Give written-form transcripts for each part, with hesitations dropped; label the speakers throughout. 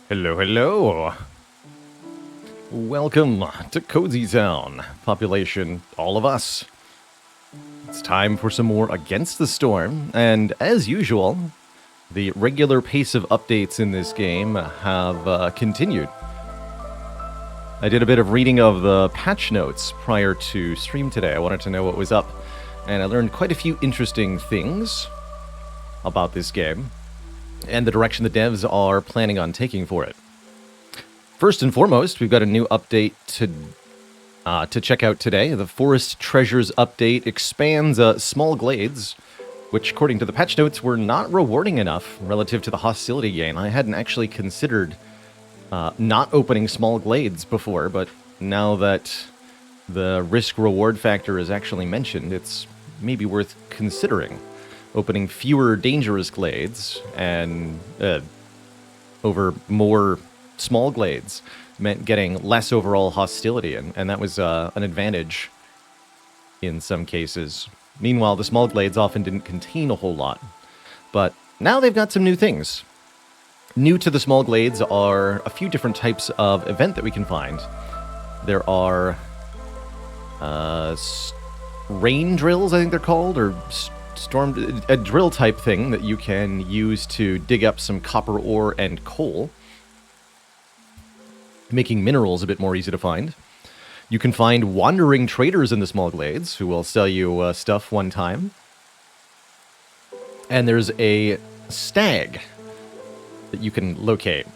Speaker 1: Hello, hello. Welcome to Cozy Town. Population, all of us. It's time for some more Against the Storm, and as usual, the regular pace of updates in this game have continued. I did a bit of reading of the patch notes prior to stream today. I wanted to know what was up, and I learned quite a few interesting things about this game and the direction the devs are planning on taking for it. First and foremost, we've got a new update to check out today. The Forest Treasures update expands small glades, which, according to the patch notes, were not rewarding enough relative to the hostility gain. I hadn't actually considered not opening small glades before, but now that the risk-reward factor is actually mentioned, it's maybe worth considering opening fewer dangerous glades and over more small glades meant getting less overall hostility, and that was an advantage in some cases. Meanwhile, the small glades often didn't contain a whole lot, but now they've got some new things. New to the small glades are a few different types of event that we can find. There are rain drills, I think they're called, or a drill type thing that you can use to dig up some copper ore and coal, making minerals a bit more easy to find. You can find wandering traders in the small glades who will sell you stuff one time. And there's a stag that you can locate.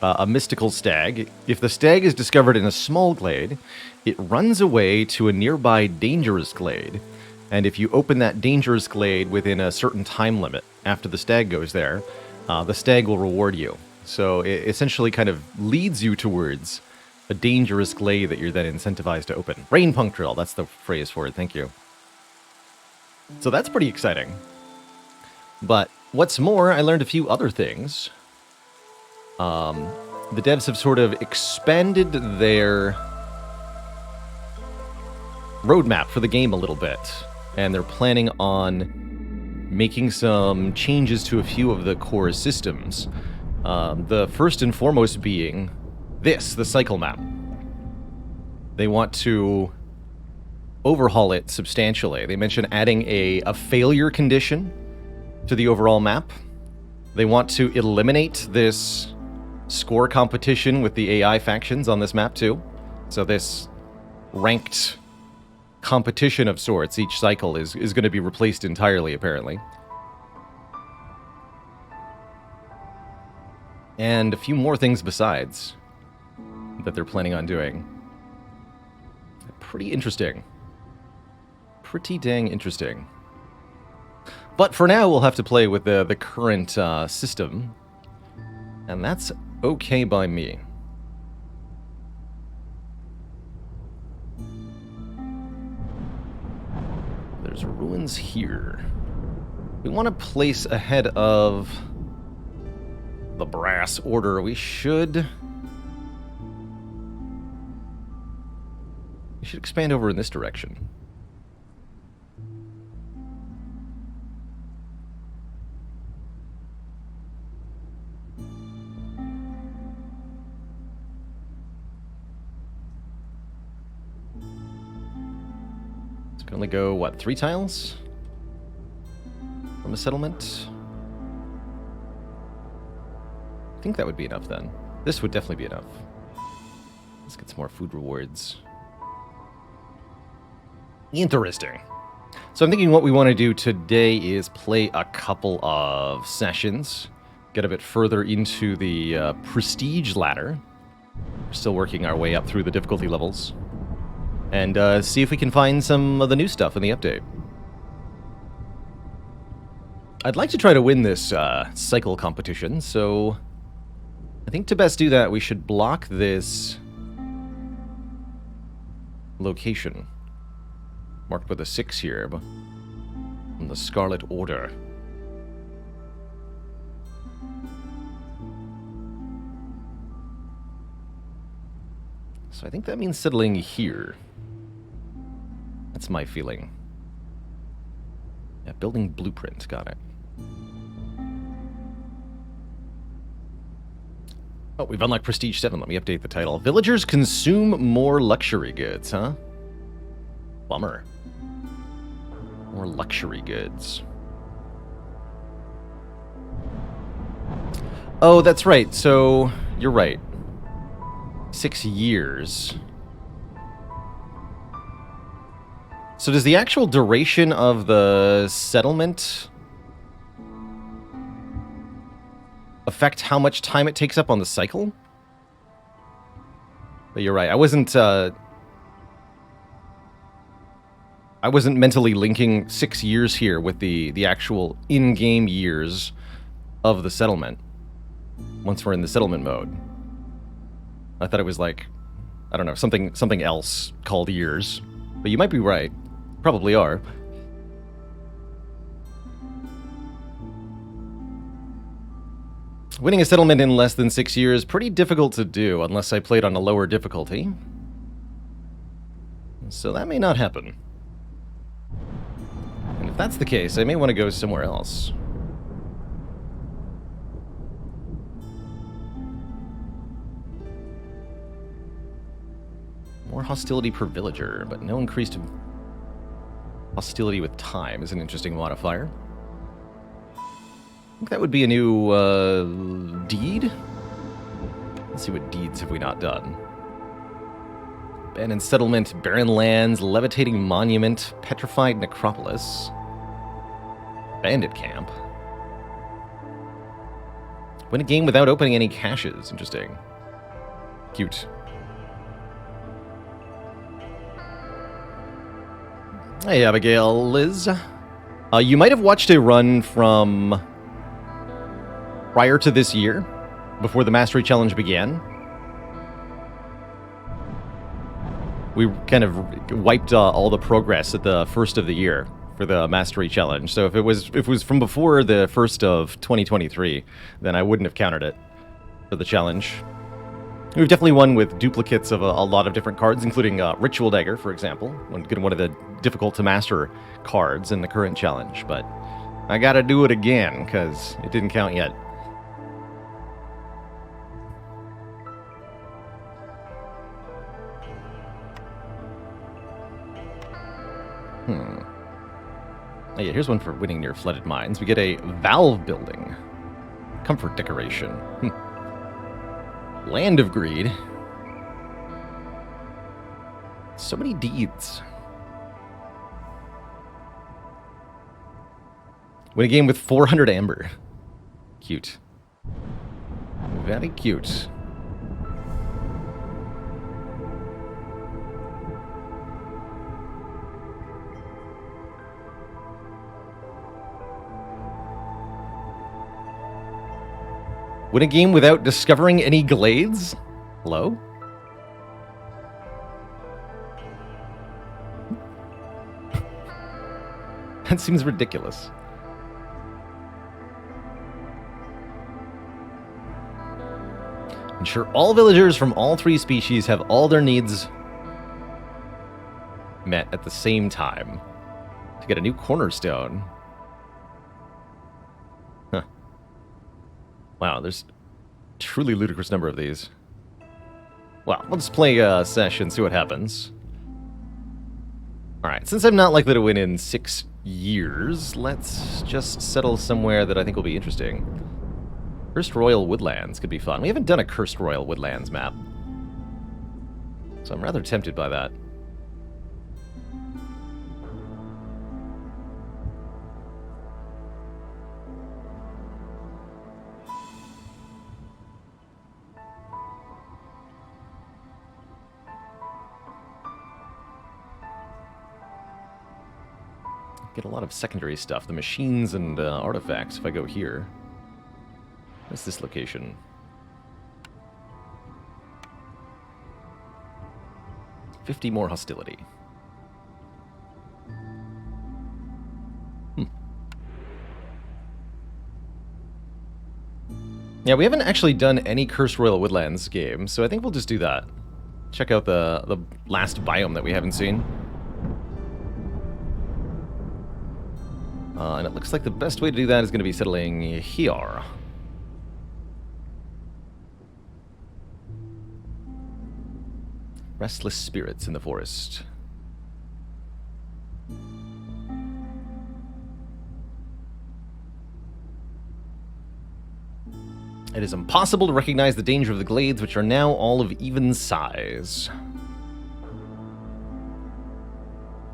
Speaker 1: A mystical stag. If the stag is discovered in a small glade, it runs away to a nearby dangerous glade. And if you open that dangerous glade within a certain time limit after the stag goes there, the stag will reward you. So it essentially kind of leads you towards a dangerous glade that you're then incentivized to open. Rain punk drill, that's the phrase for it, thank you. So that's pretty exciting. But what's more, I learned a few other things. The devs have sort of expanded their roadmap for the game a little bit, and they're planning on making some changes to a few of the core systems. The first and foremost being the cycle map. They want to overhaul it substantially. They mention adding a failure condition to the overall map. They want to eliminate this score competition with the AI factions on this map too. So this ranked competition of sorts each cycle is going to be replaced entirely, apparently. And a few more things besides that they're planning on doing. Pretty interesting. Pretty dang interesting. But for now, we'll have to play with the current system. And that's okay by me. There's ruins here. We want to place ahead of the brass order. We should expand over in this direction. It's going to go, what, 3 tiles from a settlement? I think that would be enough then. This would definitely be enough. Let's get some more food rewards. Interesting. So I'm thinking what we want to do today is play a couple of sessions, get a bit further into the prestige ladder. We're still working our way up through the difficulty levels. And see if we can find some of the new stuff in the update. I'd like to try to win this cycle competition, so I think to best do that, we should block this location. Marked with a 6 here, but from the Scarlet Order. So I think that means settling here. That's my feeling. Yeah, building blueprint, got it. Oh, we've unlocked Prestige 7. Let me update the title. Villagers consume more luxury goods, huh? Bummer. More luxury goods. Oh, that's right. So, you're right. 6 years. So does the actual duration of the settlement affect how much time it takes up on the cycle? But you're right. I wasn't mentally linking 6 years here with the actual in-game years of the settlement. Once we're in the settlement mode. I thought it was like, I don't know, something else called years. But you might be right. Probably are. Winning a settlement in less than 6 years, pretty difficult to do unless I played on a lower difficulty. So that may not happen. And if that's the case, I may want to go somewhere else. More hostility per villager, but no increased hostility with time is an interesting modifier. I think that would be a new deed. Let's see what deeds have we not done. Abandoned settlement, barren lands, levitating monument, petrified necropolis, bandit camp. Win a game without opening any caches. Interesting. Cute. Hey, Abigail, Liz. You might have watched a run from prior to this year, before the Mastery Challenge began. We kind of wiped all the progress at the first of the year for the Mastery Challenge. So if it was from before the first of 2023, then I wouldn't have counted it for the challenge. We've definitely won with duplicates of a lot of different cards, including Ritual Dagger, for example, one of the difficult-to-master cards in the current challenge. But I gotta do it again, because it didn't count yet. Oh yeah, here's one for winning near flooded mines. We get a valve building. Comfort decoration. Land of Greed. So many deeds. Win a game with 400 amber. Cute. Very cute. Win a game without discovering any glades? Hello? That seems ridiculous. Ensure all villagers from all 3 species have all their needs met at the same time. To get a new cornerstone. Huh. Wow, there's a truly ludicrous number of these. Well, let's play a session, see what happens. Alright, since I'm not likely to win in 6 years, let's just settle somewhere that I think will be interesting. Cursed Royal Woodlands could be fun. We haven't done a Cursed Royal Woodlands map, so I'm rather tempted by that. Get a lot of secondary stuff, the machines and artifacts if I go here. What's this location? $50 more hostility. Yeah, we haven't actually done any Cursed Royal Woodlands game, so I think we'll just do that. Check out the last biome that we haven't seen. And it looks like the best way to do that is going to be settling here. Restless spirits in the forest. It is impossible to recognize the danger of the glades, which are now all of even size.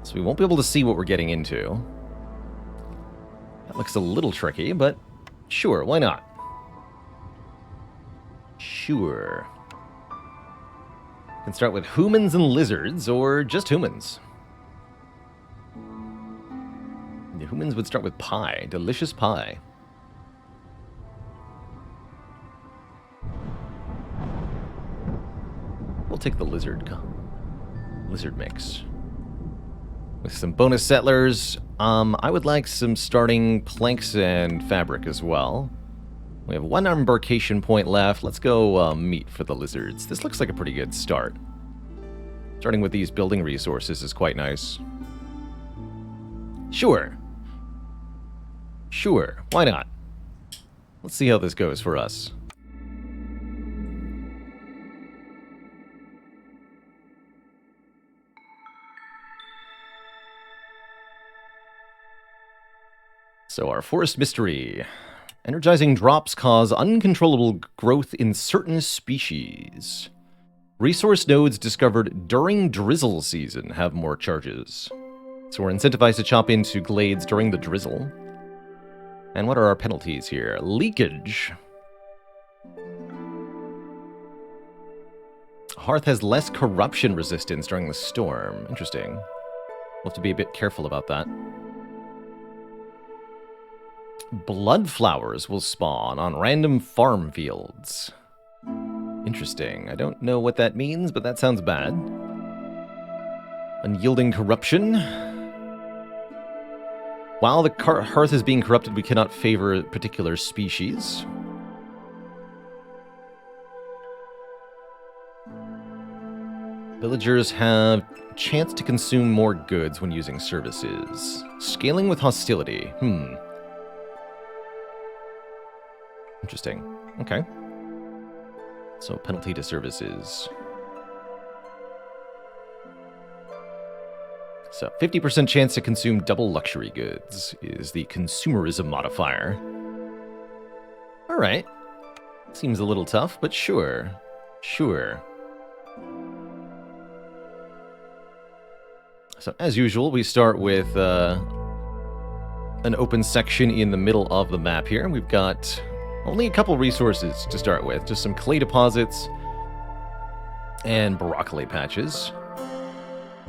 Speaker 1: So we won't be able to see what we're getting into. That looks a little tricky, but sure, why not? Sure. Can start with humans and lizards, or just humans. The humans would start with pie, delicious pie. We'll take the lizard mix. With some bonus settlers, I would like some starting planks and fabric as well. We have one embarkation point left. Let's go meat for the lizards. This looks like a pretty good start. Starting with these building resources is quite nice. Sure. Sure, why not? Let's see how this goes for us. So our forest mystery. Energizing drops cause uncontrollable growth in certain species. Resource nodes discovered during drizzle season have more charges. So we're incentivized to chop into glades during the drizzle. And what are our penalties here? Leakage. Hearth has less corruption resistance during the storm. Interesting. We'll have to be a bit careful about that. Blood flowers will spawn on random farm fields. Interesting. I don't know what that means, but that sounds bad. Unyielding corruption. While the hearth is being corrupted, we cannot favor a particular species. Villagers have chance to consume more goods when using services. Scaling with hostility. Interesting. Okay. So penalty to services. So 50% chance to consume double luxury goods is the consumerism modifier. All right. Seems a little tough, but sure. Sure. So as usual, we start with an open section in the middle of the map here. We've got only a couple resources to start with. Just some clay deposits and broccoli patches.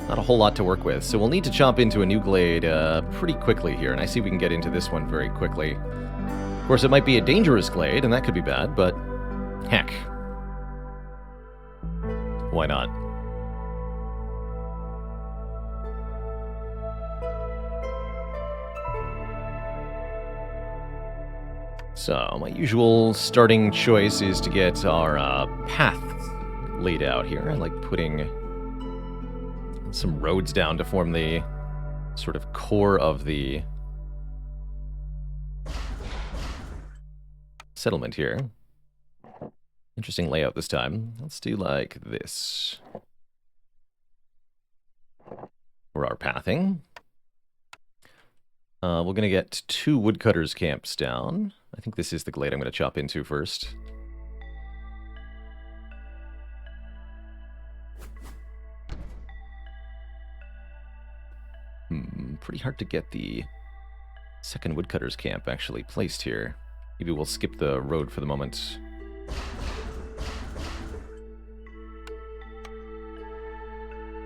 Speaker 1: Not a whole lot to work with, so we'll need to chop into a new glade pretty quickly here, and I see we can get into this one very quickly. Of course, it might be a dangerous glade, and that could be bad, but heck. Why not? So, my usual starting choice is to get our path laid out here. I like putting some roads down to form the sort of core of the settlement here. Interesting layout this time. Let's do like this for our pathing. We're going to get 2 woodcutters camps down. I think this is the glade I'm going to chop into first. Pretty hard to get the second woodcutters camp actually placed here. Maybe we'll skip the road for the moment.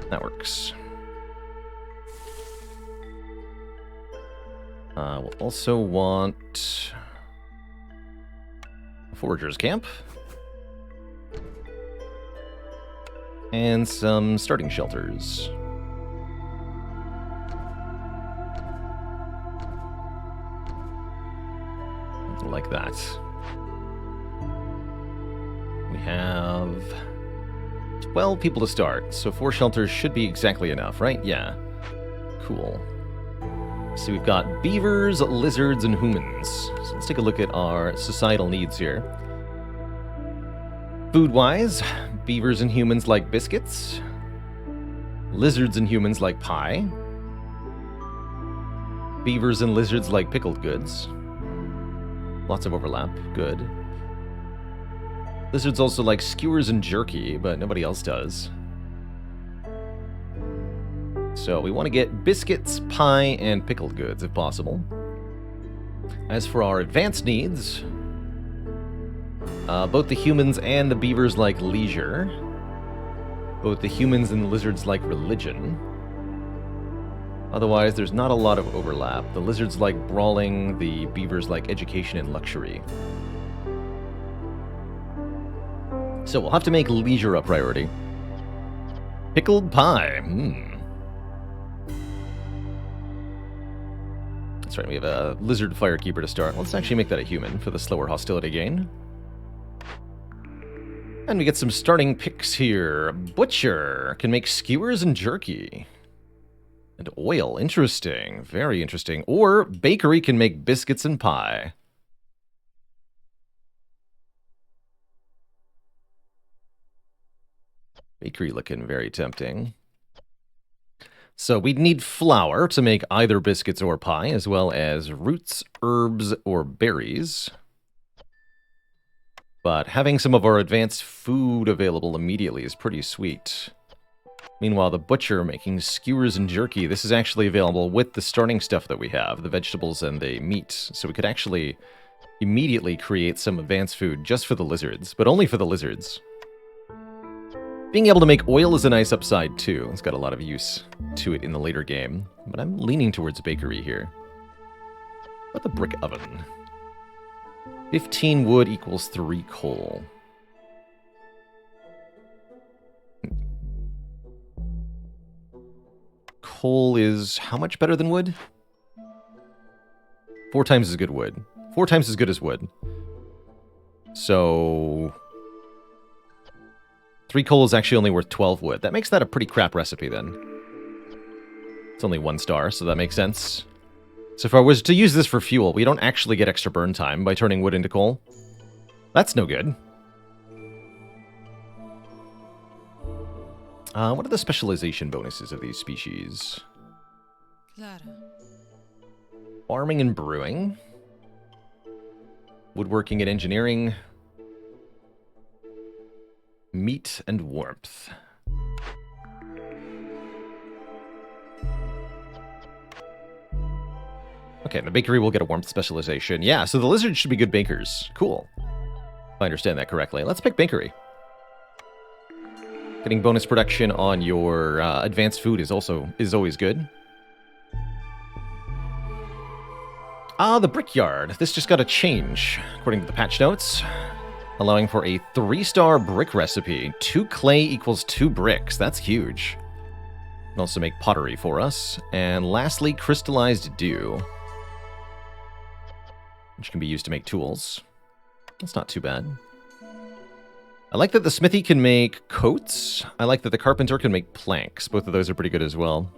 Speaker 1: That works. We'll also want a forager's camp. And some starting shelters. Like that. We have 12 people to start, so 4 shelters should be exactly enough, right? Yeah. Cool. So we've got beavers, lizards, and humans. So let's take a look at our societal needs here. Food-wise, beavers and humans like biscuits. Lizards and humans like pie. Beavers and lizards like pickled goods. Lots of overlap. Good. Lizards also like skewers and jerky, but nobody else does. So we want to get biscuits, pie, and pickled goods if possible. As for our advanced needs, both the humans and the beavers like leisure. Both the humans and the lizards like religion. Otherwise, there's not a lot of overlap. The lizards like brawling, the beavers like education and luxury. So we'll have to make leisure a priority. Pickled pie. That's right, we have a lizard firekeeper to start. Let's actually make that a human for the slower hostility gain. And we get some starting picks here. Butcher can make skewers and jerky. And oil, interesting, very interesting. Or bakery can make biscuits and pie. Bakery looking very tempting. So we'd need flour to make either biscuits or pie, as well as roots, herbs, or berries. But having some of our advanced food available immediately is pretty sweet. Meanwhile, the butcher making skewers and jerky, this is actually available with the starting stuff that we have, the vegetables and the meat. So we could actually immediately create some advanced food just for the lizards, but only for the lizards. Being able to make oil is a nice upside too. It's got a lot of use to it in the later game, but I'm leaning towards bakery here. What about the brick oven? 15 wood equals 3 coal. Coal is how much better than wood? 4 times as good wood. 4 times as good as wood. So 3 coal is actually only worth 12 wood. That makes that a pretty crap recipe then. It's only 1 star, so that makes sense. So if I was to use this for fuel, we don't actually get extra burn time by turning wood into coal. That's no good. What are the specialization bonuses of these species?
Speaker 2: Clara.
Speaker 1: Farming and brewing. Woodworking and engineering. Meat and warmth. Okay, the bakery will get a warmth specialization. Yeah, so the lizards should be good bakers. Cool. If I understand that correctly. Let's pick bakery. Getting bonus production on your advanced food is always good. The brickyard. This just got a change, according to the patch notes. Allowing for a 3-star brick recipe. 2 clay equals 2 bricks. That's huge. Can also make pottery for us. And lastly, crystallized dew, which can be used to make tools. That's not too bad. I like that the smithy can make coats. I like that the carpenter can make planks. Both of those are pretty good as well.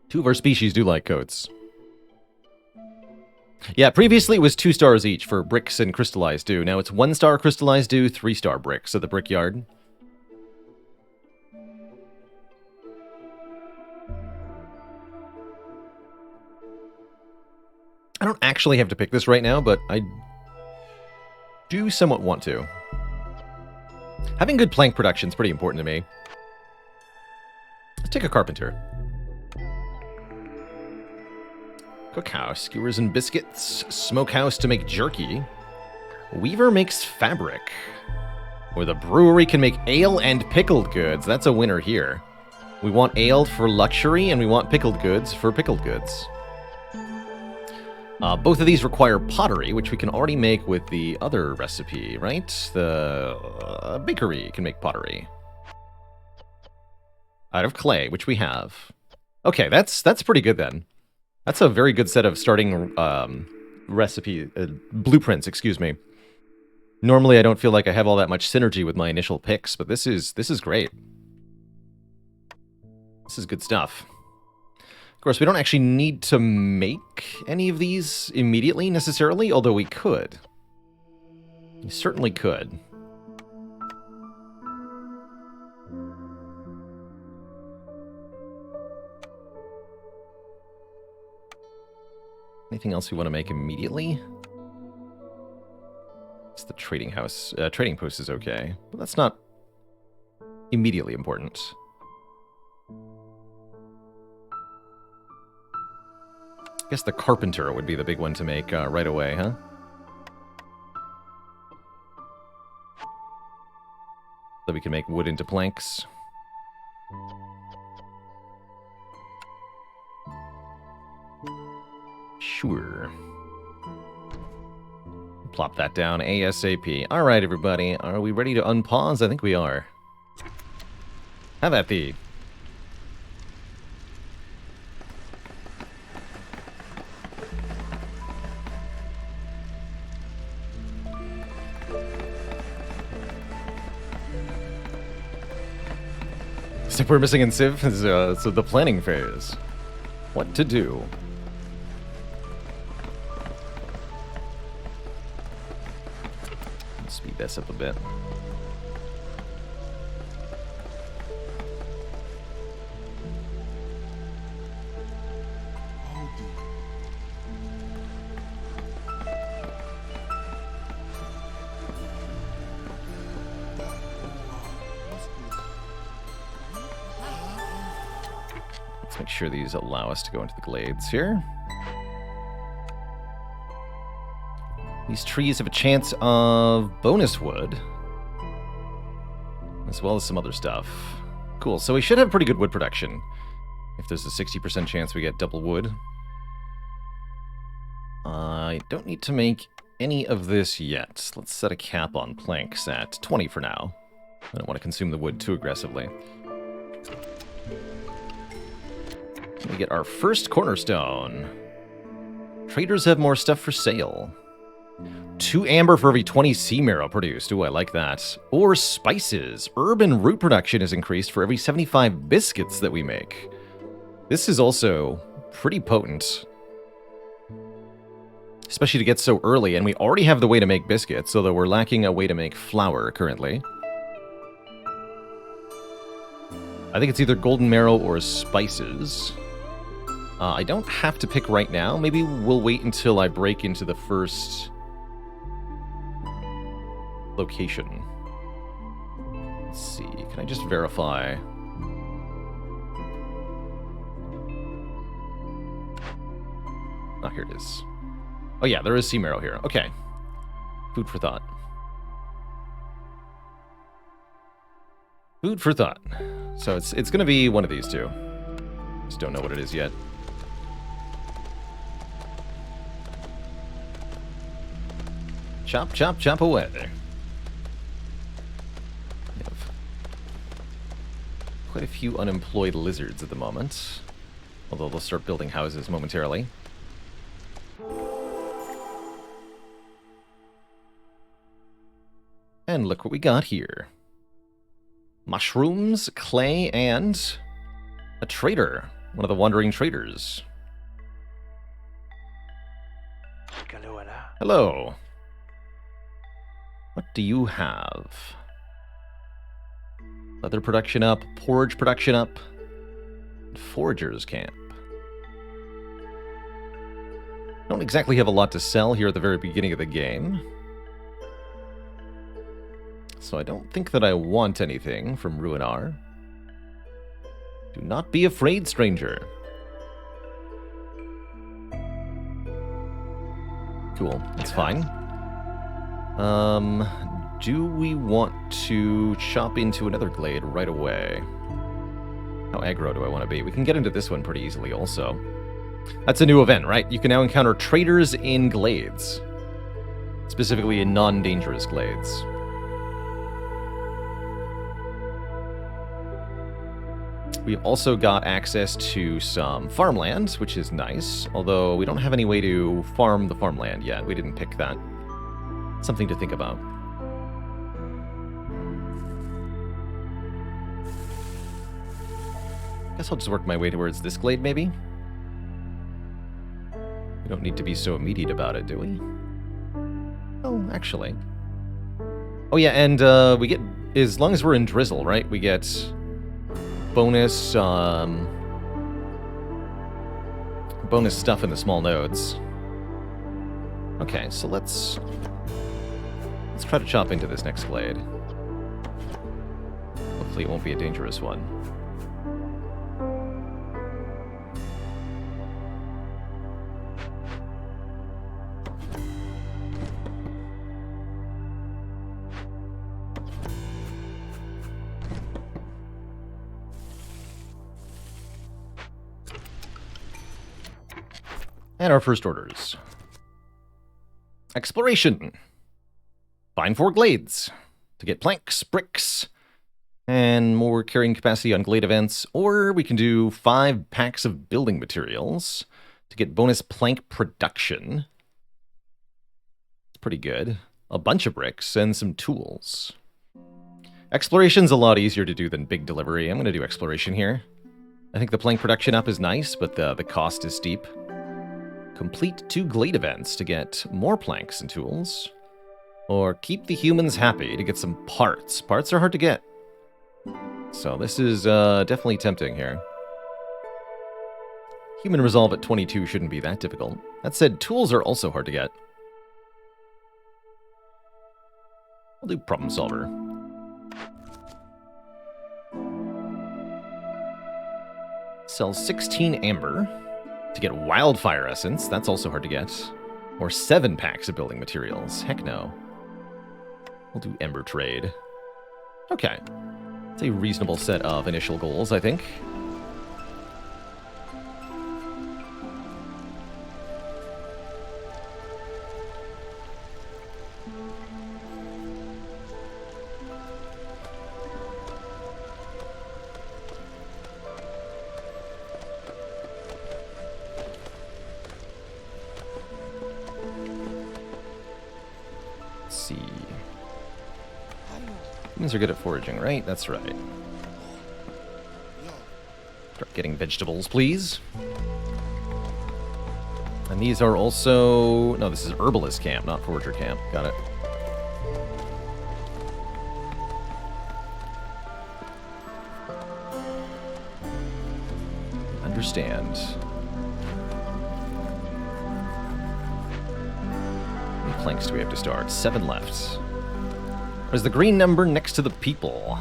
Speaker 1: Two of our species do like coats. Yeah, previously it was 2 stars each for bricks and crystallized dew. Now it's 1 star crystallized dew, 3-star bricks at the brickyard. I don't actually have to pick this right now, but I do somewhat want to. Having good plank production is pretty important to me. Let's take a carpenter. Cookhouse, skewers and biscuits. Smokehouse to make jerky. Weaver makes fabric. Or the brewery can make ale and pickled goods. That's a winner here. We want ale for luxury, and we want pickled goods for pickled goods. Both of these require pottery, which we can already make with the other recipe, right? The bakery can make pottery. Out of clay, which we have. Okay, that's pretty good then. That's a very good set of starting blueprints, excuse me. Normally I don't feel like I have all that much synergy with my initial picks, but this is great. This is good stuff. Of course, we don't actually need to make any of these immediately, necessarily, although we could. We certainly could. Anything else we want to make immediately? It's the trading house. Trading post is okay, but that's not immediately important. I guess the carpenter would be the big one to make right away, huh? So we can make wood into planks. Sure. Plop that down ASAP. All right, everybody. Are we ready to unpause? I think we are. Have at thee. Step we're missing in Civ is so the planning phase. What to do? Speed this up a bit. Let's make sure these allow us to go into the glades here. These trees have a chance of bonus wood, as well as some other stuff. Cool, so we should have pretty good wood production. If there's a 60% chance we get double wood. I don't need to make any of this yet. Let's set a cap on planks at 20 for now. I don't want to consume the wood too aggressively. We get our first cornerstone. Traders have more stuff for sale. 2 amber for every 20 sea marrow produced. Ooh, I like that. Or spices. Herb and root production is increased for every 75 biscuits that we make. This is also pretty potent. Especially to get so early, and we already have the way to make biscuits, although we're lacking a way to make flour currently. I think it's either golden marrow or spices. I don't have to pick right now. Maybe we'll wait until I break into the first location. Let's see. Can I just verify? Oh, here it is. Oh yeah, there is sea marrow here. Okay. Food for thought. Food for thought. So it's going to be one of these two. Just don't know what it is yet. Chop, chop, chop away. We have quite a few unemployed lizards at the moment. Although they'll start building houses momentarily. And look what we got here. Mushrooms, clay, and a trader. One of the wandering traders. Hello. What do you have? Leather production up, porridge production up, foragers camp. Don't exactly have a lot to sell here at the very beginning of the game. So I don't think that I want anything from Ruinar. Do not be afraid, stranger. Cool, that's fine. Do we want to chop into another glade right away? How aggro do I want to be? We can get into this one pretty easily also. That's a new event, right? You can now encounter traders in glades. Specifically in non-dangerous glades. We've also got access to some farmland, which is nice. Although we don't have any way to farm the farmland yet. We didn't pick that. Something to think about. Guess I'll just work my way towards this glade, maybe? Don't need to be so immediate about it, do we? Oh, actually. Oh yeah, and we get, as long as we're in Drizzle, right? We get bonus, bonus stuff in the small nodes. Okay, so let's try to chop into this next glade. Hopefully it won't be a dangerous one. And our first orders. Exploration. Find 4 glades to get planks, bricks, and more carrying capacity on glade events. Or we can do 5 packs of building materials to get bonus plank production. It's pretty good. A bunch of bricks and some tools. Exploration's a lot easier to do than big delivery. I'm going to do exploration here. I think the plank production up is nice, but the cost is steep. Complete 2 glade events to get more planks and tools. Or keep the humans happy to get some parts. Parts are hard to get. So this is definitely tempting here. Human resolve at 22 shouldn't be that difficult. That said, tools are also hard to get. I'll do problem solver. Sell 16 amber to get wildfire essence. That's also hard to get. Or 7 packs of building materials. Heck no. We'll do ember trade. Okay. It's a reasonable set of initial goals, I think. Humans are good at foraging, right? That's right. Start getting vegetables, please. And these are also... No, this is herbalist camp, not forager camp. Got it. Understand. How many planks do we have to start? 7 left. There's the green number next to the people.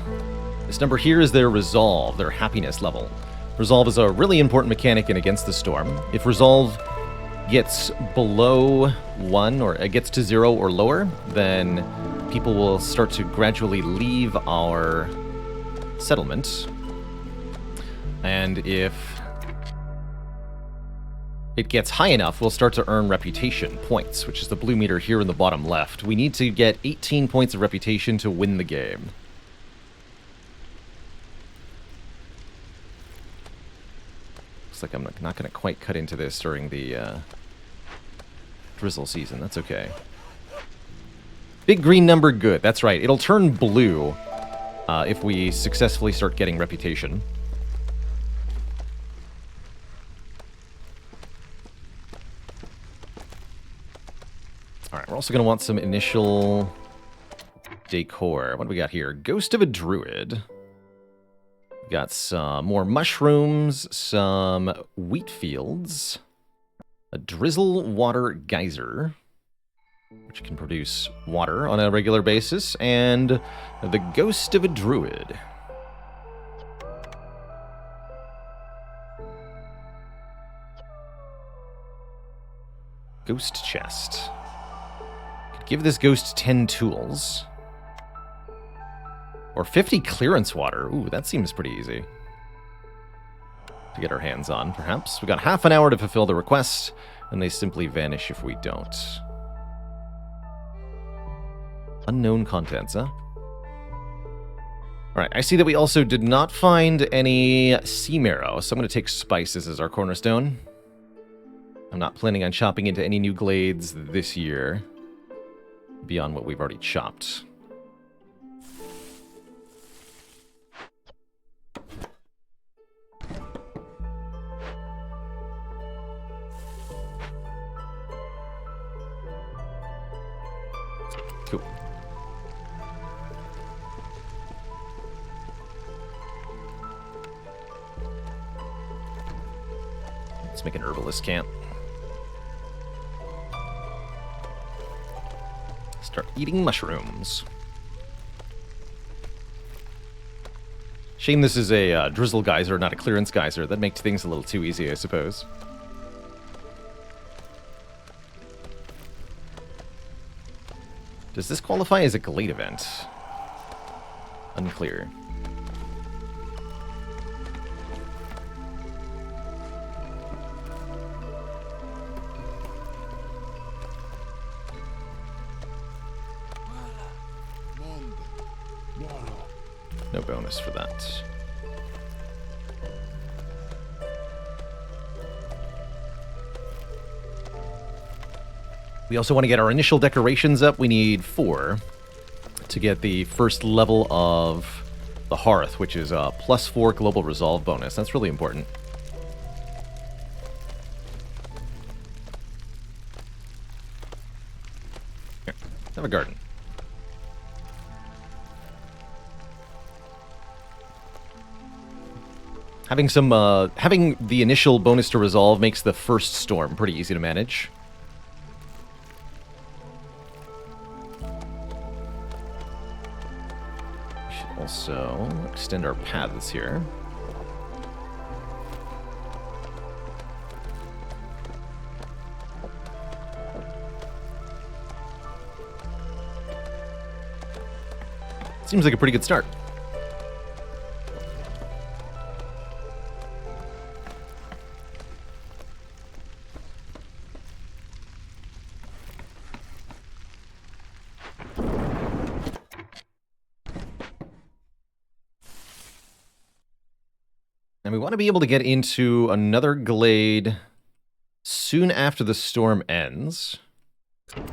Speaker 1: This number here is their resolve, their happiness level. Resolve is a really important mechanic in Against the Storm. If resolve gets below 1, or it gets to 0 or lower, then people will start to gradually leave our settlement. And if it gets high enough, we'll start to earn reputation points, which is the blue meter here in the bottom left. We need to get 18 points of reputation to win the game. Looks like I'm not going to quite cut into this during the drizzle season. That's okay. Big green number, good. That's right. It'll turn blue if we successfully start getting reputation. Alright, we're also going to want some initial decor. What do we got here? Ghost of a Druid. We got some more mushrooms, some wheat fields, a drizzle water geyser, which can produce water on a regular basis, and the Ghost of a Druid. Ghost chest. Give this ghost 10 tools. Or 50 clearance water. Ooh, that seems pretty easy to get our hands on, perhaps. We got half an hour to fulfill the request, and they simply vanish if we don't. Unknown contents, huh? Alright, I see that we also did not find any sea marrow, so I'm going to take spices as our cornerstone. I'm not planning on chopping into any new glades this year, beyond what we've already chopped. Cool. Let's make an herbalist camp. Start eating mushrooms. Shame this is a drizzle geyser, not a clearance geyser. That makes things a little too easy, I suppose. Does this qualify as a Glade event? Unclear. No bonus for that. We also want to get our initial decorations up. We need 4 to get the first level of the Hearth, which is a +4 global resolve bonus. That's really important. Here, have a garden. Having the initial bonus to resolve makes the first storm pretty easy to manage. We should also extend our paths here. Seems like a pretty good start. And we want to be able to get into another glade soon after the storm ends. Here.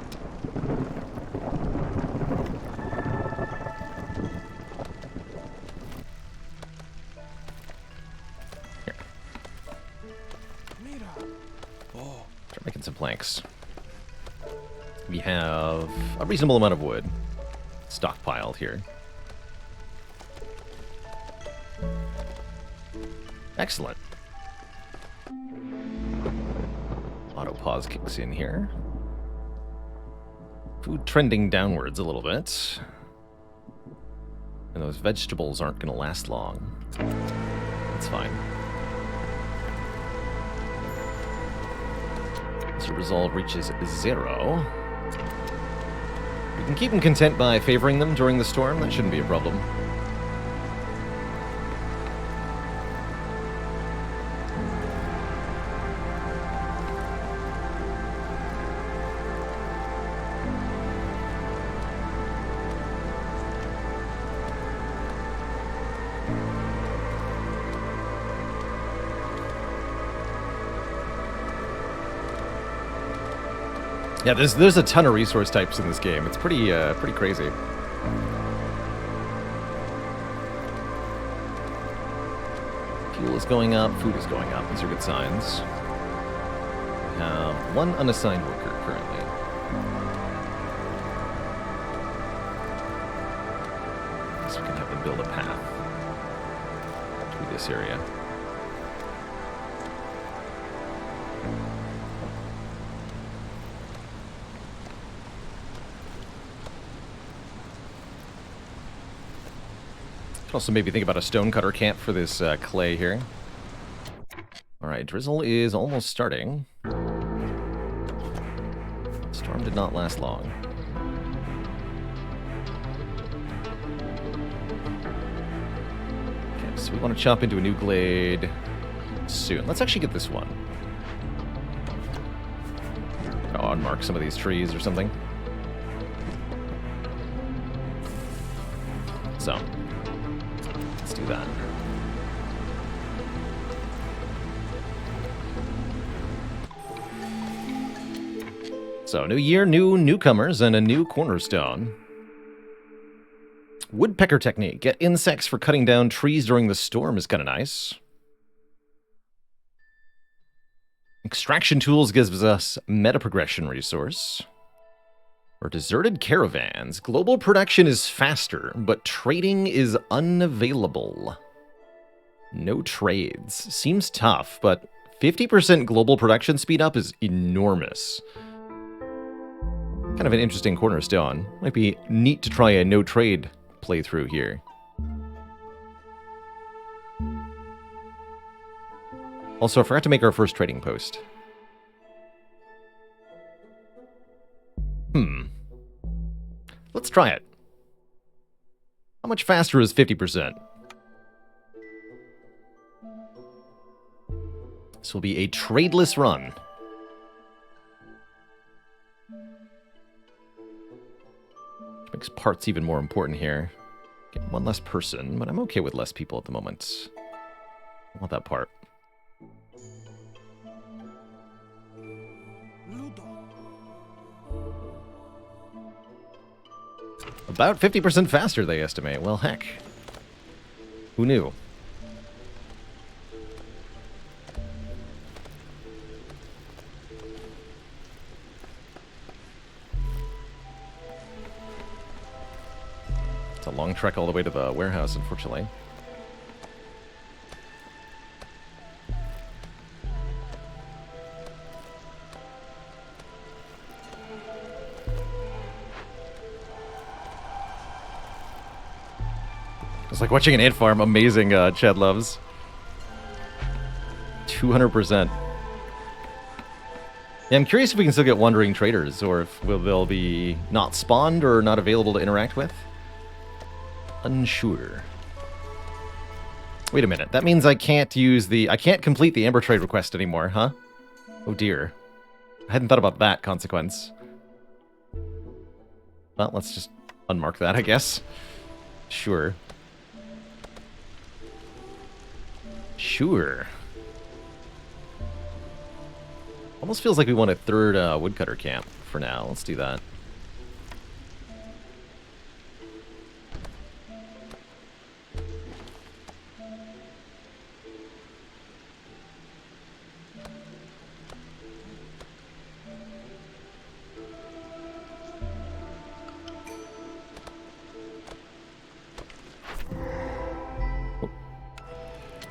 Speaker 1: Start making some planks. We have a reasonable amount of wood stockpiled here. Excellent. Auto pause kicks in here. Food trending downwards a little bit. And those vegetables aren't going to last long. That's fine. So resolve reaches 0. We can keep them content by favoring them during the storm. That shouldn't be a problem. Yeah, there's a ton of resource types in this game. It's pretty crazy. Fuel is going up, food is going up. These are good signs. We have 1 unassigned worker currently. So we can have them build a path through this area. Could also maybe think about a stonecutter camp for this clay here. Alright, drizzle is almost starting. Storm did not last long. Okay, so we want to chop into a new glade soon. Let's actually get this one. I'll unmark some of these trees or something. So do that. So, new year, new newcomers, and a new cornerstone. Woodpecker technique. Get insects for cutting down trees during the storm is kind of nice. Extraction tools gives us meta progression resource. Or deserted caravans. Global production is faster, but trading is unavailable. No trades. Seems tough, but 50% global production speed up is enormous. Kind of an interesting cornerstone. Might be neat to try a no trade playthrough here. Also, I forgot to make our first trading post. Let's try it. How much faster is 50%? This will be a tradeless run. Which makes parts even more important here. Get one less person, but I'm okay with less people at the moment. I want that part. About 50% faster, they estimate. Well, heck. Who knew? It's a long trek all the way to the warehouse, unfortunately. It's like watching an ant farm. Amazing, Chad loves. 200%. Yeah, I'm curious if we can still get wandering traders, or if they'll be not spawned or not available to interact with. Unsure. Wait a minute. That means I can't complete the Amber Trade request anymore, huh? Oh dear. I hadn't thought about that consequence. Well, let's just unmark that, I guess. Sure. Sure. Almost feels like we want a third woodcutter camp for now. Let's do that.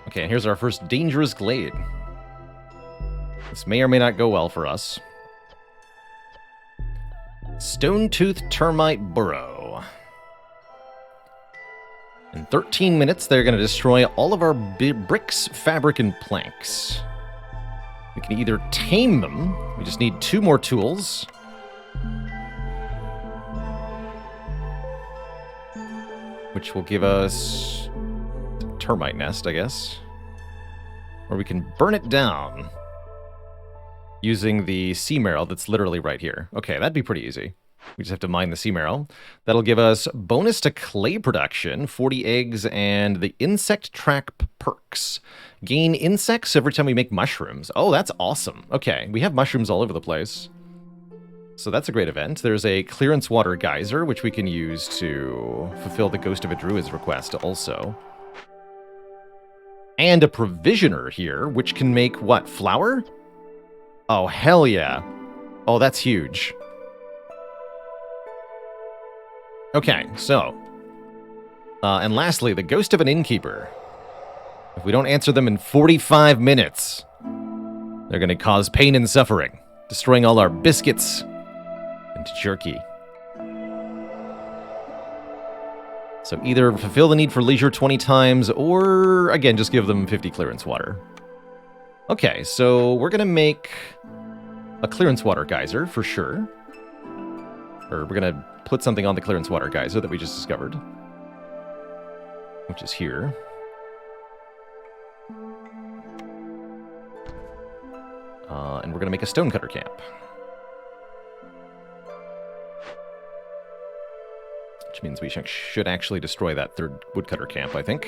Speaker 1: Okay, and here's our first dangerous glade. This may or may not go well for us. Stone-Tooth Termite Burrow. In 13 minutes, they're going to destroy all of our bricks, fabric, and planks. We can either tame them. We just need 2 more tools. Which will give us a termite nest, I guess. Or we can burn it down using the sea marrow that's literally right here. Okay, that'd be pretty easy. We just have to mine the sea marrow. That'll give us bonus to clay production, 40 eggs, and the insect track perks. Gain insects every time we make mushrooms. Oh, that's awesome. Okay, we have mushrooms all over the place. So that's a great event. There's a clearance water geyser, which we can use to fulfill the Ghost of a Druid's request also. And a provisioner here, which can make, what, flour? Oh, hell yeah. Oh, that's huge. Okay, so. And lastly, the Ghost of an Innkeeper. If we don't answer them in 45 minutes, they're going to cause pain and suffering, destroying all our biscuits and jerky. So either fulfill the need for leisure 20 times, or, again, just give them 50 clearance water. Okay, so we're going to make a clearance water geyser, for sure. Or we're going to put something on the clearance water geyser that we just discovered. Which is here. And we're going to make a stonecutter camp. Which means we should actually destroy that third woodcutter camp, I think.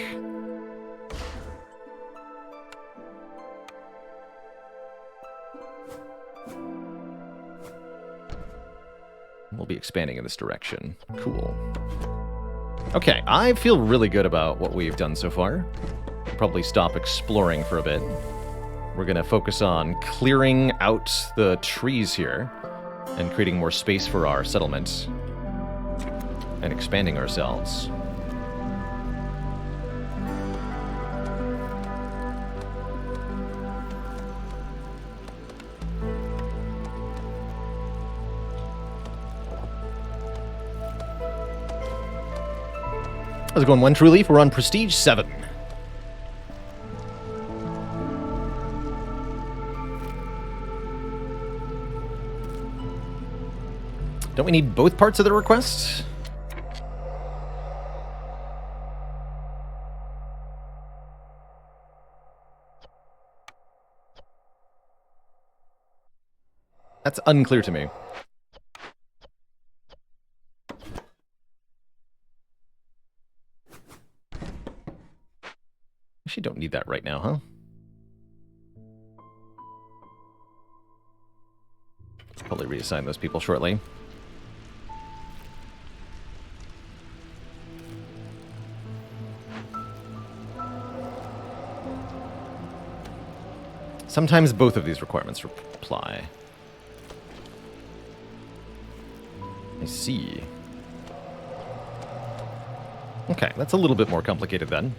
Speaker 1: We'll be expanding in this direction. Cool. Okay, I feel really good about what we've done so far. We'll probably stop exploring for a bit. We're going to focus on clearing out the trees here. and creating more space for our settlement and expanding ourselves. How's it going, One True Leaf? We're on Prestige 7. Don't we need both parts of the request? That's unclear to me. Actually, don't need that right now, huh? Probably reassign those people shortly. Sometimes both of these requirements apply. I see. Okay, that's a little bit more complicated then.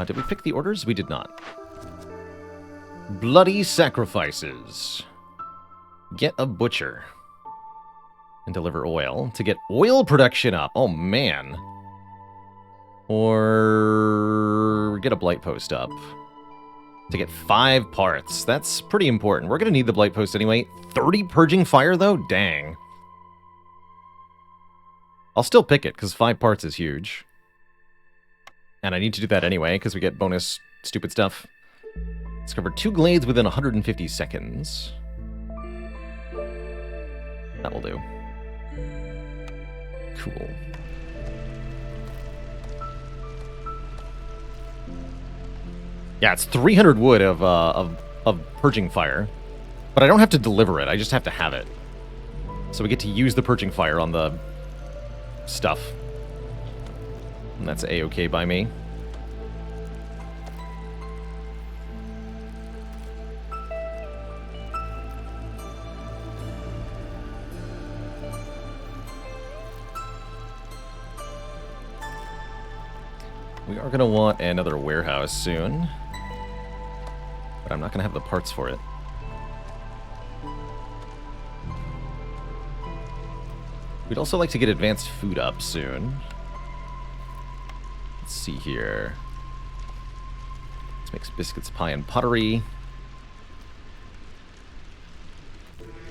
Speaker 1: Did we pick the orders? We did not. Bloody sacrifices. Get a butcher. And deliver oil. To get oil production up. Oh, man. Or get a blight post up. To get 5 parts. That's pretty important. We're going to need the blight post anyway. 30 purging fire, though? Dang. I'll still pick it, because 5 parts is huge. And I need to do that anyway, because we get bonus stupid stuff. Discover 2 glades within 150 seconds. That will do. Cool. Yeah, it's 300 wood of purging fire. But I don't have to deliver it, I just have to have it. So we get to use the purging fire on the stuff. And that's A-okay by me. We are going to want another warehouse soon. But I'm not going to have the parts for it. We'd also like to get advanced food up soon. Let's see here. Let's make biscuits, pie, and pottery.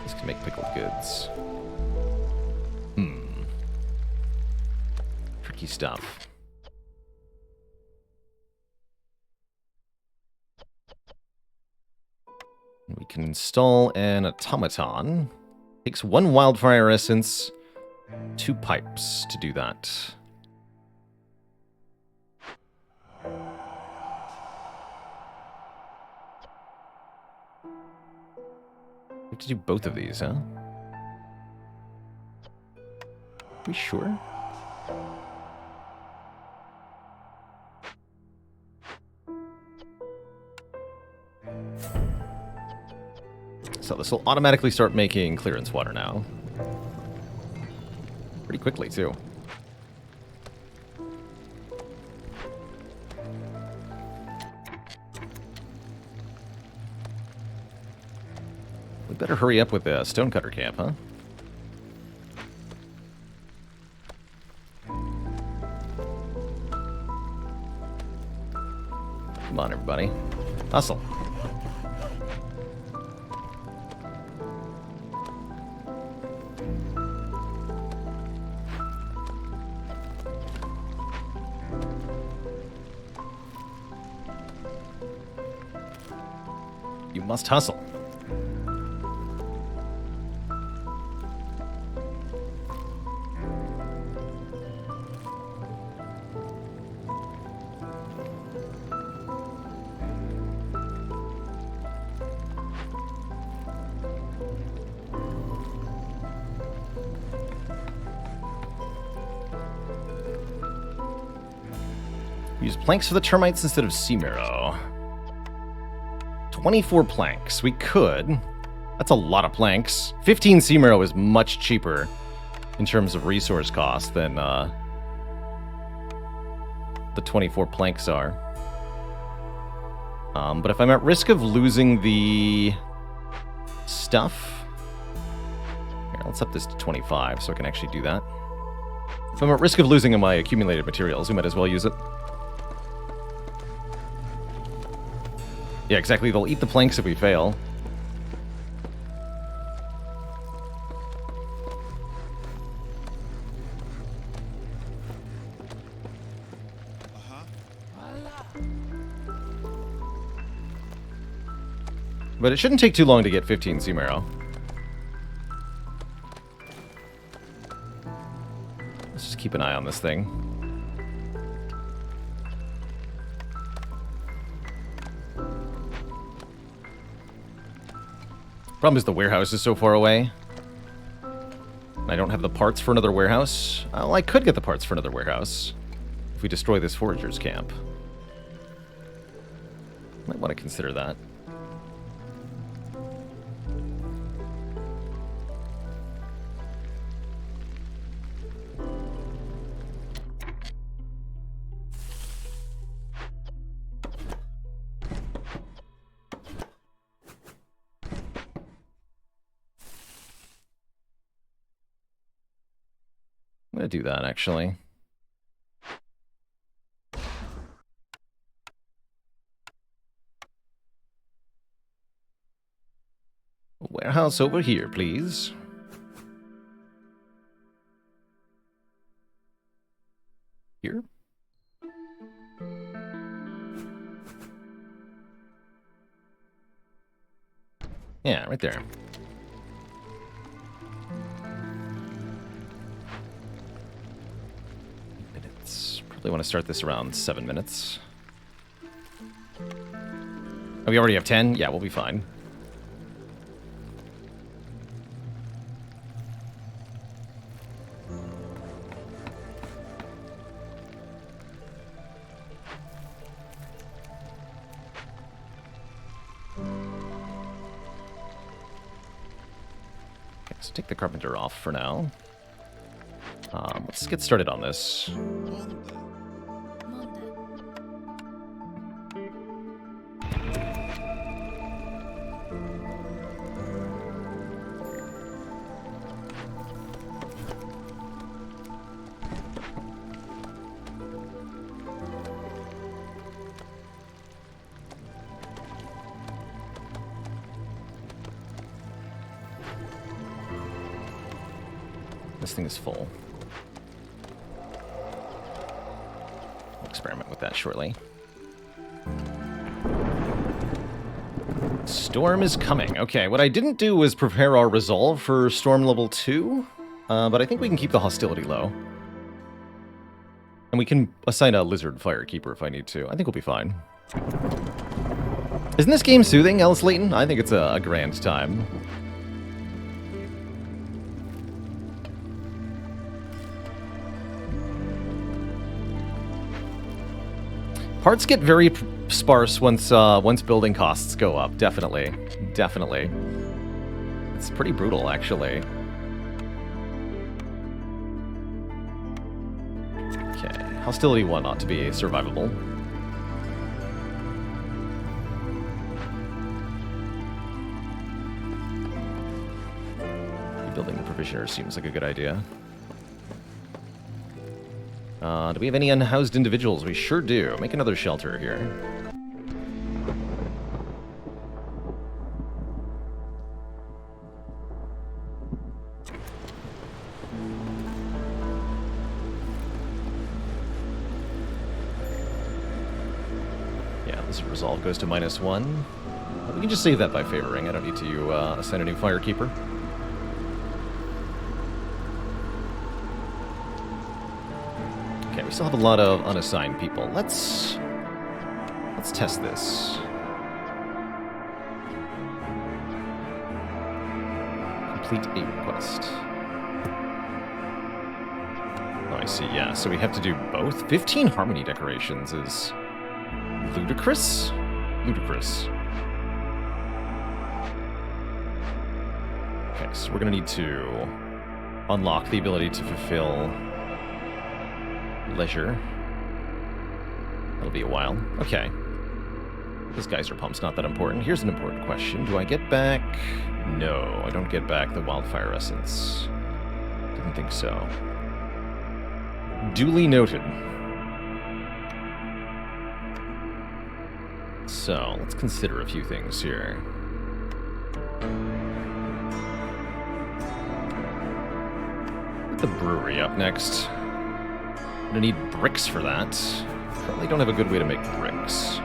Speaker 1: This can make pickled goods. Tricky stuff. We can install an automaton. Takes 1 wildfire essence, 2 pipes to do that. We have to do both of these, huh? Are we sure? So this will automatically start making clearance water now. Pretty quickly, too. We better hurry up with the stonecutter camp, huh? Come on, everybody. Hustle. You must hustle. Use planks for the termites instead of sea marrow. 24 planks. We could. That's a lot of planks. 15 sea marrow is much cheaper in terms of resource cost than the 24 planks are. But if I'm at risk of losing the stuff... Here, let's up this to 25 so I can actually do that. If I'm at risk of losing my accumulated materials, we might as well use it. Yeah, exactly. They'll eat the planks if we fail. But it shouldn't take too long to get 15 sea marrow. Let's just keep an eye on this thing. Problem is the warehouse is so far away. I don't have the parts for another warehouse. Well, I could get the parts for another warehouse if we destroy this forager's camp. Might want to consider that. I'm going to do that, actually. Warehouse over here, please. Here? Yeah, right there. Probably want to start this around 7 minutes. Oh, we already have 10? Yeah, we'll be fine. Okay, so take the carpenter off for now. Let's get started on this. This thing is full. I'll experiment with that shortly. Storm is coming. Okay, what I didn't do was prepare our resolve for storm level 2, but I think we can keep the hostility low. And we can assign a lizard firekeeper if I need to. I think we'll be fine. Isn't this game soothing, Alice Layton? I think it's a grand time. Parts get very sparse once building costs go up. Definitely. Definitely. It's pretty brutal, actually. Okay. Hostility 1 ought to be survivable. Rebuilding the provisioner seems like a good idea. Do we have any unhoused individuals? We sure do. Make another shelter here. Yeah, this resolve goes to -1. We can just save that by favoring. I don't need to assign a new firekeeper. Okay, we still have a lot of unassigned people. Let's test this. Complete a request. Oh, I see, yeah. So we have to do both? 15 harmony decorations is ludicrous? Ludicrous. Nice. We're gonna need to unlock the ability to fulfill leisure. That'll be a while. Okay. This geyser pump's not that important. Here's an important question. Do I get back? No, I don't get back the wildfire essence. Didn't think so. Duly noted. So, let's consider a few things here. Put the brewery up next. I'm gonna need bricks for that. Currently don't have a good way to make bricks.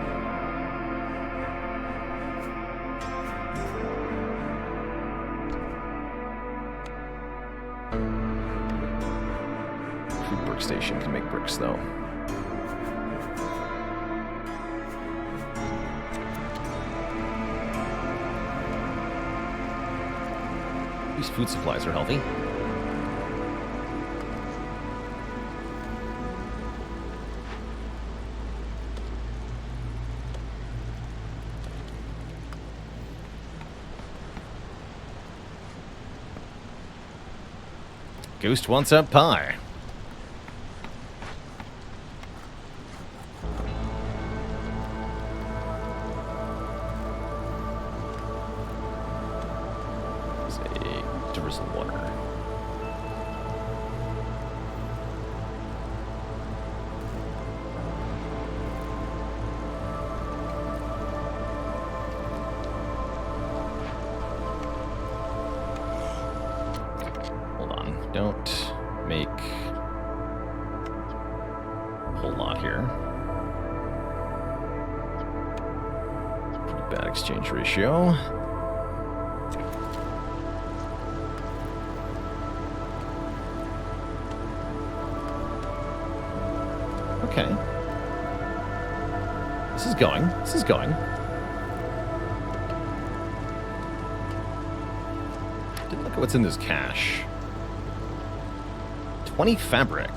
Speaker 1: Food brick station can make bricks though. These food supplies are healthy. Ghost wants up pie. There's a drizzle water. Don't make a whole lot here. Pretty bad exchange ratio. Okay. This is going. This is going. Didn't look at what's in this cache. 20 fabric.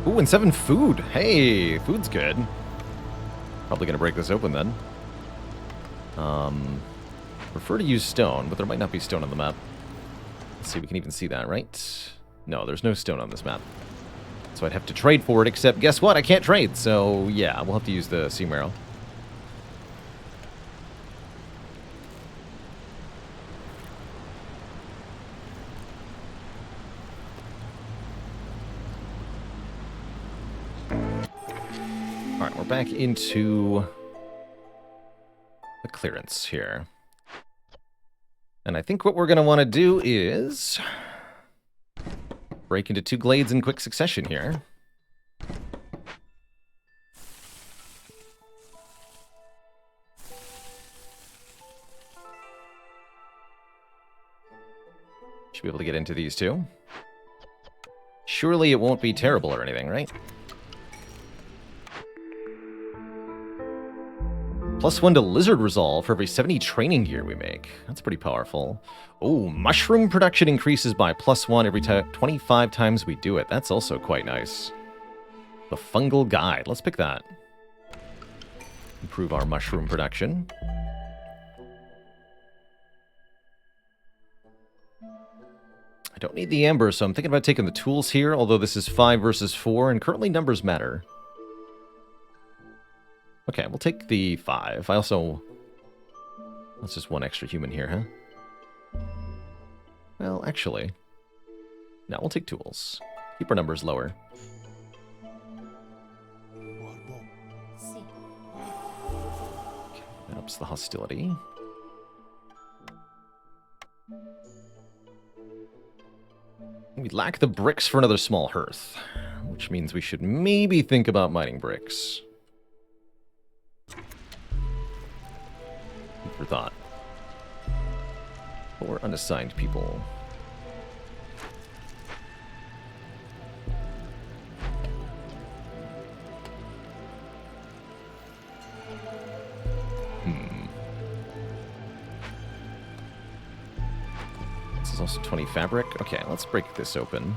Speaker 1: Ooh, and 7 food. Hey, food's good. Probably gonna break this open then. Prefer to use stone, but there might not be stone on the map. Let's see, we can even see that, right? No, there's no stone on this map. So I'd have to trade for it, except guess what? I can't trade, so yeah, we'll have to use the sea marrow. Alright, we're back into the clearance here. And I think what we're going to want to do is break into 2 glades in quick succession here. Should be able to get into these 2. Surely it won't be terrible or anything, right? +1 to lizard resolve for every 70 training gear we make. That's pretty powerful. Oh, mushroom production increases by +1 every 25 times we do it. That's also quite nice. The fungal guide. Let's pick that. Improve our mushroom production. I don't need the amber, so I'm thinking about taking the tools here, although this is 5 versus 4, and currently numbers matter. Okay, we'll take the 5. I also... That's just 1 extra human here, huh? Well, actually... No, we'll take tools. Keep our numbers lower. Okay, that ups the hostility. We lack the bricks for another small hearth, which means we should maybe think about mining bricks. For thought. Or unassigned people. This is also 20 fabric. Okay, let's break this open.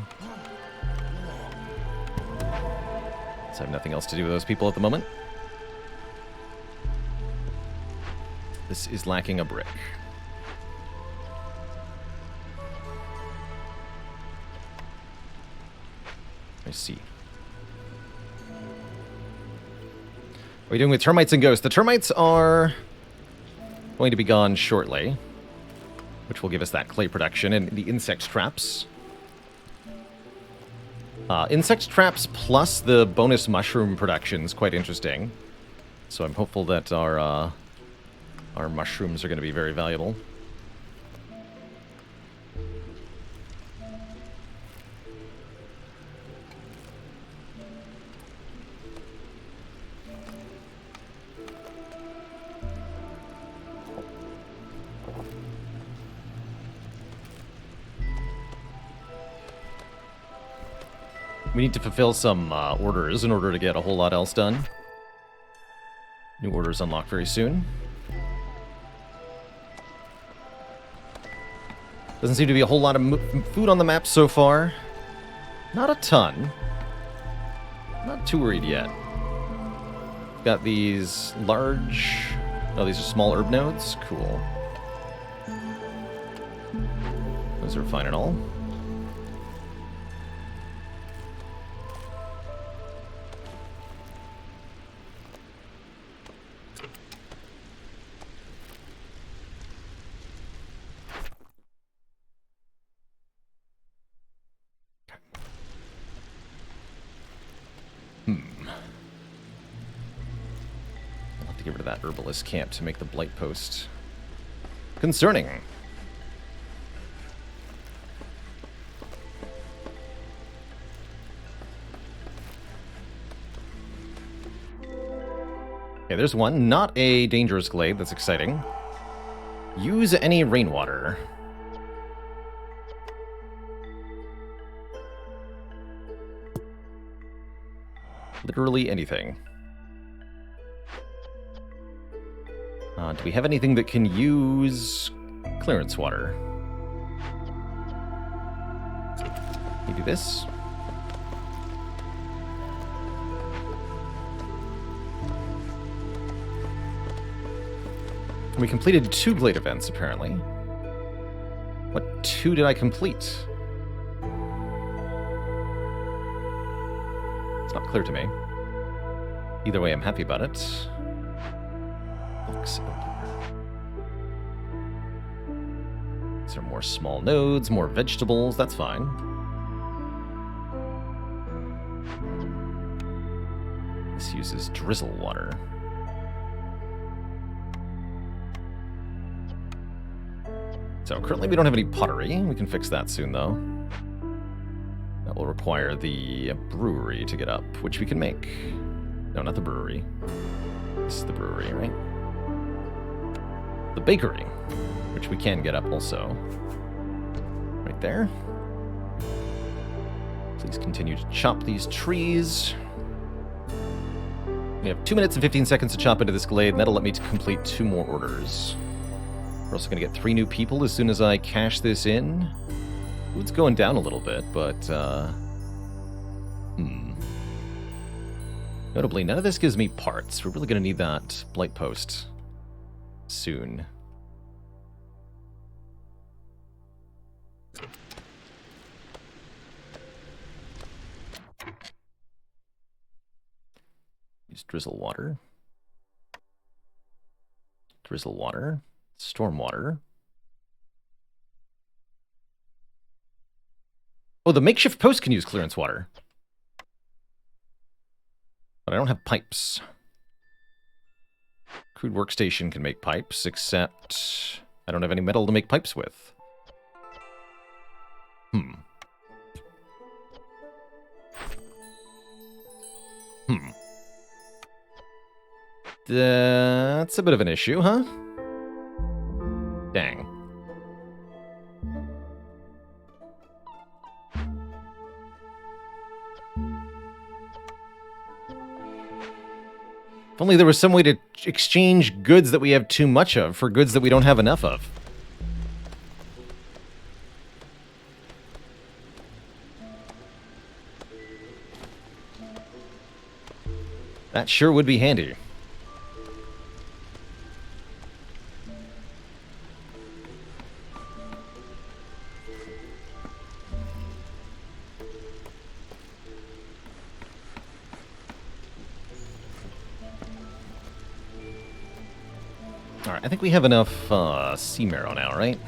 Speaker 1: So I have nothing else to do with those people at the moment. This is lacking a brick. I see. What are we doing with termites and ghosts? The termites are going to be gone shortly, which will give us that clay production and the insect traps. Insect traps plus the bonus mushroom production is quite interesting. So I'm hopeful that our mushrooms are going to be very valuable. We need to fulfill some orders in order to get a whole lot else done. New orders unlock very soon. Doesn't seem to be a whole lot of food on the map so far. Not a ton. Not too worried yet. Got these large... Oh, these are small herb nodes? Cool. Those are fine and all. That herbalist camp to make the blight post concerning. Okay, there's one. Not a dangerous glade. That's exciting. Use any rainwater. Literally anything. Do we have anything that can use clearance water? Can you do this? We completed 2 glade events, apparently. What 2 did I complete? It's not clear to me. Either way, I'm happy about it. These are more small nodes, more vegetables, that's fine. This uses drizzle water. So currently we don't have any pottery. We can fix that soon, though. That will require the brewery to get up, which we can make. No, not the brewery. This is the brewery, right? The bakery, which we can get up also. Right there. Please continue to chop these trees. We have 2 minutes and 15 seconds to chop into this glade, and that'll let me complete 2 more orders. We're also going to get 3 new people as soon as I cash this in. Food's going down a little bit, but, Notably, none of this gives me parts. We're really going to need that blight post soon. Use drizzle water. Drizzle water. Storm water. Oh, the makeshift post can use clearance water. But I don't have pipes. Crude workstation can make pipes, except I don't have any metal to make pipes with. That's a bit of an issue, huh? Dang. If only there was some way to exchange goods that we have too much of for goods that we don't have enough of. That sure would be handy. Alright, I think we have enough sea marrow now, right?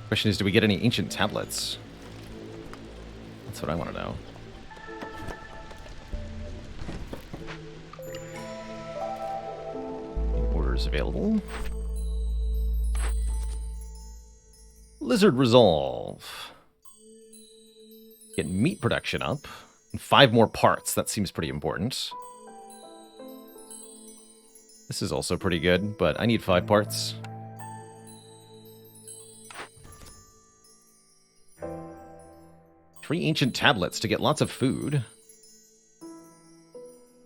Speaker 1: Question is, do we get any ancient tablets? That's what I want to know. Orders available. Lizard Resolve. Get meat production up. And 5 more parts. That seems pretty important. This is also pretty good, but I need 5 parts. Three ancient tablets to get lots of food.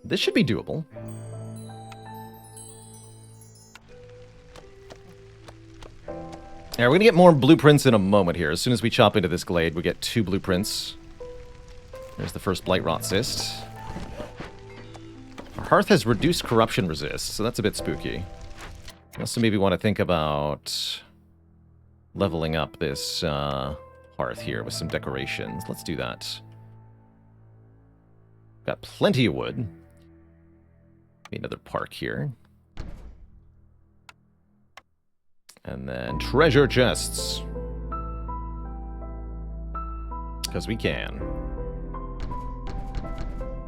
Speaker 1: This should be doable. Yeah, we're going to get more blueprints in a moment here. As soon as we chop into this glade, we get 2 blueprints. There's the first Blightrot Cyst. Our hearth has reduced corruption resist, so that's a bit spooky. I also maybe want to think about leveling up this hearth here with some decorations. Let's do that. Got plenty of wood. Maybe another park here. And then treasure chests. Because we can.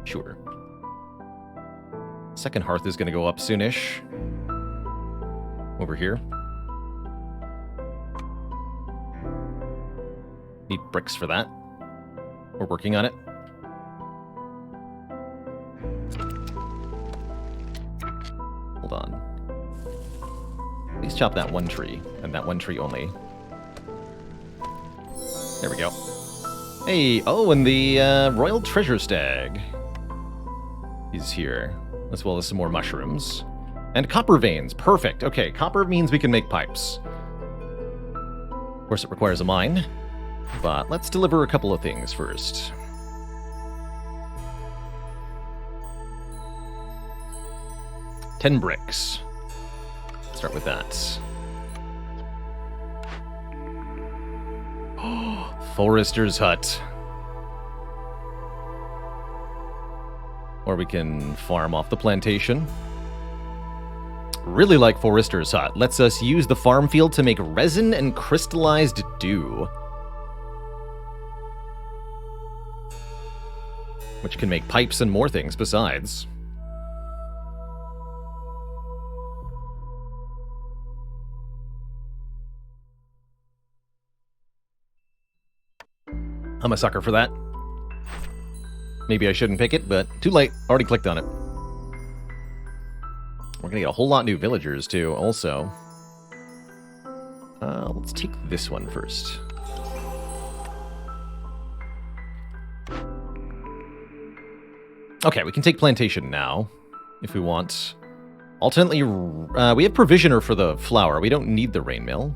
Speaker 1: Sure. Second hearth is going to go up soonish. Over here. Need bricks for that. We're working on it. Hold on. Please chop that one tree, and that one tree only. There we go. Hey, oh, and the Royal Treasure Stag is here, as well as some more mushrooms. And copper veins, perfect. Okay, copper means we can make pipes. Of course, it requires a mine, but let's deliver a couple of things first. Ten bricks. Start with that. Forester's Hut. Or we can farm off the plantation. Really like Forester's Hut. Lets us use the farm field to make resin and crystallized dew. Which can make pipes and more things besides. I'm a sucker for that. Maybe I shouldn't pick it, but too late. Already clicked on it. We're gonna get a whole lot new villagers, too, also. Let's take this one first. Okay, we can take plantation now, if we want. Alternately, we have provisioner for the flour. We don't need the rain mill.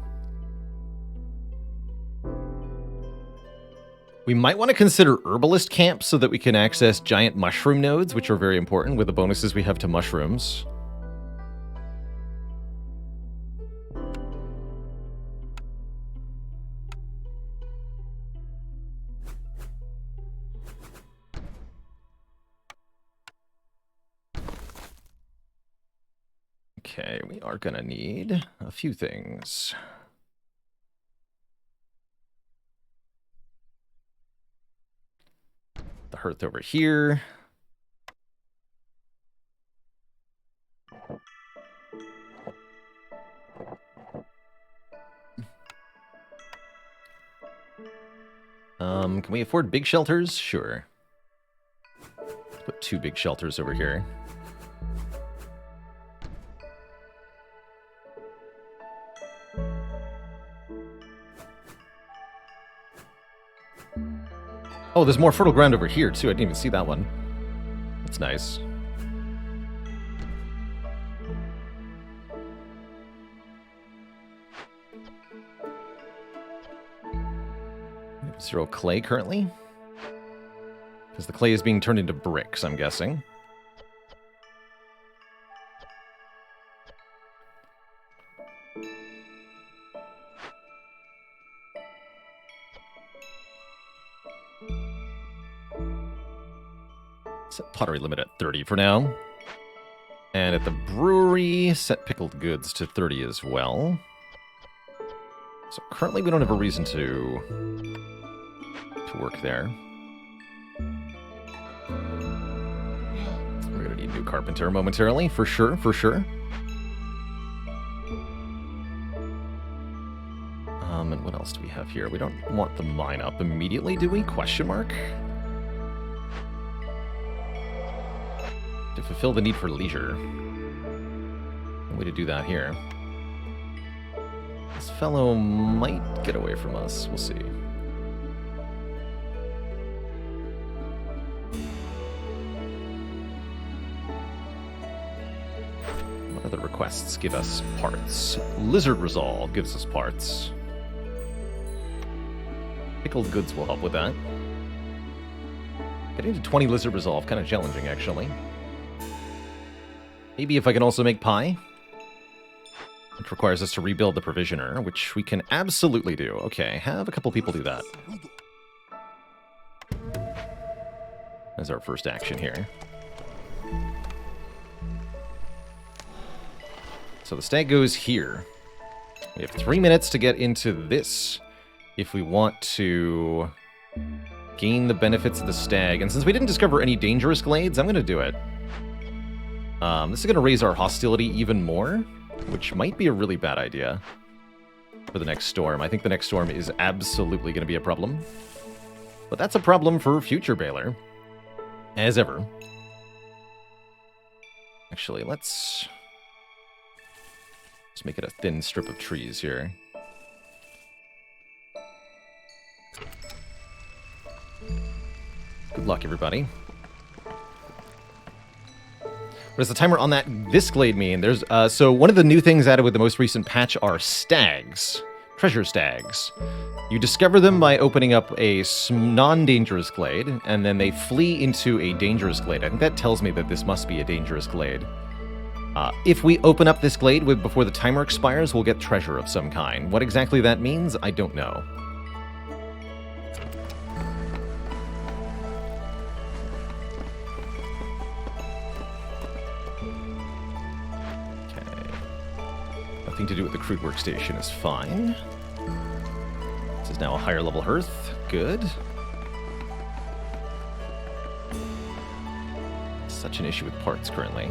Speaker 1: We might want to consider herbalist camps so that we can access giant mushroom nodes, which are very important with the bonuses we have to mushrooms. Okay, we are gonna need a few things. The hearth over here. Can we afford big shelters? Sure. Let's put 2 big shelters over here. Oh, there's more fertile ground over here, too. I didn't even see that one. That's nice. We have 0 clay currently. Because the clay is being turned into bricks, I'm guessing. Set pottery limit at 30 for now. And at the brewery, set pickled goods to 30 as well. So currently we don't have a reason to work there. We're gonna need a new carpenter momentarily, for sure, for sure. And what else do we have here? We don't want the mine up immediately, do we? Question mark? To fulfill the need for leisure. No way to do that here. This fellow might get away from us. We'll see. What other requests give us parts? Lizard Resolve gives us parts. Pickled goods will help with that. Getting to 20 Lizard Resolve, kind of challenging, actually. Maybe if I can also make pie. Which requires us to rebuild the provisioner, which we can absolutely do. Okay, have a couple people do that. As our first action here. So the stag goes here. We have 3 minutes to get into this if we want to gain the benefits of the stag. And since we didn't discover any dangerous glades, I'm going to do it. This is going to raise our hostility even more, which might be a really bad idea for the next storm. I think the next storm is absolutely going to be a problem. But that's a problem for future Baylor, as ever. Actually, let's make it a thin strip of trees here. Good luck, everybody. What does the timer on this glade mean? There's so one of the new things added with the most recent patch are stags, treasure stags. You discover them by opening up a non-dangerous glade, and then they flee into a dangerous glade. I think that tells me that this must be a dangerous glade. If we open up this glade before the timer expires, we'll get treasure of some kind. What exactly that means, I don't know. Nothing to do with the crude workstation is fine. This is now a higher level hearth. Good. Such an issue with parts currently.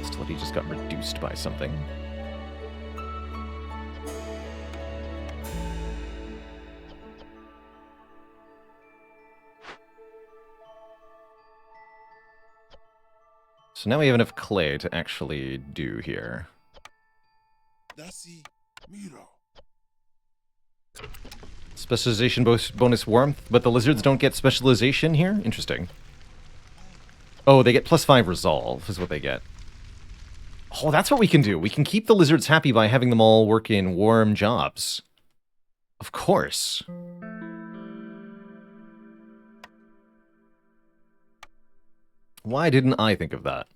Speaker 1: Hostility just got reduced by something. So now we have enough clay to actually do here. Specialization bonus warmth, but the lizards don't get specialization here? Interesting. Oh, they get +5 resolve is what they get. Oh, that's what we can do. We can keep the lizards happy by having them all work in warm jobs. Of course. Why didn't I think of that?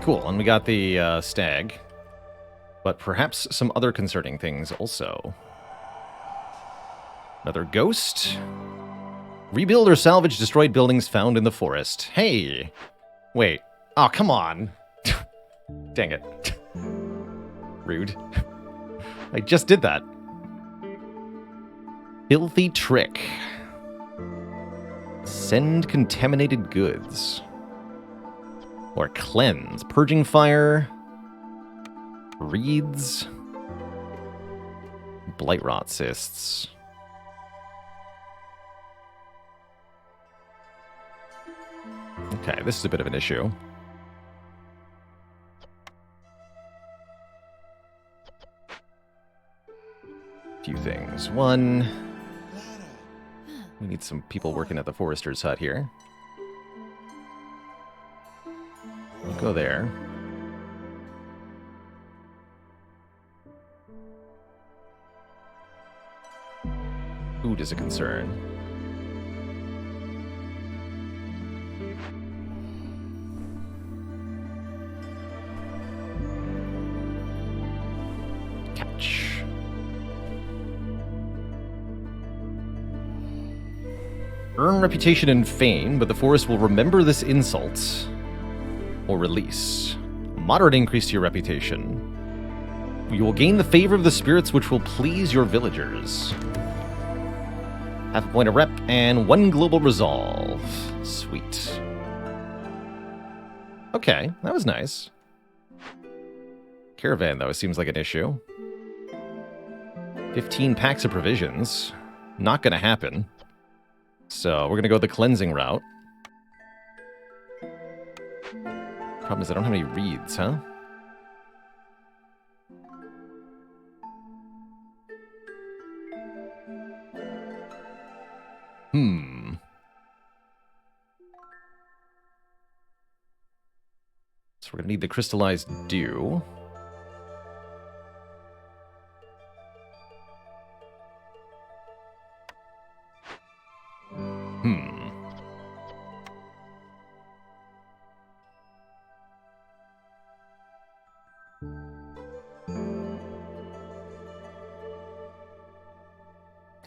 Speaker 1: Cool, and we got the stag. But perhaps some other concerning things also. Another ghost. Rebuild or salvage destroyed buildings found in the forest. Hey! Wait. Oh, come on. Dang it. Rude. I just did that. Filthy trick. Send contaminated goods. Or cleanse. Purging fire. Reeds. Blight rot cysts. Okay, this is a bit of an issue. Few things. One, We need some people working at the forester's hut here. We'll go there. Food is a concern. Catch. Earn reputation and fame, but the forest will remember this insult. Or release. Moderate increase to your reputation. You will gain the favor of the spirits, which will please your villagers. Half a point of rep and 1 global resolve. Sweet. Okay, that was nice. Caravan, though, seems like an issue. 15 packs of provisions. Not gonna happen. So, we're gonna go the cleansing route. Problem is I don't have any reeds, huh? So we're gonna need the crystallized dew.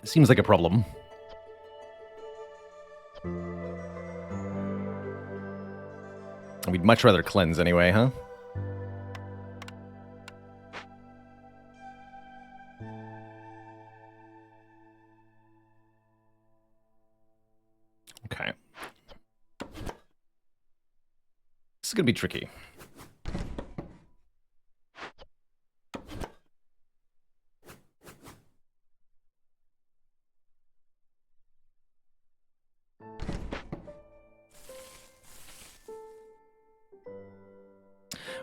Speaker 1: Seems like a problem. We'd much rather cleanse anyway, huh? Okay. This is gonna be tricky.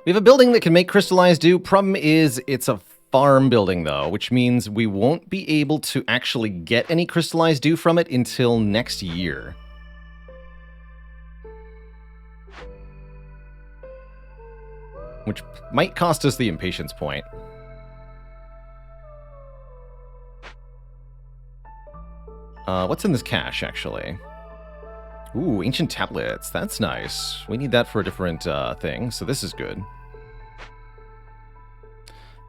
Speaker 1: We have a building that can make crystallized dew. Problem is, it's a farm building, though, which means we won't be able to actually get any crystallized dew from it until next year. Which might cost us the impatience point. What's in this cache, actually? Ooh, ancient tablets. That's nice. We need that for a different thing, so this is good.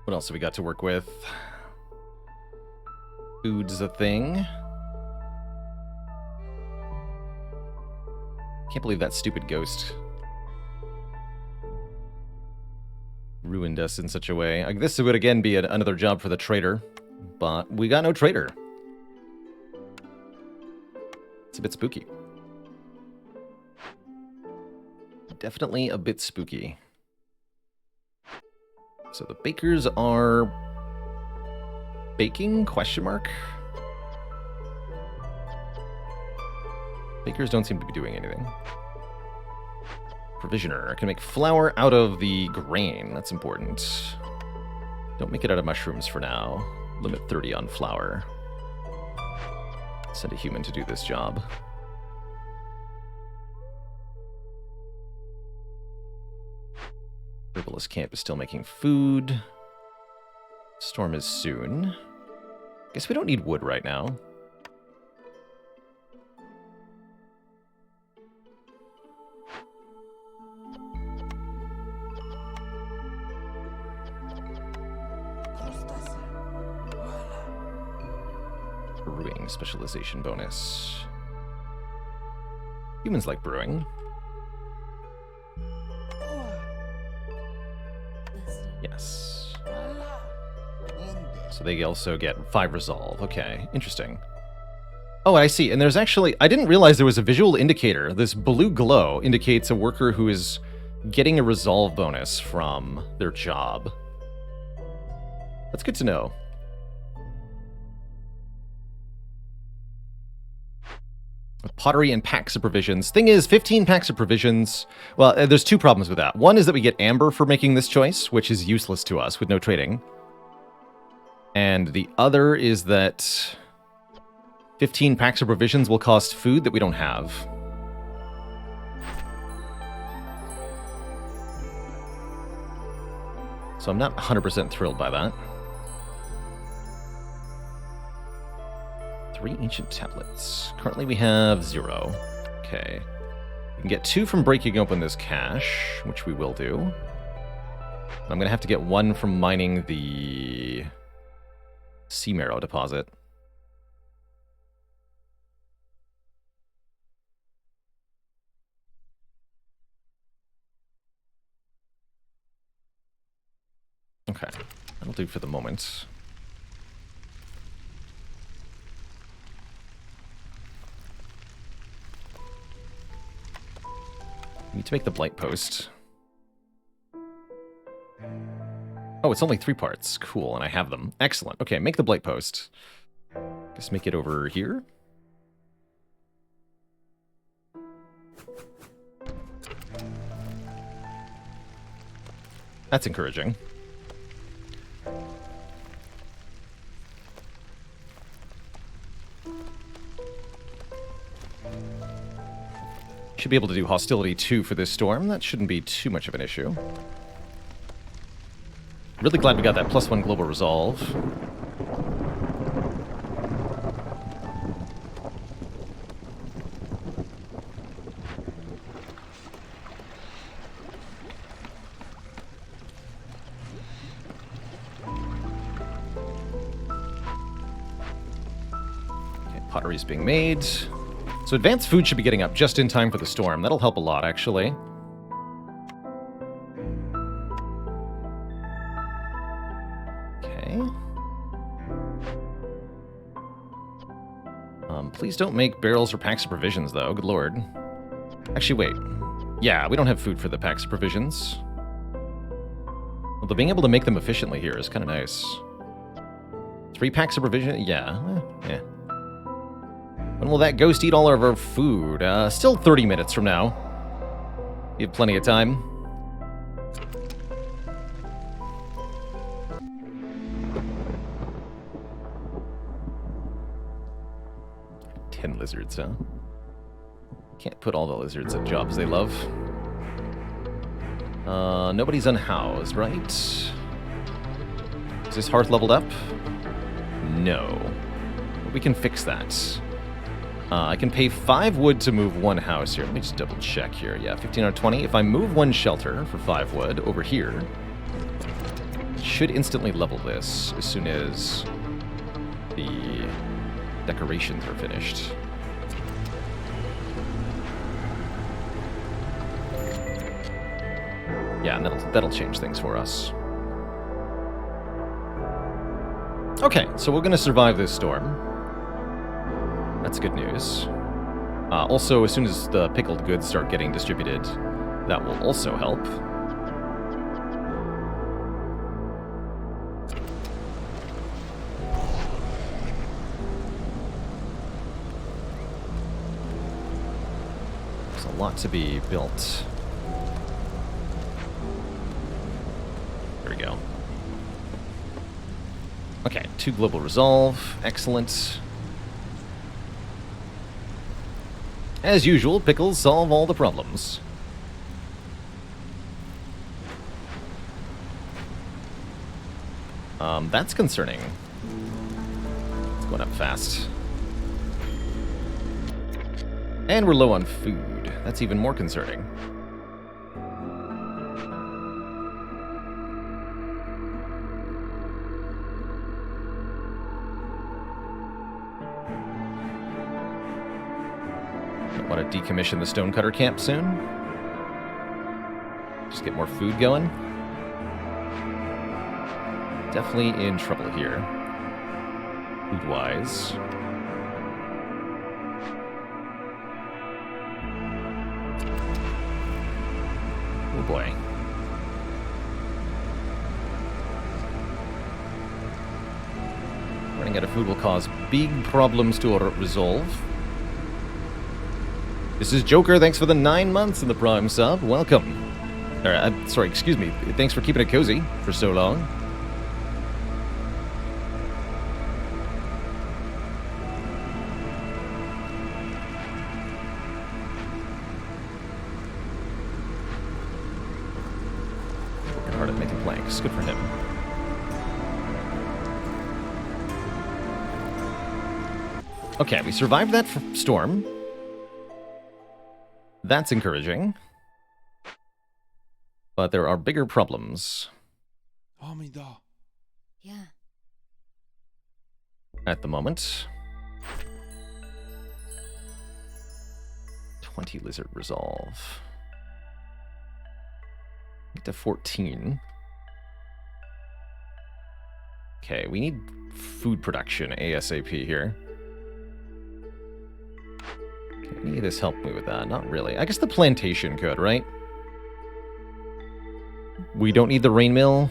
Speaker 1: What else have we got to work with? Food's a thing. Can't believe that stupid ghost ruined us in such a way. This would again be another job for the trader, but we got no trader. It's a bit spooky. Definitely a bit spooky. So the bakers are baking? Question mark? Bakers don't seem to be doing anything. Provisioner. I can make flour out of the grain. That's important. Don't make it out of mushrooms for now. Limit 30 on flour. Send a human to do this job. Herbalist camp is still making food. Storm is soon. Guess we don't need wood right now. Brewing specialization bonus. Humans like brewing. Yes. So they also get 5 resolve. Okay, interesting. Oh, I see. And there's actually... I didn't realize there was a visual indicator. This blue glow indicates a worker who is getting a resolve bonus from their job. That's good to know. Pottery and packs of provisions. Thing is, 15 packs of provisions... Well, there's 2 problems with that. One is that we get amber for making this choice, which is useless to us with no trading. And the other is that 15 packs of provisions will cost food that we don't have. So I'm not 100% thrilled by that. 3 ancient tablets. Currently we have 0. Okay. We can get 2 from breaking open this cache, which we will do. I'm going to have to get 1 from mining the sea marrow deposit. Okay, that'll do for the moment. Need to make the blight post. Oh, it's only 3 parts. Cool, and I have them. Excellent. Okay, make the blight post. Just make it over here. That's encouraging. Should be able to do hostility 2 for this storm. That shouldn't be too much of an issue. Really glad we got that +1 global resolve. Okay, pottery's being made. So advanced food should be getting up just in time for the storm. That'll help a lot, actually. Okay. Please don't make barrels or packs of provisions, though. Good lord. Actually, wait. Yeah, we don't have food for the packs of provisions. Although being able to make them efficiently here is kind of nice. 3 packs of provision? Yeah. Yeah. When will that ghost eat all of our food? Still 30 minutes from now. You have plenty of time. Lizards, huh? Can't put all the lizards at jobs they love. Nobody's unhoused, right? Is this hearth leveled up? No. But we can fix that. I can pay 5 wood to move 1 house here. Let me just double check here. Yeah, 15 out of 20. If I move 1 shelter for 5 wood over here, it should instantly level this as soon as the decorations are finished. Yeah, and that'll change things for us. Okay, so we're gonna survive this storm. That's good news. Also, as soon as the pickled goods start getting distributed, that will also help. There's a lot to be built. There we go. Okay, 2 global resolve. Excellent. As usual, pickles solve all the problems. That's concerning. It's going up fast. And we're low on food. That's even more concerning. Want to decommission the stonecutter camp soon? Just get more food going? Definitely in trouble here. Food-wise. Oh boy. Running out of food will cause big problems to resolve. This is Joker. Thanks for the 9 months in the Prime sub. Welcome. Sorry, excuse me. Thanks for keeping it cozy for so long. planks. Good for him. Okay, we survived that storm. That's encouraging. But there are bigger problems.
Speaker 2: Yeah.
Speaker 1: At the moment. 20 lizard resolve. Get to 14. Okay, we need food production ASAP here. Can any of this help me with that? Not really. I guess the plantation could, right? We don't need the rain mill.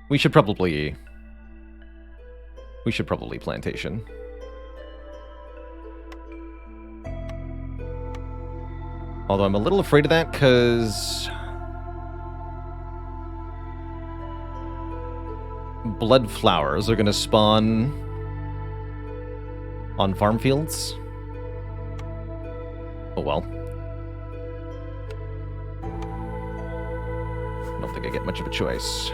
Speaker 1: We should probably plantation. Although I'm a little afraid of that because blood flowers are going to spawn on farm fields. Oh well. I don't think I get much of a choice.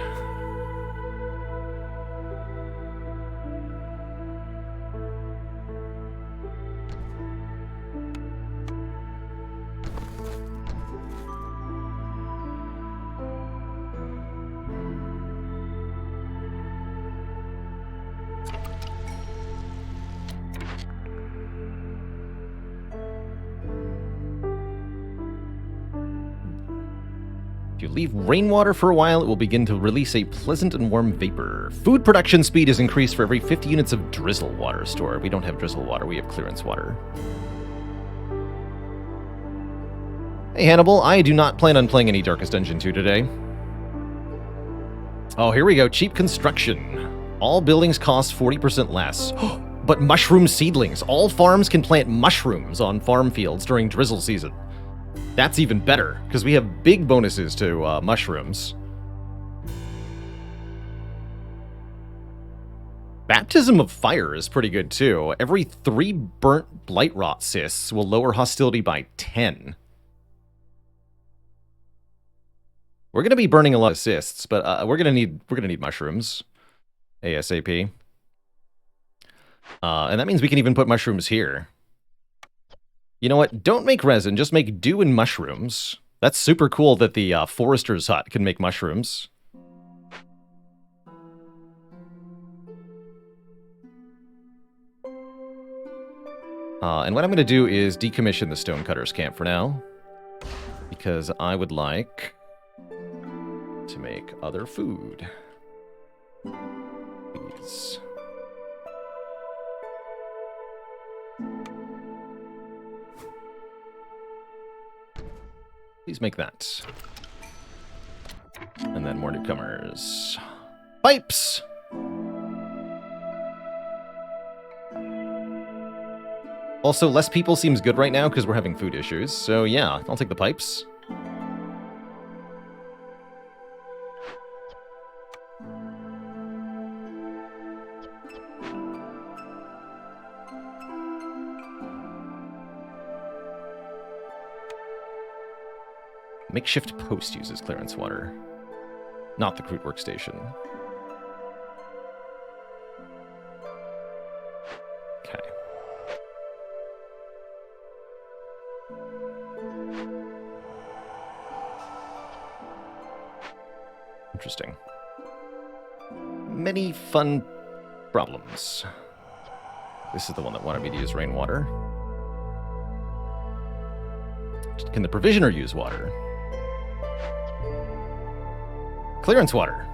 Speaker 1: Leave rainwater for a while, it will begin to release a pleasant and warm vapor. Food production speed is increased for every 50 units of drizzle water stored. We don't have drizzle water, we have clearance water. Hey Hannibal, I do not plan on playing any Darkest Dungeon 2 today. Oh, here we go, cheap construction. All buildings cost 40% less. But mushroom seedlings. All farms can plant mushrooms on farm fields during drizzle season. That's even better, because we have big bonuses to mushrooms. Baptism of Fire is pretty good, too. Every 3 burnt blight rot cysts will lower hostility by 10. We're going to be burning a lot of cysts, but we're going to need mushrooms ASAP. And that means we can even put mushrooms here. You know what? Don't make resin, just make dew and mushrooms. That's super cool that the forester's hut can make mushrooms. And what I'm going to do is decommission the Stonecutter's camp for now. Because I would like to make other food. Please. Please make that. And then more newcomers. Pipes! Also, less people seems good right now because we're having food issues. So yeah, I'll take the pipes. Makeshift post uses clearance water, not the crude workstation. Okay. Interesting. Many fun problems. This is the one that wanted me to use rainwater. Can the provisioner use water? Clearance water.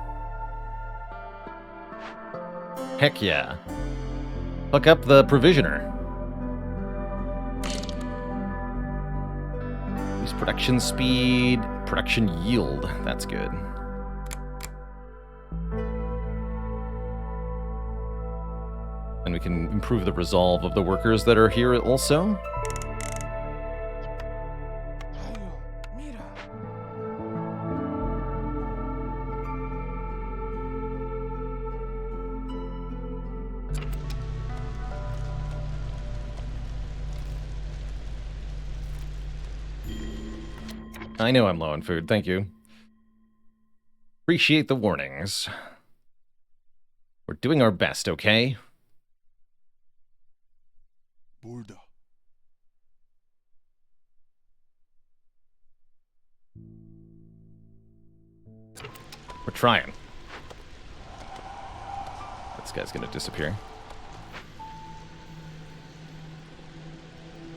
Speaker 1: Heck yeah. Hook up the provisioner. Use production speed, production yield. That's good. And we can improve the resolve of the workers that are here also. I know I'm low on food, thank you. Appreciate the warnings. We're doing our best, okay?
Speaker 2: Burada.
Speaker 1: We're trying. This guy's gonna disappear.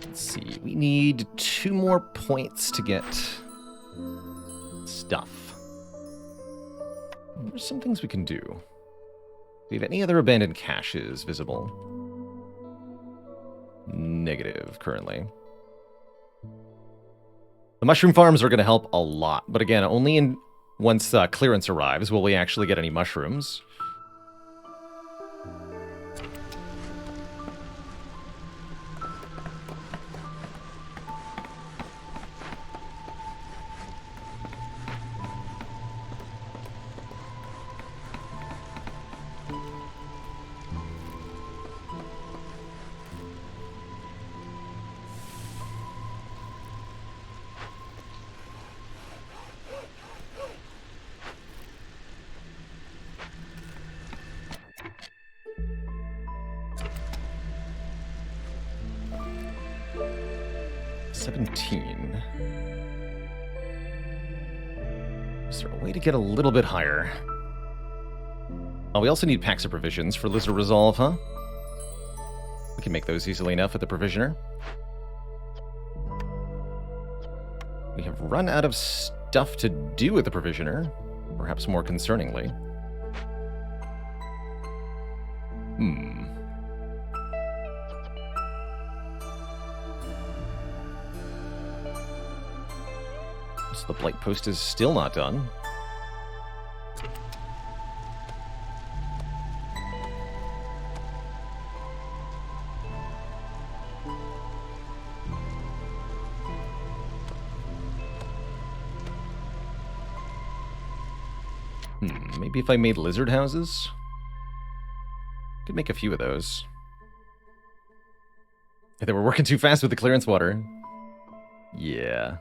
Speaker 1: Let's see. We need 2 more points to get stuff. There's some things we can do. Do we have any other abandoned caches visible? Negative, currently. The mushroom farms are going to help a lot, but again, only once clearance arrives will we actually get any mushrooms. Is there a way to get a little bit higher? Oh, we also need packs of provisions for Lizard Resolve, huh? We can make those easily enough with the Provisioner. We have run out of stuff to do with the Provisioner, perhaps more concerningly. So the Blight Post is still not done. Maybe if I made lizard houses? Could make a few of those. If they were working too fast with the clearance water. Yeah.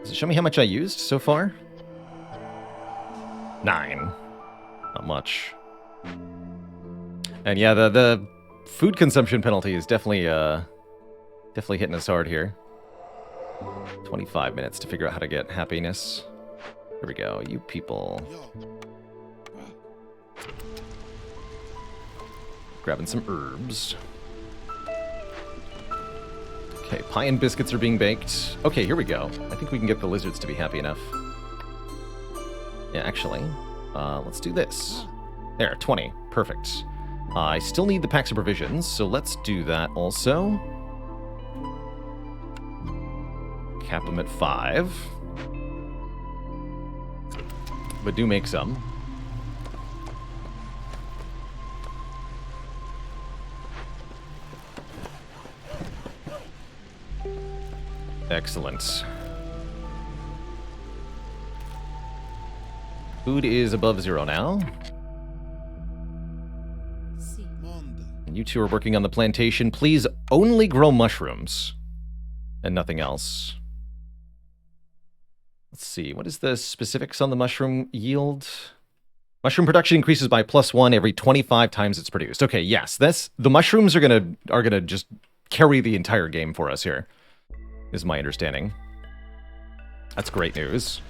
Speaker 1: Does it show me how much I used so far? 9. Not much. And yeah, the food consumption penalty is definitely hitting us hard here. 25 minutes to figure out how to get happiness. Here we go, you people. Grabbing some herbs. Okay, pie and biscuits are being baked. Okay, here we go. I think we can get the lizards to be happy enough. Yeah, actually, let's do this. There, 20. Perfect. I still need the packs of provisions, so let's do that also. Cap them at 5. But do make some. Excellent. Food is above 0 now. And you two are working on the plantation. Please only grow mushrooms and nothing else. Let's see, what is the specifics on the mushroom yield? Mushroom production increases by +1 every 25 times it's produced. Okay, yes, the mushrooms are gonna just carry the entire game for us here, is my understanding. That's great news.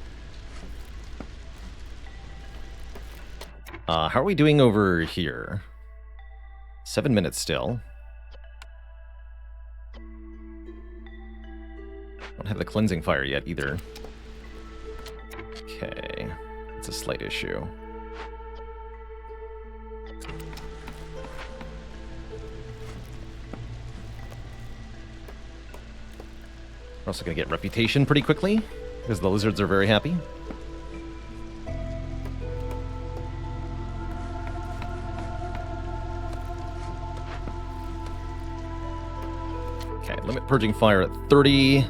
Speaker 1: How are we doing over here? 7 minutes still. Don't have the cleansing fire yet either. Okay, it's a slight issue. We're also going to get reputation pretty quickly, because the lizards are very happy. Okay, limit purging fire at 30.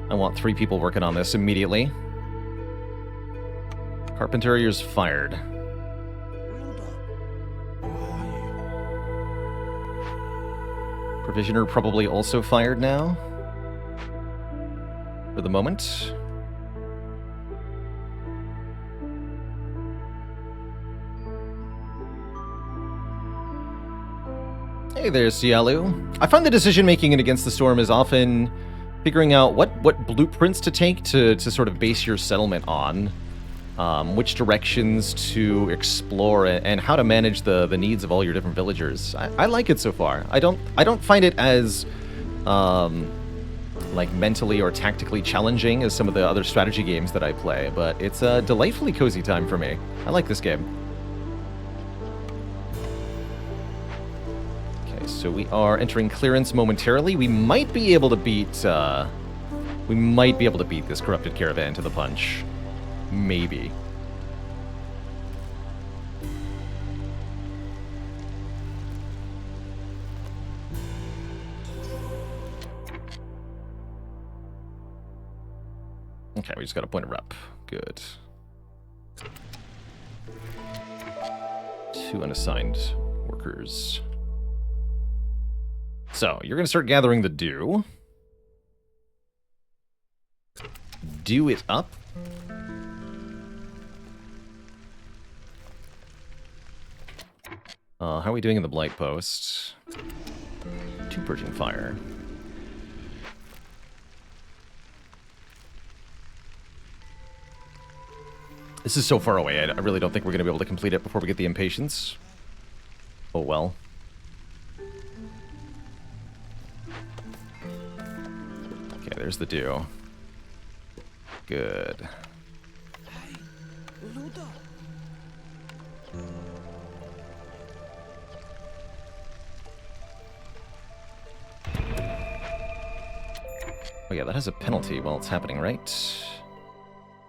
Speaker 1: I want 3 people working on this immediately. Carpenterier's fired. Provisioner probably also fired now. for the moment. Hey there, Cialu. I find the decision-making in Against the Storm is often figuring out what blueprints to take to sort of base your settlement on, which directions to explore, and how to manage the needs of all your different villagers. I like it so far. I don't find it as like mentally or tactically challenging as some of the other strategy games that I play, but it's a delightfully cozy time for me. I like this game. So we are entering clearance momentarily. We might be able to beat this corrupted caravan to the punch. Maybe. Okay, we just got a point of rep. Good. 2 unassigned workers. So, you're going to start gathering the dew. Dew it up. How are we doing in the Blight Post? 2 Purging Fire. This is so far away, I really don't think we're going to be able to complete it before we get the Impatience. Oh well. Okay, there's the dew. Good. Oh yeah, that has a penalty while it's happening, right?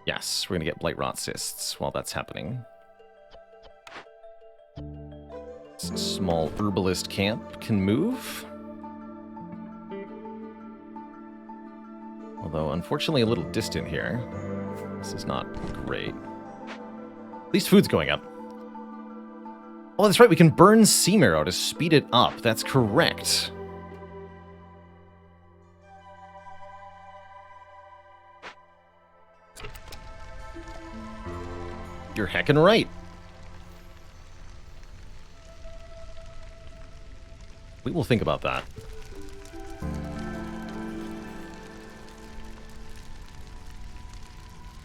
Speaker 1: Yes, we're gonna get Blightrot Cysts while that's happening. Small herbalist camp can move. Although, unfortunately, a little distant here. This is not great. At least food's going up. Oh, that's right, we can burn Sea Marrow to speed it up. That's correct. You're heckin' right. We will think about that.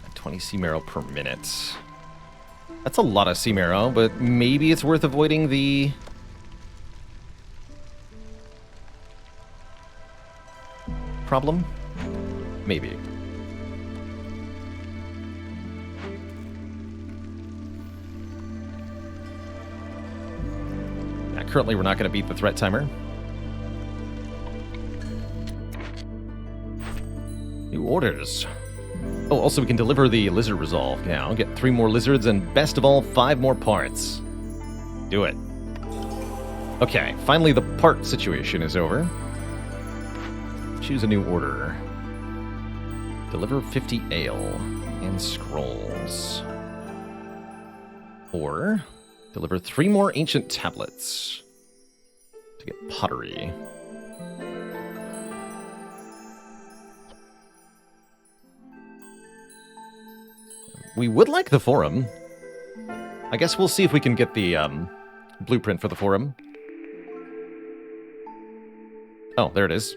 Speaker 1: At 20 Sea Marrow per minute. That's a lot of Sea Marrow, but maybe it's worth avoiding the... problem? Maybe. Currently, we're not going to beat the threat timer. New orders. Oh, also we can deliver the lizard resolve now. Get 3 more lizards and, best of all, 5 more parts. Do it. Okay, finally the part situation is over. Choose a new order. Deliver 50 ale and scrolls. Or deliver 3 more ancient tablets. Get pottery. We would like the forum. I guess we'll see if we can get the blueprint for the forum. Oh, there it is.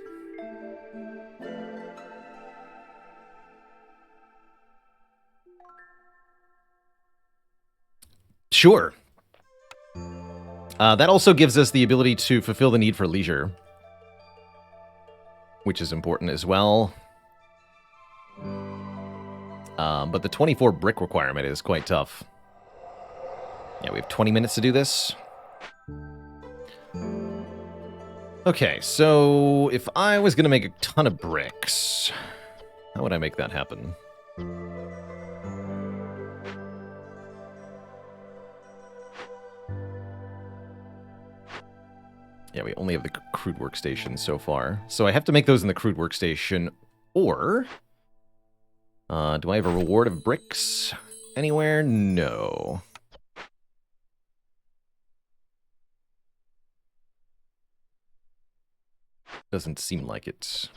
Speaker 1: Sure. That also gives us the ability to fulfill the need for leisure, which is important as well. But the 24 brick requirement is quite tough. Yeah, we have 20 minutes to do this. Okay, so if I was going to make a ton of bricks, how would I make that happen? Yeah, we only have the crude workstation so far. So I have to make those in the crude workstation, or... do I have a reward of bricks anywhere? No. Doesn't seem like it.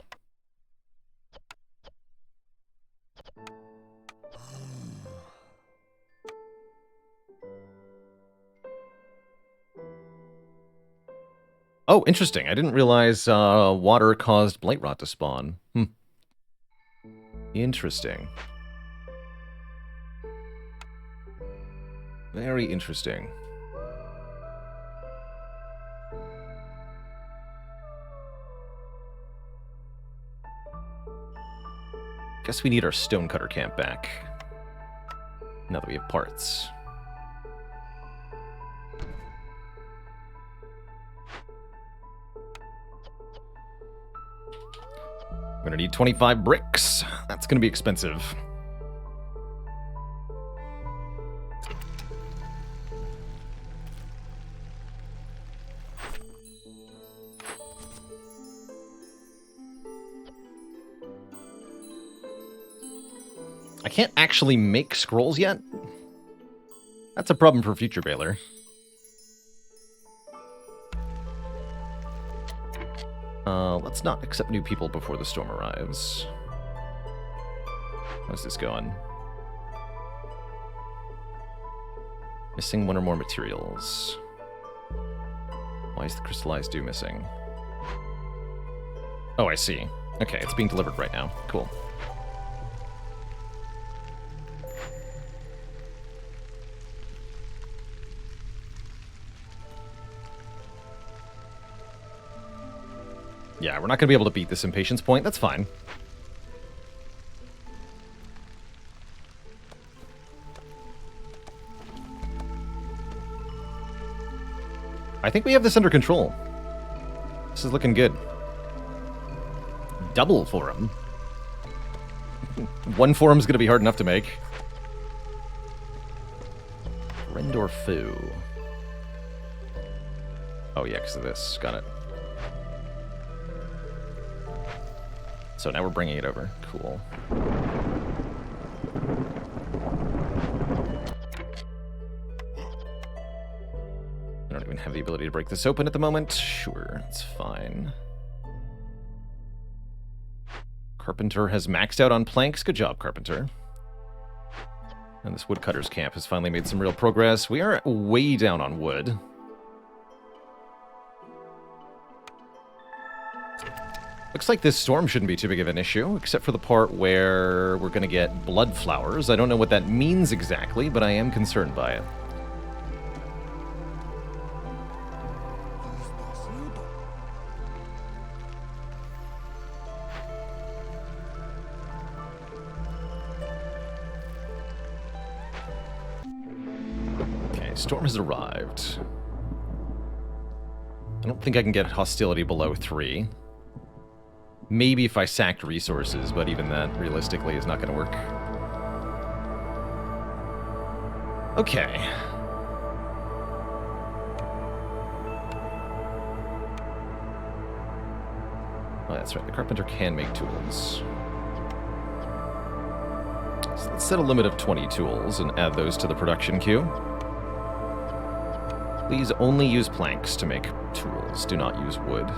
Speaker 1: Oh, interesting. I didn't realize water caused Blightrot to spawn. Interesting. Very interesting. Guess we need our stonecutter camp back. Now that we have parts. I'm gonna need 25 bricks. That's gonna be expensive. I can't actually make scrolls yet. That's a problem for future Baylor. Let's not accept new people before the storm arrives. How's this going? Missing one or more materials. Why is the crystallized dew missing? Oh, I see. Okay, it's being delivered right now. Cool. Yeah, we're not going to be able to beat this impatience point. That's fine. I think we have this under control. This is looking good. Double forum. One forum's going to be hard enough to make. Friend or foe? Oh, yeah, because of this. Got it. So now we're bringing it over. Cool. I don't even have the ability to break this open at the moment. Sure, it's fine. Carpenter has maxed out on planks. Good job, Carpenter. And this woodcutter's camp has finally made some real progress. We are way down on wood. Looks like this storm shouldn't be too big of an issue, except for the part where we're going to get blood flowers. I don't know what that means exactly, but I am concerned by it. Okay, storm has arrived. I don't think I can get hostility below 3. Maybe if I sacked resources, but even that, realistically, is not going to work. Okay. Oh, that's right. The carpenter can make tools. So let's set a limit of 20 tools and add those to the production queue. Please only use planks to make tools. Do not use wood.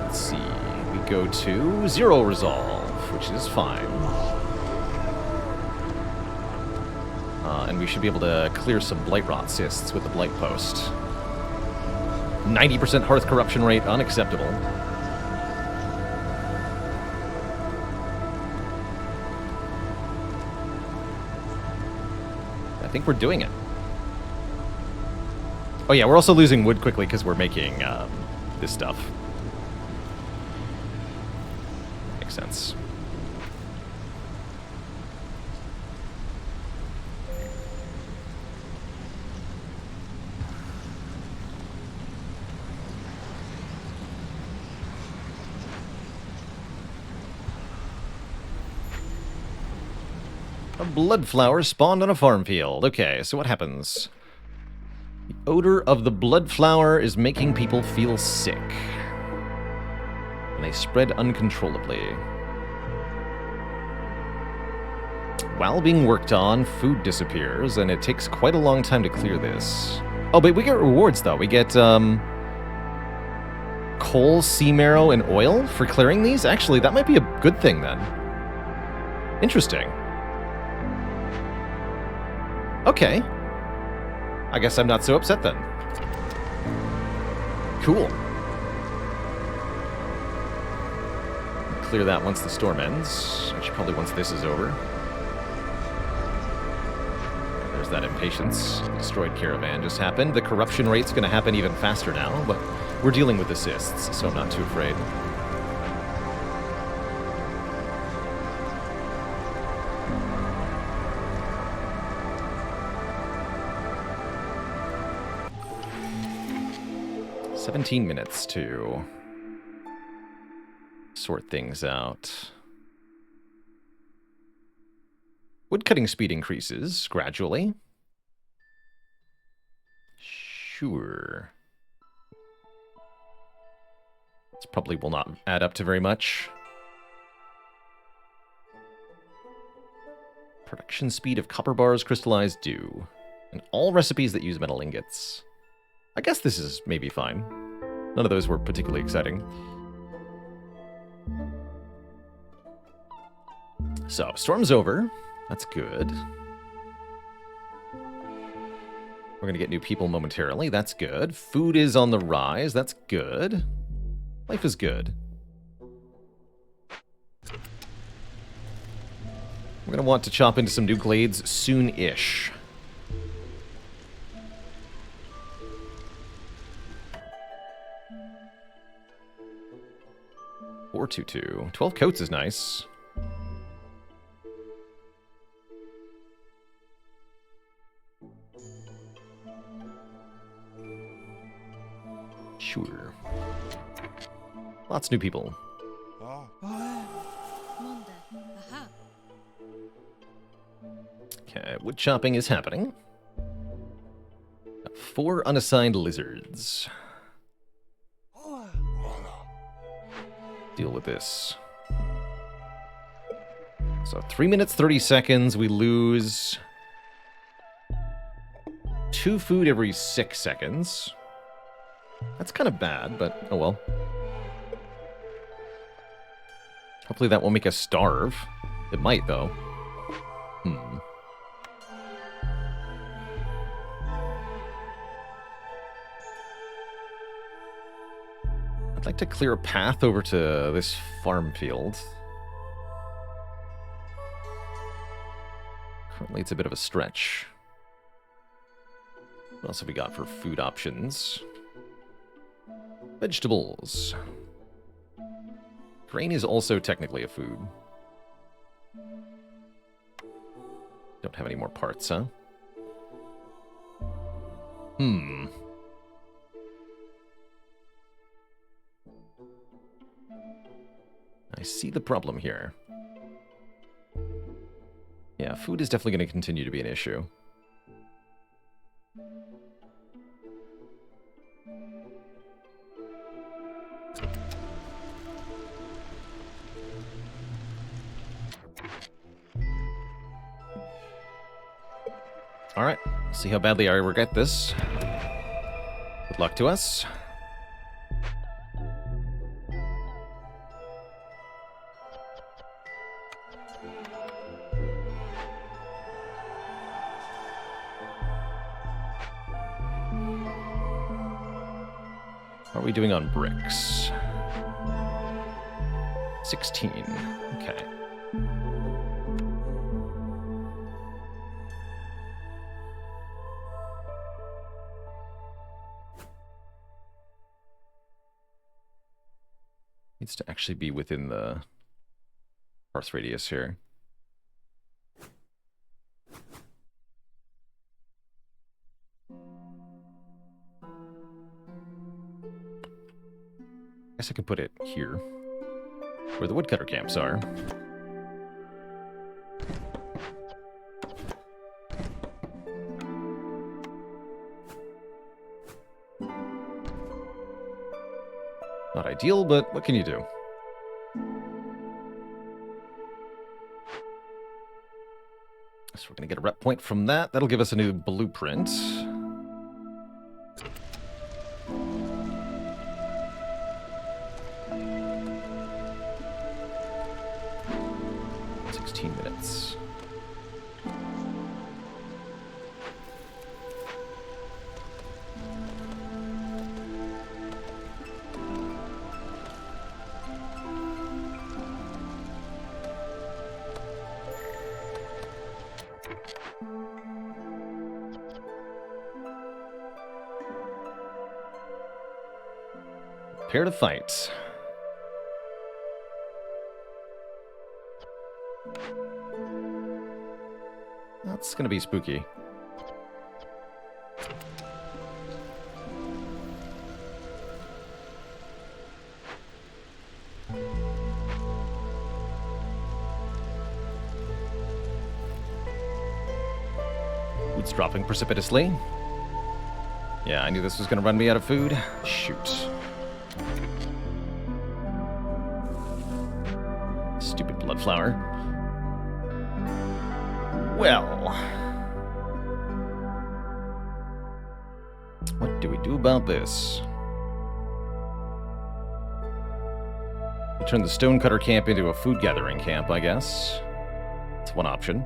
Speaker 1: Let's see, we go to 0 resolve, which is fine. And we should be able to clear some Blightrot cysts with the Blight Post. 90% hearth corruption rate, unacceptable. I think we're doing it. Oh yeah, we're also losing wood quickly because we're making this stuff. Sense. A blood flower spawned on a farm field. Okay, so what happens? The odor of the blood flower is making people feel sick. And they spread uncontrollably. While being worked on, food disappears, and it takes quite a long time to clear this. Oh, but we get rewards, though. We get, coal, sea marrow, and oil for clearing these? Actually, that might be a good thing, then. Interesting. Okay. I guess I'm not so upset then. Cool. Clear that once the storm ends. Actually, probably once this is over. There's that impatience. Destroyed caravan just happened. The corruption rate's going to happen even faster now, but we're dealing with assists, so I'm not too afraid. "17 minutes to sort things out." Woodcutting speed increases gradually. Sure. This probably will not add up to very much. Production speed of copper bars crystallized dew. And all recipes that use metal ingots. I guess this is maybe fine. None of those were particularly exciting. So, storm's over. That's good. We're going to get new people momentarily. That's good. Food is on the rise. That's good. Life is good. We're going to want to chop into some new glades soon-ish. $422. 12 coats is nice. Sure. Lots of new people. Okay, wood chopping is happening. Got 4 unassigned lizards. Deal with this. So 3 minutes, 30 seconds. We lose 2 food every 6 seconds. That's kind of bad, but oh well. Hopefully that won't make us starve. It might, though. I'd like to clear a path over to this farm field. Currently it's a bit of a stretch. What else have we got for food options? Vegetables. Grain is also technically a food. Don't have any more parts, huh? I see the problem here. Yeah, food is definitely going to continue to be an issue. Alright, see how badly I regret this. Good luck to us. How are we doing on bricks? 16. Okay. Needs to actually be within the hearth radius here. Guess I can put it here, where the woodcutter camps are. Not ideal, but what can you do? So we're going to get a rep point from that. That'll give us a new blueprint. Prepare to fight. That's gonna be spooky. Food's dropping precipitously. Yeah, I knew this was gonna run me out of food. Shoot. Stupid blood flower. Well. What do we do about this? We turn the stonecutter camp into a food gathering camp, I guess. That's one option.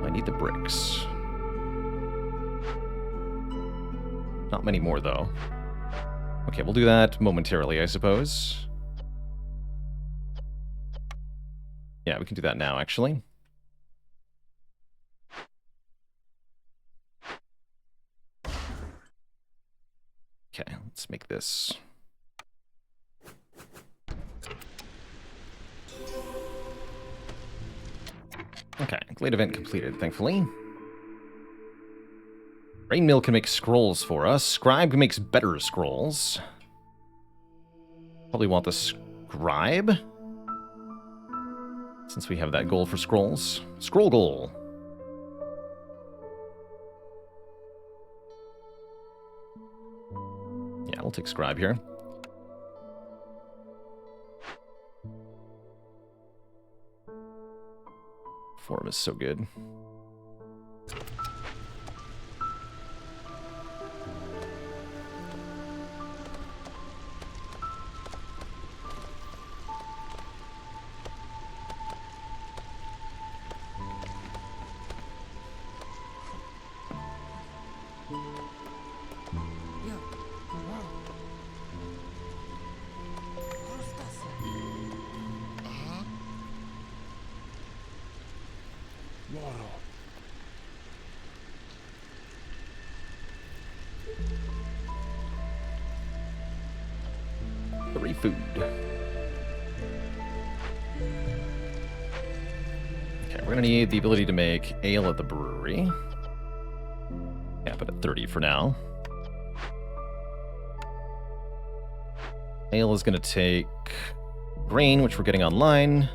Speaker 1: I need the bricks. Not many more, though. Okay, we'll do that momentarily, I suppose. Yeah, we can do that now, actually. Okay, let's make this. Okay, glade event completed, thankfully. Rainmill can make scrolls for us. Scribe makes better scrolls. Probably want the scribe. Since we have that goal for scrolls. Scroll goal. Yeah, we'll take scribe here. Form is so good. Free food. Okay, we're gonna need the ability to make ale at the brewery. Yeah, but at 30 for now. Ale is gonna take grain, which we're getting online,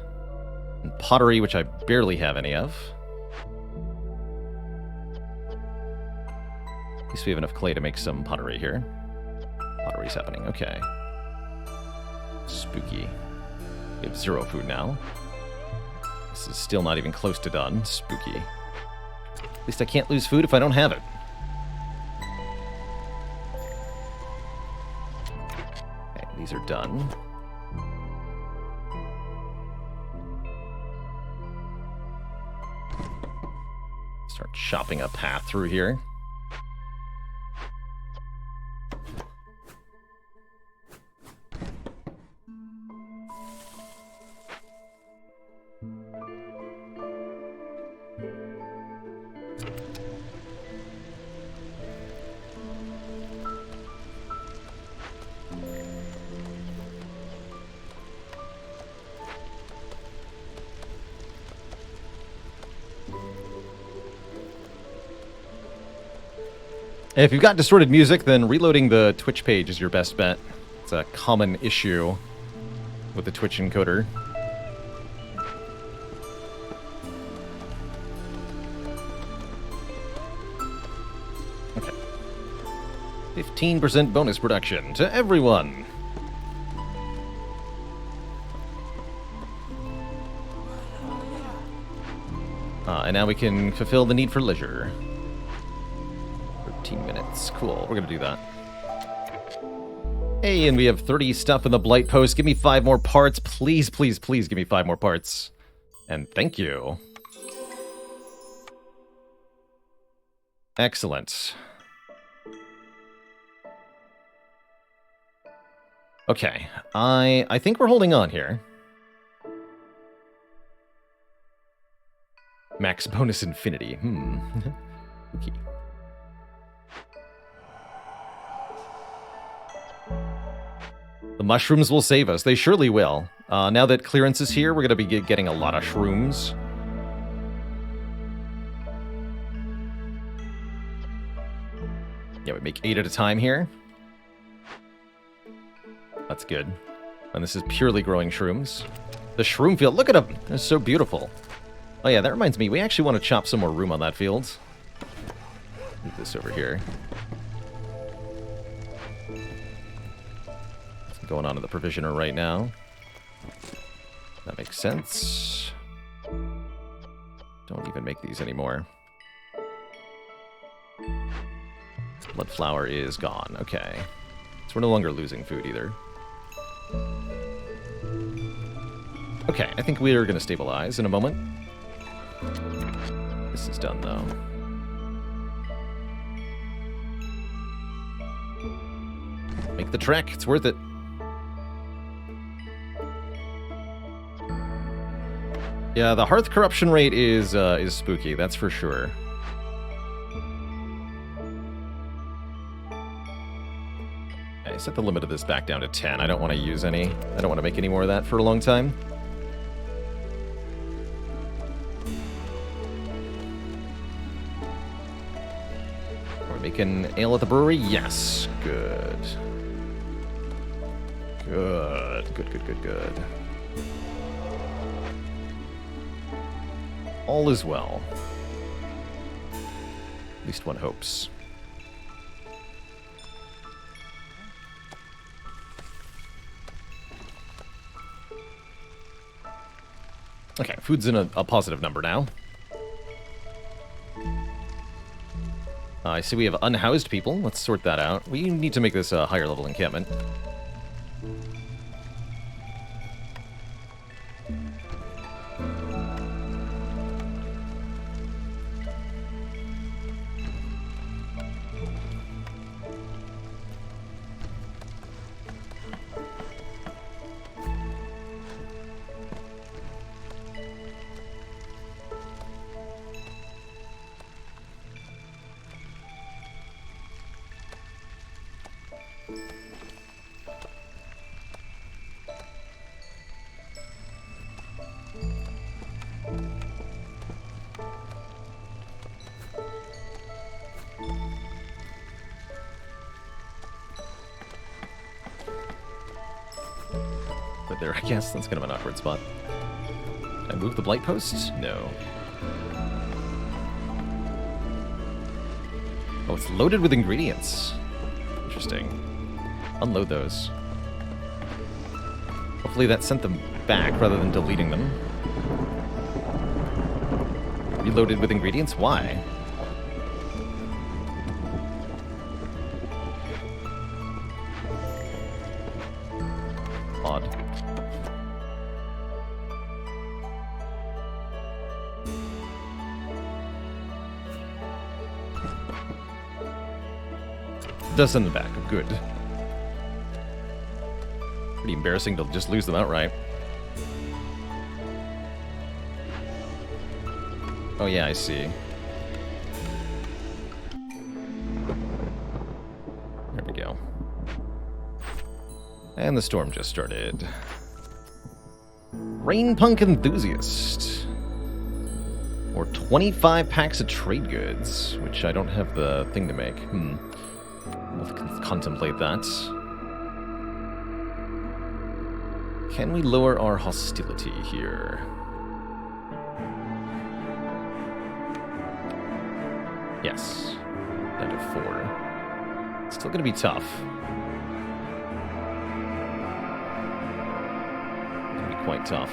Speaker 1: and pottery, which I barely have any of. At least we have enough clay to make some pottery here. Pottery's happening, okay. Spooky. We have 0 food now. This is still not even close to done. Spooky. At least I can't lose food if I don't have it. Okay, these are done. Start chopping a path through here. If you've got distorted music, then reloading the Twitch page is your best bet. It's a common issue with the Twitch encoder. Okay. 15% bonus production to everyone. And now we can fulfill the need for leisure. 13 minutes. Cool, we're gonna do that. Hey, and we have 30 stuff in the Blight Post. Give me 5 more parts. Please, please, please give me 5 more parts. And thank you. Excellent. Okay, I think we're holding on here. Max bonus infinity. Okay. The mushrooms will save us. They surely will. Now that clearance is here, we're going to be getting a lot of shrooms. Yeah, we make 8 at a time here. That's good. And this is purely growing shrooms. The shroom field, look at them! They're so beautiful. Oh yeah, that reminds me, we actually want to chop some more room on that field. Move this over here. What's going on in the provisioner right now? That makes sense. Don't even make these anymore. Blood flower is gone. Okay. So we're no longer losing food either. Okay, I think we are going to stabilize in a moment. This is done, though. Make the trek. It's worth it. Yeah, the hearth corruption rate is spooky. That's for sure. Okay, set the limit of this back down to 10. I don't want to use any. I don't want to make any more of that for a long time. Making ale at the brewery? Yes. Good. Good. Good. All is well. At least one hopes. Okay, food's in a positive number now. I see we have unhoused people. Let's sort that out. We need to make this a higher level encampment. But there, I guess that's kind of an awkward spot. Did I move the blight post? No. Oh, it's loaded with ingredients. Interesting. Unload those. Hopefully that sent them back rather than deleting them. Reloaded with ingredients? Why? Odd. Does send them back. Good. Pretty embarrassing to just lose them outright. Oh yeah, I see. There we go. And the storm just started. Rainpunk Enthusiast. Or 25 packs of trade goods, which I don't have the thing to make. We'll contemplate that. Can we lower our hostility here? Yes. Down to 4. Still gonna be tough. Gonna be quite tough.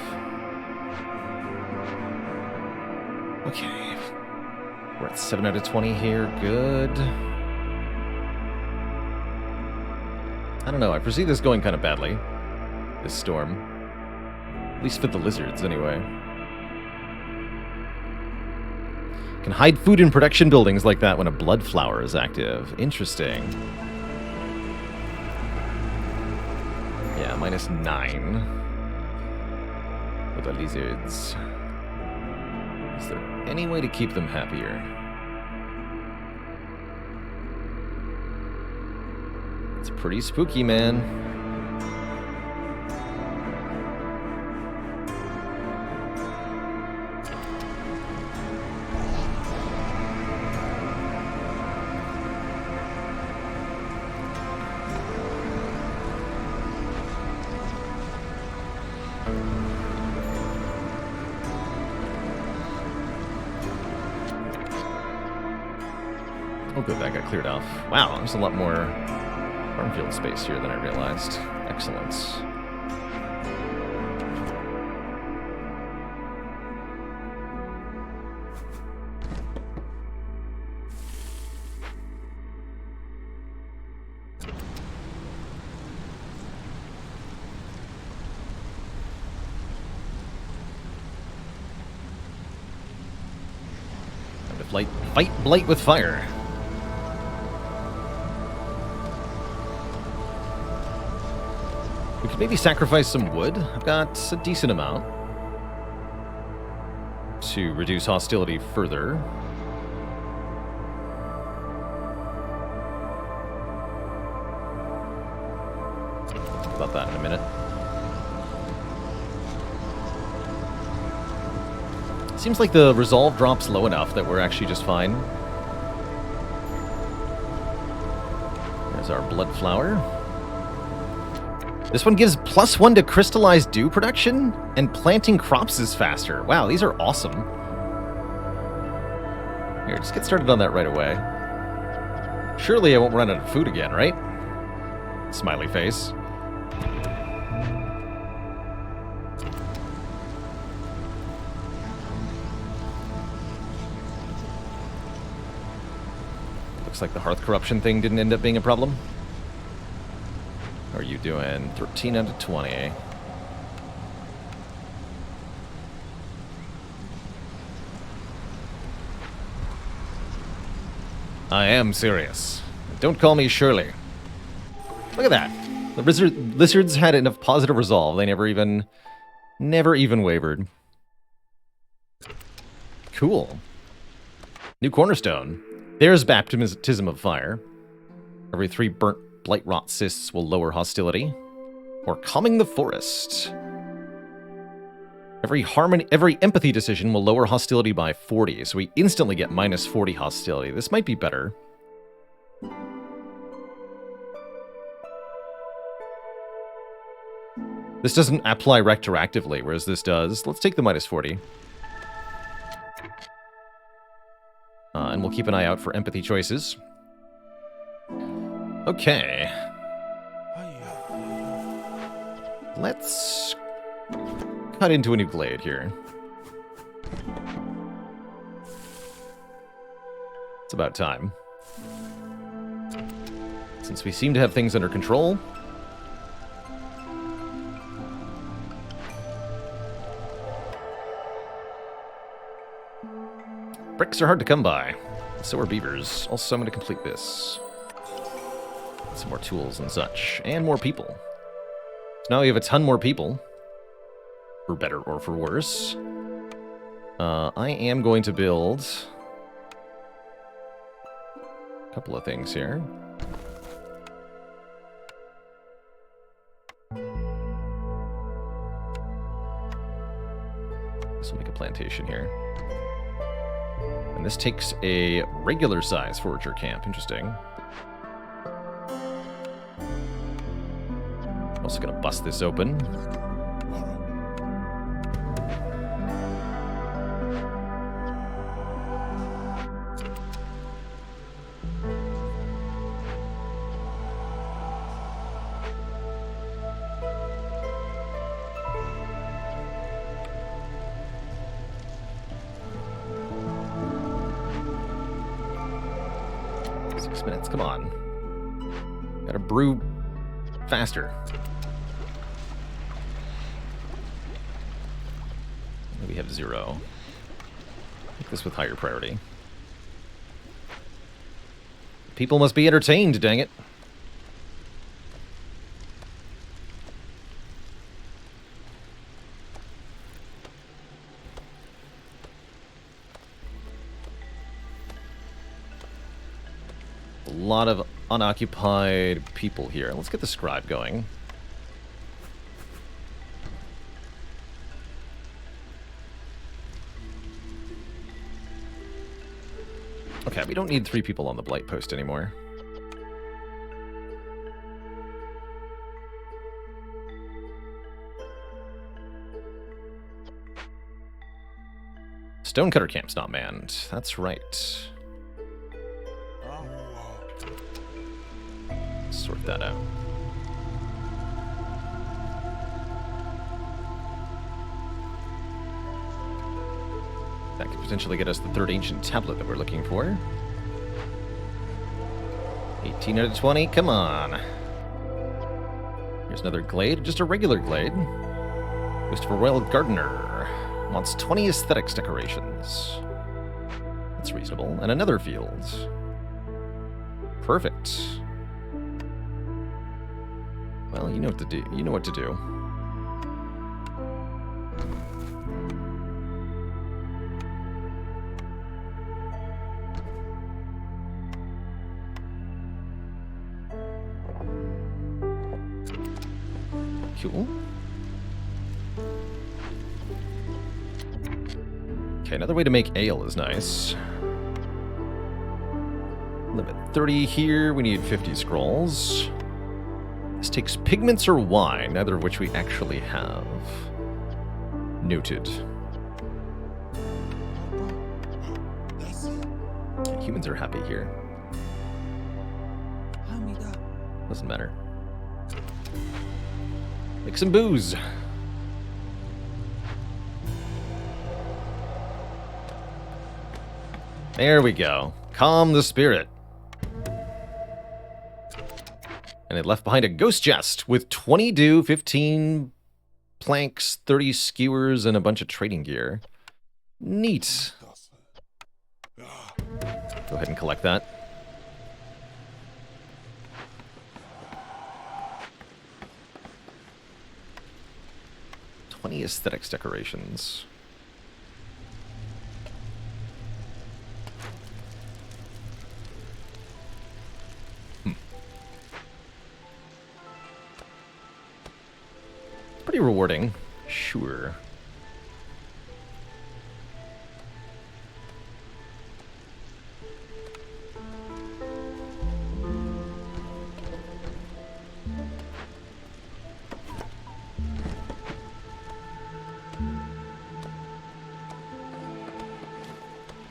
Speaker 1: Okay. We're at 7 out of 20 here. Good. I don't know. I foresee this going kind of badly. This storm. At least for the lizards, anyway. Can hide food in production buildings like that when a blood flower is active. Interesting. Yeah, -9. For the lizards. Is there any way to keep them happier? It's pretty spooky, man. Oh, good, that got cleared off. Wow, there's a lot more farm field space here than I realized. Excellent. Time to fight blight with fire. We could maybe sacrifice some wood. I've got a decent amount to reduce hostility further. Think about that in a minute. Seems like the resolve drops low enough that we're actually just fine. There's our blood flower. This one gives +1 to crystallized dew production, and planting crops is faster. Wow, these are awesome. Here, just get started on that right away. Surely I won't run out of food again, right? Smiley face. Looks like the hearth corruption thing didn't end up being a problem. How are you doing? 13 out of 20. I am serious. Don't call me Shirley. Look at that. The lizards had enough positive resolve. They never even wavered. Cool. New cornerstone. There's baptism of fire. Every 3 burnt blight rot cysts will lower hostility. Or calming the forest. Every empathy decision will lower hostility by 40, so we instantly get -40 hostility. This might be better. This doesn't apply retroactively, whereas this does. Let's take the -40. And we'll keep an eye out for empathy choices. Okay. Let's cut into a new glade here. It's about time. Since we seem to have things under control. Bricks are hard to come by. So are beavers. Also, I'm going to complete this. Some more tools and such. And more people. So now we have a ton more people. For better or for worse. I am going to build a couple of things here. This will make a plantation here. And this takes a regular size forager camp. Interesting. Also gonna bust this open. Minutes, come on. Gotta brew faster. We have 0. Make this with higher priority. People must be entertained, dang it. A lot of unoccupied people here. Let's get the scribe going. Okay, we don't need 3 people on the blight post anymore. Stonecutter camp's not manned. That's right. Sort that out. That could potentially get us the third ancient tablet that we're looking for. 18 out of 20, come on. Here's another glade, just a regular glade. Christopher Royal Gardener wants 20 aesthetics decorations. That's reasonable. And another field. Perfect. Well, you know what to do. You know what to do. Cool. Okay, another way to make ale is nice. Limit 30 here. We need 50 scrolls. This takes pigments or wine, neither of which we actually have. Noted. Okay, humans are happy here. Doesn't matter. Make some booze. There we go. Calm the spirit. And it left behind a ghost chest with 20 dew, 15 planks, 30 skewers, and a bunch of trading gear. Neat. Go ahead and collect that. Aesthetics decorations. Pretty rewarding, sure.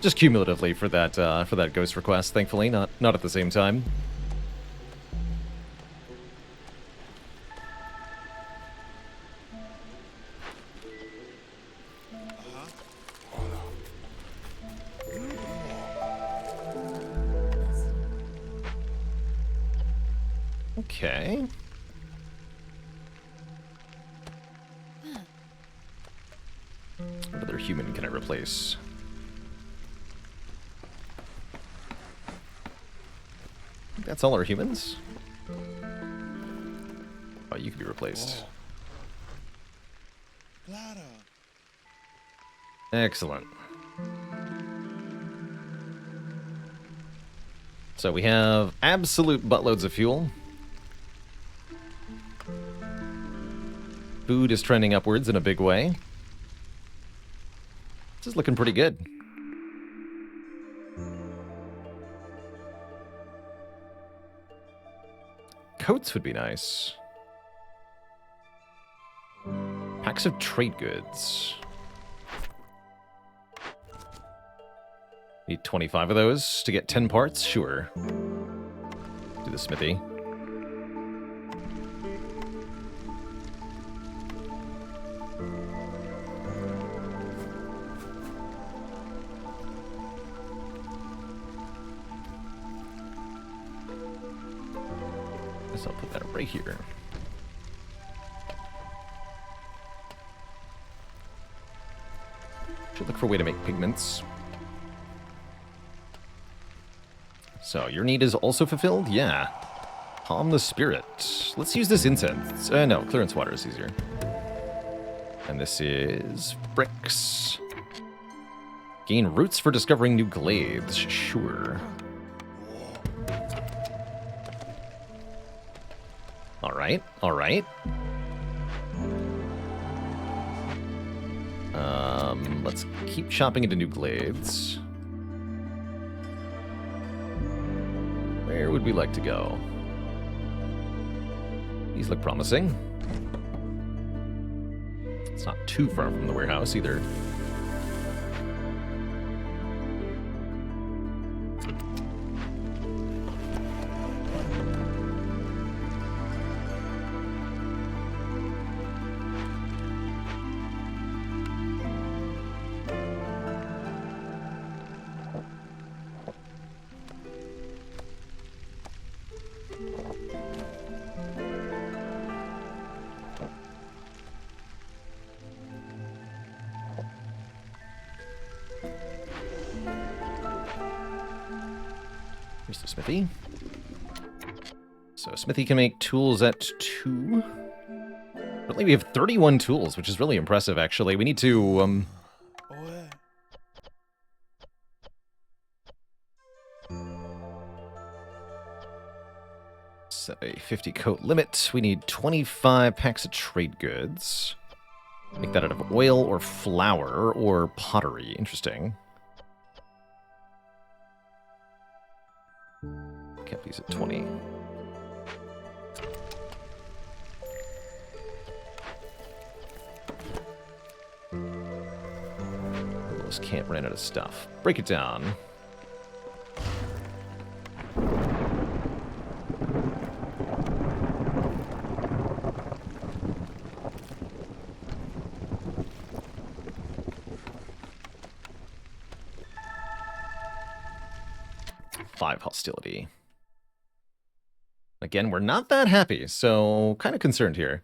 Speaker 1: Just cumulatively for that ghost request, thankfully, not at the same time. Okay. What other human can I replace? That's all our humans? Oh, you can be replaced. Excellent. So we have absolute buttloads of fuel. Food is trending upwards in a big way. This is looking pretty good. Coats would be nice. Packs of trade goods. Need 25 of those to get 10 parts? Sure. Do the smithy. Guess I'll put that right here. Should look for a way to make pigments. So, your need is also fulfilled? Yeah. Calm the spirit. Let's use this incense. No, clearance water is easier. And this is bricks. Gain roots for discovering new glades. Sure. Alright, alright. Let's keep chopping into new glades. Where would we like to go? These look promising. It's not too far from the warehouse either. Here's the smithy. So smithy can make tools at 2. Currently we have 31 tools, which is really impressive, actually. We need to, set a 50 coat limit. We need 25 packs of trade goods. Make that out of oil or flour or pottery. Interesting. Kept these at 20. Almost can't run out of stuff. Break it down. Hostility. Again, we're not that happy, so kind of concerned here.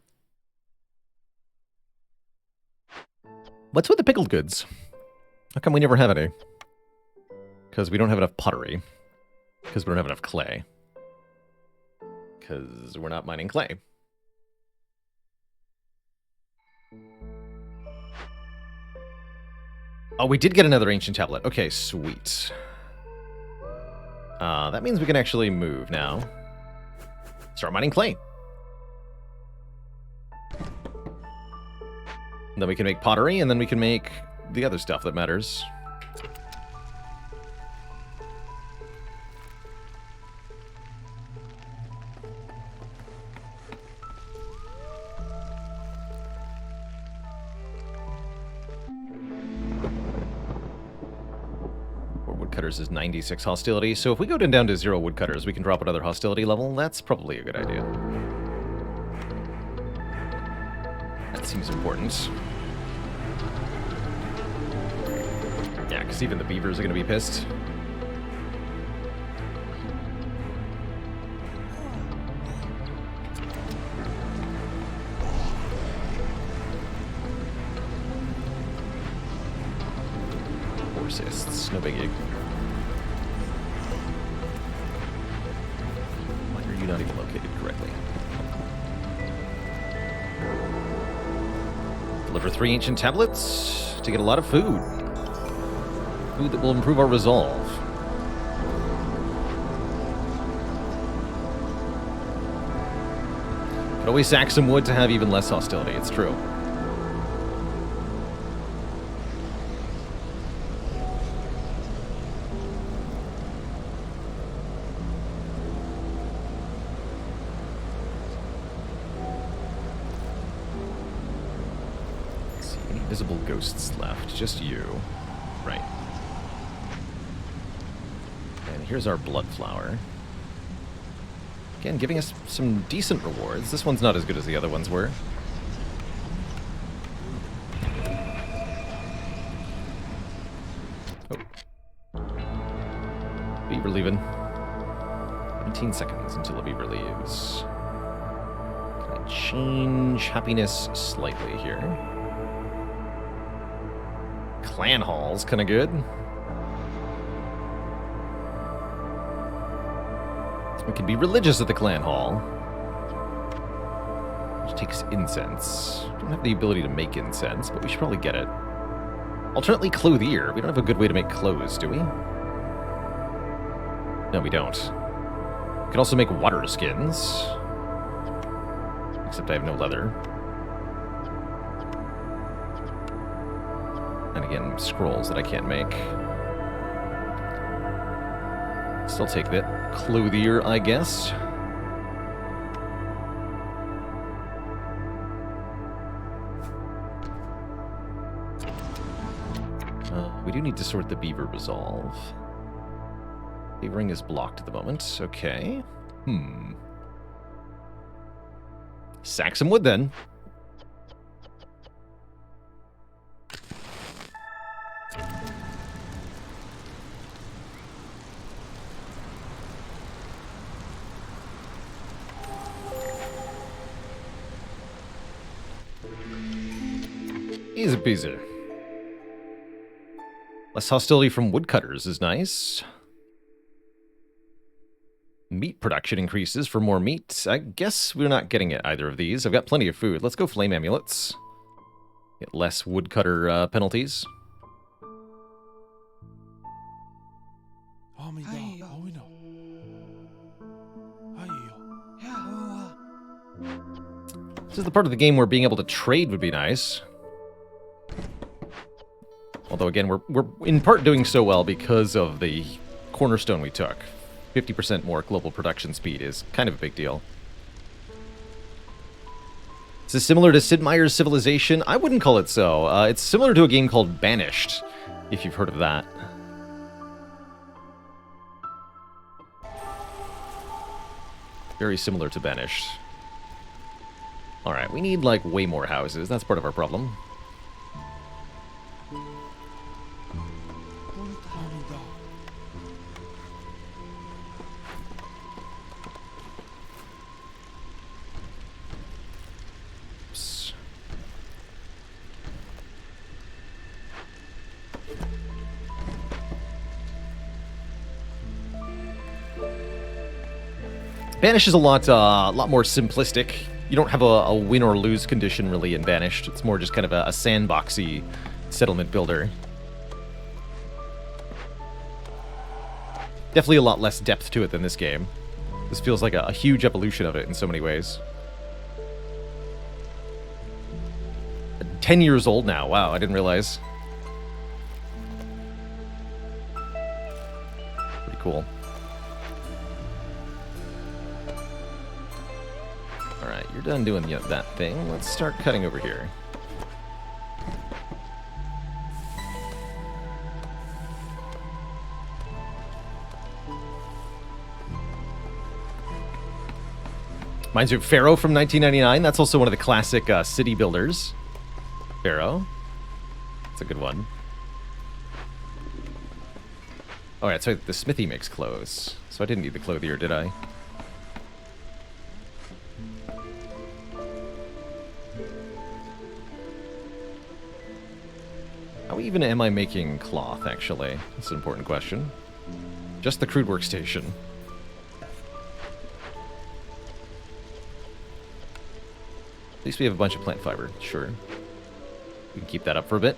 Speaker 1: What's with the pickled goods? How come we never have any? Because we don't have enough pottery. Because we don't have enough clay. Because we're not mining clay. Oh, we did get another ancient tablet. Okay, sweet. That means we can actually move now. Start mining clay. And then we can make pottery, and then we can make the other stuff that matters. Woodcutters is 96 hostility, so if we go down to 0 woodcutters, we can drop another hostility level. That's probably a good idea. That seems important. Yeah, because even the beavers are going to be pissed. Assists, no biggie. Why are you not even located correctly? Deliver 3 ancient tablets to get a lot of food. Food that will improve our resolve. Could always sack some wood to have even less hostility, it's true. Ghosts left, just you. Right. And here's our blood flower. Again, giving us some decent rewards. This one's not as good as the other ones were. Oh. Beaver leaving. 17 seconds until the beaver leaves. Can I change happiness slightly here? Clan hall's kind of good. We can be religious at the clan hall, which takes incense. Don't have the ability to make incense, but we should probably get it. Alternately, clothier. We don't have a good way to make clothes, do we? No, we don't. We can also make water skins. Except I have no leather. And again, scrolls that I can't make. Still take that clothier, I guess. We do need to sort the beaver resolve. Beavering is blocked at the moment. Okay. Sack some wood then. Easy peasy. Less hostility from woodcutters is nice. Meat production increases for more meat. I guess we're not getting it either of these. I've got plenty of food. Let's go flame amulets. Get less woodcutter penalties. This is the part of the game where being able to trade would be nice. Although, again, we're in part doing so well because of the cornerstone we took. 50% more global production speed is kind of a big deal. Is this similar to Sid Meier's Civilization? I wouldn't call it so. It's similar to a game called Banished, if you've heard of that. Very similar to Banished. Alright, we need, like, way more houses. That's part of our problem. Banished is a lot more simplistic. You don't have a win or lose condition really in Banished. It's more just kind of a sandboxy settlement builder. Definitely a lot less depth to it than this game. This feels like a huge evolution of it in so many ways. 10 years old now. Wow, I didn't realize. Pretty cool. Alright, you're done doing that thing. Let's start cutting over here. Reminds me of Pharaoh from 1999. That's also one of the classic city builders. Pharaoh. That's a good one. Alright, so the smithy makes clothes. So I didn't need the clothier, did I? How even am I making cloth, actually? That's an important question. Just the crude workstation. At least we have a bunch of plant fiber, sure. We can keep that up for a bit.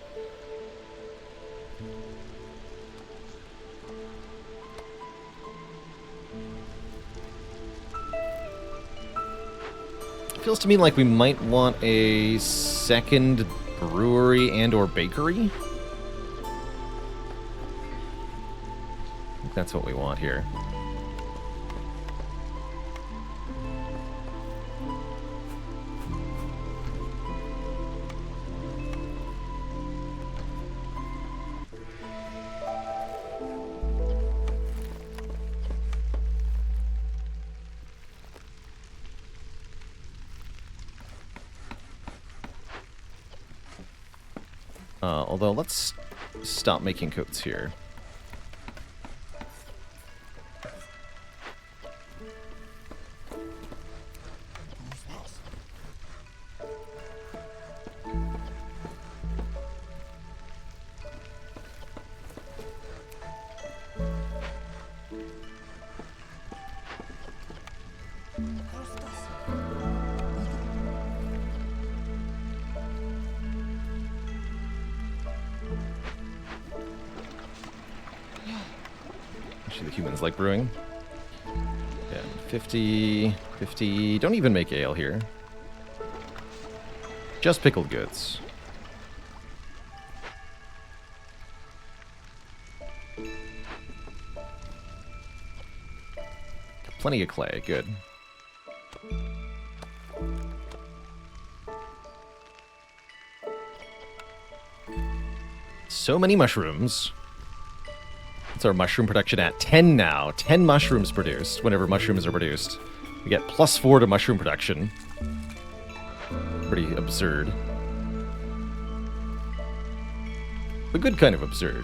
Speaker 1: Feels to me like we might want a second brewery and or bakery. I think that's what we want here. Although, let's stop making coats here. The humans like brewing. Yeah, 50, 50. Don't even make ale here. Just pickled goods. Plenty of clay, good. So many mushrooms. What's our mushroom production at? 10 now. 10 mushrooms produced whenever mushrooms are produced. We get +4 to mushroom production. Pretty absurd. The good kind of absurd.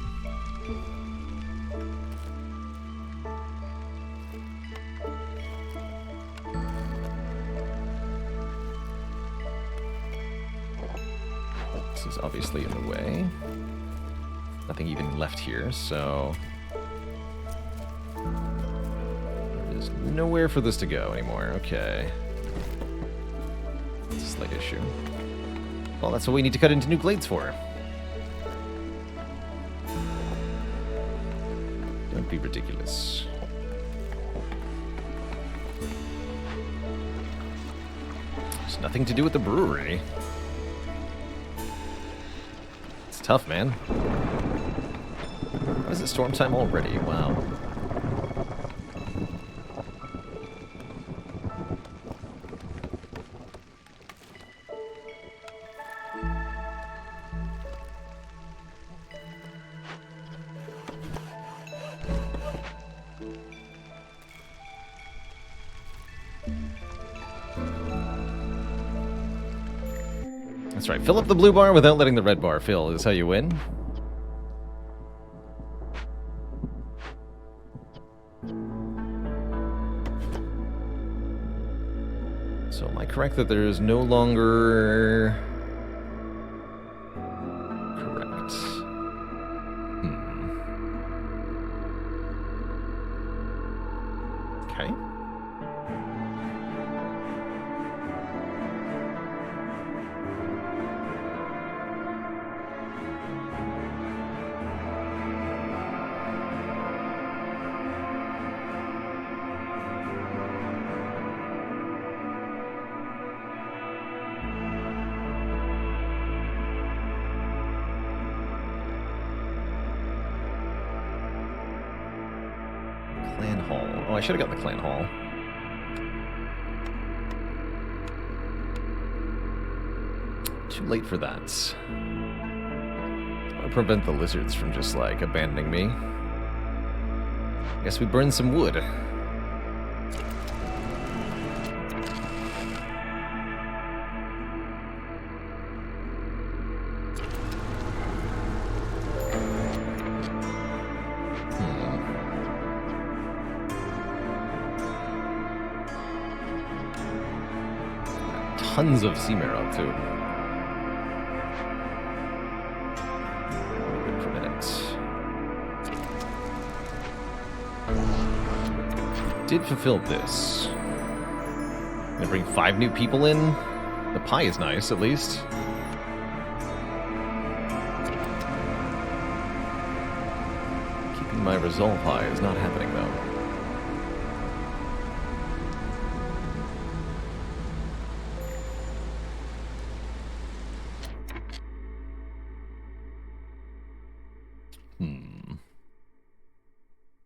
Speaker 1: This is obviously in the way. Nothing even left here, so... there is nowhere for this to go anymore. Okay. It's a slight issue. Well, that's what we need to cut into new glades for. Don't be ridiculous. There's nothing to do with the brewery. It's tough, man. Why is it storm time already? Wow. That's right. Fill up the blue bar without letting the red bar fill is how you win. So am I correct that there is no longer... Correct. Okay. Clan Hall. Oh, I should have got the Clan Hall. Too late for that. I want to prevent the lizards from just, like, abandoning me. Guess we burn some wood. Tons of sea marrow, too. Wait for a minute. Did fulfill this. Gonna bring 5 new people in. The pie is nice, at least. Keeping my resolve high is not happening, though.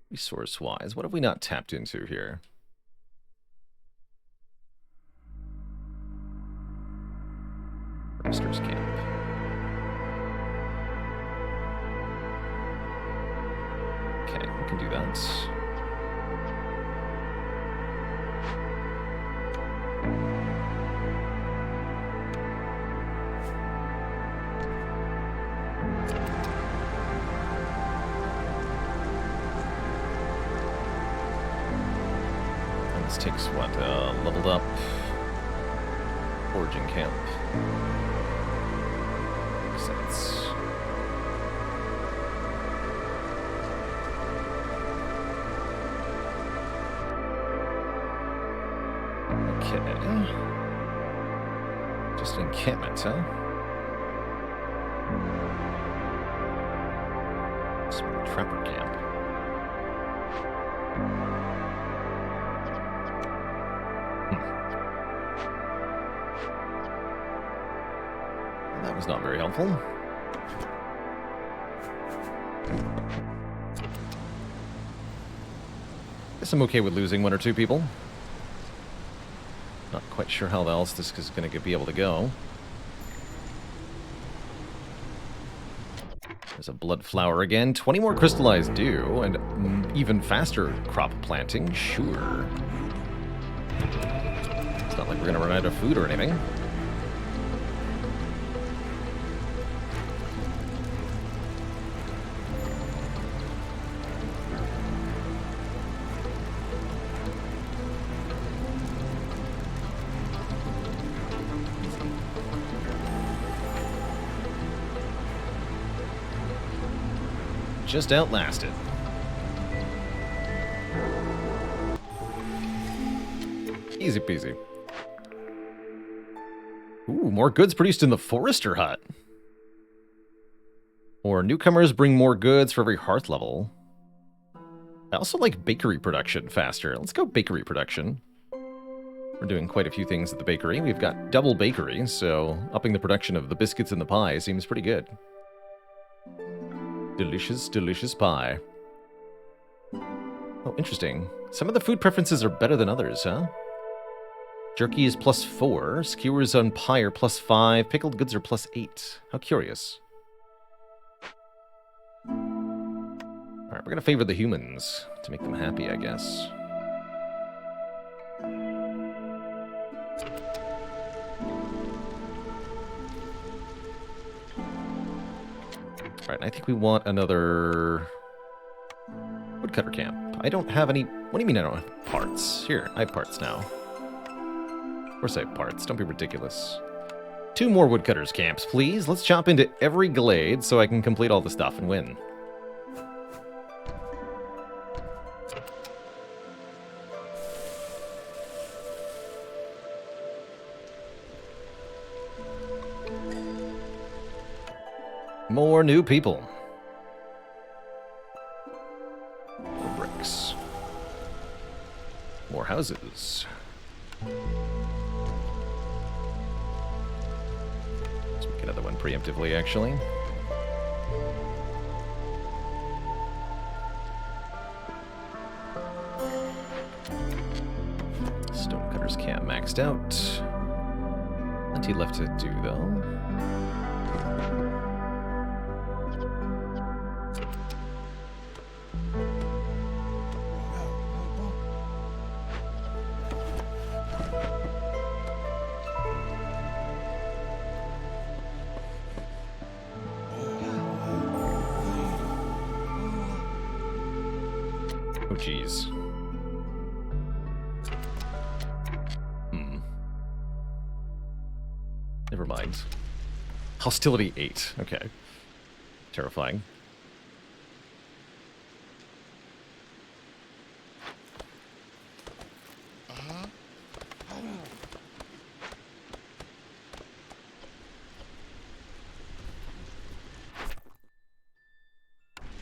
Speaker 1: Resource-wise, what have we not tapped into here? Harvester's Camp. Okay, we can do that. This takes what, leveled up Origin Camp. Makes sense. Okay. Just an encampment, huh? Small trapper camp. That was not very helpful. Guess I'm okay with losing 1 or 2 people. Not quite sure how else this is going to be able to go. There's a blood flower again. 20 more crystallized dew, and even faster crop planting, sure. It's not like we're going to run out of food or anything. Just outlasted. Easy peasy. Ooh, more goods produced in the Forester Hut. Or newcomers bring more goods for every hearth level. I also like bakery production faster. Let's go bakery production. We're doing quite a few things at the bakery. We've got double bakery, so upping the production of the biscuits and the pie seems pretty good. Delicious, delicious pie. Oh, interesting. Some of the food preferences are better than others, huh? Jerky is +4, skewers on pie are +5, pickled goods are +8. How curious. Alright, we're gonna favor the humans to make them happy, I guess. Alright, I think we want another woodcutter camp. I don't have any... What do you mean I don't have parts? Here, I have parts now. Of course I have parts. Don't be ridiculous. 2 more woodcutters camps, please. Let's chop into every glade so I can complete all the stuff and win. More new people. More bricks. More houses. Let's make another one preemptively, actually. Stonecutter's camp maxed out. Plenty left to do, though. Oh, jeez. Never mind. Hostility 8. Okay. Terrifying.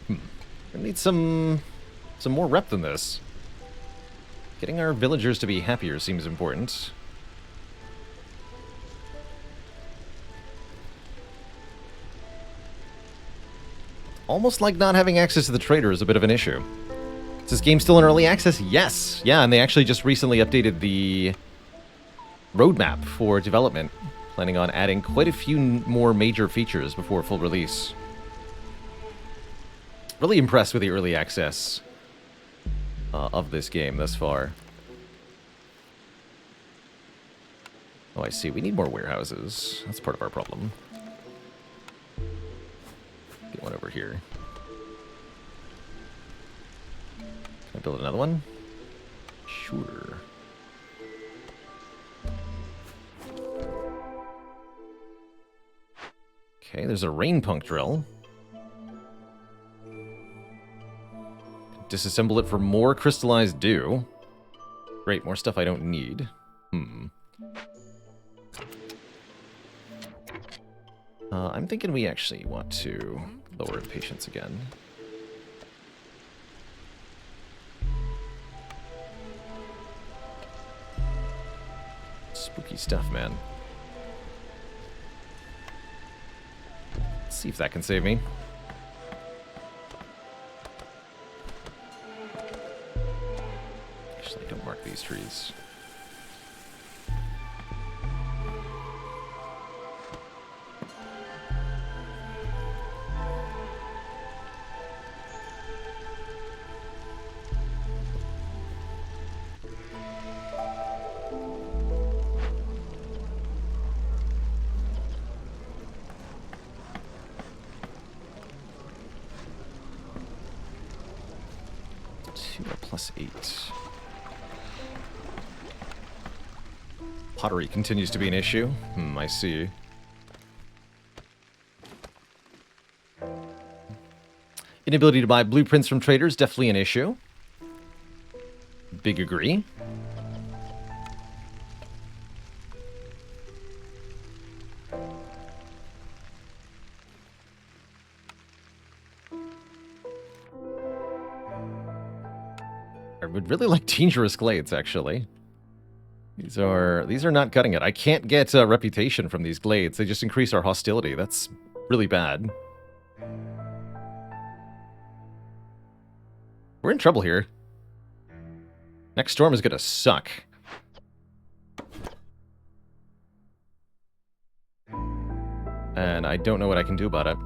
Speaker 1: I need some more rep than this. Getting our villagers to be happier seems important. Almost like not having access to the trader is a bit of an issue. Is this game still in early access? Yes! Yeah, and they actually just recently updated the roadmap for development, planning on adding quite a few more major features before full release. Really impressed with the early access of this game thus far. Oh, I see. We need more warehouses. That's part of our problem. Get one over here. Can I build another one? Sure. Okay, there's a rain punk drill. Disassemble it for more crystallized dew. Great, more stuff I don't need. I'm thinking we actually want to lower impatience again. Spooky stuff, man. Let's see if that can save me. Actually, don't mark these trees. +8. Pottery continues to be an issue. I see. Inability to buy blueprints from traders, definitely an issue. Big agree. I would really like Dangerous Glades, actually. These are not cutting it. I can't get a reputation from these glades. They just increase our hostility. That's really bad. We're in trouble here. Next storm is gonna suck. And I don't know what I can do about it.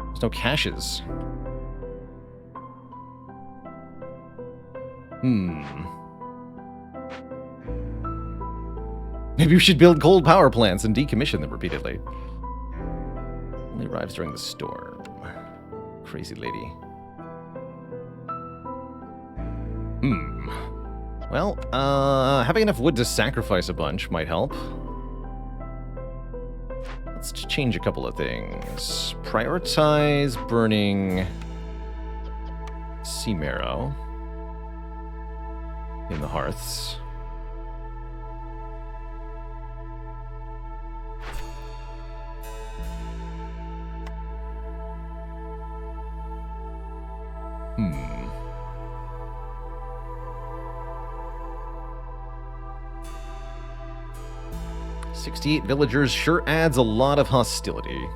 Speaker 1: There's no caches. Maybe we should build coal power plants and decommission them repeatedly. Only arrives during the storm. Crazy lady. Well, having enough wood to sacrifice a bunch might help. Let's change a couple of things. Prioritize burning sea marrow in the hearths. Hmm. 68 villagers sure adds a lot of hostility.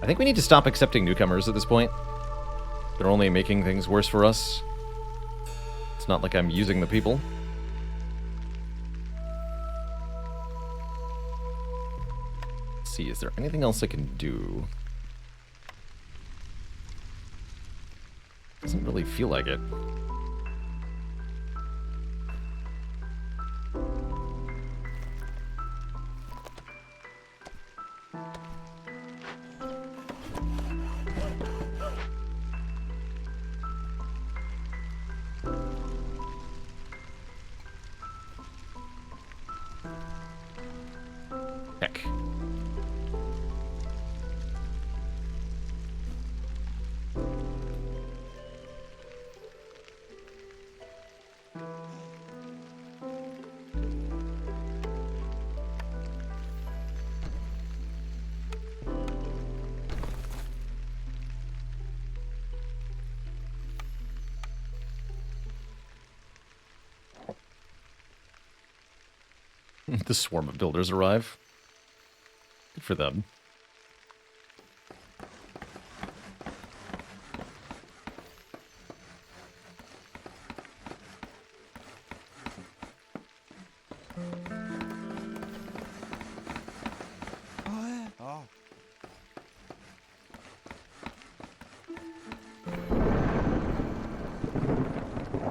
Speaker 1: I think we need to stop accepting newcomers at this point. They're only making things worse for us. It's not like I'm using the people. Let's see, is there anything else I can do? Doesn't really feel like it. Heck. The swarm of builders arrive. Good for them.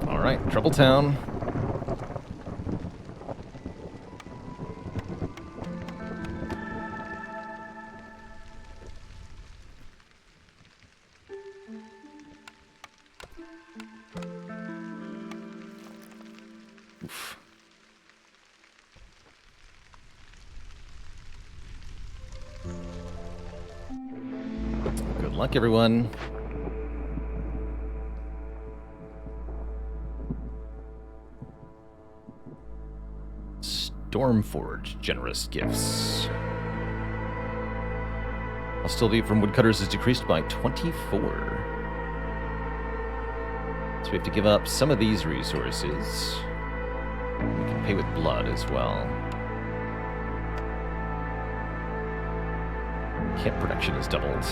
Speaker 1: All right, Trouble Town. Oof. Good luck, everyone. Stormforge, generous gifts. Hostility from woodcutters is decreased by 24. So we have to give up some of these resources. We can pay with blood as well. Camp production is doubled.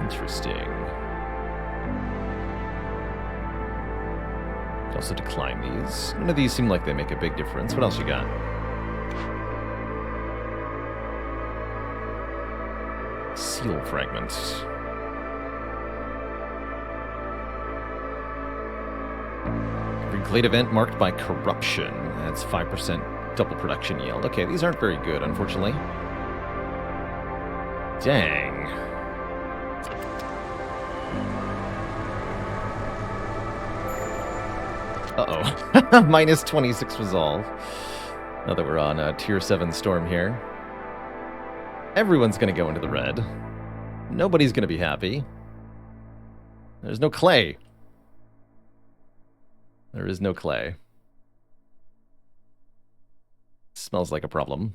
Speaker 1: Interesting. Can also decline these. None of these seem like they make a big difference. What else you got? Seal fragments. Every glade event marked by corruption. That's 5% double production yield. Okay, these aren't very good, unfortunately. Dang. Uh-oh. Minus 26 resolve. Now that we're on a tier 7 storm here. Everyone's gonna go into the red. Nobody's gonna be happy. There's no clay. There is no clay. Smells like a problem.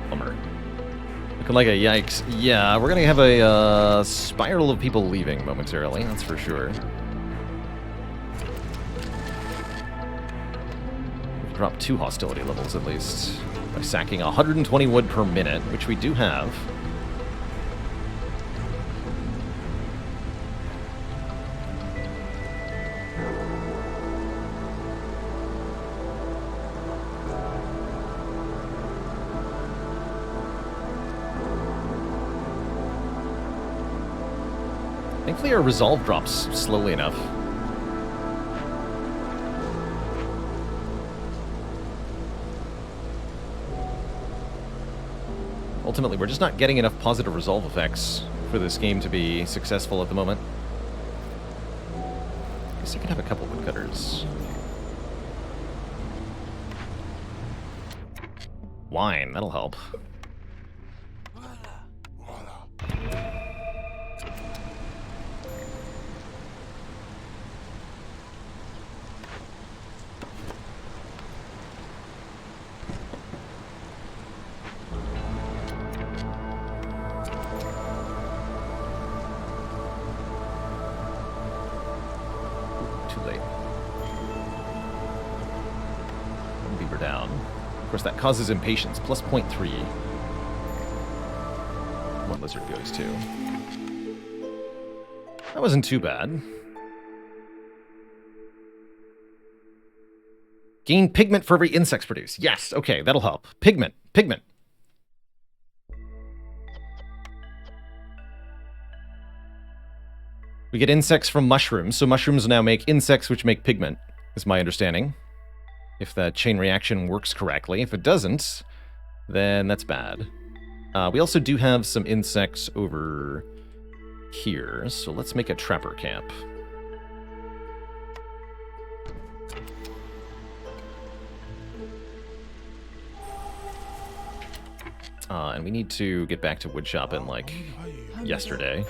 Speaker 1: Bummer. Looking like a yikes. Yeah, we're gonna have a spiral of people leaving momentarily, that's for sure. Drop 2 hostility levels at least by sacking 120 wood per minute, which we do have. Thankfully our resolve drops slowly enough. Ultimately, we're just not getting enough positive resolve effects for this game to be successful at the moment. I guess I could have a couple woodcutters. Wine, that'll help. That causes impatience, plus 0.3. One lizard goes too. That wasn't too bad. Gain pigment for every insects produced. Yes, okay, that'll help. Pigment, pigment. We get insects from mushrooms, so mushrooms now make insects which make pigment, is my understanding. If that chain reaction works correctly. If it doesn't, then that's bad. We also do have some insects over here, so let's make a trapper camp. And we need to get back to woodchopping like yesterday.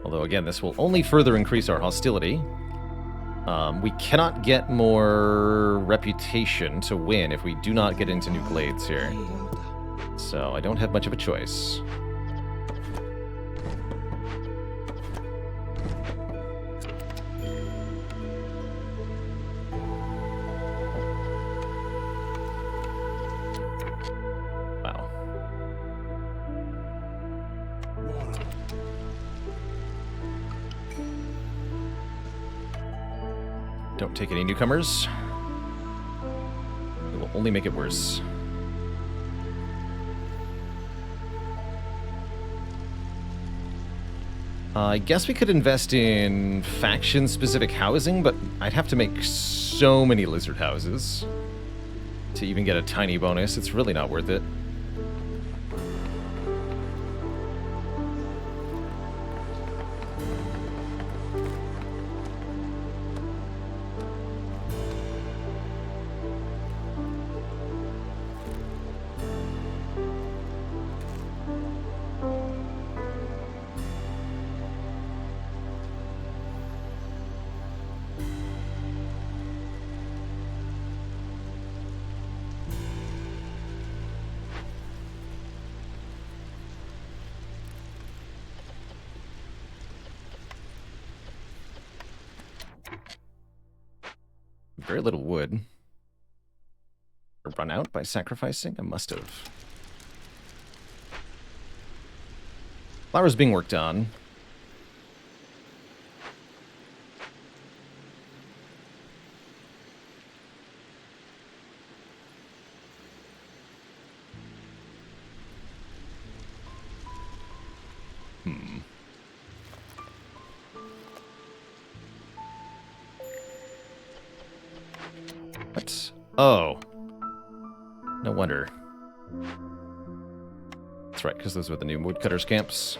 Speaker 1: Although again, this will only further increase our hostility. We cannot get more reputation to win if we do not get into new glades here. So I don't have much of a choice. Wow. Don't take any newcomers. It will only make it worse. I guess we could invest in faction-specific housing, but I'd have to make so many lizard houses to even get a tiny bonus. It's really not worth it. Very little wood. Run out by sacrificing? I must have. Flower's being worked on. What? Oh. No wonder. That's right, because those were the new woodcutters camps.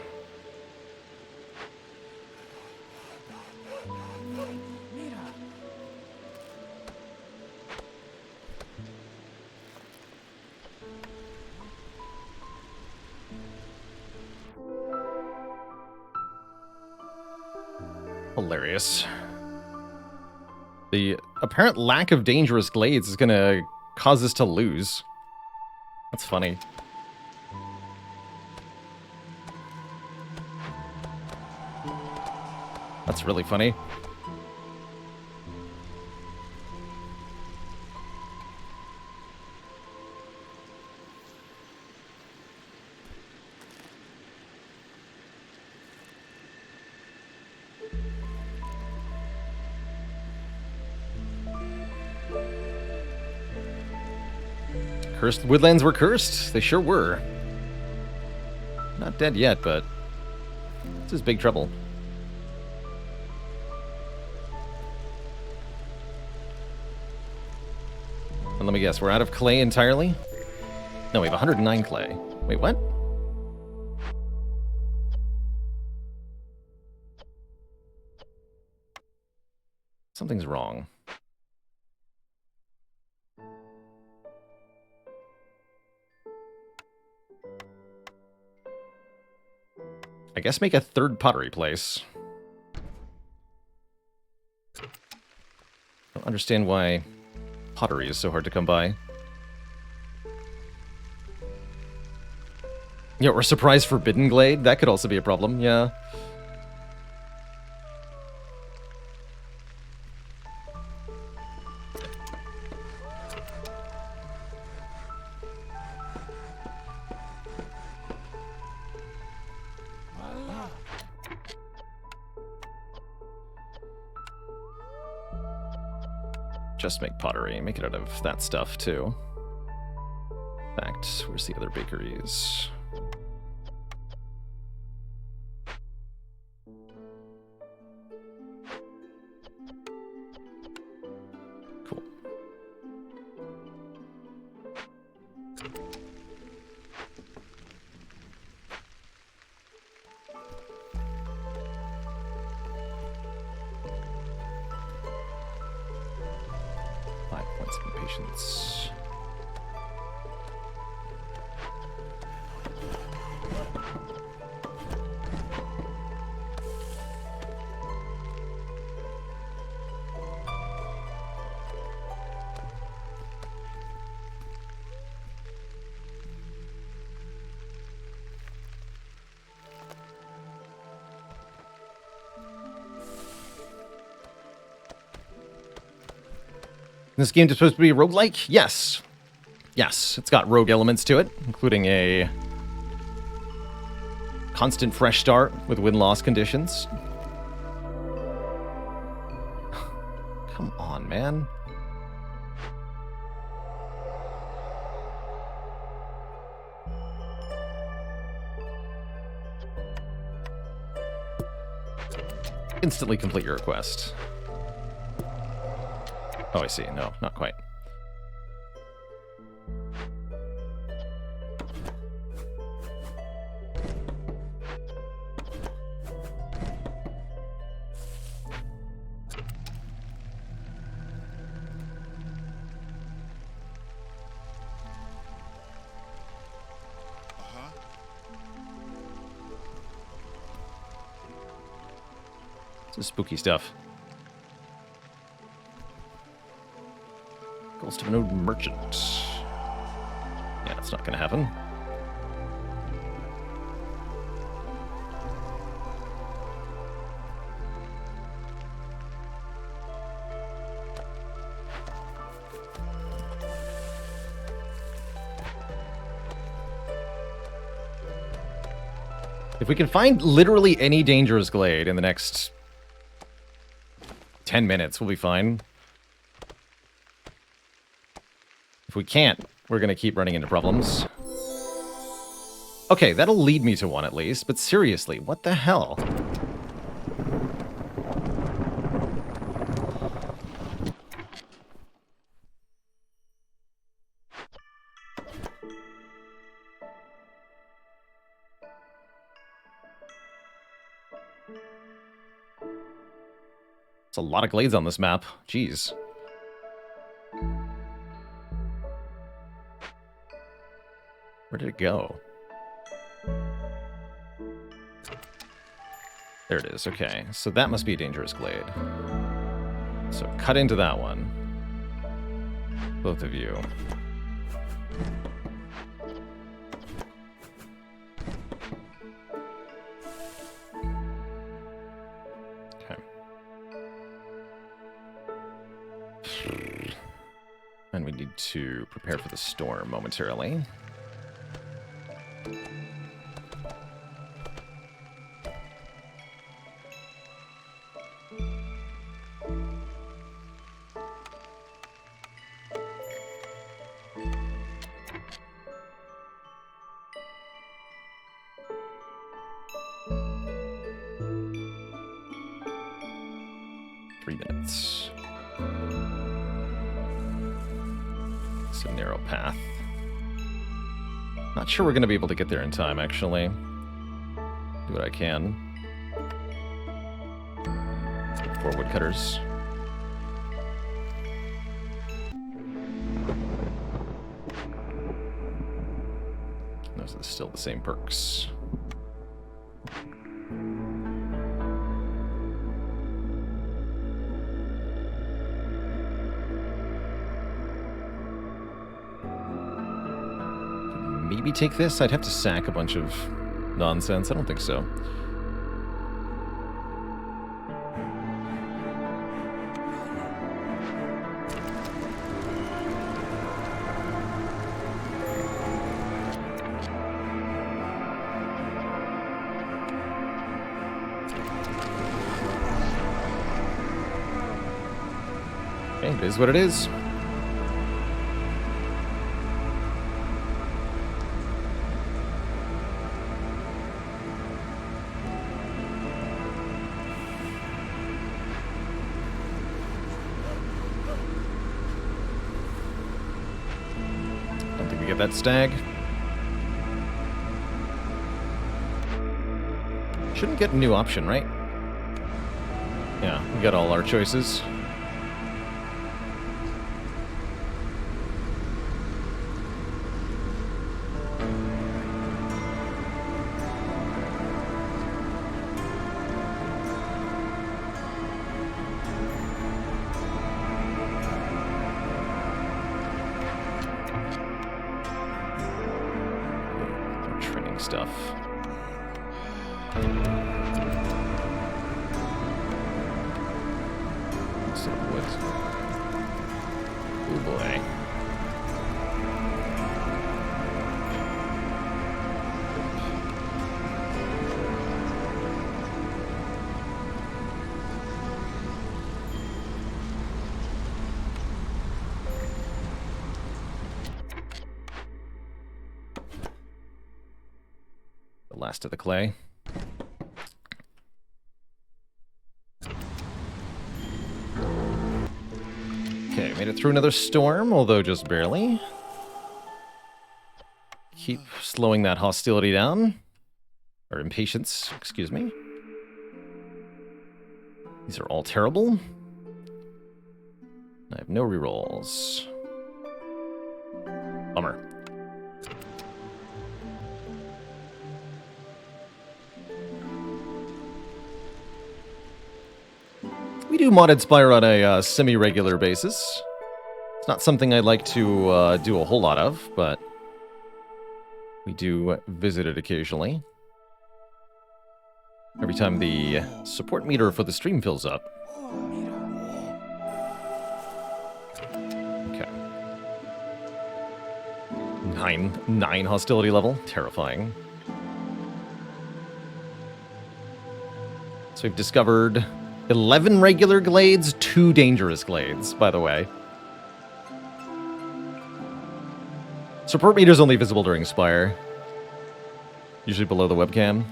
Speaker 1: hilarious. The apparent lack of dangerous glades is gonna cause us to lose. That's funny. That's really funny. Cursed woodlands were cursed. They sure were. Not dead yet, but this is big trouble. And let me guess, we're out of clay entirely? No, we have 109 clay. Wait, what? Something's wrong. I guess make a third pottery place. Don't understand why pottery is so hard to come by. Yeah, or surprise forbidden glade? That could also be a problem, yeah. Just make pottery. Make it out of that stuff, too. In fact, where's the other bakeries? Cool. Patience. This game is supposed to be roguelike? Yes. Yes, it's got rogue elements to it, including a constant fresh start with win-loss conditions. Come on, man. Instantly complete your request. Oh, I see. No, not quite. This is spooky stuff. Ghost of an old merchant. Yeah, it's not gonna happen. If we can find literally any dangerous glade in the next 10 minutes, we'll be fine. If we can't, we're going to keep running into problems. Okay, that'll lead me to one at least, but seriously, what the hell? It's a lot of glades on this map. Jeez. Where did it go? There it is, okay. So that must be a dangerous glade. So cut into that one. Both of you. Okay. And we need to prepare for the storm momentarily. Narrow path. Not sure we're going to be able to get there in time, actually. Do what I can. 4 woodcutters. Those are still the same perks. Maybe take this? I'd have to sack a bunch of nonsense. I don't think so. Okay, it is what it is. Get that stag. Shouldn't get a new option, right? Yeah, we got all our choices. Stuff. Some wood. Oh boy. Last of the clay. Okay, made it through another storm, although just barely. Keep slowing that hostility down. Or impatience, excuse me. These are all terrible. I have no rerolls. Bummer. We do modded Spire on a semi-regular basis. It's not something I like to do a whole lot of, but we do visit it occasionally. Every time the support meter for the stream fills up. Okay. 9 hostility level. Terrifying. So we've discovered 11 regular glades, 2 dangerous glades, by the way. Support meter is only visible during Spire. Usually below the webcam.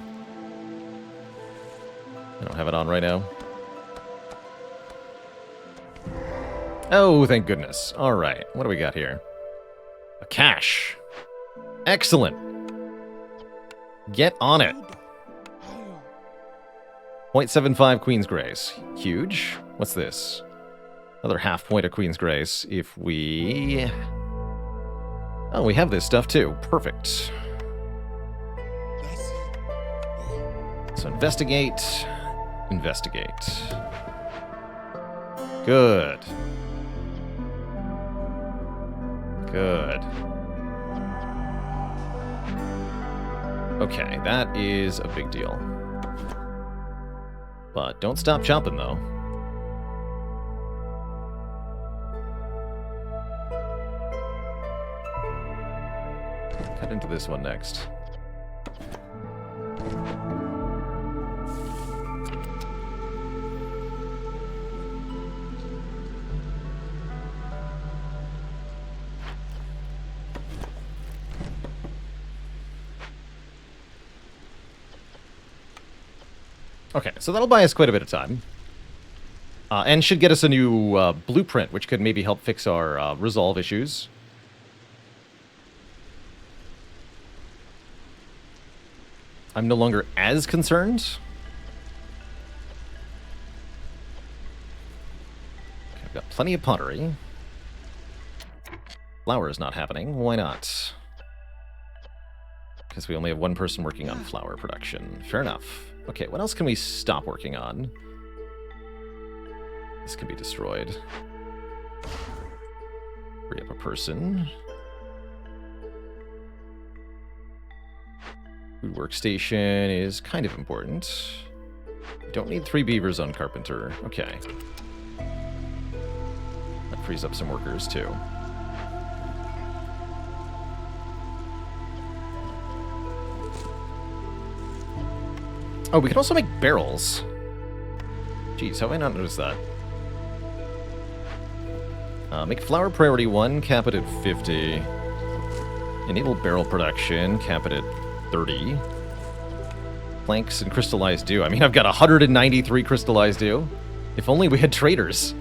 Speaker 1: I don't have it on right now. Oh, thank goodness. Alright, what do we got here? A cache. Excellent. Get on it. 0.75 Queen's Grace. Huge. What's this? Another half point of Queen's Grace if we... Oh, we have this stuff too. Perfect. So investigate. Investigate. Good. Good. Okay, that is a big deal. But don't stop chopping, though. Cut into this one next. Okay, so that'll buy us quite a bit of time. And should get us a new blueprint, which could maybe help fix our resolve issues. I'm no longer as concerned. Okay, I've got plenty of pottery. Flour is not happening. Why not? Because we only have one person working on flour production. Fair enough. Okay, what else can we stop working on? This can be destroyed. Free up a person. Food workstation is kind of important. We don't need 3 beavers on carpenter. Okay. That frees up some workers, too. Oh, we can also make barrels. Jeez, how have I not noticed that? Make flour priority 1, cap it at 50. Enable barrel production, cap it at 30. Planks and crystallized dew. I mean, I've got 193 crystallized dew. If only we had traders.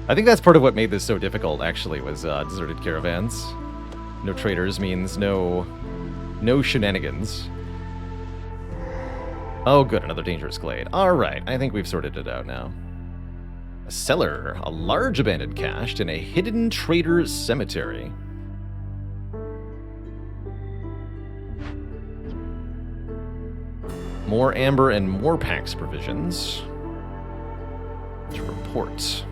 Speaker 1: I think that's part of what made this so difficult, actually, was deserted caravans. No traders means no shenanigans. Oh, good, another dangerous glade. Alright, I think we've sorted it out now. A cellar, a large abandoned cache, and a hidden trader cemetery. More amber and more PAX provisions. To report.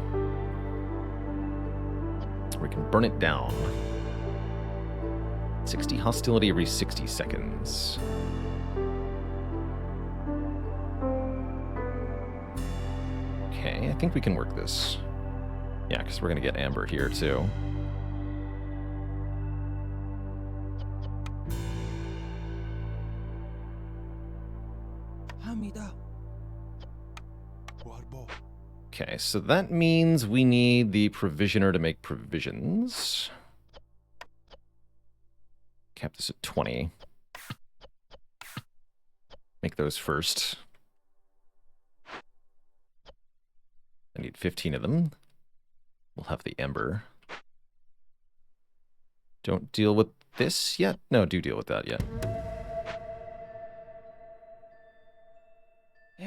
Speaker 1: We can burn it down. 60 hostility every 60 seconds. Okay, I think we can work this. Yeah, because we're going to get amber here, too. Okay, so that means we need the provisioner to make provisions. Cap this at 20. Make those first. I need 15 of them. We'll have the ember. Don't deal with this yet? No, do deal with that yet.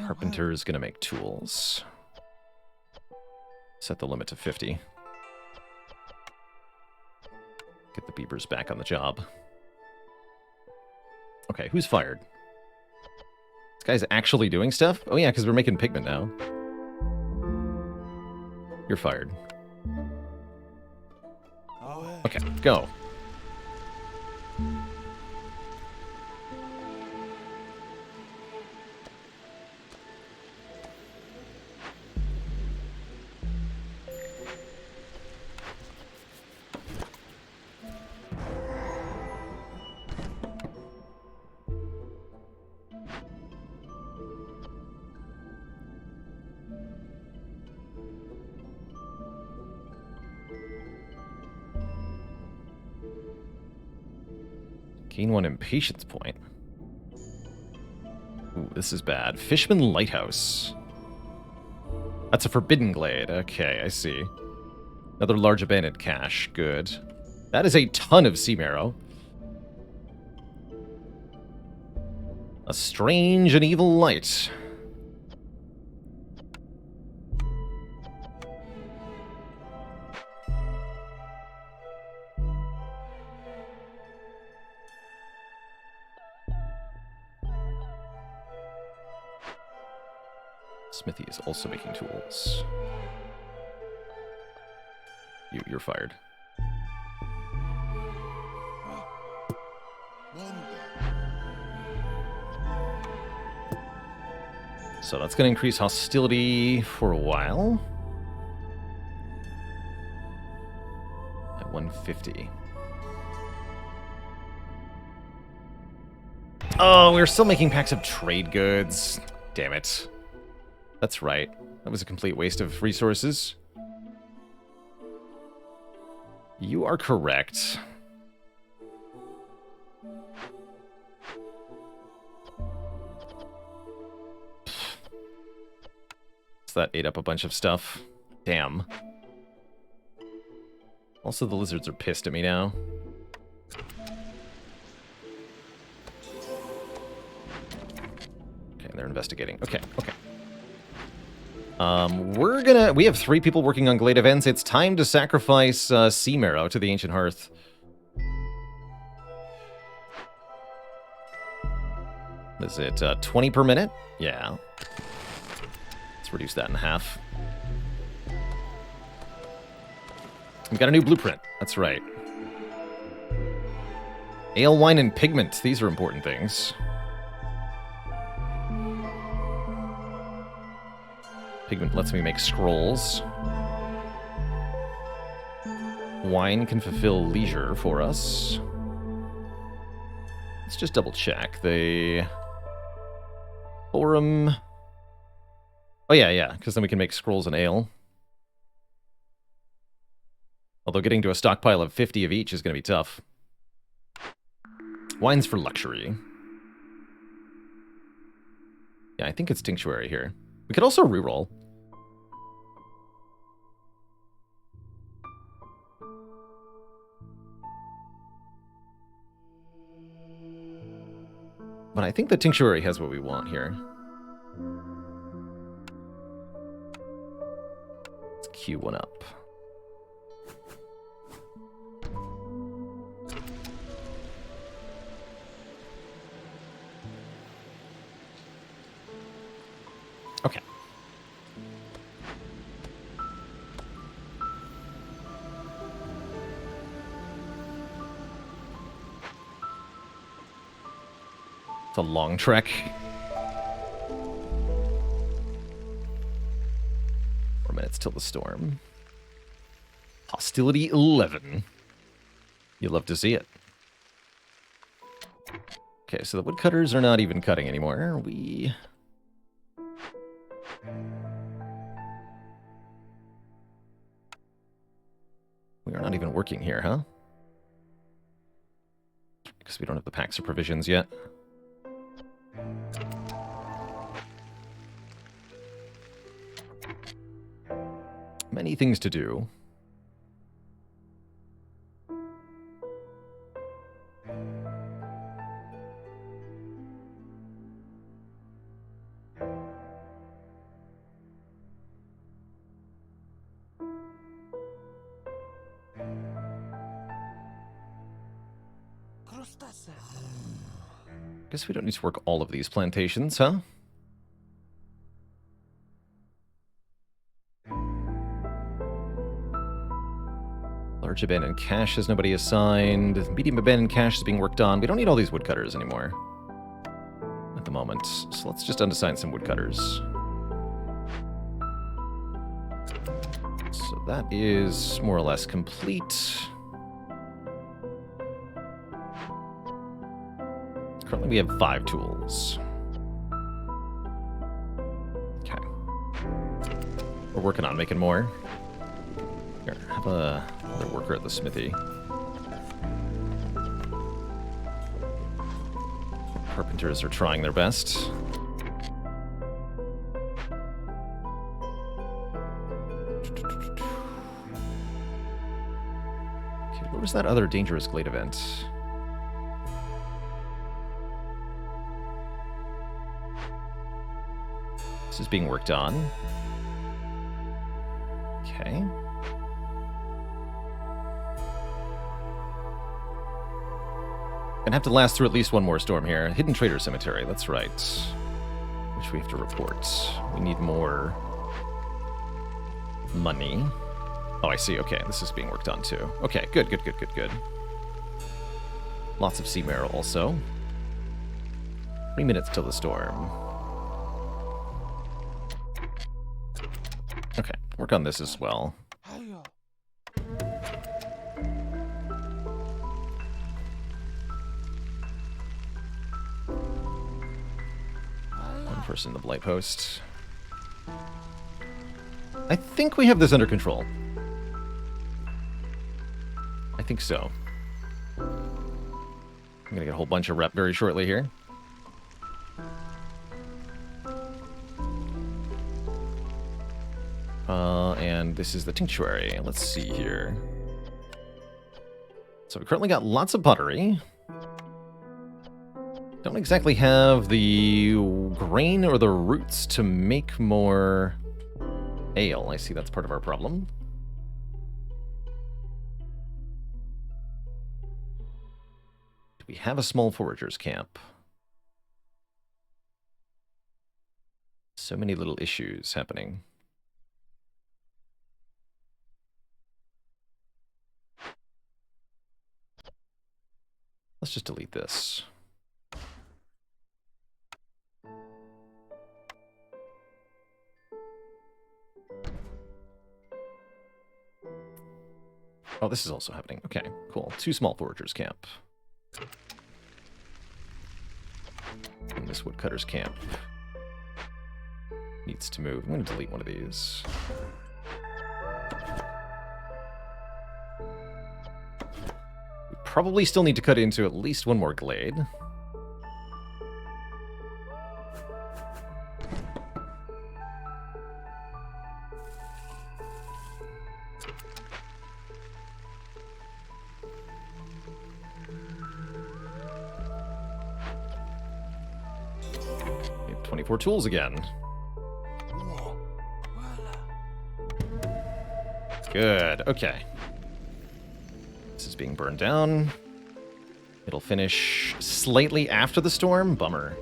Speaker 1: Carpenter is going to make tools. Set the limit to 50. Get the beavers back on the job. Okay, who's fired? This guy's actually doing stuff? Oh yeah, because we're making pigment now. You're fired. Okay, go. Gain 1 impatience point. Ooh, this is bad. Fishman Lighthouse. That's a forbidden glade. Okay, I see. Another large abandoned cache. Good. That is a ton of sea marrow. A strange and evil light. Smithy is also making tools. You're fired. So that's going to increase hostility for a while. At 150. Oh, we're still making packs of trade goods. Damn it. That's right. That was a complete waste of resources. You are correct. So that ate up a bunch of stuff. Damn. Also, the lizards are pissed at me now. Okay, they're investigating. Okay. We have 3 people working on Glade events. It's time to sacrifice Sea Marrow to the Ancient Hearth. Is it 20 per minute? Yeah. Let's reduce that in half. We've got a new blueprint. That's right. Ale, wine, and pigment. These are important things. Pigment lets me make scrolls. Wine can fulfill leisure for us. Let's just double check. The forum. Oh yeah, because then we can make scrolls and ale. Although getting to a stockpile of 50 of each is going to be tough. Wine's for luxury. Yeah, I think it's tinctuary here. We could also reroll. But I think the tinctuary has what we want here. Let's queue one up. Okay. It's a long trek. 4 minutes till the storm. Hostility 11. You love to see it. Okay, so the woodcutters are not even cutting anymore. We are not even working here, huh? Because we don't have the packs of provisions yet. Many things to do. Guess we don't need to work all of these plantations, huh? Large abandoned cache has nobody assigned. Medium abandoned cache is being worked on. We don't need all these woodcutters anymore at the moment. So let's just unassign some woodcutters. So that is more or less complete. Currently we have 5 tools. Okay. We're working on making more. Here, have another worker at the smithy. Carpenters are trying their best. Okay, where was that other dangerous glade event? This is being worked on. Okay. Gonna have to last through at least one more storm here. Hidden Trader Cemetery, that's right. which we have to report. We need more money. Oh, I see. Okay, this is being worked on too. Okay, good. Lots of sea marrow also. 3 minutes till the storm. Okay, work on this as well. One person in the blight post. I think we have this under control. I think so. I'm gonna get a whole bunch of rep very shortly here. And this is the tinctuary. Let's see here. So we currently got lots of pottery. Don't exactly have the grain or the roots to make more ale. I see that's part of our problem. Do we have a small foragers camp? So many little issues happening. Let's just delete this. Oh, this is also happening. Okay, cool. 2 small foragers camp. And this woodcutters camp needs to move. I'm going to delete one of these. We probably still need to cut into at least one more glade. We have 24 tools again. Good, okay. This is being burned down. It'll finish slightly after the storm. Bummer.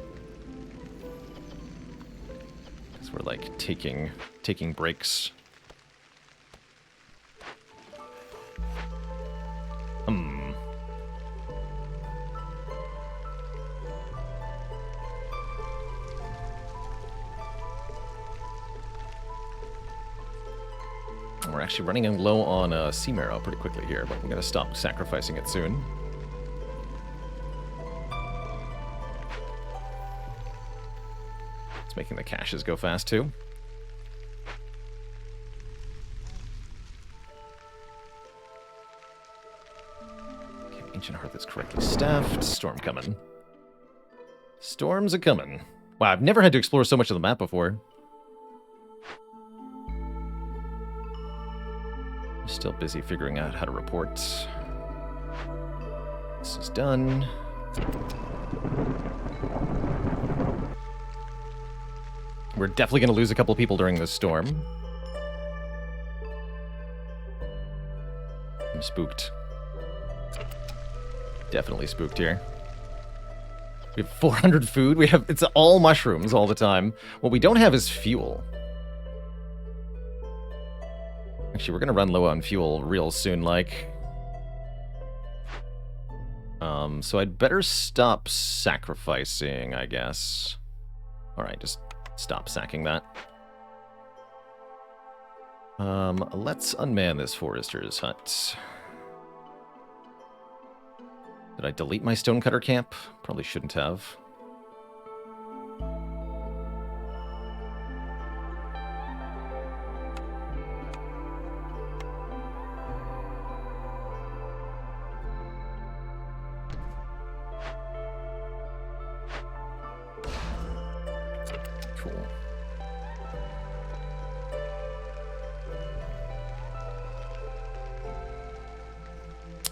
Speaker 1: Because we're like taking breaks. We're actually running low on sea marrow pretty quickly here, but we're going to stop sacrificing it soon. It's making the caches go fast too. Okay, Ancient Hearth is correctly staffed. Storm coming. Storms are coming. Wow, I've never had to explore so much of the map before. Still busy figuring out how to report. This is done. We're definitely going to lose a couple people during this storm. I'm spooked. Definitely spooked here. We have 400 food. It's all mushrooms all the time. What we don't have is fuel. Actually, we're going to run low on fuel real soon, like. So I'd better stop sacrificing, I guess. Alright, just stop sacking that. Let's unman this forester's hut. Did I delete my stonecutter camp? Probably shouldn't have. Cool.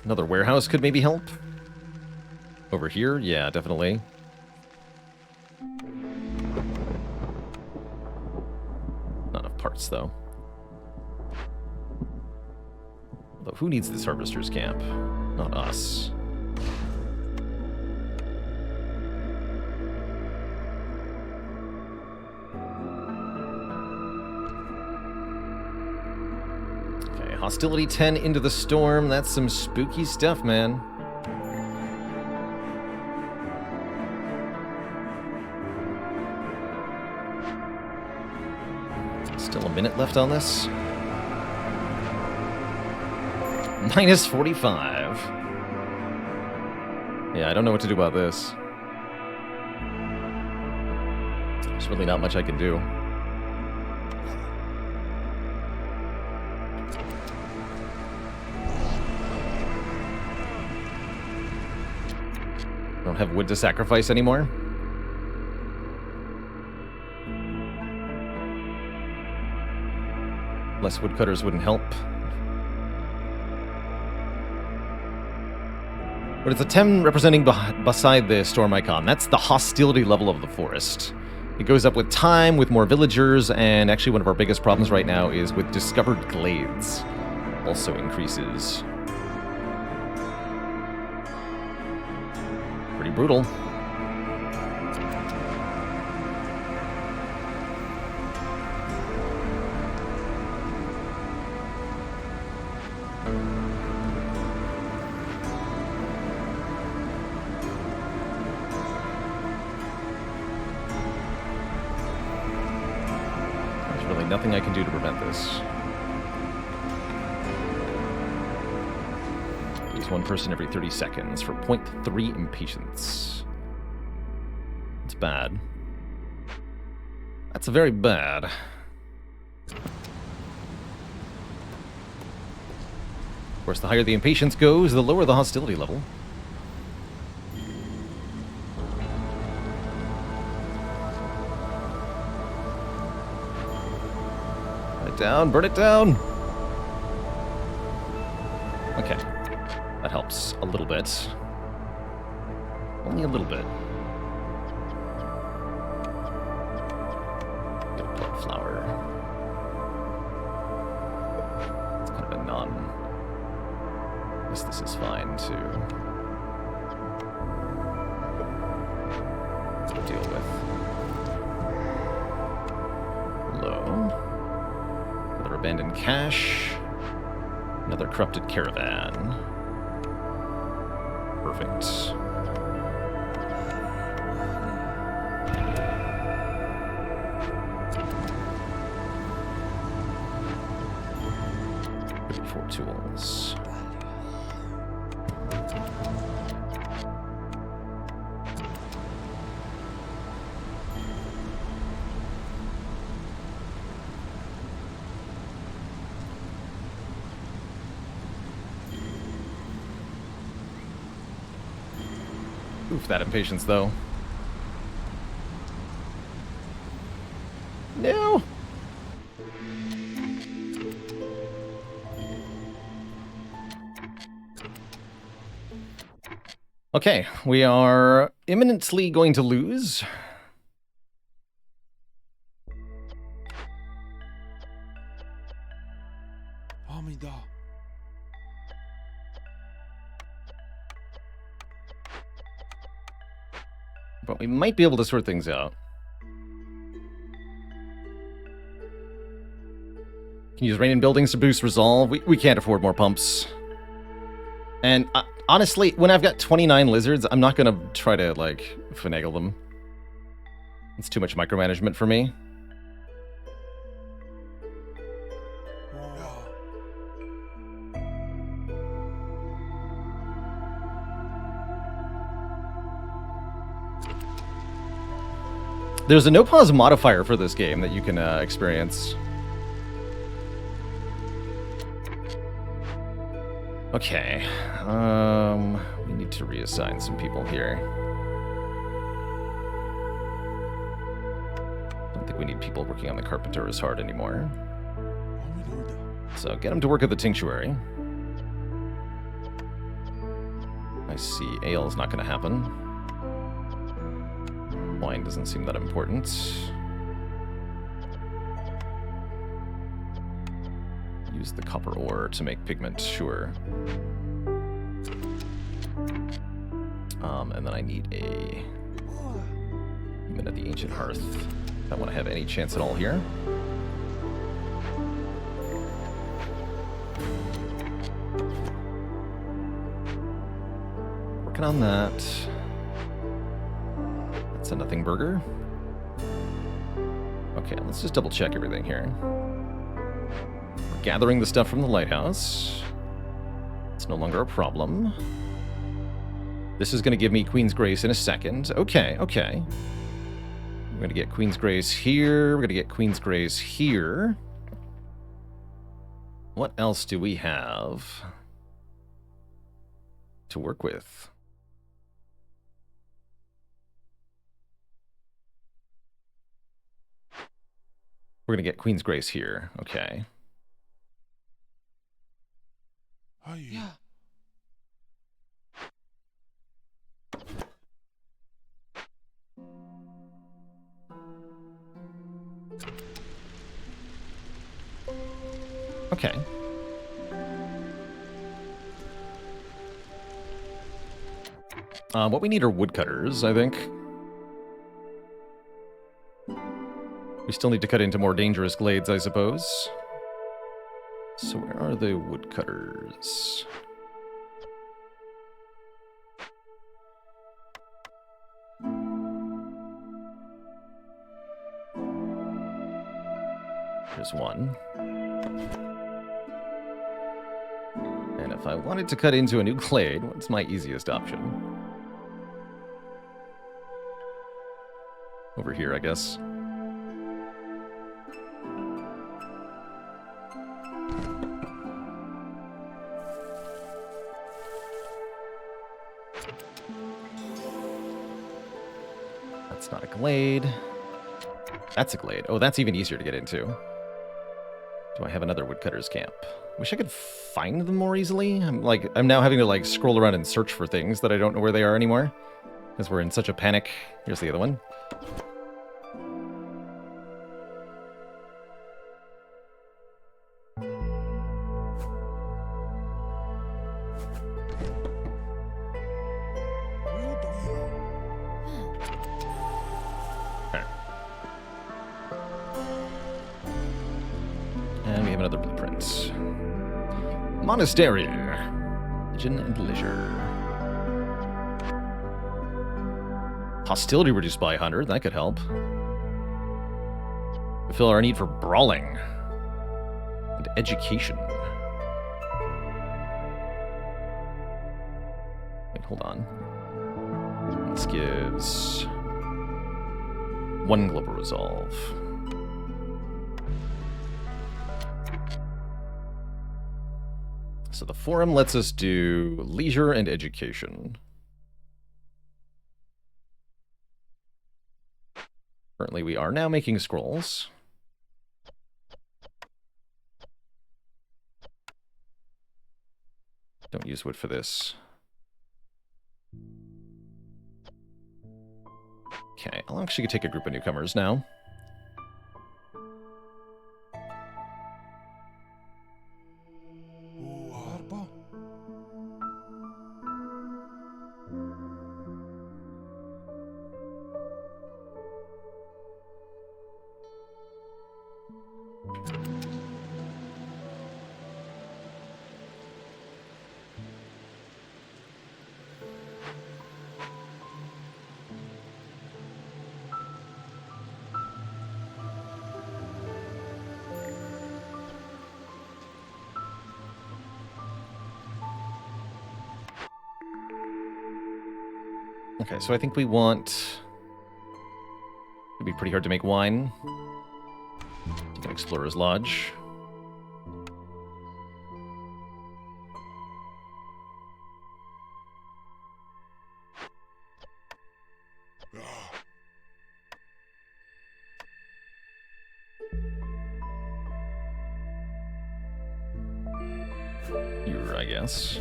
Speaker 1: Another warehouse could maybe help. Over here? Yeah, definitely. Not enough parts, though. Although, who needs this harvester's camp? Not us. Hostility 10 into the storm. That's some spooky stuff, man. Still a minute left on this. Minus 45. Yeah, I don't know what to do about this. There's really not much I can do. I don't have wood to sacrifice anymore. Less woodcutters wouldn't help. But it's a 10 representing beside the storm icon. That's the hostility level of the forest. It goes up with time, with more villagers, and actually one of our biggest problems right now is with discovered glades. Also increases. Pretty brutal. Nothing I can do to prevent this. Lose one person every 30 seconds for 0.3 impatience. It's bad. That's very bad. Of course, the higher the impatience goes, the lower the hostility level. Down, burn it down. Okay, that helps a little bit. Only a little bit. Get a blood flower. It's kind of a non. I guess this is fine to deal with. Low. Abandoned cache. Another corrupted caravan. Perfect. Four tools. Oof, that impatience, though. No! Okay, we are imminently going to lose. But we might be able to sort things out. Can use rain in buildings to boost resolve. We can't afford more pumps. And honestly, when I've got 29 lizards, I'm not going to try to, like, finagle them. It's too much micromanagement for me. There's a no-pause modifier for this game that you can experience. Okay. We need to reassign some people here. Don't think we need people working on the carpenter as hard anymore. So get them to work at the tinctuary. I see ale is not going to happen. Wine doesn't seem that important. Use the copper ore to make pigment, sure. And then I need a human at the ancient hearth. If I want to have any chance at all here. working on that. That's a nothing burger. Okay, let's just double check everything here. We're gathering the stuff from the lighthouse. It's no longer a problem. This is going to give me Queen's Grace in a second. Okay, okay. We're going to get Queen's Grace here. We're going to get Queen's Grace here. What else do we have to work with? We're going to get Queen's Grace here. Okay.
Speaker 2: Yeah.
Speaker 1: Okay. What we need are woodcutters, I think. We still need to cut into more dangerous glades, I suppose. So where are the woodcutters? There's one. And if I wanted to cut into a new glade, what's my easiest option? Over here, I guess. That's not a glade. That's a glade. Oh, that's even easier to get into. Do I have another woodcutter's camp? Wish I could find them more easily. I'm now having to like scroll around and search for things that I don't know where they are anymore. Because we're in such a panic. Here's the other one. Monastery. Religion and leisure. Hostility reduced by 100. That could help. Fulfill our need for brawling. And education. Wait, hold on. This gives 1 global resolve. So the forum lets us do leisure and education. Currently, we are now making scrolls. Don't use wood for this. Okay, I'll actually take a group of newcomers now. Okay, so I think we want... It'd be pretty hard to make wine. Take an Explorer's Lodge. Here, I guess.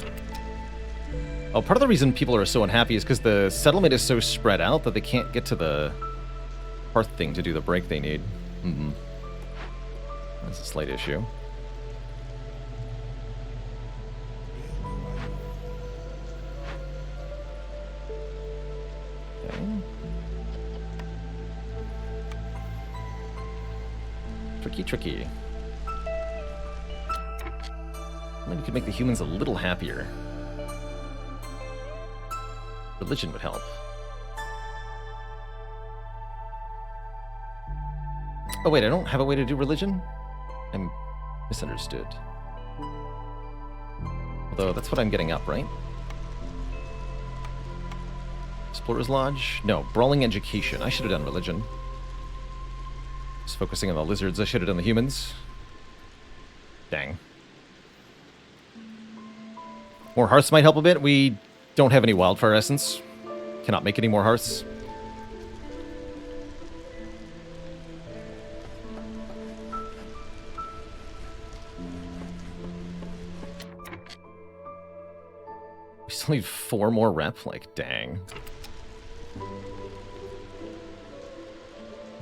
Speaker 1: Oh, part of the reason people are so unhappy is because the settlement is so spread out that they can't get to the hearth thing to do the break they need. Mm-hmm. That's a slight issue. Okay. Tricky, tricky. Maybe we could make the humans a little happier. Religion would help. Oh wait, I don't have a way to do religion? I'm misunderstood. Although, that's what I'm getting up, right? Explorer's Lodge? No, Brawling Education. I should have done religion. Just focusing on the lizards, I should have done the humans. Dang. More hearths might help a bit. We don't have any wildfire essence. Cannot make any more hearths. We still need 4 more rep? Like, dang.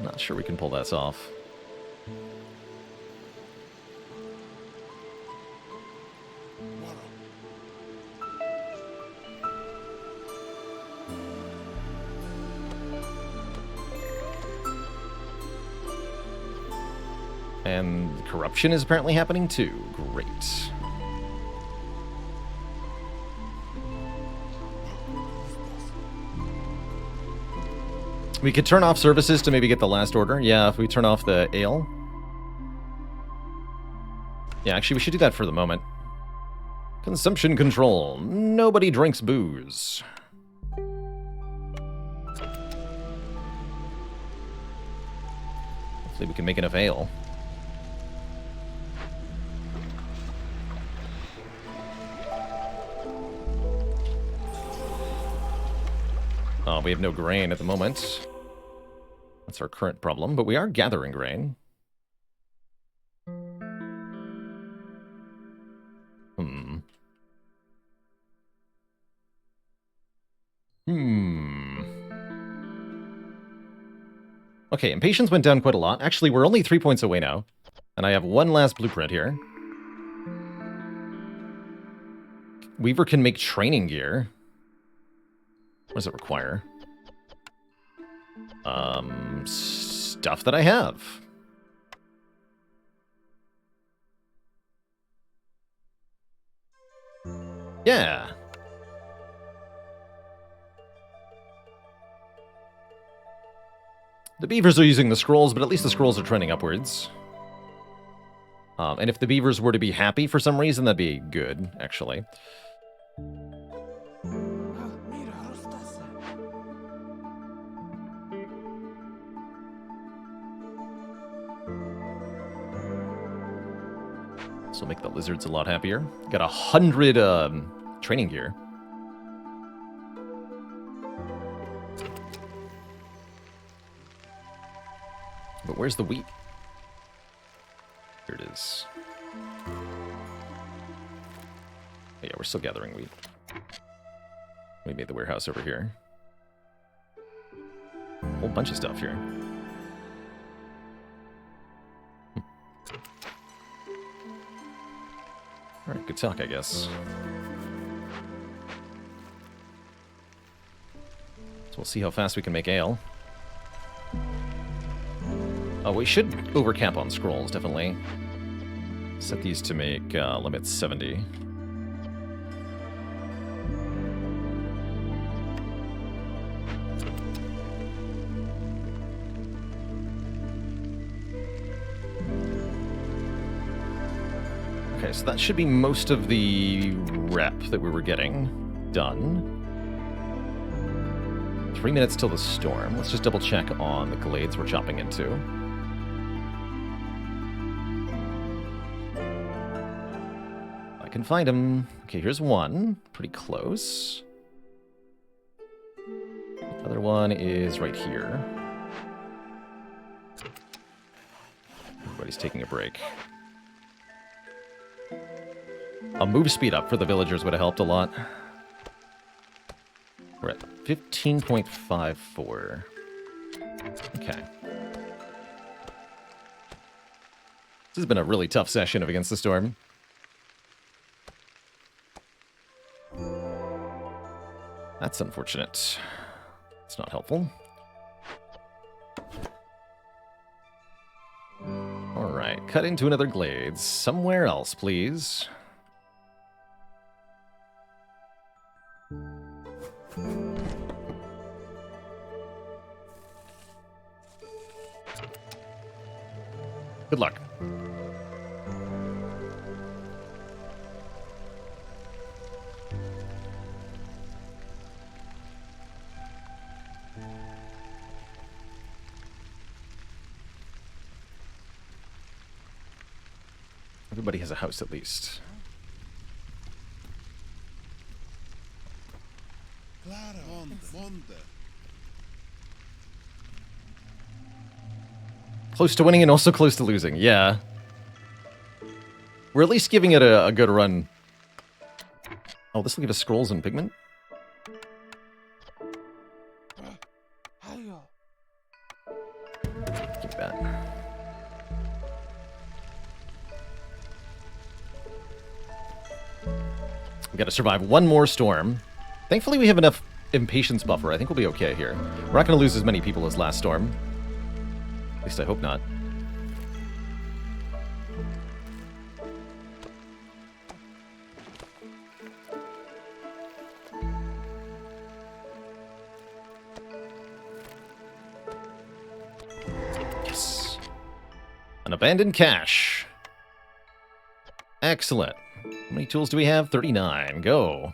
Speaker 1: Not sure we can pull this off. And corruption is apparently happening too. Great. We could turn off services to maybe get the last order. Yeah, if we turn off the ale. Yeah, actually, we should do that for the moment. Consumption control. Nobody drinks booze. Hopefully we can make enough ale. Oh, we have no grain at the moment. That's our current problem, but we are gathering grain. Okay, impatience went down quite a lot. Actually, we're only 3 points away now. And I have one last blueprint here. Weaver can make training gear. What does it require? Stuff that I have. Yeah. The beavers are using the scrolls, but at least the scrolls are trending upwards. And if the beavers were to be happy for some reason, that'd be good, actually. This will make the lizards a lot happier. Got 100 training gear. But where's the wheat? Here it is. Yeah, we're still gathering wheat. We made the warehouse over here. A whole bunch of stuff here. Alright, good talk, I guess. So we'll see how fast we can make ale. Oh, we should overcap on scrolls, definitely. Set these to make limit 70. Okay, so that should be most of the rep that we were getting done. 3 minutes till the storm. Let's just double check on the glades we're chopping into. I can find them. Okay, here's one. Pretty close. The other one is right here. Everybody's taking a break. A move speed up for the villagers would have helped a lot. We're at 15.54. Okay. This has been a really tough session of Against the Storm. That's unfortunate. It's not helpful. Alright, cut into another glades. Somewhere else, please. Good luck. Everybody has a house at least.
Speaker 2: Clara, Monde.
Speaker 1: Close to winning and also close to losing. Yeah. We're at least giving it a good run. Oh, this will give us scrolls and pigment? Keep that. We gotta survive one more storm. Thankfully, we have enough impatience buffer. I think we'll be okay here. We're not gonna lose as many people as last storm. At least I hope not. Yes. An abandoned cache. Excellent. How many tools do we have? 39. Go.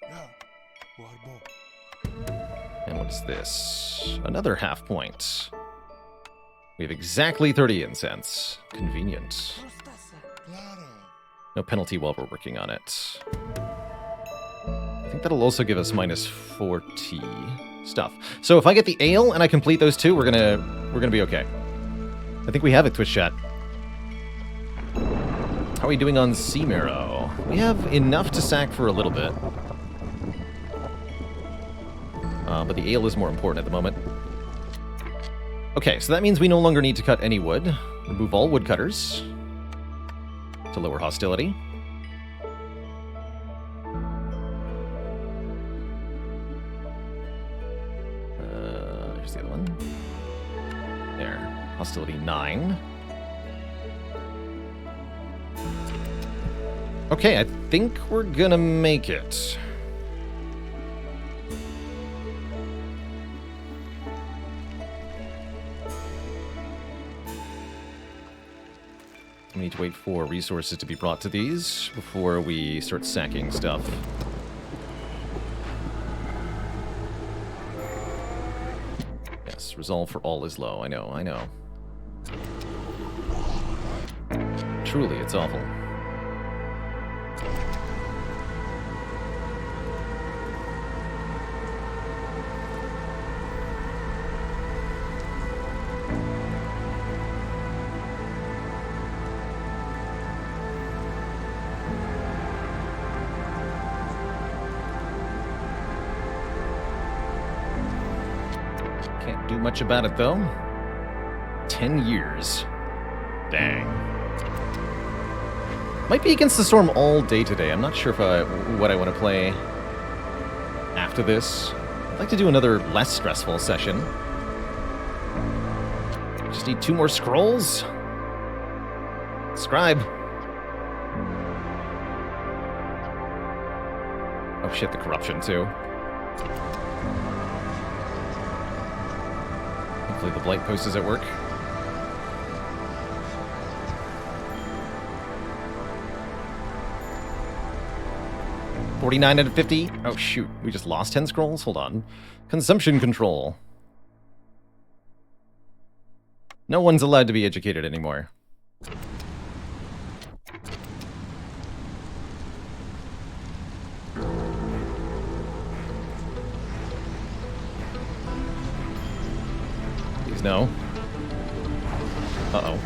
Speaker 2: Yeah. Guarbo.
Speaker 1: And what is this? Another half point. We have exactly 30 incense. Convenient.
Speaker 2: Clara.
Speaker 1: No penalty while we're working on it. I think that'll also give us minus 40 stuff. So if I get the ale and I complete those two, we're gonna be okay. I think we have it, Twitch chat. How are we doing on Sea Marrow? We have enough to sack for a little bit. But the ale is more important at the moment. Okay, so that means we no longer need to cut any wood. Remove all woodcutters to lower hostility. Here's the other one. There. Hostility 9. Okay, I think we're gonna make it. We need to wait for resources to be brought to these before we start sacking stuff. Yes, resolve for all is low. I know. Truly, it's awful. Can't do much about it, though. 10 years. Dang. Might be against the storm all day today. I'm not sure if what I want to play after this. I'd like to do another less stressful session. Just need 2 more scrolls. Scribe. Oh shit, the corruption too. Hopefully the blight post is at work. $49 out of 50. Oh shoot, we just lost 10 scrolls? Hold on. Consumption control. No one's allowed to be educated anymore. Please no. Uh-oh.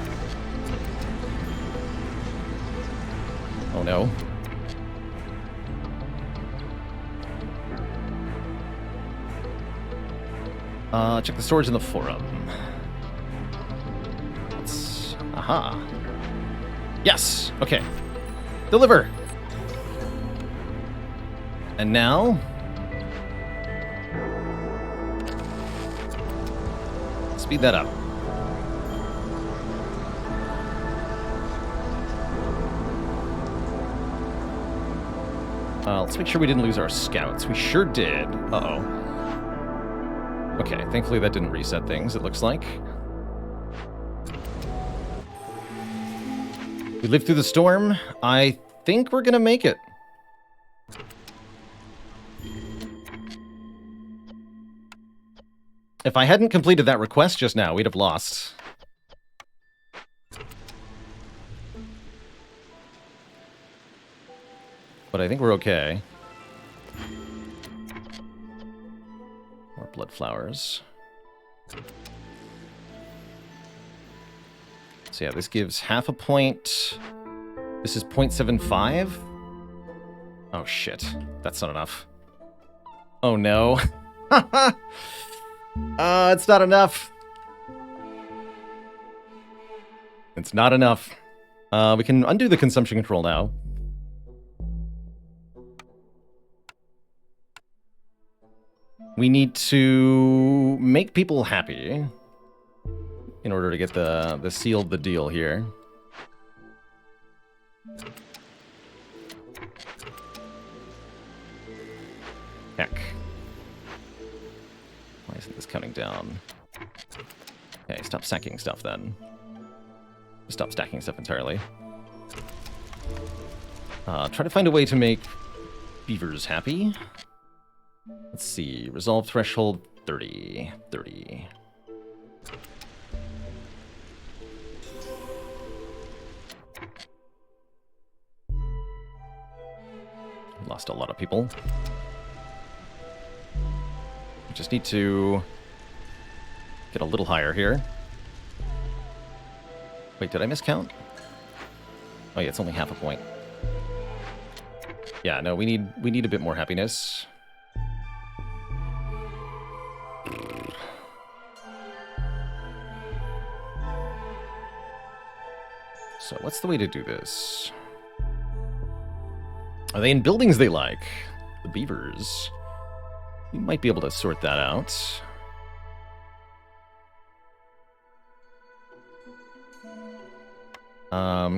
Speaker 1: Oh no. Check the storage in the forum. Aha. Yes! Okay. Deliver! And now... speed that up. Let's make sure we didn't lose our scouts. We sure did. Uh-oh. Okay, thankfully that didn't reset things, it looks like. We lived through the storm. I think we're gonna make it. If I hadn't completed that request just now, we'd have lost. But I think we're okay. More blood flowers. So yeah, this gives half a point. This is 0.75. Oh shit, that's not enough. Oh no. It's not enough. It's not enough. We can undo the consumption control now. We need to make people happy in order to get the sealed the deal here. Heck. Why isn't this counting down? Okay, stop stacking stuff then. Stop stacking stuff entirely. Try to find a way to make beavers happy. Let's see. Resolve threshold 30. 30. Lost a lot of people. Just need to get a little higher here. Wait, did I miscount? Oh yeah, it's only half a point. Yeah, no, we need a bit more happiness. So what's the way to do this? Are they in buildings they like? The beavers. We might be able to sort that out.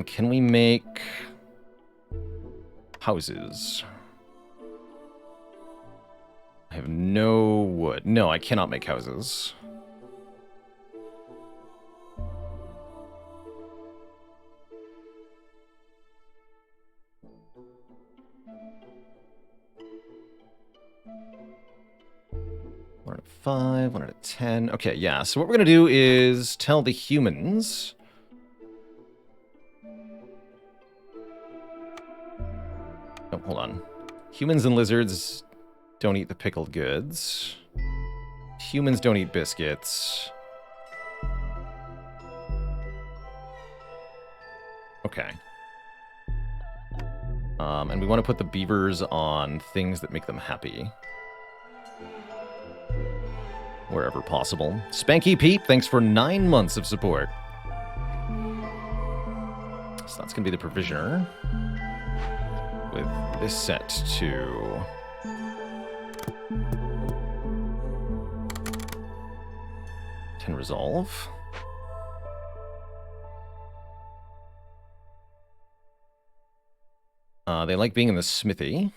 Speaker 1: Can we make houses? I have no wood. No, I cannot make houses. One out of 5, 1 out of 10. Okay, yeah, so what we're gonna do is tell the humans. Oh, hold on. Humans and lizards don't eat the pickled goods. Humans don't eat biscuits. Okay. And we want to put the beavers on things that make them happy. Wherever possible. Spanky Peep, thanks for 9 months of support. So that's going to be the provisioner. With this set to... can resolve. They like being in the smithy.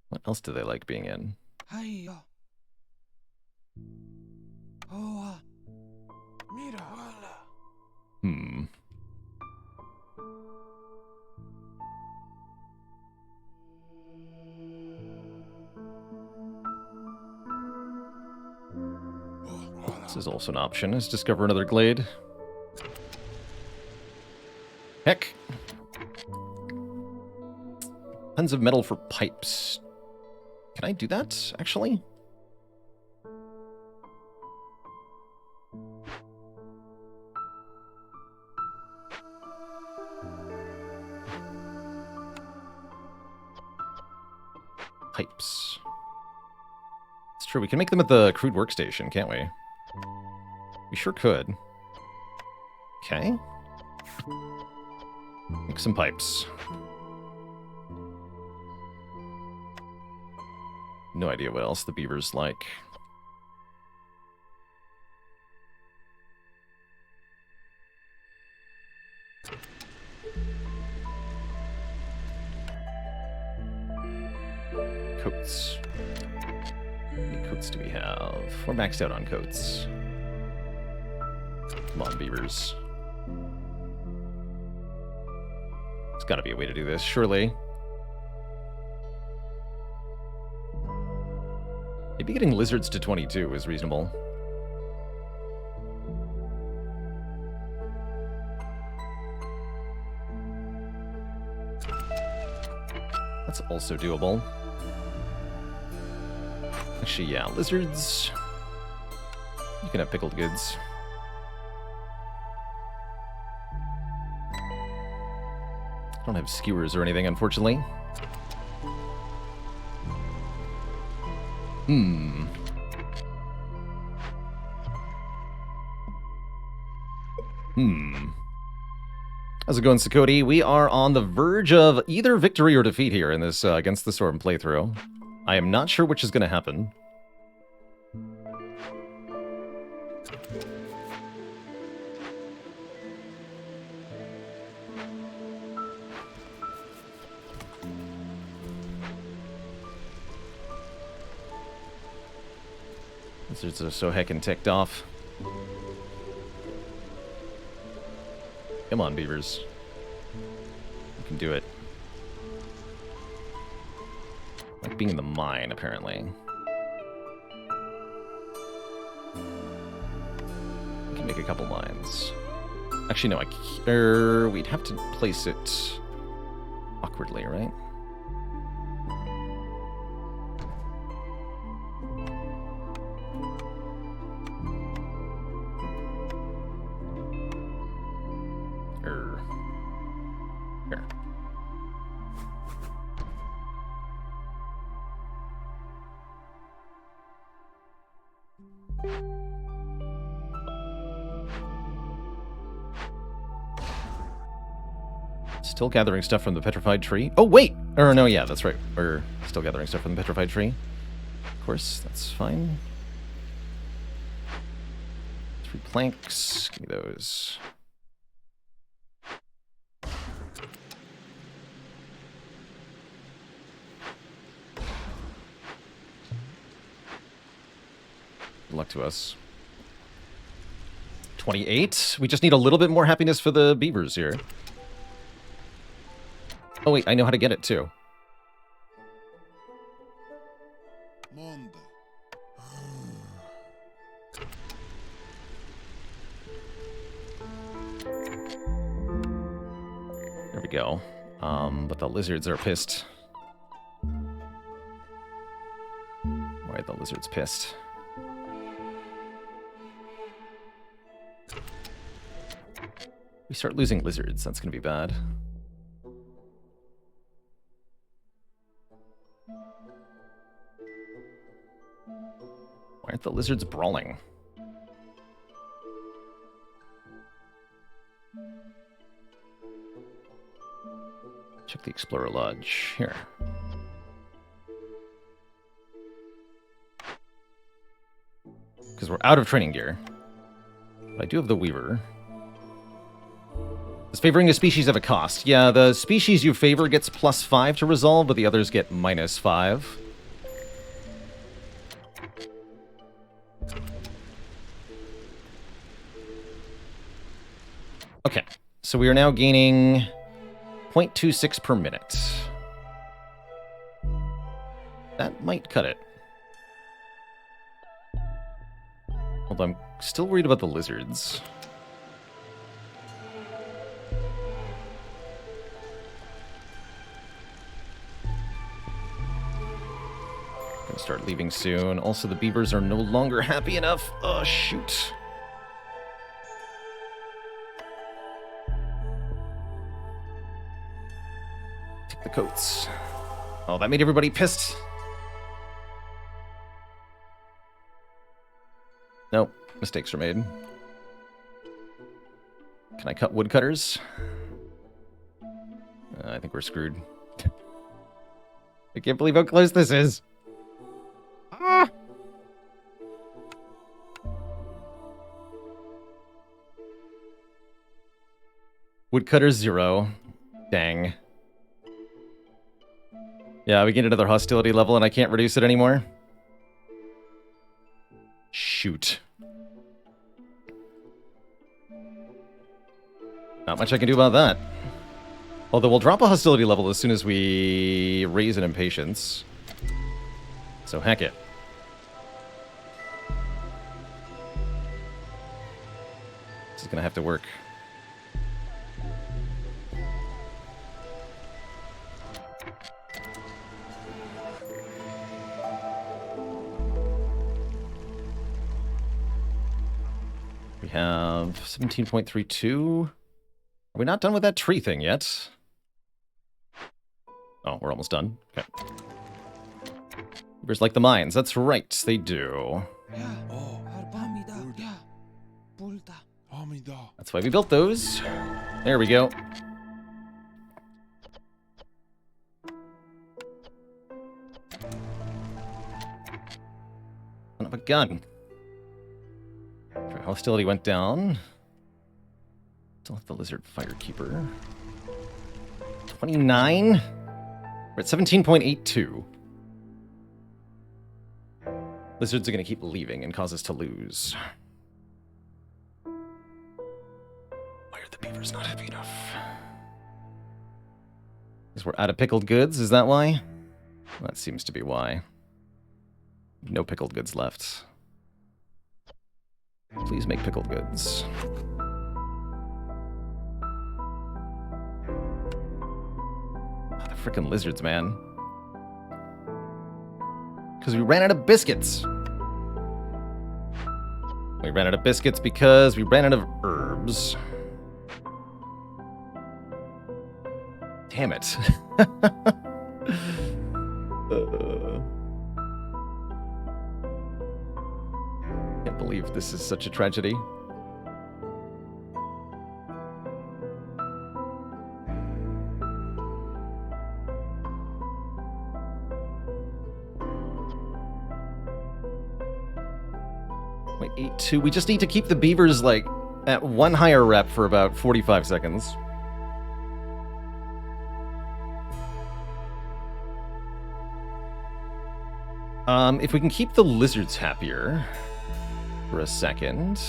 Speaker 1: What else do they like being in?
Speaker 2: Hiya. Oh, mira.
Speaker 1: Hmm. This is also an option. Let's discover another glade. Heck. Tons of metal for pipes. Can I do that, actually? Pipes. It's true, we can make them at the crude workstation, can't we? We sure could. Okay. Make some pipes. No idea what else the beavers like. Coats. How many coats do we have? We're maxed out on coats. Come on, beavers. There's gotta be a way to do this, surely. Maybe getting lizards to 22 is reasonable. That's also doable. Actually, yeah, lizards. You can have pickled goods. I don't have skewers or anything, unfortunately. How's it going, Sakoti? We are on the verge of either victory or defeat here in this Against the Storm playthrough. I am not sure which is going to happen. Lizards are so heckin' ticked off. Come on, beavers. You can do it. Like being in the mine, apparently. We can make a couple mines. Actually, no, we'd have to place it awkwardly, right? Here. Still gathering stuff from the petrified tree. Oh, wait! Or no, yeah, that's right. We're still gathering stuff from the petrified tree. Of course, that's fine. 3 planks. Give me those. Good luck to us. 28. We just need a little bit more happiness for the beavers here. Oh wait, I know how to get it too.
Speaker 2: Monde.
Speaker 1: There we go. But the lizards are pissed. Why are the lizards pissed? We start losing lizards, that's gonna be bad. Why aren't the lizards brawling? Check the Explorer Lodge. Here. Because we're out of training gear. But I do have the Weaver. Does favoring a species have a cost? Yeah, the species you favor gets +5 to resolve, but the others get -5. Okay, so we are now gaining 0.26 per minute. That might cut it. Although I'm still worried about the lizards. Gonna start leaving soon. Also, the beavers are no longer happy enough. Oh, shoot. Take the coats. Oh, that made everybody pissed. Nope, mistakes were made. Can I cut woodcutters? I think we're screwed. I can't believe how close this is. Ah! Woodcutters 0. Dang. Yeah, we get another hostility level and I can't reduce it anymore. shoot. Not much I can do about that. Although we'll drop a hostility level as soon as we raise an impatience. So heck it. This is gonna have to work. We have 17.32. Are we not done with that tree thing yet? Oh, we're almost done. Okay. Beavers like the mines. That's right, they do. That's why we built those. There we go. Son of a gun. Hostility went down. Still have the lizard firekeeper. 29. We're at 17.82. Lizards are going to keep leaving and cause us to lose. Why are the beavers not happy enough? Because we're out of pickled goods, is that why? That seems to be why. No pickled goods left. Please make pickled goods. Oh, the frickin' lizards, man. Because we ran out of biscuits. We ran out of biscuits because we ran out of herbs. Damn it. Can't believe this is such a tragedy. Wait, 8-2. We just need to keep the beavers, like, at one higher rep for about 45 seconds. If we can keep the lizards happier for a second.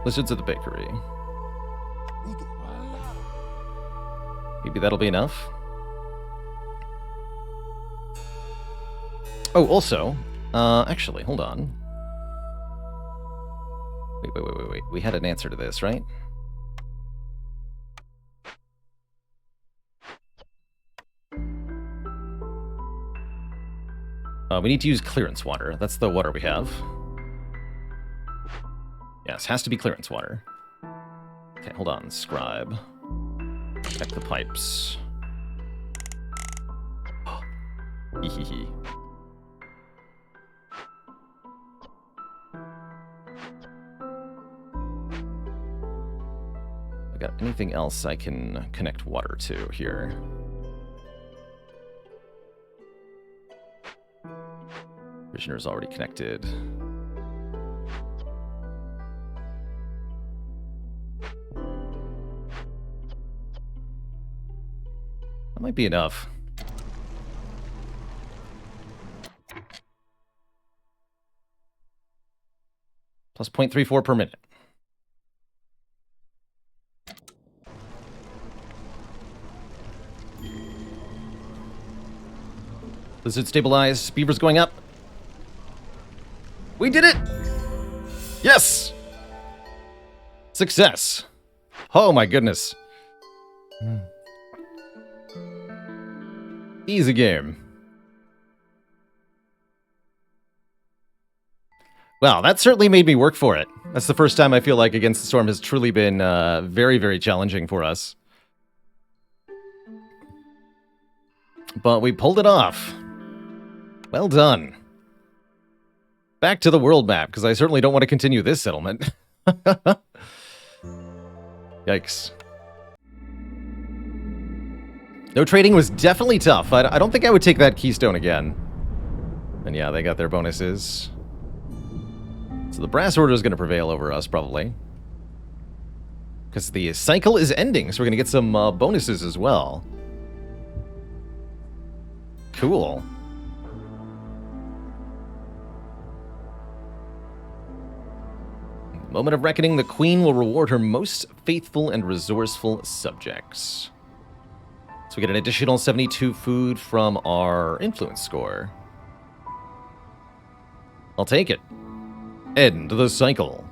Speaker 1: Lizards at the bakery. Maybe that'll be enough. Oh, also, actually, hold on. Wait. We had an answer to this, right? We need to use clearance water. That's the water we have. Yes, has to be clearance water. Okay, hold on, scribe. Check the pipes. Hehehe. Got anything else I can connect water to here? Prisoner's already connected. That might be enough. Plus 0.34 per minute. Lizard stabilized. Beaver's going up. We did it! Yes! Success. Oh my goodness. Easy game. Well, that certainly made me work for it. That's the first time I feel like Against the Storm has truly been very, very challenging for us. But we pulled it off. Well done. Back to the world map, because I certainly don't want to continue this settlement. Yikes. No trading was definitely tough. I don't think I would take that keystone again. And yeah, they got their bonuses. So the brass order is going to prevail over us, probably. Because the cycle is ending, so we're going to get some bonuses as well. Cool. Moment of reckoning, the queen will reward her most faithful and resourceful subjects. So we get an additional 72 food from our influence score. I'll take it. End the cycle.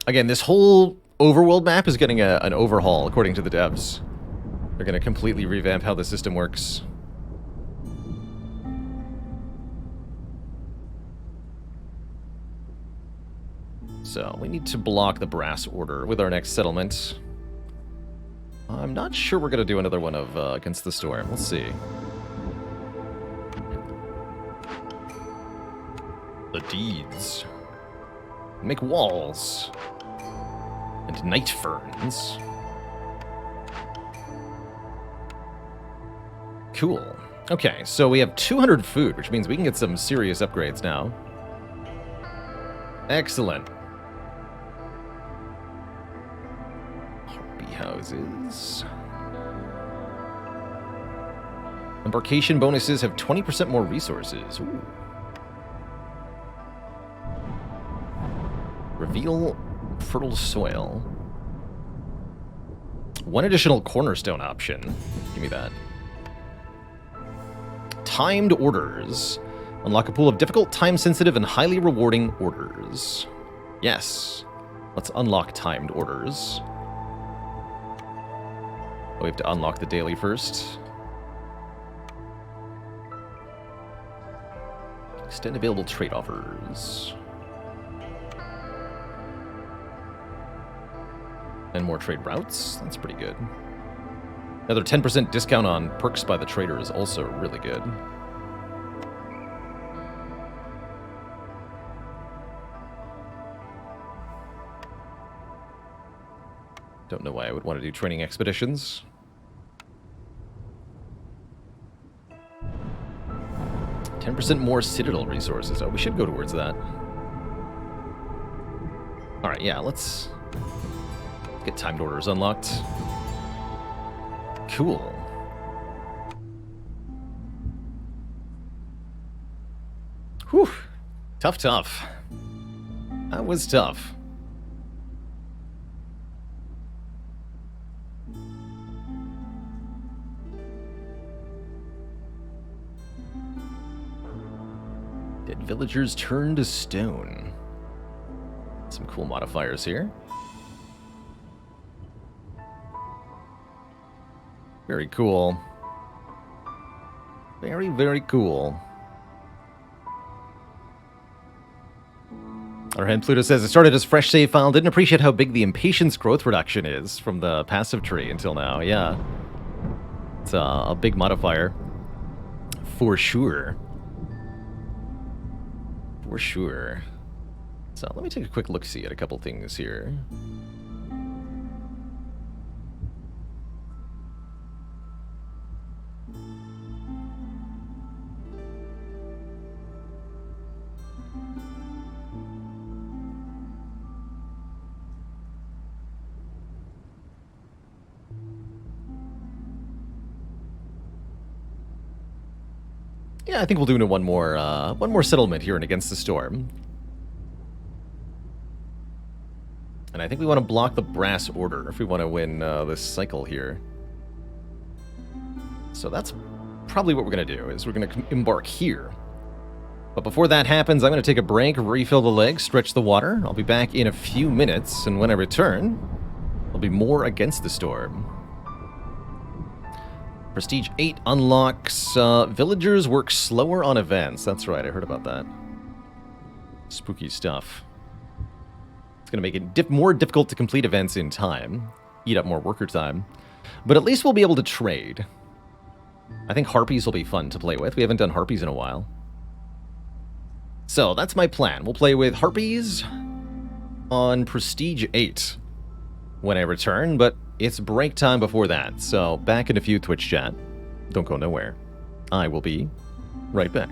Speaker 1: Again, this whole overworld map is getting an overhaul, according to the devs. They're going to completely revamp how the system works. So, we need to block the Brass Order with our next settlement. I'm not sure we're going to do another one of Against the Storm. We'll see. The deeds. Make walls. And night ferns. Cool. Okay, so we have 200 food, which means we can get some serious upgrades now. Excellent. Harpy houses. Embarkation bonuses have 20% more resources. Ooh. Reveal fertile soil. One additional cornerstone option. Give me that. Timed orders. Unlock a pool of difficult, time-sensitive, and highly rewarding orders. Yes. Let's unlock timed orders. Oh, we have to unlock the daily first. Extend available trade offers. And more trade routes. That's pretty good. Another 10% discount on perks by the trader is also really good. Don't know why I would want to do training expeditions. 10% more Citadel resources. Oh, we should go towards that. Alright, yeah, let's get timed orders unlocked. Cool. Whew. Tough. That was tough. Dead villagers turn to stone. Some cool modifiers here. Very cool. Very, very cool. Our hand Pluto says, it started as fresh save file. Didn't appreciate how big the impatience growth reduction is from the passive tree until now. Yeah. It's a big modifier. For sure. For sure. So let me take a quick look-see at a couple things here. Yeah, I think we'll do one more settlement here in Against the Storm. And I think we want to block the Brass Order if we want to win this cycle here. So that's probably what we're going to do, is we're going to embark here. But before that happens, I'm going to take a break, refill the legs, stretch the water. I'll be back in a few minutes, and when I return, there'll be more Against the Storm. Prestige 8 unlocks villagers work slower on events. That's right, I heard about that. Spooky stuff. It's going to make it more difficult to complete events in time. Eat up more worker time. But at least we'll be able to trade. I think Harpies will be fun to play with. We haven't done Harpies in a while. So, that's my plan. We'll play with Harpies on Prestige 8 when I return, but it's break time before that, so back in a few Twitch chat. Don't go nowhere. I will be right back.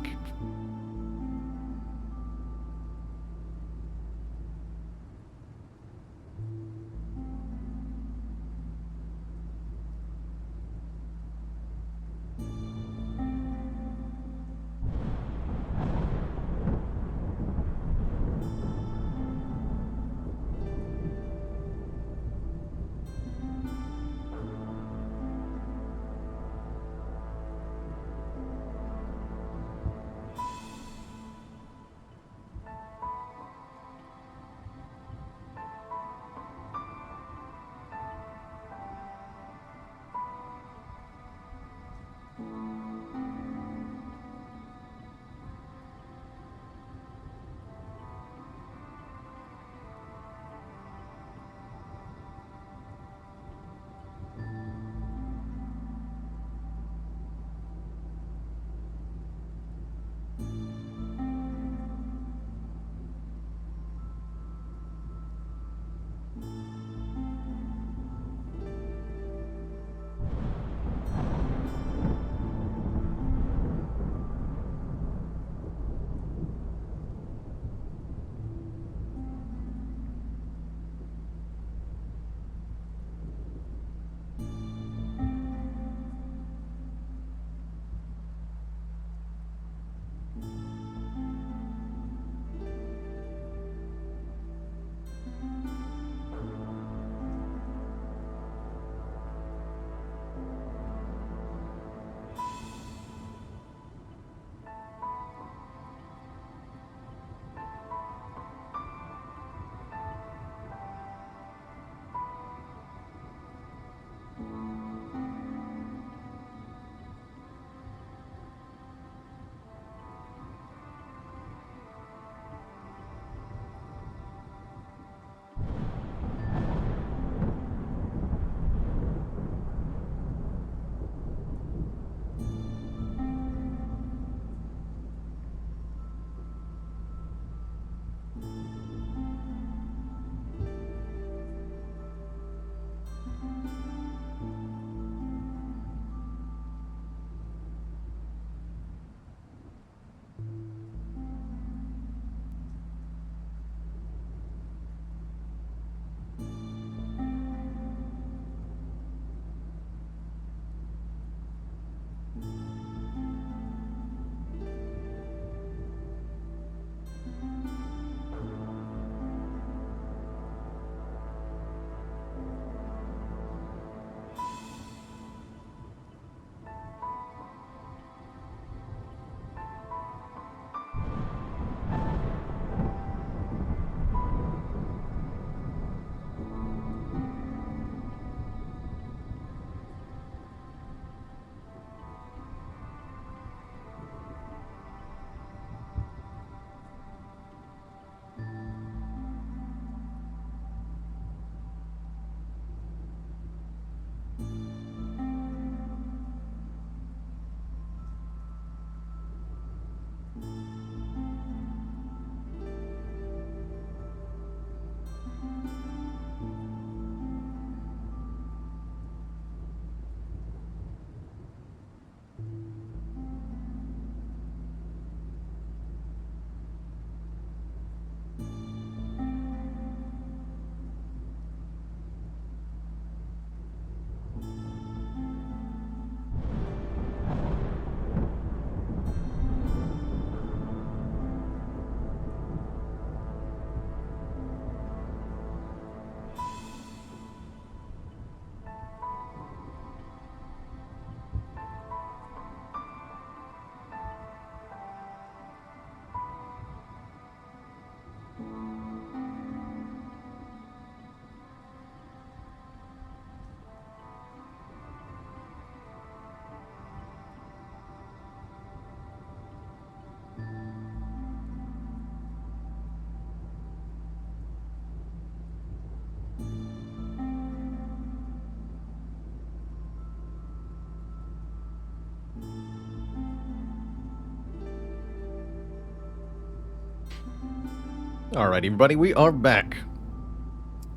Speaker 1: Alright, everybody, we are back.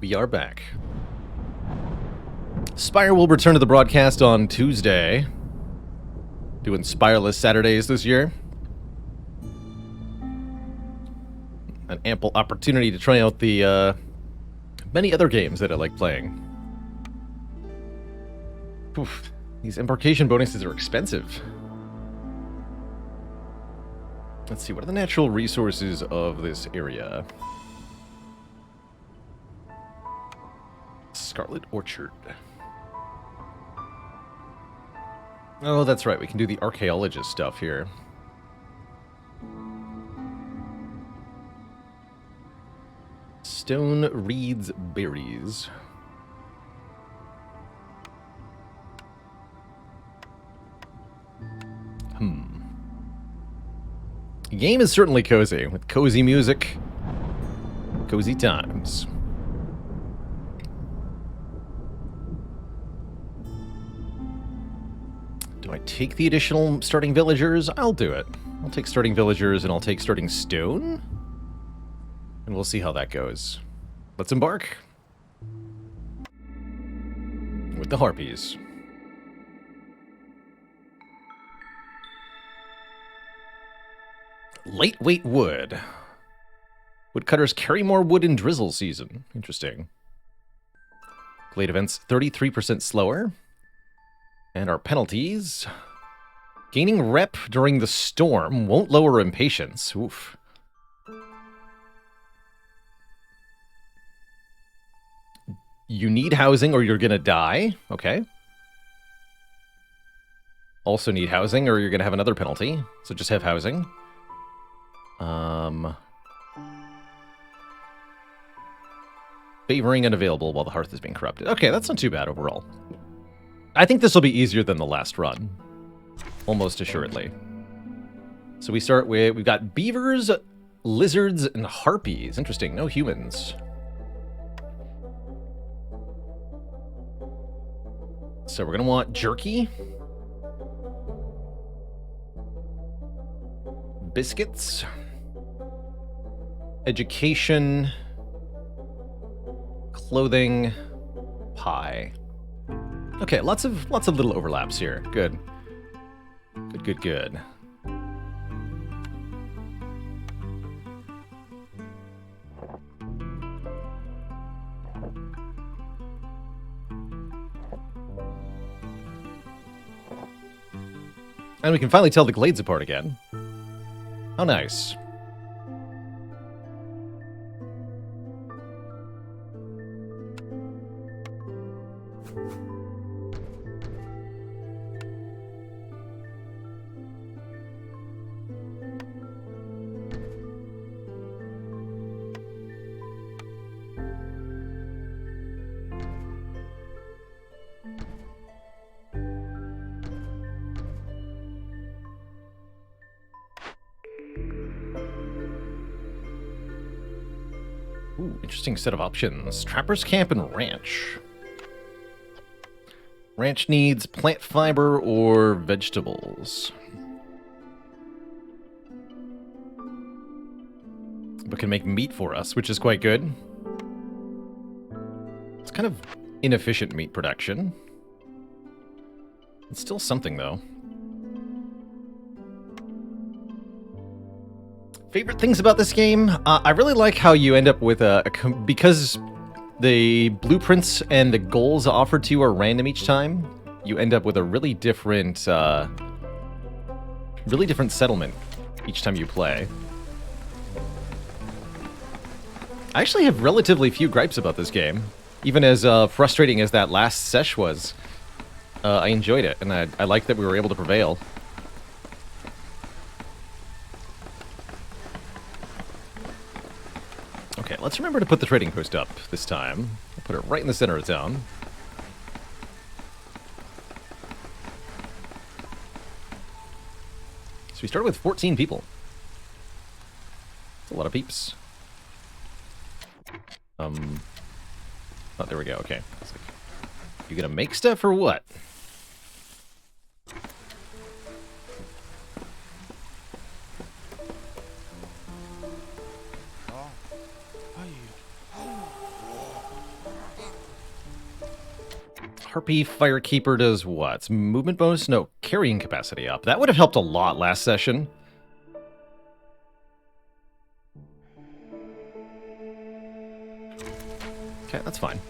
Speaker 1: We are back. Spire will return to the broadcast on Tuesday. Doing Spireless Saturdays this year. An ample opportunity to try out the many other games that I like playing. Oof, these embarkation bonuses are expensive. Let's see, what are the natural resources of this area? Scarlet Orchard. Oh, that's right, we can do the archaeologist stuff here. Stone Reeds Berries. The game is certainly cozy, with cozy music, cozy times. Do I take the additional starting villagers? I'll do it. I'll take starting villagers and I'll take starting stone. And we'll see how that goes. Let's embark. With the Harpies. Lightweight wood. Woodcutters carry more wood in drizzle season. Interesting. Glade events 33% slower. And our penalties. Gaining rep during the storm won't lower impatience. Oof. You need housing or you're gonna die. Okay. Also need housing or you're gonna have another penalty. So just have housing. Favoring unavailable while the hearth is being corrupted. Okay, that's not too bad overall. I think this will be easier than the last run. Almost assuredly. So we start with, we've got beavers, lizards, and harpies. Interesting, no humans. So we're gonna want jerky. Biscuits. Education. Clothing. Pie. Okay, lots of little overlaps here. Good. Good. And we can finally tell the glades apart again. How nice. Ooh, interesting set of options. Trapper's Camp and Ranch. Ranch needs plant fiber or vegetables. But can make meat for us, which is quite good. It's kind of inefficient meat production. It's still something, though. Favorite things about this game? I really like how you end up with because the blueprints and the goals offered to you are random each time, you end up with a really different settlement each time you play. I actually have relatively few gripes about this game. Even as frustrating as that last sesh was, I enjoyed it, and I like that we were able to prevail. Okay, let's remember to put the trading post up this time. I'll put it right in the center of town. So we started with 14 people. That's a lot of peeps. Oh, there we go, okay. You gonna make stuff or what? Harpy Firekeeper does what? Movement bonus? No, carrying capacity up. That would have helped a lot last session. Okay, that's fine.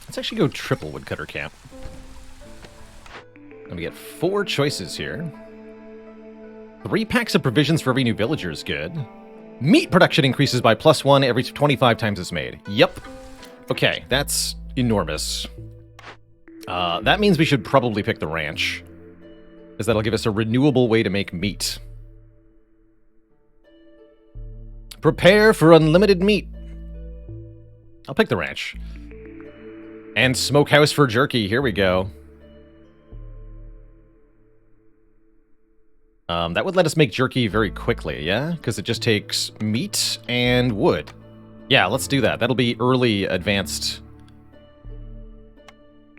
Speaker 1: Let's actually go triple woodcutter camp. And we get 4 choices here. 3 packs of provisions for every new villager is good. Meat production increases by +1 every 25 times it's made. Yep. Okay, that's enormous. That means we should probably pick the ranch, as that'll give us a renewable way to make meat. Prepare for unlimited meat. I'll pick the ranch. And smokehouse for jerky. Here we go. That would let us make jerky very quickly, yeah? Because it just takes meat and wood. Yeah, let's do that. That'll be early advanced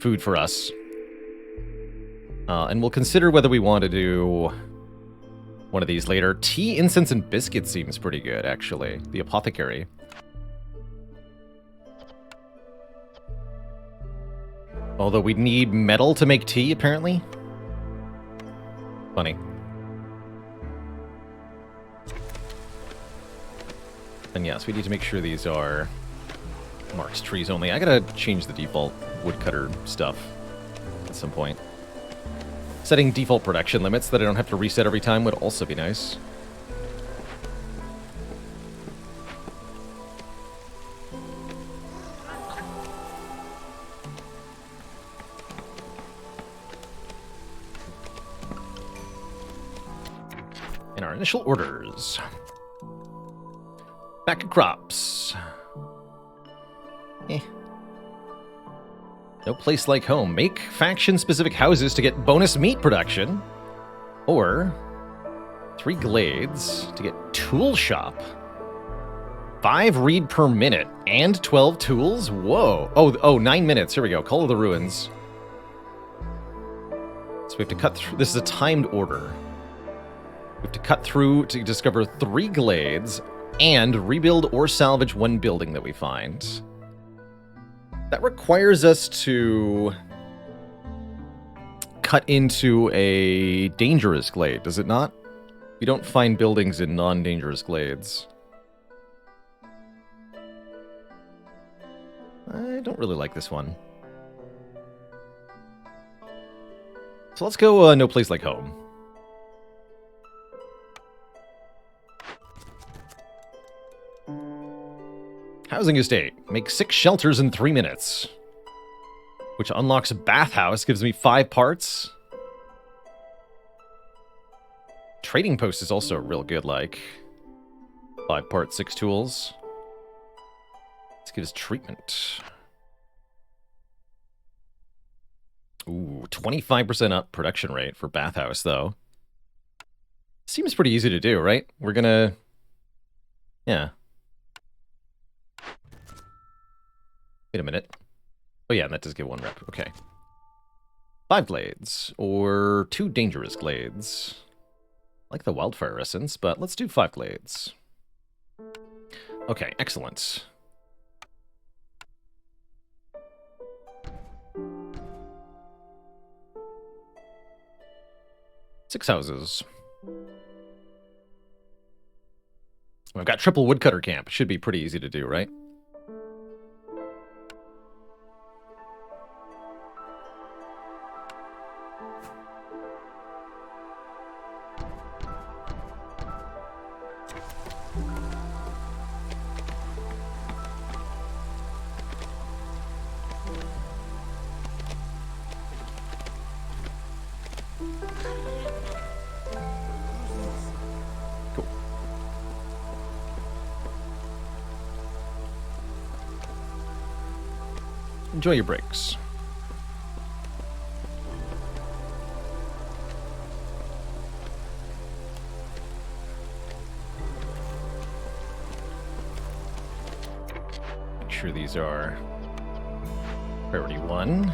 Speaker 1: food for us. And we'll consider whether we want to do one of these later. Tea, incense, and biscuit seems pretty good, actually. The apothecary. Although we'd need metal to make tea, apparently. Funny. And yes, we need to make sure these are Mark's trees only. I gotta change the default woodcutter stuff at some point. Setting default production limits that I don't have to reset every time would also be nice. And our initial orders. Back of crops. No place like home. Make faction-specific houses to get bonus meat production. Or 3 glades to get tool shop. 5 reed per minute and 12 tools? Whoa. Oh, 9 minutes. Here we go. Call of the Ruins. So we have to cut through. This is a timed order. We have to cut through to discover 3 glades and rebuild or salvage 1 building that we find. That requires us to cut into a dangerous glade, does it not? You don't find buildings in non-dangerous glades. I don't really like this one. So let's go no place like home. Housing estate. Make 6 shelters in 3 minutes. Which unlocks a bathhouse, gives me 5 parts. Trading post is also real good, like 5 parts, 6 tools. Let's get his treatment. Ooh, 25% up production rate for bathhouse, though. Seems pretty easy to do, right? We're gonna... Yeah. Wait a minute. Oh yeah, that does give 1 rep. Okay. 5 glades, or 2 dangerous glades. I like the wildfire essence, but let's do 5 glades. Okay, excellent. Six houses. I've got triple woodcutter camp. Should be pretty easy to do, right? Enjoy your breaks. Make sure these are priority 1.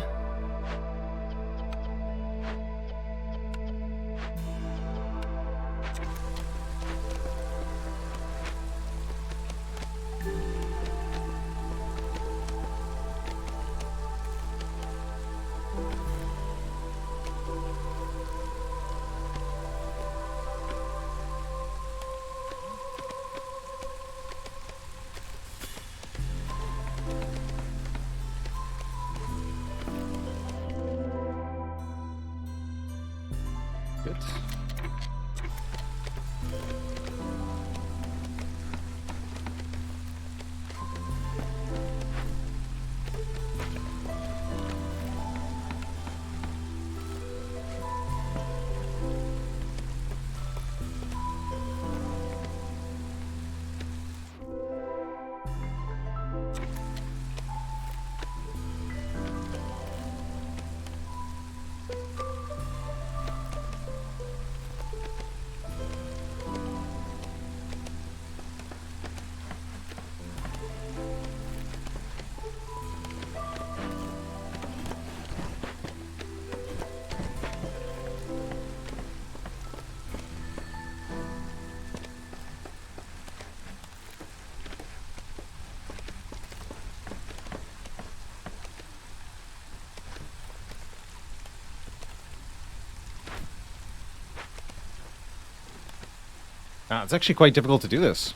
Speaker 1: It's actually quite difficult to do this.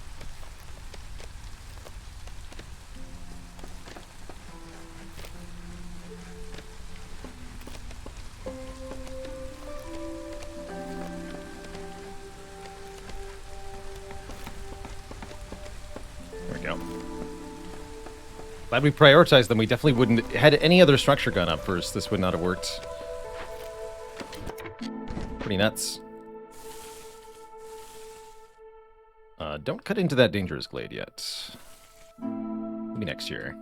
Speaker 1: There we go. Glad we prioritized them. We definitely wouldn't... Had any other structure gone up first, this would not have worked. Pretty nuts. Don't cut into that dangerous glade yet. Maybe next year.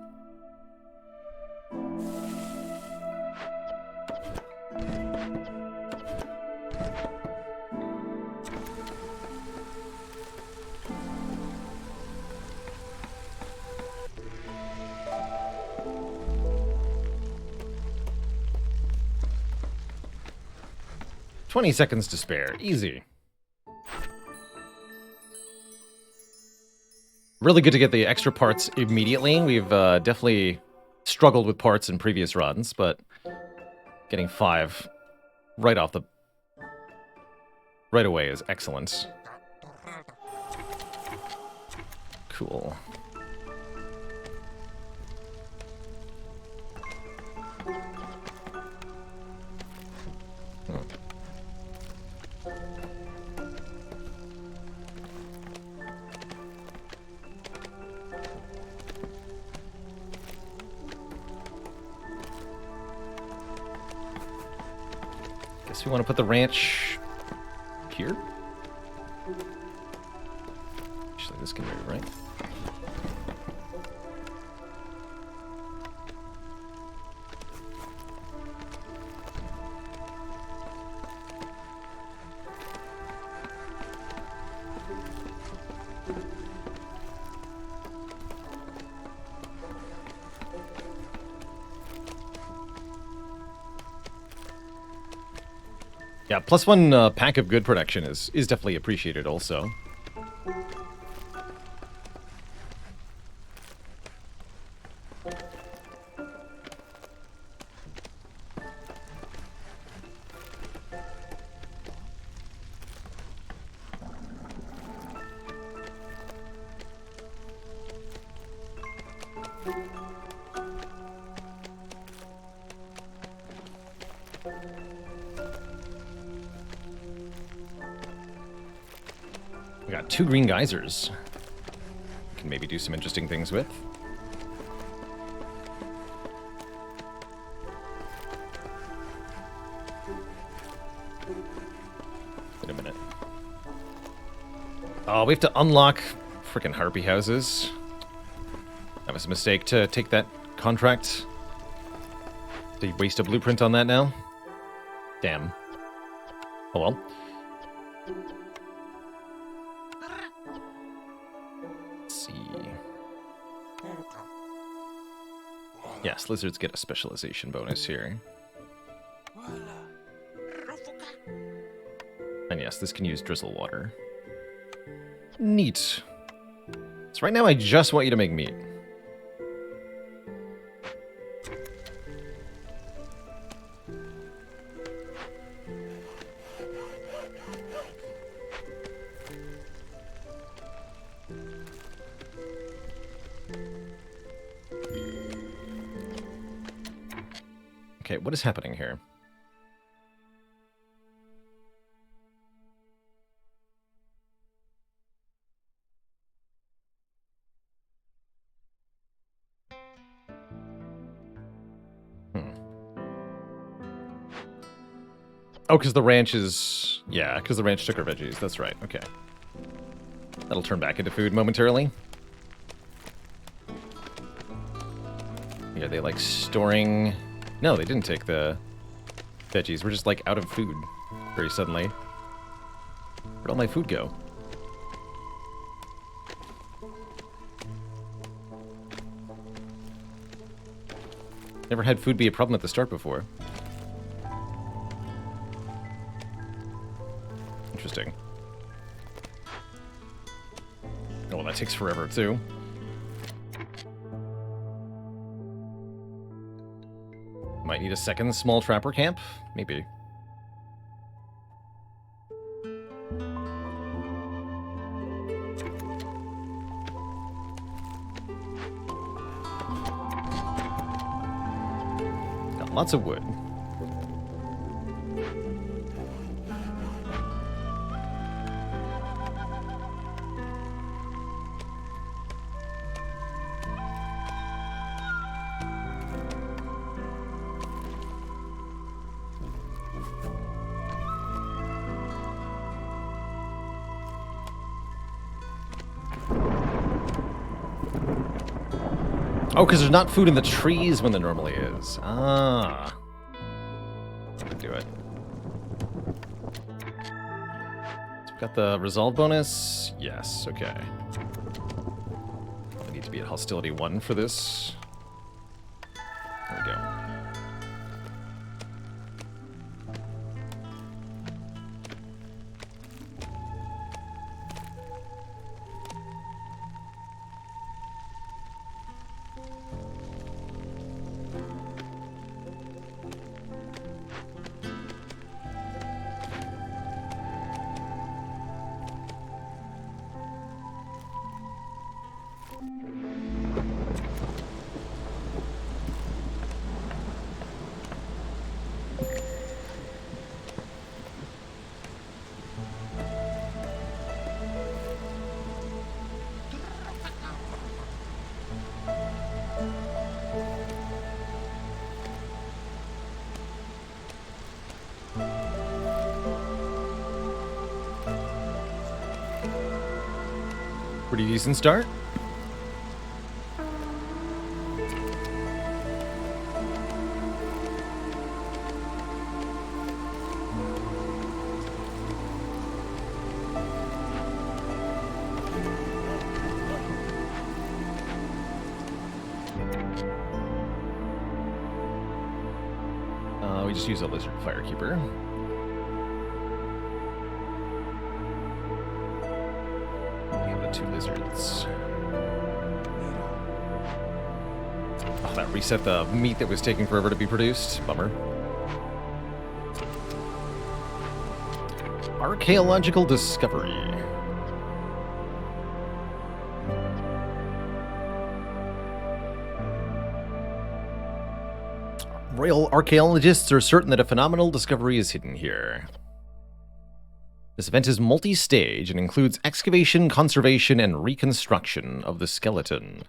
Speaker 1: "20 seconds to spare. Easy." Really good to get the extra parts immediately. We've definitely struggled with parts in previous runs, but getting 5 right away is excellent. Cool. Guess we want to put the ranch here? Actually, this can move, right? Yeah, +1 pack of good production is definitely appreciated also. We got 2 green geysers. Can maybe do some interesting things with. Wait a minute. Oh, we have to unlock freaking harpy houses. That was a mistake to take that contract. Did you waste a blueprint on that now? Damn. Oh well. Yes, lizards get a specialization bonus here. And yes, this can use drizzle water. Neat. So right now I just want you to make meat. Okay, what is happening here? Oh, because the ranch is... Yeah, because the ranch took our veggies. That's right. Okay. That'll turn back into food momentarily. Yeah, they like storing... No, they didn't take the veggies. We're just like out of food very suddenly. Where'd all my food go? Never had food be a problem at the start before. Interesting. Oh, well, that takes forever, too. Might need a second small trapper camp? Maybe. Lots of wood. Oh, because there's not food in the trees when there normally is. Ah. That's how to do it. So we've got the resolve bonus. Yes, okay. I need to be at hostility 1 for this. There we go. Pretty decent start. We just use a lizard firekeeper. Two lizards. Oh, that reset the meat that was taking forever to be produced. Bummer. Archaeological discovery. Royal archaeologists are certain that a phenomenal discovery is hidden here. This event is multi-stage and includes excavation, conservation, and reconstruction of the skeleton.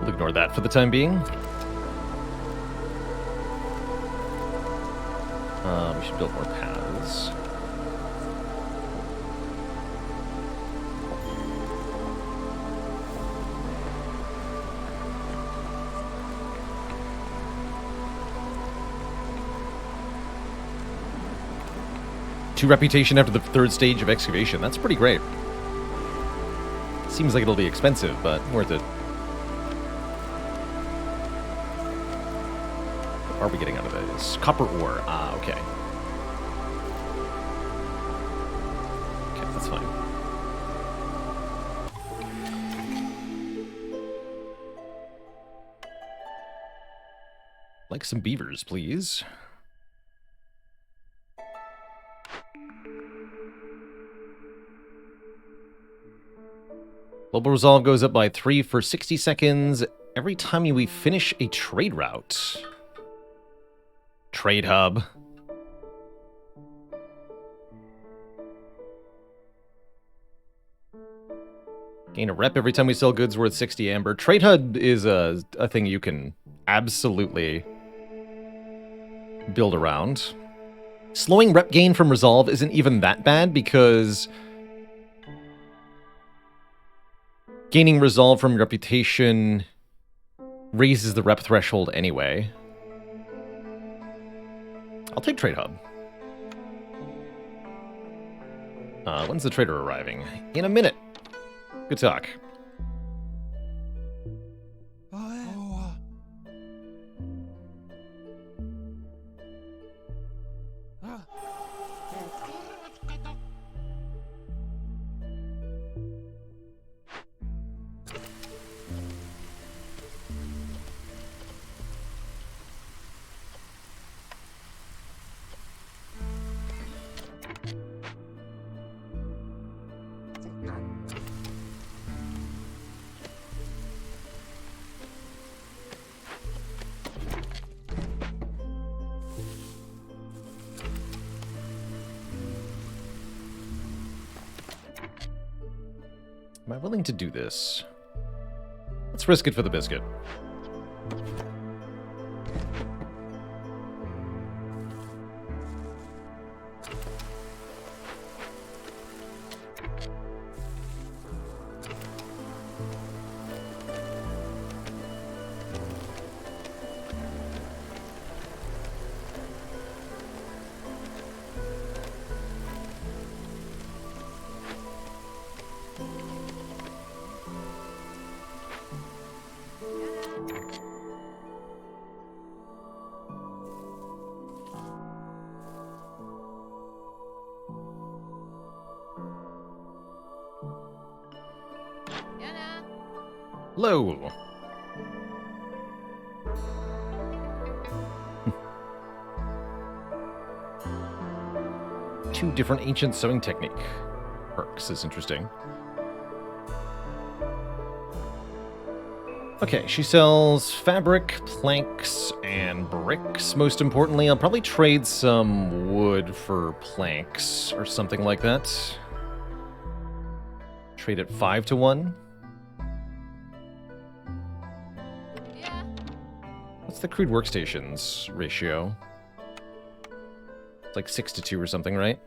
Speaker 1: We'll ignore that for the time being. We should build more paths. Two reputation after the 3rd stage of excavation. That's pretty great. Seems like it'll be expensive, but worth it. What are we getting out of this? Copper ore. Ah, okay. Okay, that's fine. Like some beavers, please. Global resolve goes up by 3 for 60 seconds every time we finish a trade route. Trade hub. Gain a rep every time we sell goods worth 60 amber. Trade hub is a thing you can absolutely build around. Slowing rep gain from resolve isn't even that bad because gaining resolve from reputation raises the rep threshold anyway. I'll take Trade Hub. When's the trader arriving? In a minute. Good talk. I willing to do this? Let's risk it for the biscuit. Hello. Two different ancient sewing technique perks is interesting. Okay, she sells fabric, planks, and bricks. Most importantly, I'll probably trade some wood for planks or something like that. Trade it 5 to 1. What's the crude workstations ratio? It's like 6 to 2 or something, right?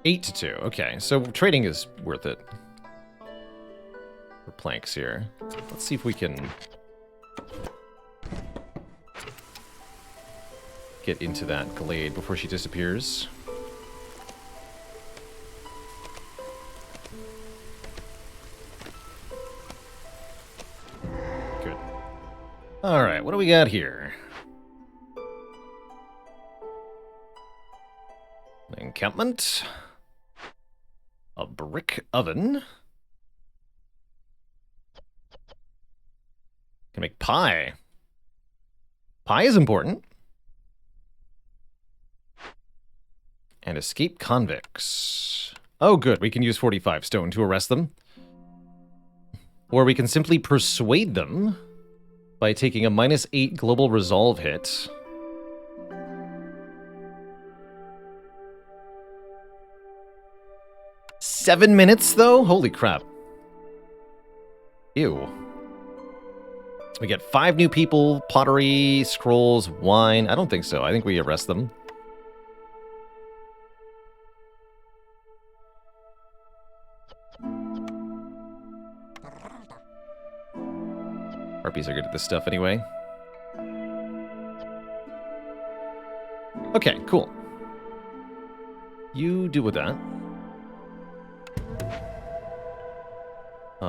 Speaker 1: Eight to 2. Okay, so trading is worth it. For planks here. Let's see if we can get into that glade before she disappears. Good. Alright, what do we got here? Encampment. A brick oven. Can make pie. Pie is important. And escape convicts. Oh, good. We can use 45 stone to arrest them. Or we can simply persuade them by taking a -8 global resolve hit. Seven minutes, though? Holy crap. Ew. We get 5 new people, pottery, scrolls, wine. I don't think so. I think we arrest them. Harpies are good at this stuff anyway. Okay, cool. You deal with that.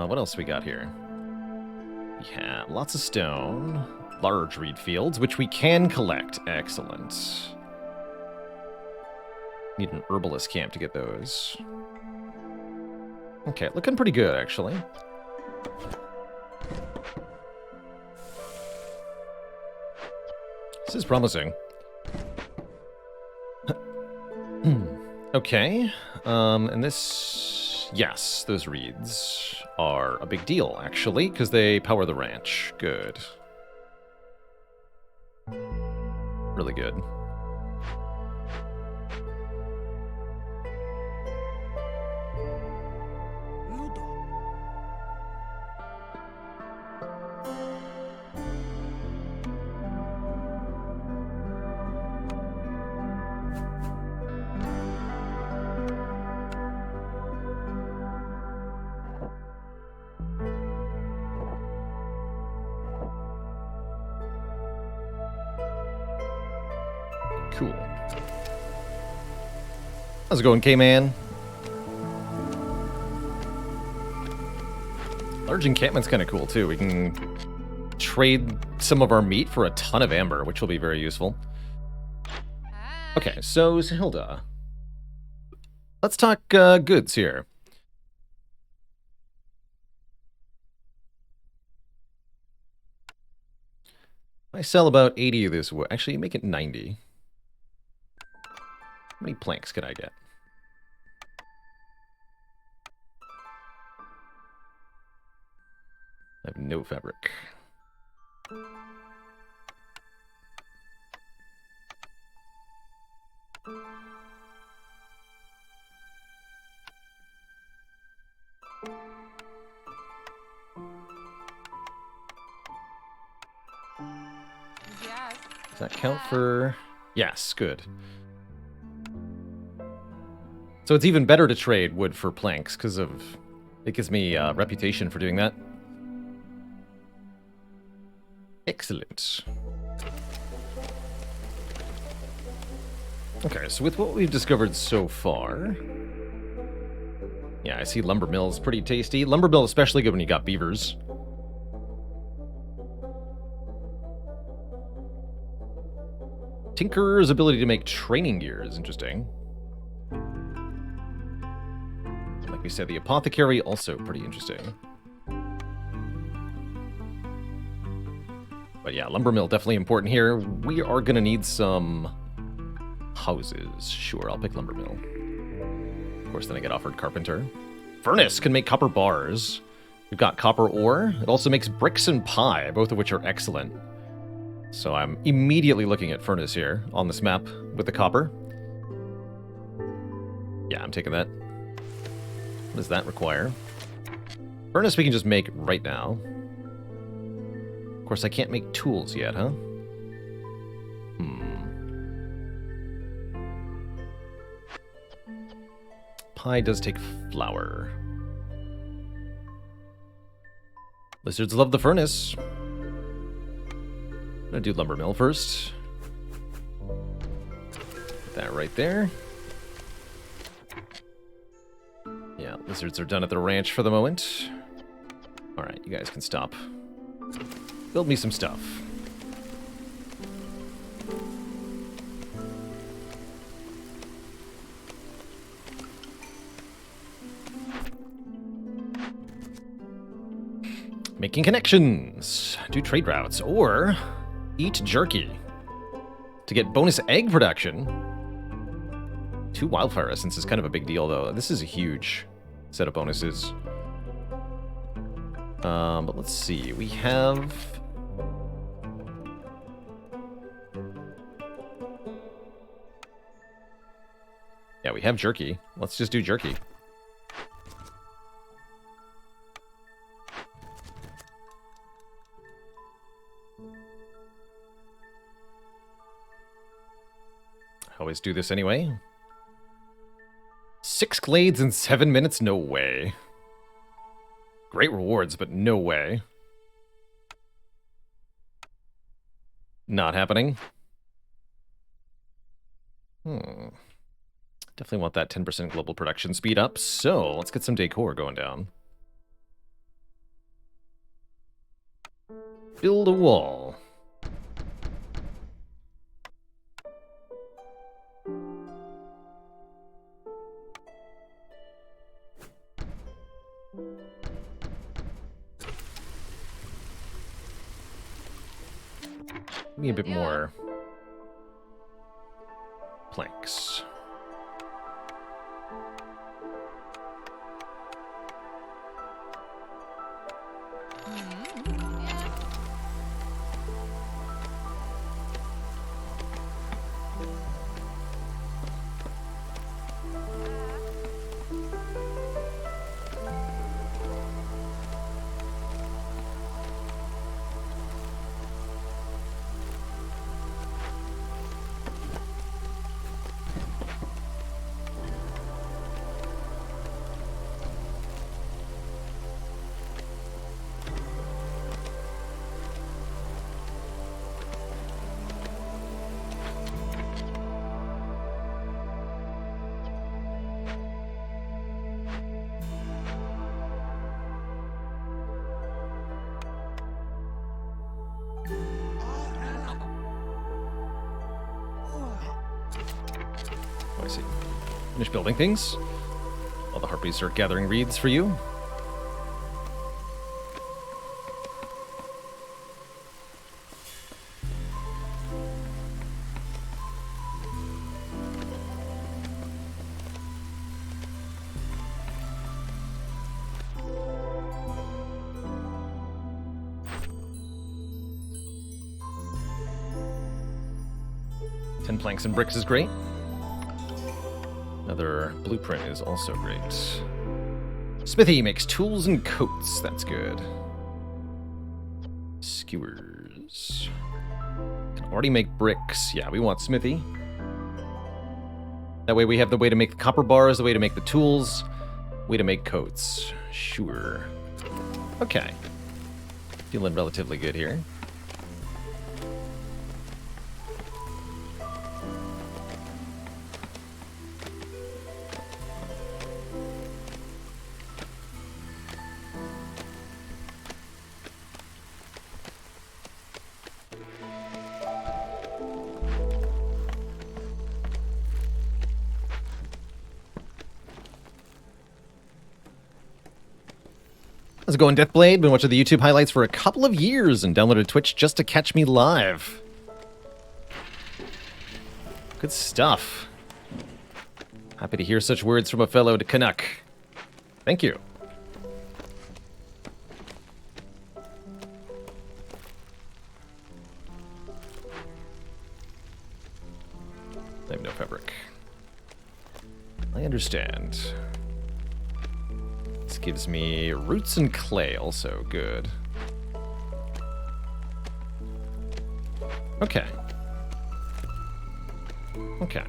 Speaker 1: What else we got here? We have lots of stone, large reed fields, which we can collect. Excellent. Need an herbalist camp to get those. Okay, looking pretty good, actually. This is promising. Okay, and this... Yes, those reeds are a big deal, actually, because they power the ranch. Good. Really good. Cool. How's it going, K-Man? Large encampment's kind of cool, too. We can trade some of our meat for a ton of amber, which will be very useful. Okay, so Zahilda. Let's talk goods here. I sell about 80 of this wood. Actually, make it 90. How many planks can I get? I have no fabric. Does that count for... Yes, good. So it's even better to trade wood for planks because of... It gives me a reputation for doing that. Excellent. Okay, so with what we've discovered so far... Yeah, I see lumber mill's pretty tasty. Lumber mill especially good when you got beavers. Tinker's ability to make training gear is interesting. Like we said, the apothecary also pretty interesting. But yeah, lumber mill definitely important here. We are gonna need some houses. Sure, I'll pick lumber mill. Of course, then I get offered carpenter. Furnace can make copper bars. We've got copper ore. It also makes bricks and pie, both of which are excellent. So I'm immediately looking at furnace here on this map with the copper. Yeah, I'm taking that. What does that require? Furnace we can just make right now. Of course, I can't make tools yet, huh? Pie does take flour. Lizards love the furnace. I'm gonna do lumber mill first. Put that right there. Yeah, lizards are done at the ranch for the moment. Alright, you guys can stop. Build me some stuff. Making connections. Do trade routes. Or eat jerky. To get bonus egg production. 2 wildfire essence is kind of a big deal, though. This is a huge set of bonuses. But let's see. We have... Yeah, we have jerky. Let's just do jerky. I always do this anyway. 6 glades in 7 minutes? No way. Great rewards, but no way. Not happening. Definitely want that 10% global production speed up, so let's get some decor going down. Build a wall. Give me a bit more planks. I see. Finish building things. While the harpies are gathering reeds for you. Ten planks and bricks is great. Another blueprint is also great. Smithy makes tools and coats. That's good. Skewers. Can Already make bricks. Yeah, we want smithy. That way we have the way to make the copper bars, the way to make the tools, way to make coats. Sure. Okay. Feeling relatively good here. How's it going, Deathblade? Been watching the YouTube highlights for a couple of years and downloaded Twitch just to catch me live. Good stuff. Happy to hear such words from a fellow Canuck. Thank you. I have no fabric. I understand. This gives me roots and clay, also good. Okay. Okay.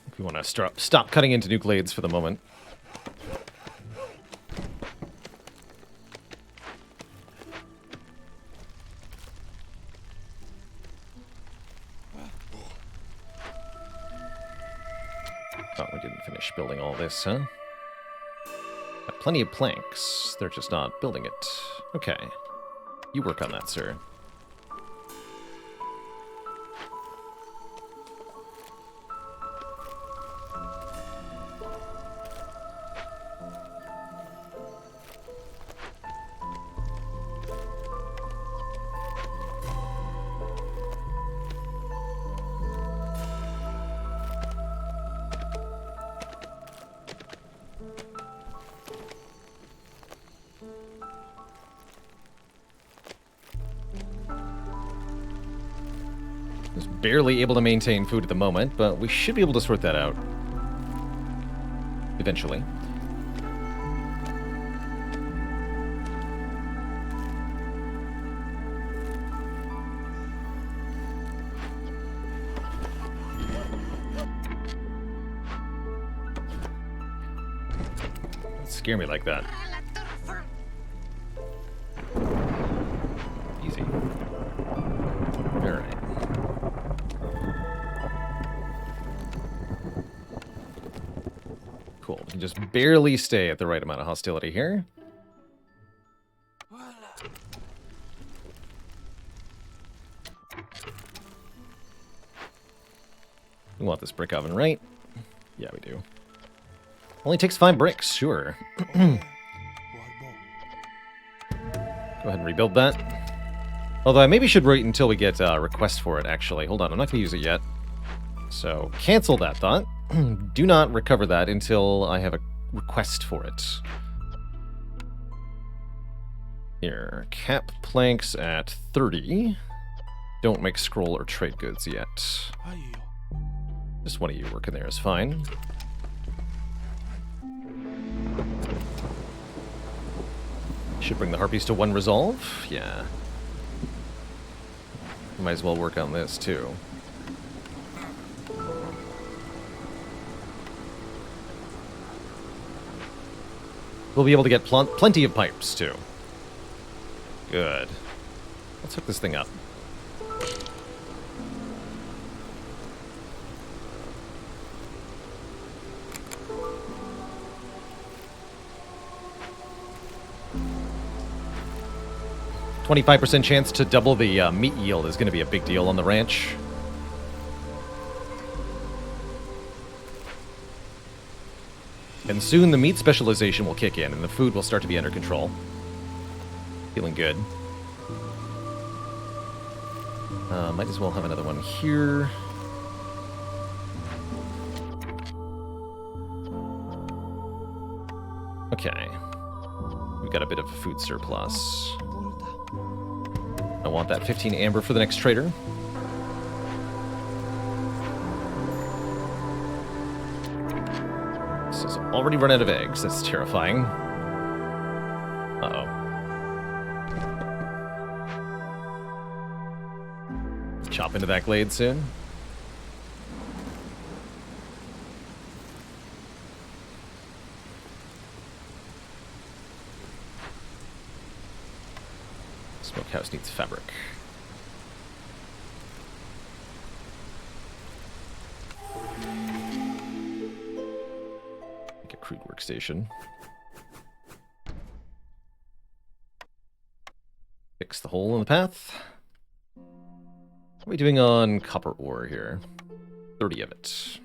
Speaker 1: If we want to stop cutting into new glades for the moment. Building all this, huh? Got plenty of planks. They're just not building it. Okay. You work on that, sir. Barely able to maintain food at the moment, but we should be able to sort that out. Eventually. Don't scare me like that. Easy. Alright. Cool. We can just barely stay at the right amount of hostility here. We want this brick oven, right? Yeah, we do. Only takes 5 bricks, sure. Go ahead and rebuild that. Although I maybe should wait until we get a request for it, actually. Hold on, I'm not going to use it yet. So, cancel that thought. Do not recover that until I have a request for it. Here, cap planks at 30. Don't make scroll or trade goods yet. Just one of you working there is fine. Should bring the harpies to 1 resolve. Yeah. Might as well work on this too. We'll be able to get plenty of pipes too. Good. Let's hook this thing up. %25 chance to double the meat yield is going to be a big deal on the ranch. And soon the meat specialization will kick in and the food will start to be under control. Feeling good. Might as well have another one here. Okay. We've got a bit of a food surplus. I want that 15 amber for the next trader. already run out of eggs. That's terrifying. Uh-oh. Chop into that glade soon. Smokehouse needs fabric. Make a crude workstation. Fix the hole in the path. What are we doing on copper ore here? 30 of it.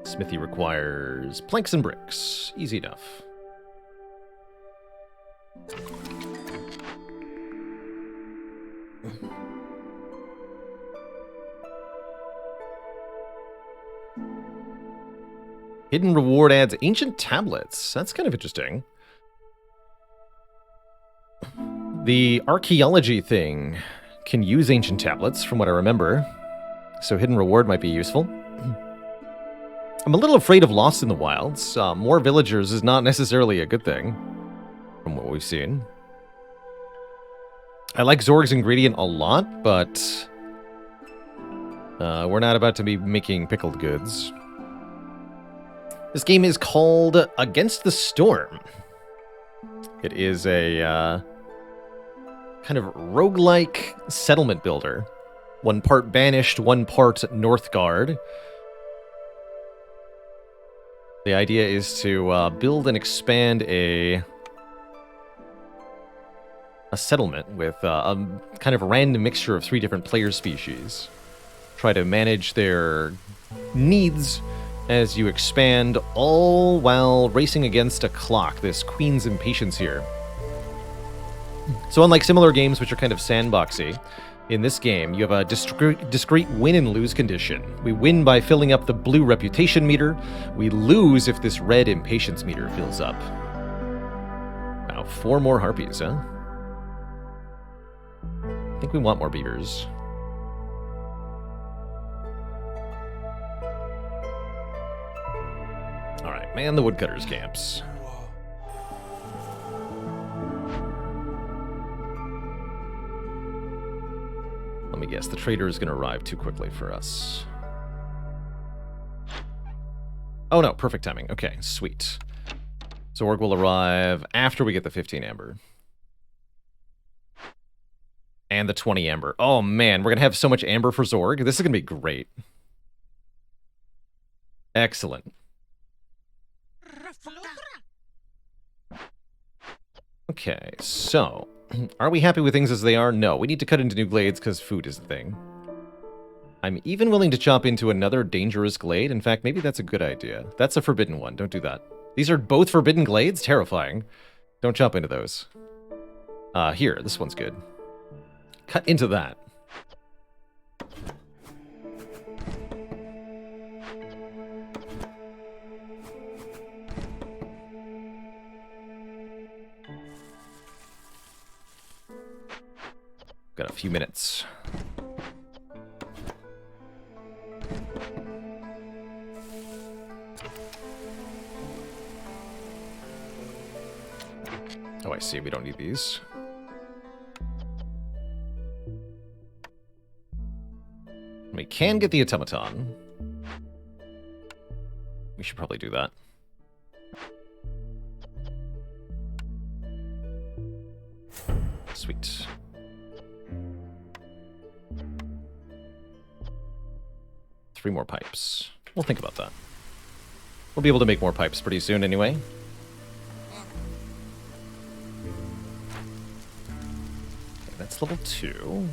Speaker 1: Smithy requires planks and bricks. Easy enough. Hidden reward adds ancient tablets. That's kind of interesting. The archaeology thing can use ancient tablets, from what I remember. So hidden reward might be useful. I'm a little afraid of Lost in the Wilds. More villagers is not necessarily a good thing, from what we've seen. I like Zorg's ingredient a lot, but we're not about to be making pickled goods. This game is called Against the Storm. It is a kind of roguelike settlement builder. One part Banished, one part Northgard. The idea is to build and expand a settlement with a kind of random mixture of 3 different player species. Try to manage their needs as you expand, all while racing against a clock, this Queen's Impatience here. So unlike similar games which are kind of sandboxy, in this game you have a discrete win and lose condition. We win by filling up the blue reputation meter. We lose if this red impatience meter fills up. Wow, 4 more harpies, huh? I think we want more beavers. Alright, man the woodcutters' camps. Let me guess, the trader is going to arrive too quickly for us. Oh no, perfect timing. Okay, sweet. Zorg will arrive after we get the 15 amber. And the 20 amber. Oh man, we're going to have so much amber for Zorg. This is going to be great. Excellent. Okay, so are we happy with things as they are? No, we need to cut into new glades because food is the thing. I'm even willing to chop into another dangerous glade. In fact, maybe that's a good idea. That's a forbidden one. Don't do that. These are both forbidden glades? Terrifying. Don't chop into those. Here, this one's good. Cut into that. Got a few minutes. Oh, I see. We don't need these. We can get the automaton. We should probably do that. Sweet. Three more pipes. We'll think about that. We'll be able to make more pipes pretty soon anyway. Okay, that's level 2.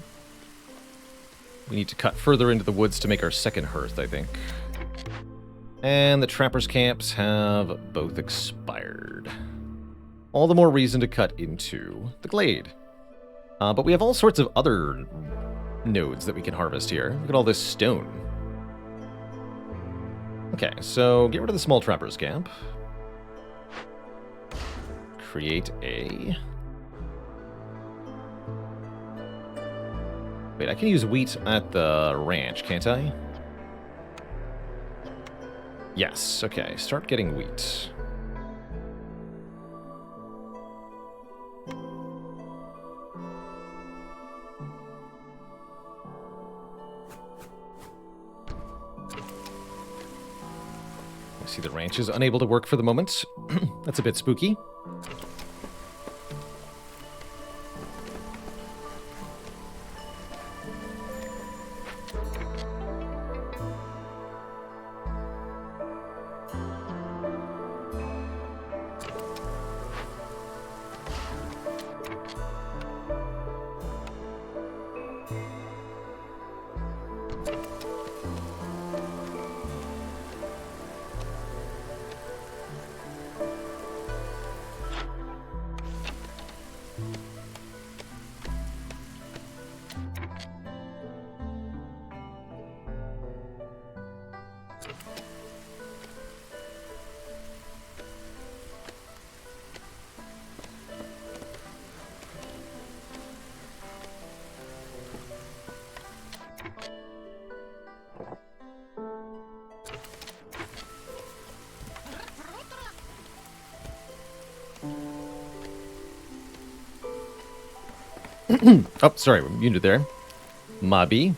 Speaker 1: We need to cut further into the woods to make our second hearth, I think. And the trappers' camps have both expired. All the more reason to cut into the glade. But we have all sorts of other nodes that we can harvest here. Look at all this stone. Okay, so get rid of the small trappers' camp. Create a... Wait, I can use wheat at the ranch, can't I? Yes, okay. Start getting wheat. I see the ranch is unable to work for the moment. That's a bit spooky. Oh, sorry, we're muted there. Mobby.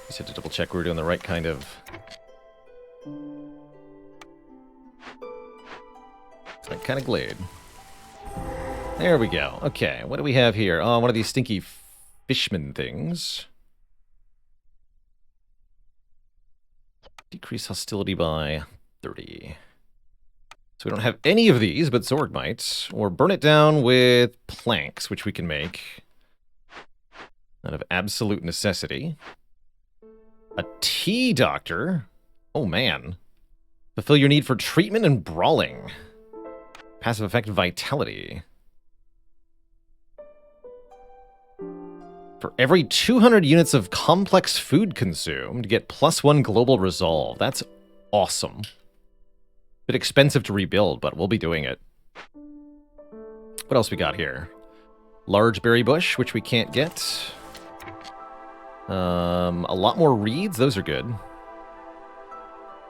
Speaker 1: Just had to double check we were doing the right kind of... right kind of glade. There we go. Okay, what do we have here? Oh, one of these stinky fishman things. Decrease hostility by 30. So we don't have any of these, but Zorg might. Or burn it down with planks, which we can make out of absolute necessity. A tea doctor? Oh, man. Fulfill your need for treatment and brawling. Passive effect vitality. For every 200 units of complex food consumed, get +1 global resolve. That's awesome. Bit expensive to rebuild, but we'll be doing it. What else we got here? Large berry bush, which we can't get. A lot more reeds. Those are good.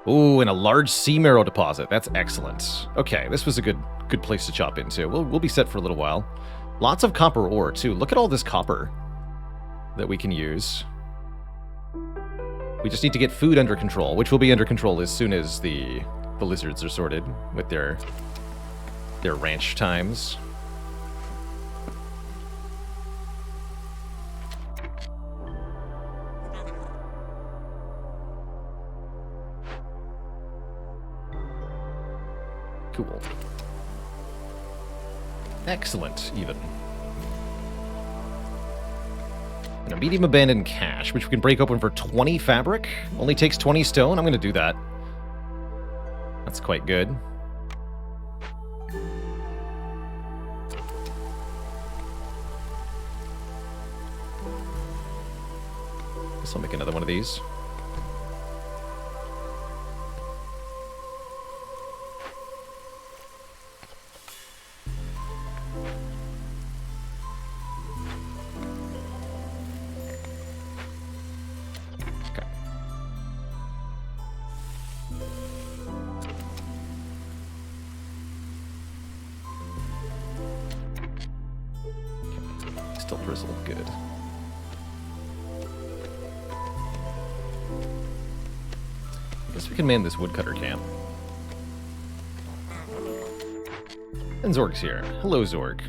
Speaker 1: Ooh, and a large sea marrow deposit. That's excellent. Okay, this was a good place to chop into. We'll be set for a little while. Lots of copper ore, too. Look at all this copper that we can use. We just need to get food under control, which will be under control as soon as the lizards are sorted with their ranch times. Cool. Excellent, even. And a medium abandoned cache, which we can break open for 20 fabric. Only takes 20 stone. I'm going to do that. That's quite good. Guess I'll make another one of these. Still drizzle, good. I guess we can man this woodcutter camp. And Zorg's here. Hello, Zorg.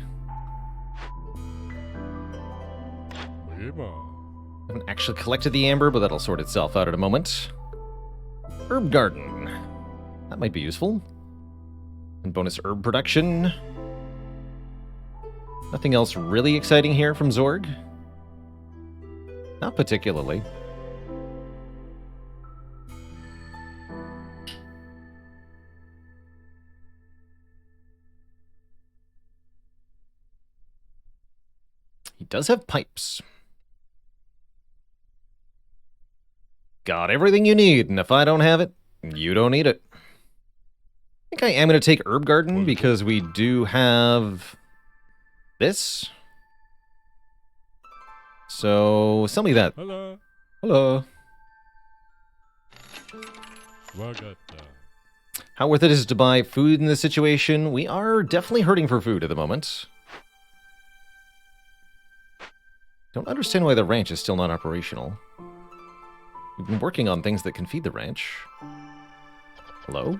Speaker 1: Haven't actually collected the amber, but that'll sort itself out in a moment. Herb garden. That might be useful. And bonus herb production. Nothing else really exciting here from Zorg? Not particularly. He does have pipes. Got everything you need, and if I don't have it, you don't need it. I think I am going to take herb garden because we do have this. So, sell me that.
Speaker 3: Hello.
Speaker 1: Hello.
Speaker 3: Wagata.
Speaker 1: How worth it is it to buy food in this situation? We are definitely hurting for food at the moment. Don't understand why the ranch is still not operational. We've been working on things that can feed the ranch. Hello?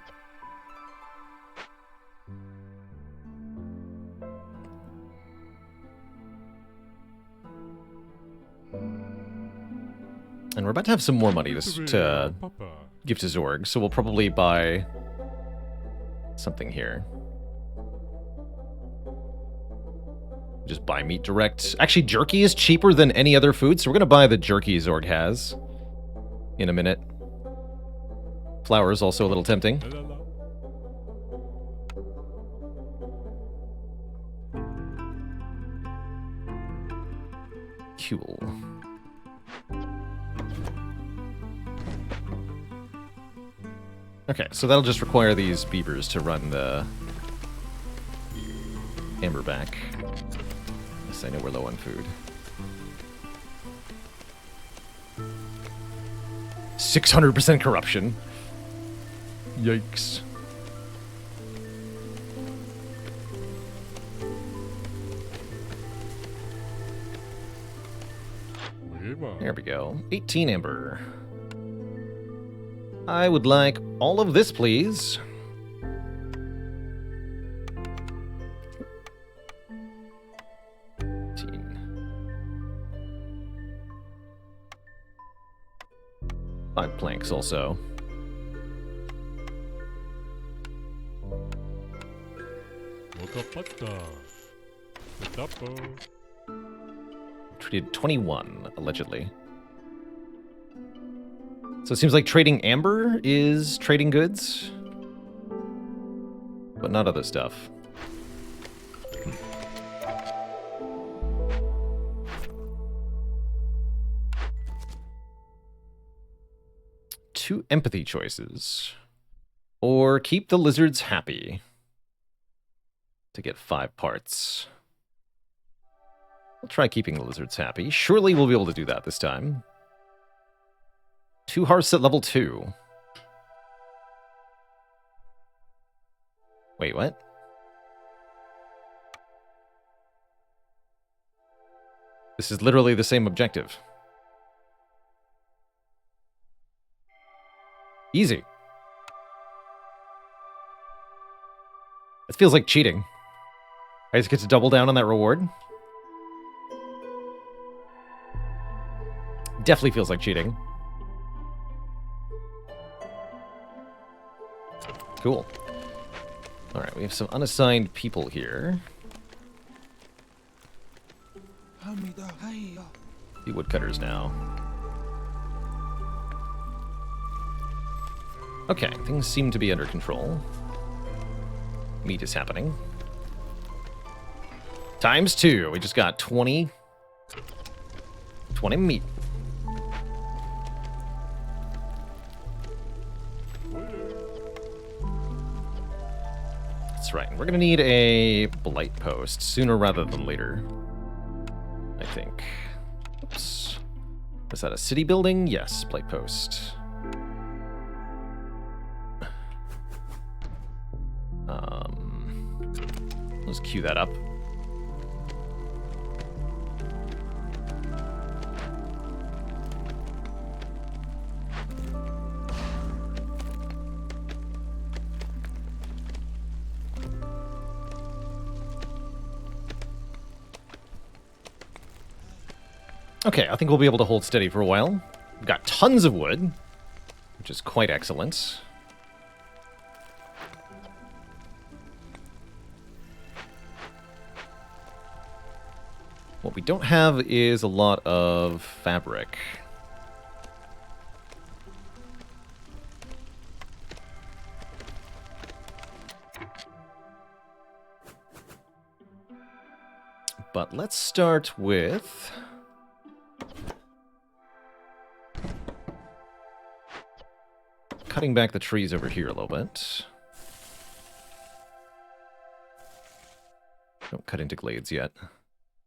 Speaker 1: And we're about to have some more money to
Speaker 3: Papa.
Speaker 1: give to Zorg, so we'll probably buy something here. Just buy meat direct. Actually, jerky is cheaper than any other food, so we're going to buy the jerky Zorg has in a minute. Flour is also a little tempting.
Speaker 3: La, la, la.
Speaker 1: Cool. Okay, so that'll just require these beavers to run the amber back. Yes, I know we're low on food. 600% corruption. Yikes.
Speaker 3: Weva.
Speaker 1: There we go. 18 amber. I would like all of this, please. Five planks also.
Speaker 3: Wakapata. Patapo.
Speaker 1: Traded 21, allegedly. So it seems like trading amber is trading goods, but not other stuff. Two empathy choices. Or keep the lizards happy to get 5 parts. We'll try keeping the lizards happy. Surely we'll be able to do that this time. 2 hearths at level 2. Wait, what? This is literally the same objective. Easy. It feels like cheating. I just get to double down on that reward. Definitely feels like cheating. Cool. Alright, we have some unassigned people here. The woodcutters now. Okay, things seem to be under control. Meat is happening. Times 2. We just got 20 meat. That's right. We're going to need a blight post sooner rather than later, I think. Oops. Was that a city building? Yes, blight post. Let's queue that up. Okay, I think we'll be able to hold steady for a while. We've got tons of wood, which is quite excellent. What we don't have is a lot of fabric. But let's start with cutting back the trees over here a little bit. Don't cut into glades yet.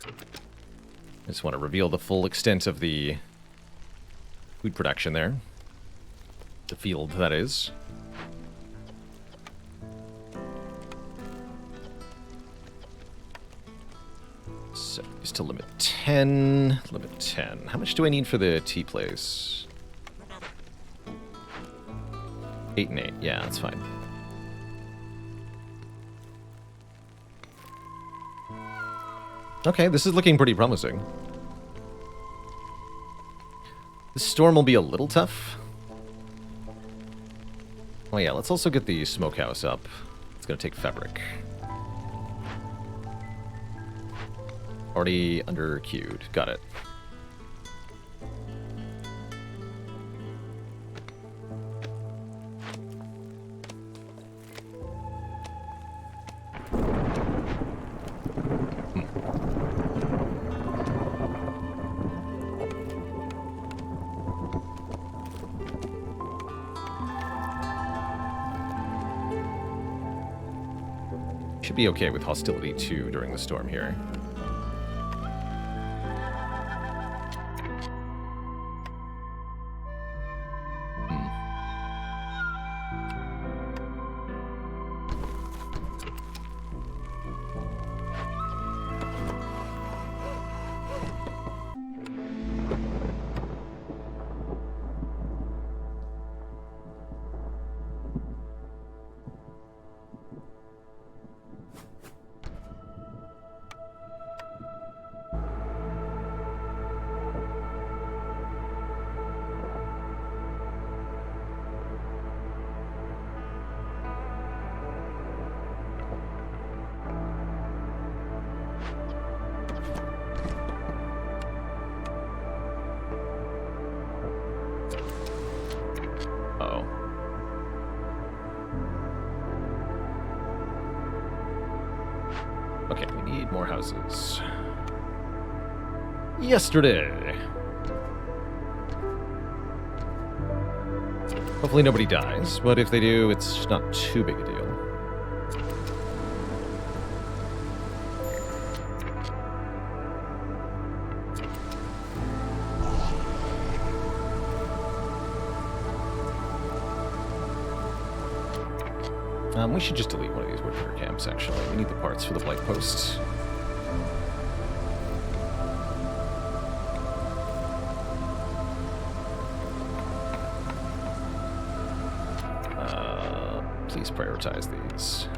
Speaker 1: I just want to reveal the full extent of the food production there. The field, that is. So, just to limit 10. Limit 10. How much do I need for the tea place? 8 and 8. Yeah, that's fine. Okay, this is looking pretty promising. This storm will be a little tough. Oh yeah, let's also get the smokehouse up. It's gonna take fabric. Already under queued. Got it. Should be okay with hostility 2 during the storm here. Okay, we need more houses. Yesterday. Hopefully nobody dies, but if they do, it's not too big a deal. We should just delete one of these woodcutter camps, actually. We need the parts for the blight posts. Please prioritize these.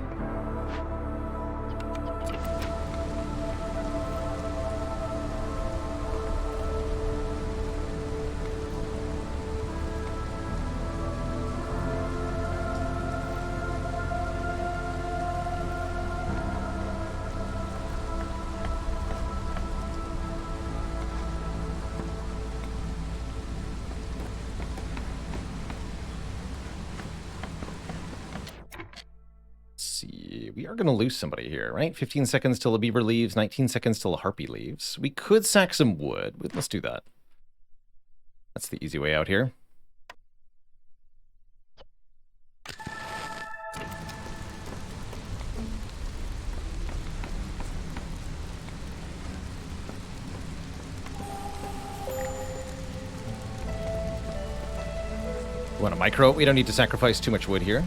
Speaker 1: We are going to lose somebody here, right? 15 seconds till a beaver leaves, 19 seconds till a harpy leaves. We could sack some wood. Let's do that. That's the easy way out here. We want a micro. We don't need to sacrifice too much wood here,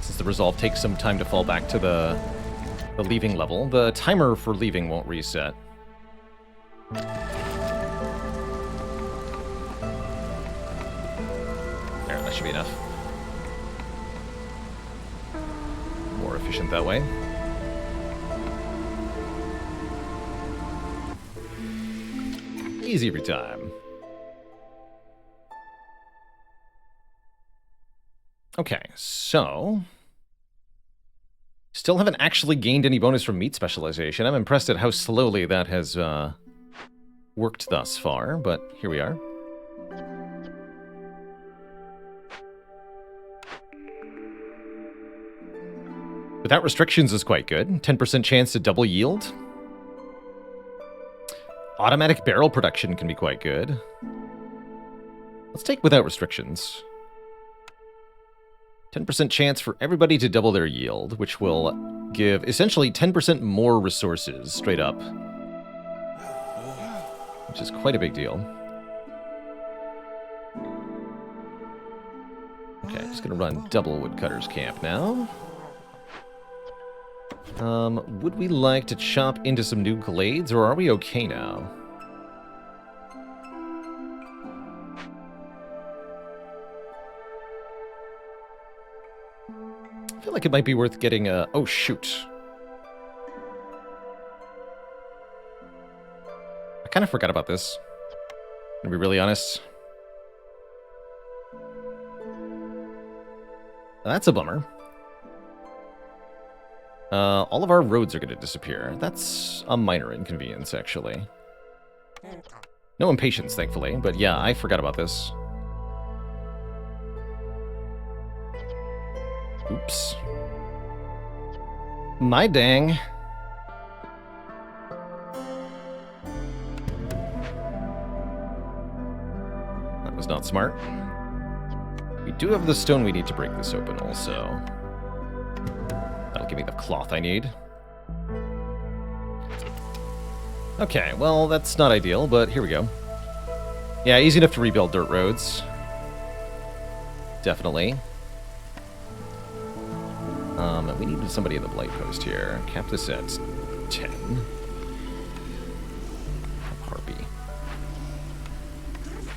Speaker 1: since the resolve takes some time to fall back to the leaving level. The timer for leaving won't reset. There, that should be enough. More efficient that way. Easy every time. Okay, so still haven't actually gained any bonus from meat specialization. I'm impressed at how slowly that has worked thus far, but here we are. Without restrictions is quite good. 10% chance to double yield. Automatic barrel production can be quite good. Let's take without restrictions. 10% chance for everybody to double their yield, which will give essentially 10% more resources straight up, which is quite a big deal. Okay, just gonna run double woodcutter's camp now. Would we like to chop into some new glades, or are we okay now? I feel like it might be worth getting a... Oh, shoot. I kind of forgot about this. To be really honest. That's a bummer. All of our roads are going to disappear. That's a minor inconvenience, actually. No impatience, thankfully, but yeah, I forgot about this. Oops. My dang. That was not smart. We do have the stone we need to break this open also. That'll give me the cloth I need. Okay, well, that's not ideal, but here we go. Yeah, easy enough to rebuild dirt roads. Definitely. We need somebody in the blight post here. Cap this at 10. Harpy.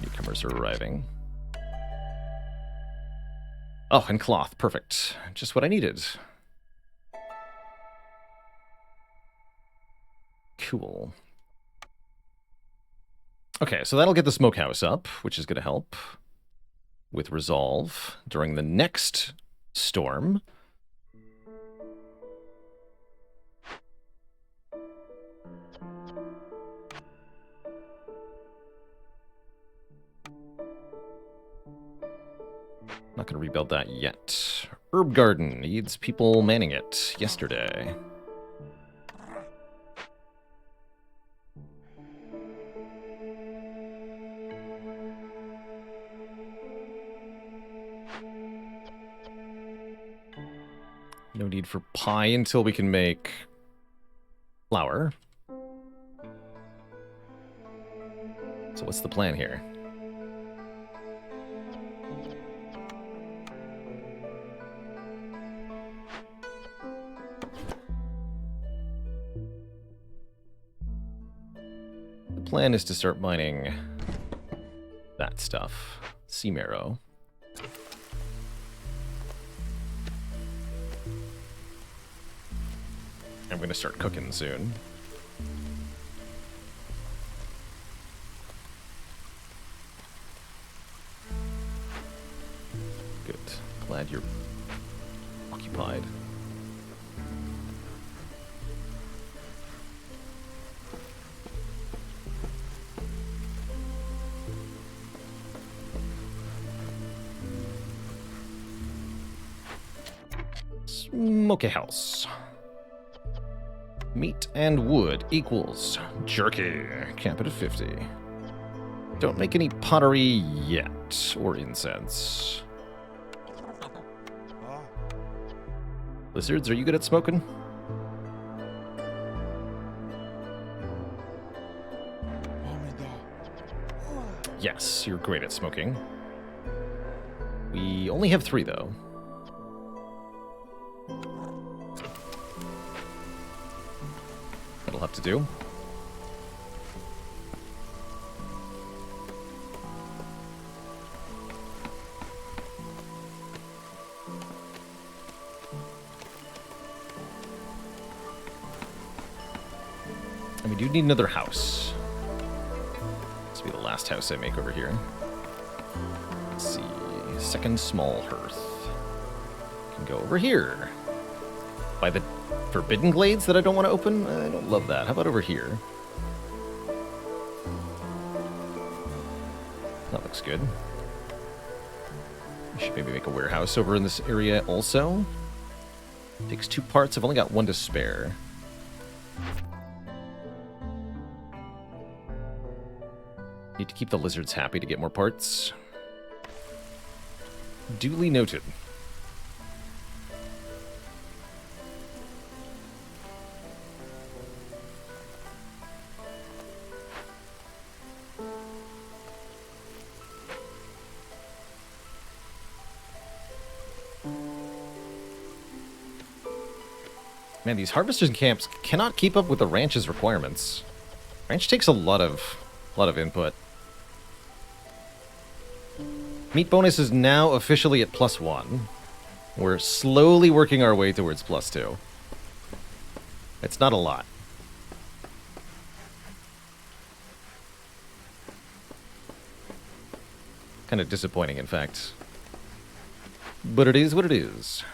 Speaker 1: Newcomers are arriving. Oh, and cloth. Perfect. Just what I needed. Cool. Okay, so that'll get the smokehouse up, which is going to help with resolve during the next storm. Not going to rebuild that yet. Herb garden needs people manning it yesterday. No need for pie until we can make flour. So what's the plan here? The plan is to start mining that stuff. Sea marrow. I'm going to start cooking soon. Good. Glad you're occupied. Smoky house. Meat and wood equals jerky. Cap it at 50. Don't make any pottery yet, or incense. Lizards, are you good at smoking? Yes, you're great at smoking. We only have 3, though. That'll have to do. And we do need another house. This will be the last house I make over here. Let's see. Second small hearth. Can go over here. By the forbidden glades that I don't want to open? I don't love that. How about over here? That looks good. I should maybe make a warehouse over in this area also. Takes 2 parts. I've only got 1 to spare. Need to keep the lizards happy to get more parts. Duly noted. Man, these harvesters camps cannot keep up with the ranch's requirements. Ranch takes a lot of input. Meat bonus is now officially at +1. We're slowly working our way towards +2. It's not a lot. Kind of disappointing, in fact. But it is what it is.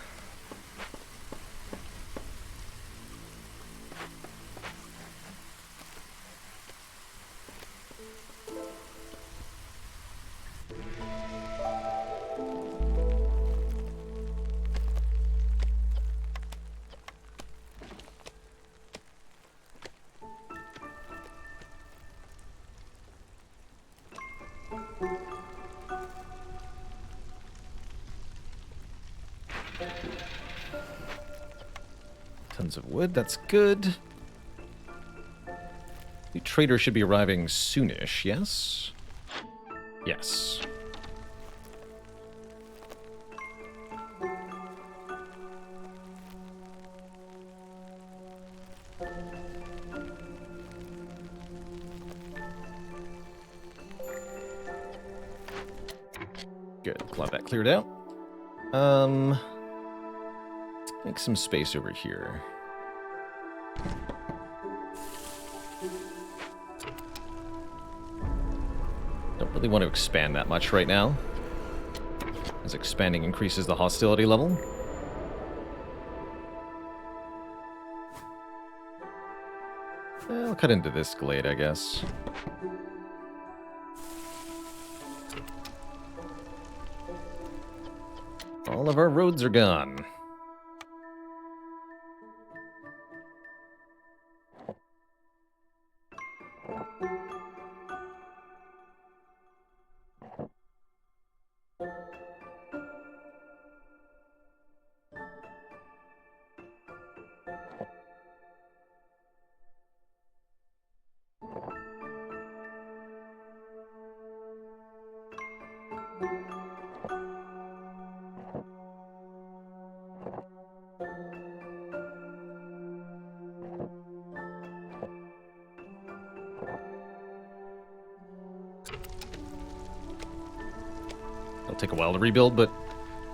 Speaker 1: Tons of wood, that's good. The trader should be arriving soonish, yes? Yes. Good, glad that cleared out. Let's make some space over here. Don't really want to expand that much right now, as expanding increases the hostility level. I'll cut into this glade, I guess. All of our roads are gone. It'll take a while to rebuild, but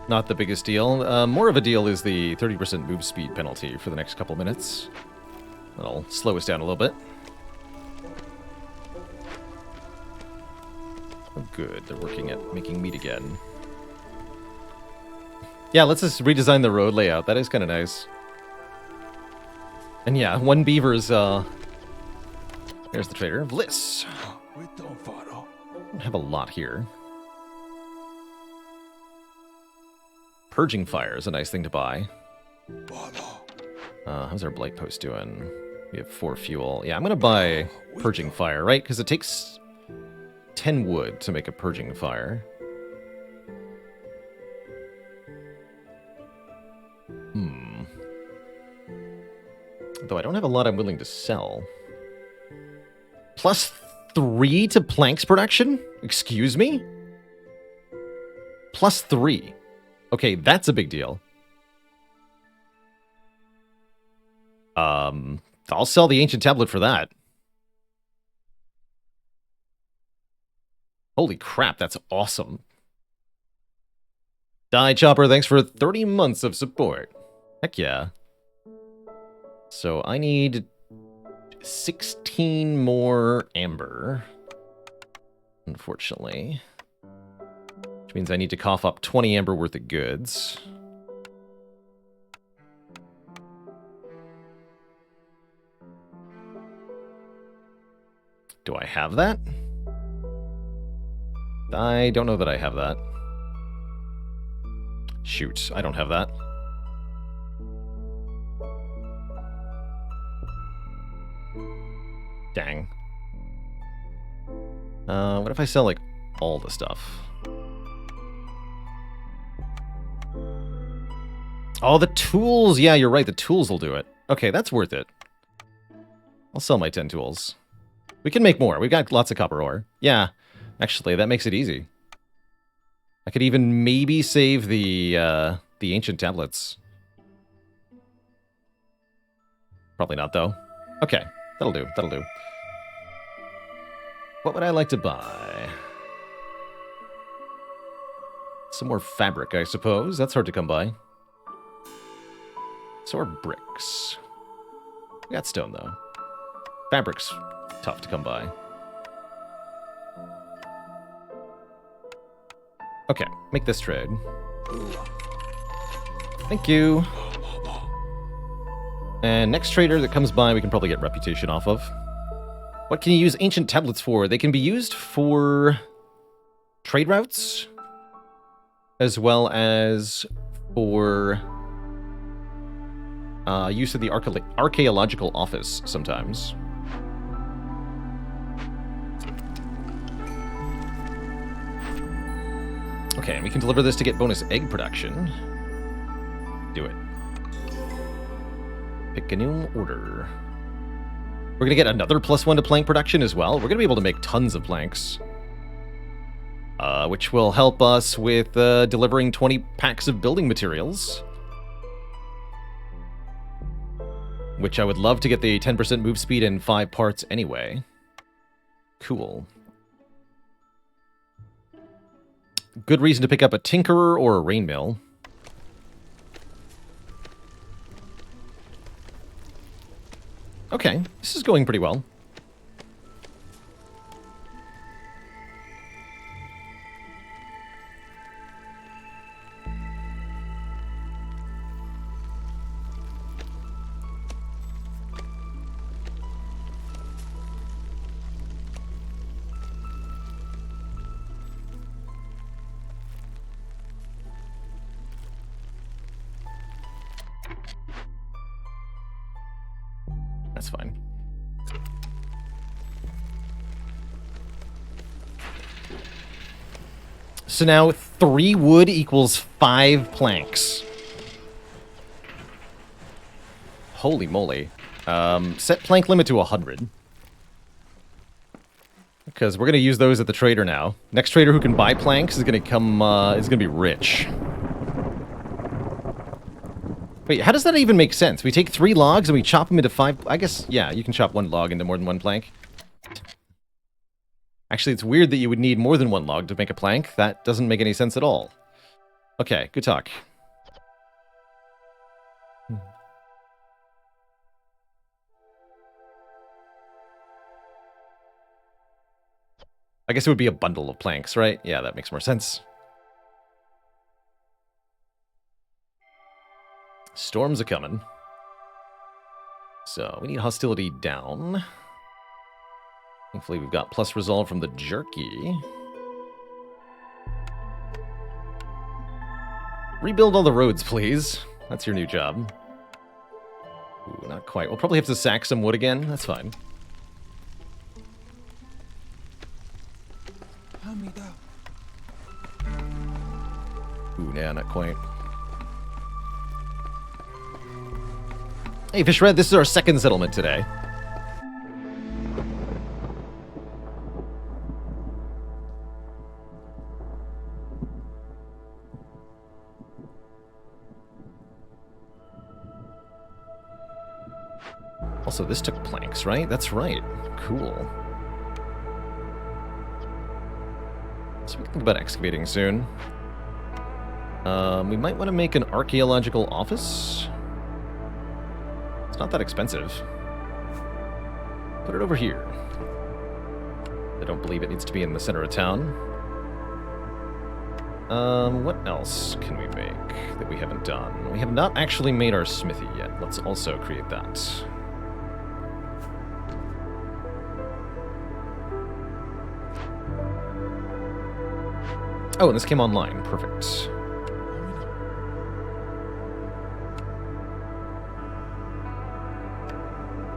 Speaker 1: not the biggest deal. More of a deal is the 30% move speed penalty for the next couple minutes. That'll slow us down a little bit. Oh, good. They're working at making meat again. Yeah, let's just redesign the road layout. That is kind of nice. And yeah, one beaver's, there's the trader. Bliss.
Speaker 2: We don't follow.
Speaker 1: Don't have a lot here. Purging Fire is a nice thing to buy.
Speaker 2: Follow.
Speaker 1: How's our Blight Post doing? We have 4 fuel. Yeah, I'm going to buy Purging Fire, right? Because it takes 10 wood to make a Purging Fire. Though I don't have a lot I'm willing to sell. +3 to planks production? Excuse me? +3. Okay, that's a big deal. I'll sell the ancient tablet for that. Holy crap, that's awesome. Die Chopper, thanks for 30 months of support. Heck yeah. So I need 16 more amber, unfortunately. Which means I need to cough up 20 amber worth of goods. Do I have that? I don't know that I have that. Shoot, I don't have that. Dang. What if I sell, like, all the stuff? Oh, the tools! Yeah, you're right, the tools will do it. Okay, that's worth it. I'll sell my 10 tools. We can make more. We've got lots of copper ore. Yeah, actually, that makes it easy. I could even maybe save the ancient tablets. Probably not, though. Okay, that'll do, that'll do. What would I like to buy? Some more fabric, I suppose. That's hard to come by. So are bricks. We got stone, though. Fabric's tough to come by. Okay, make this trade. Thank you. And next trader that comes by, we can probably get reputation off of. What can you use ancient tablets for? They can be used for trade routes, as well as for use of the archaeological office sometimes. Okay, and we can deliver this to get bonus egg production. Do it. Pick a new order. We're going to get another +1 to plank production as well. We're going to be able to make tons of planks. Which will help us with delivering 20 packs of building materials. Which I would love to get the 10% move speed in 5 parts anyway. Cool. Good reason to pick up a tinkerer or a rain mill. Okay, this is going pretty well. That's fine. So now 3 wood equals 5 planks. Holy moly. Set plank limit to 100. Because we're going to use those at the trader now. Next trader who can buy planks is going to come, is going to be rich. Wait, how does that even make sense? We take 3 logs and we chop them into 5... I guess, yeah, you can chop 1 log into more than 1 plank. Actually, it's weird that you would need more than 1 log to make a plank. That doesn't make any sense at all. Okay, good talk. I guess it would be a bundle of planks, right? Yeah, that makes more sense. Storms are coming. So, we need hostility down. Thankfully, we've got plus resolve from the jerky. Rebuild all the roads, please. That's your new job. Ooh, not quite. We'll probably have to sack some wood again. That's fine. Ooh, yeah, not quite. Hey, Fishred, this is our 2nd settlement today. Also, this took planks, right? That's right. Cool. So we can think about excavating soon. We might want to make an archaeological office. It's not that expensive. Put it over here. I don't believe it needs to be in the center of town. What else can we make that we haven't done? We have not actually made our smithy yet. Let's also create that. Oh, and this came online. Perfect.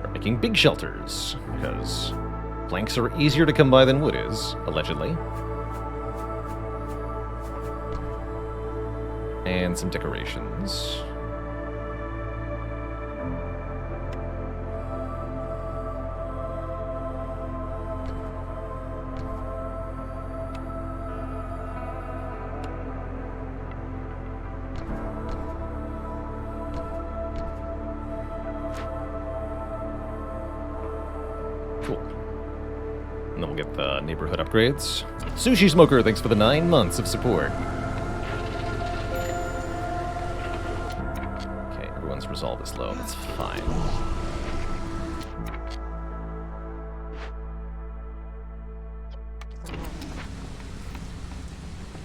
Speaker 1: We're making big shelters, because planks are easier to come by than wood is, allegedly. And some decorations. Cool. And then we'll get the neighborhood upgrades. Sushi Smoker, thanks for the 9 months of support. Okay, everyone's resolve is low. That's fine.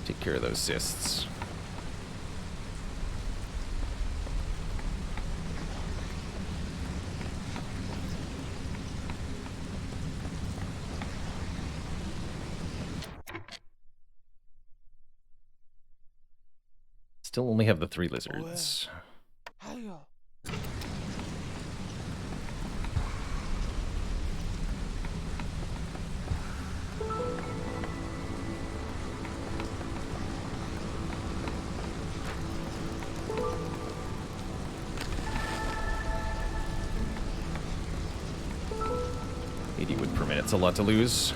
Speaker 1: Take care of those cysts. Still only have the 3 lizards.
Speaker 2: Hiya.
Speaker 1: .80 wood per minute's a lot to lose.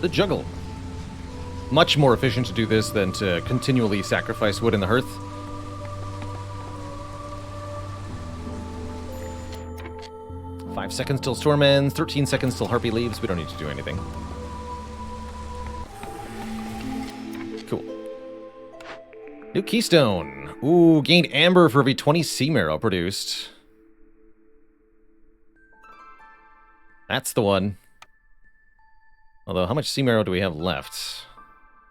Speaker 1: The juggle. Much more efficient to do this than to continually sacrifice wood in the hearth. Five seconds till storm ends, 13 seconds till Harpy leaves. We don't need to do anything. Cool. New keystone. Ooh, gained amber for every 20 sea marrow produced. That's the one. Although, how much sea marrow do we have left?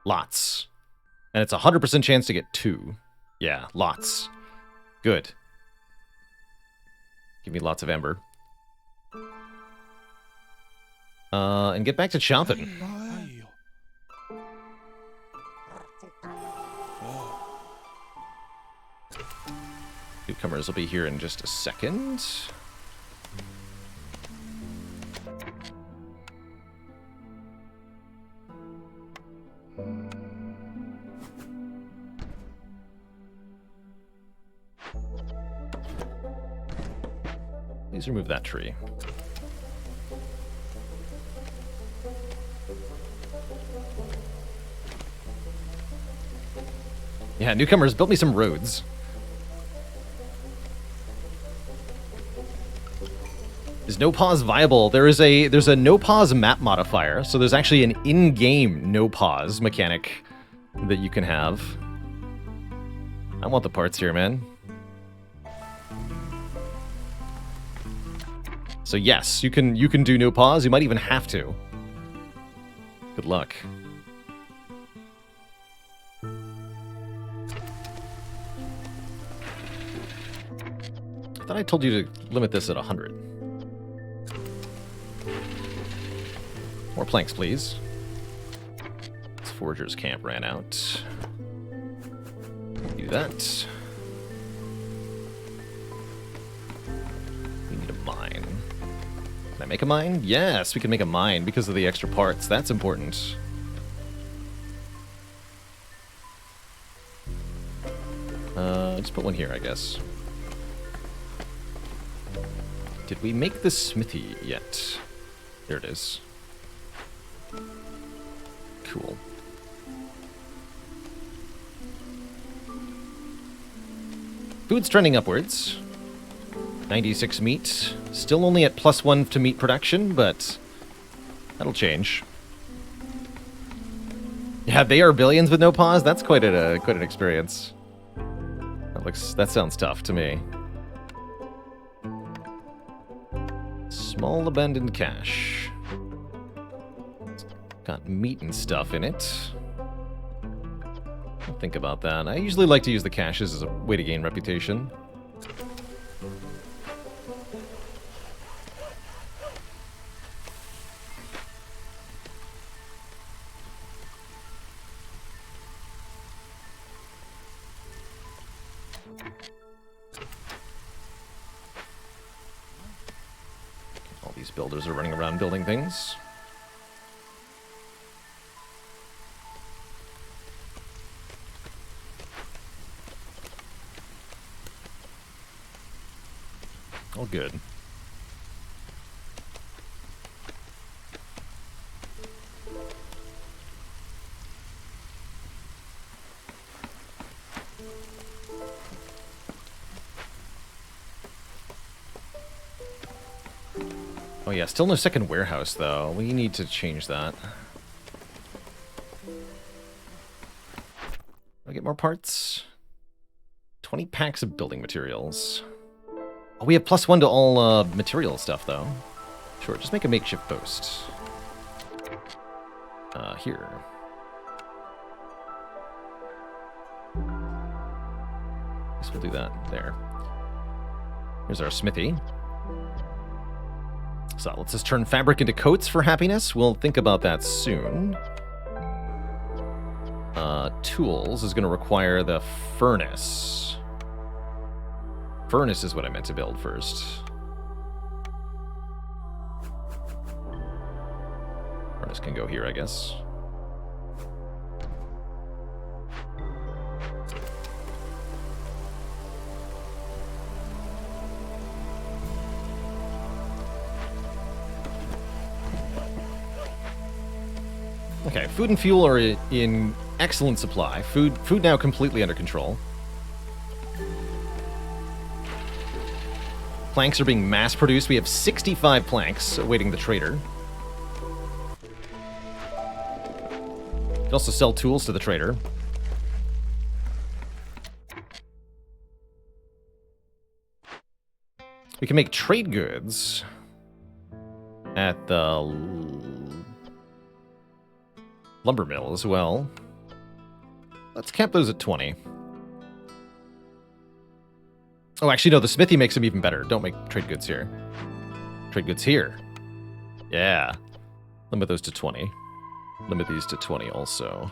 Speaker 1: Lots. And it's a 100% chance to get 2. Yeah, lots. Good. Give me lots of amber. And get back to chomping.
Speaker 2: Hiya.
Speaker 1: Newcomers will be here in just a second. Please remove that tree. Yeah, newcomers, build me some roads. Is no pause viable? There's a no pause map modifier, so there's actually an in-game no pause mechanic that you can have. I want the parts here, man. So yes, you can do no pause. You might even have to. Good luck. I thought I told you to limit this at 100. More planks, please. This forager's camp ran out. Do that. We need a mine. Can I make a mine? Yes, we can make a mine because of the extra parts. That's important. Just put one here, I guess. Did we make the smithy yet? There it is. Cool. Food's trending upwards. 96 meat. Still only at +1 to meat production, but that'll change. Yeah, they are billions with no pause. That's quite an experience. That sounds tough to me. Small abandoned cache. Got meat and stuff in it. I'll think about that. I usually like to use the caches as a way to gain reputation. All these builders are running around building things. All good. Oh yeah, still no second warehouse though. We need to change that. I get more parts. 20 packs of building materials. Oh, we have +1 to all material stuff though. Sure, just make a makeshift post. Here. Guess we'll do that there. Here's our smithy. So let's just turn fabric into coats for happiness. We'll think about that soon. Tools is going to require the furnace. Furnace is what I meant to build first. Furnace can go here, I guess. Okay, food and fuel are in excellent supply. Food now completely under control. Planks are being mass-produced. We have 65 planks awaiting the trader. You can also sell tools to the trader. We can make trade goods at the lumber mill as well. Let's cap those at 20. Oh, actually, no, the smithy makes them even better. Don't make trade goods here. Trade goods here. Yeah. Limit those to 20. Limit these to 20 also.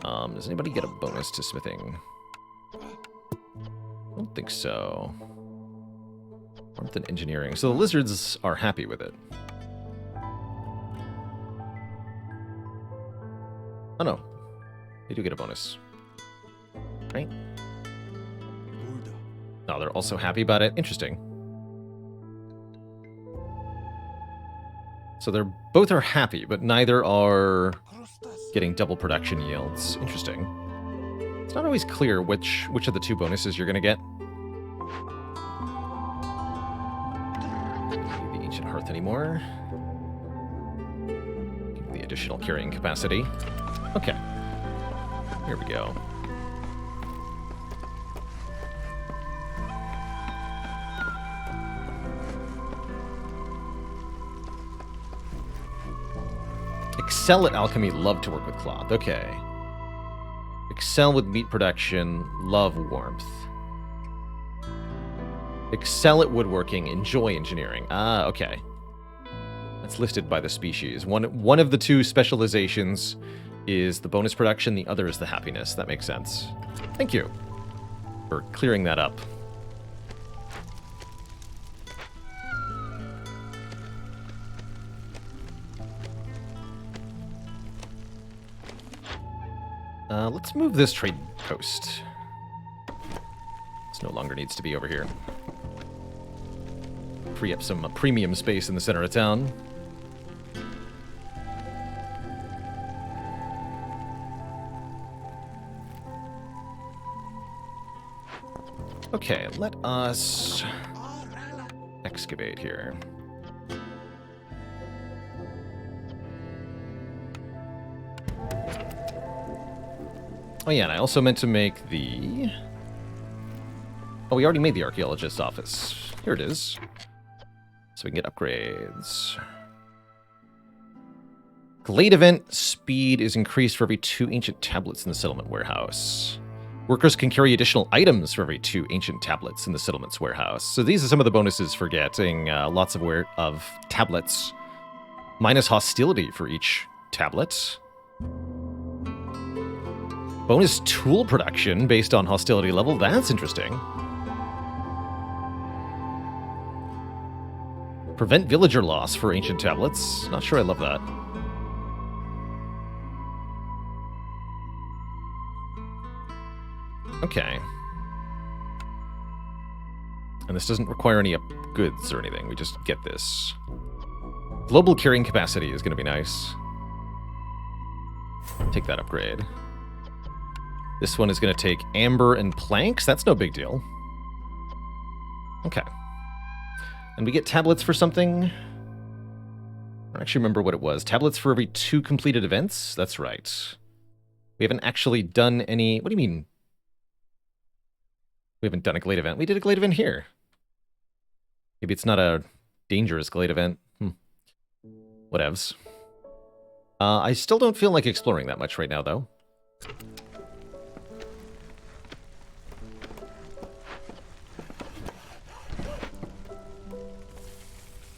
Speaker 1: Does anybody get a bonus to smithing? I don't think so. Warmth and engineering. So the lizards are happy with it. Oh no, they do get a bonus, right? No, they're also happy about it. Interesting. So they're both are happy, but neither are getting double production yields. Interesting. It's not always clear which of the two bonuses you're going to get. Don't need the ancient hearth anymore. Give the additional carrying capacity. Okay, here we go. Excel at alchemy, love to work with cloth. Okay. Excel with meat production, love warmth. Excel at woodworking, enjoy engineering. Ah, okay. That's listed by the species. One of the two specializations is the bonus production, the other is the happiness. That makes sense. Thank you for clearing that up. Let's move this trade post. This no longer needs to be over here. Free up some premium space in the center of town. Okay, let us excavate here. Oh yeah, and I also meant to make the... Oh, we already made the archaeologist's office. Here it is. So we can get upgrades. Glade event speed is increased for every 2 ancient tablets in the settlement warehouse. Workers can carry additional items for every 2 ancient tablets in the settlement's warehouse. So these are some of the bonuses for getting lots of tablets. Minus hostility for each tablet. Bonus tool production based on hostility level. That's interesting. Prevent villager loss for ancient tablets. Not sure I love that. Okay. And this doesn't require any goods or anything. We just get this. Global carrying capacity is going to be nice. Take that upgrade. This one is going to take amber and planks. That's no big deal. Okay. And we get tablets for something. I don't actually remember what it was. Tablets for every 2 completed events? That's right. We haven't actually done any... What do you mean? We haven't done a Glade event. We did a Glade event here. Maybe it's not a dangerous Glade event. Whatevs. I still don't feel like exploring that much right now, though.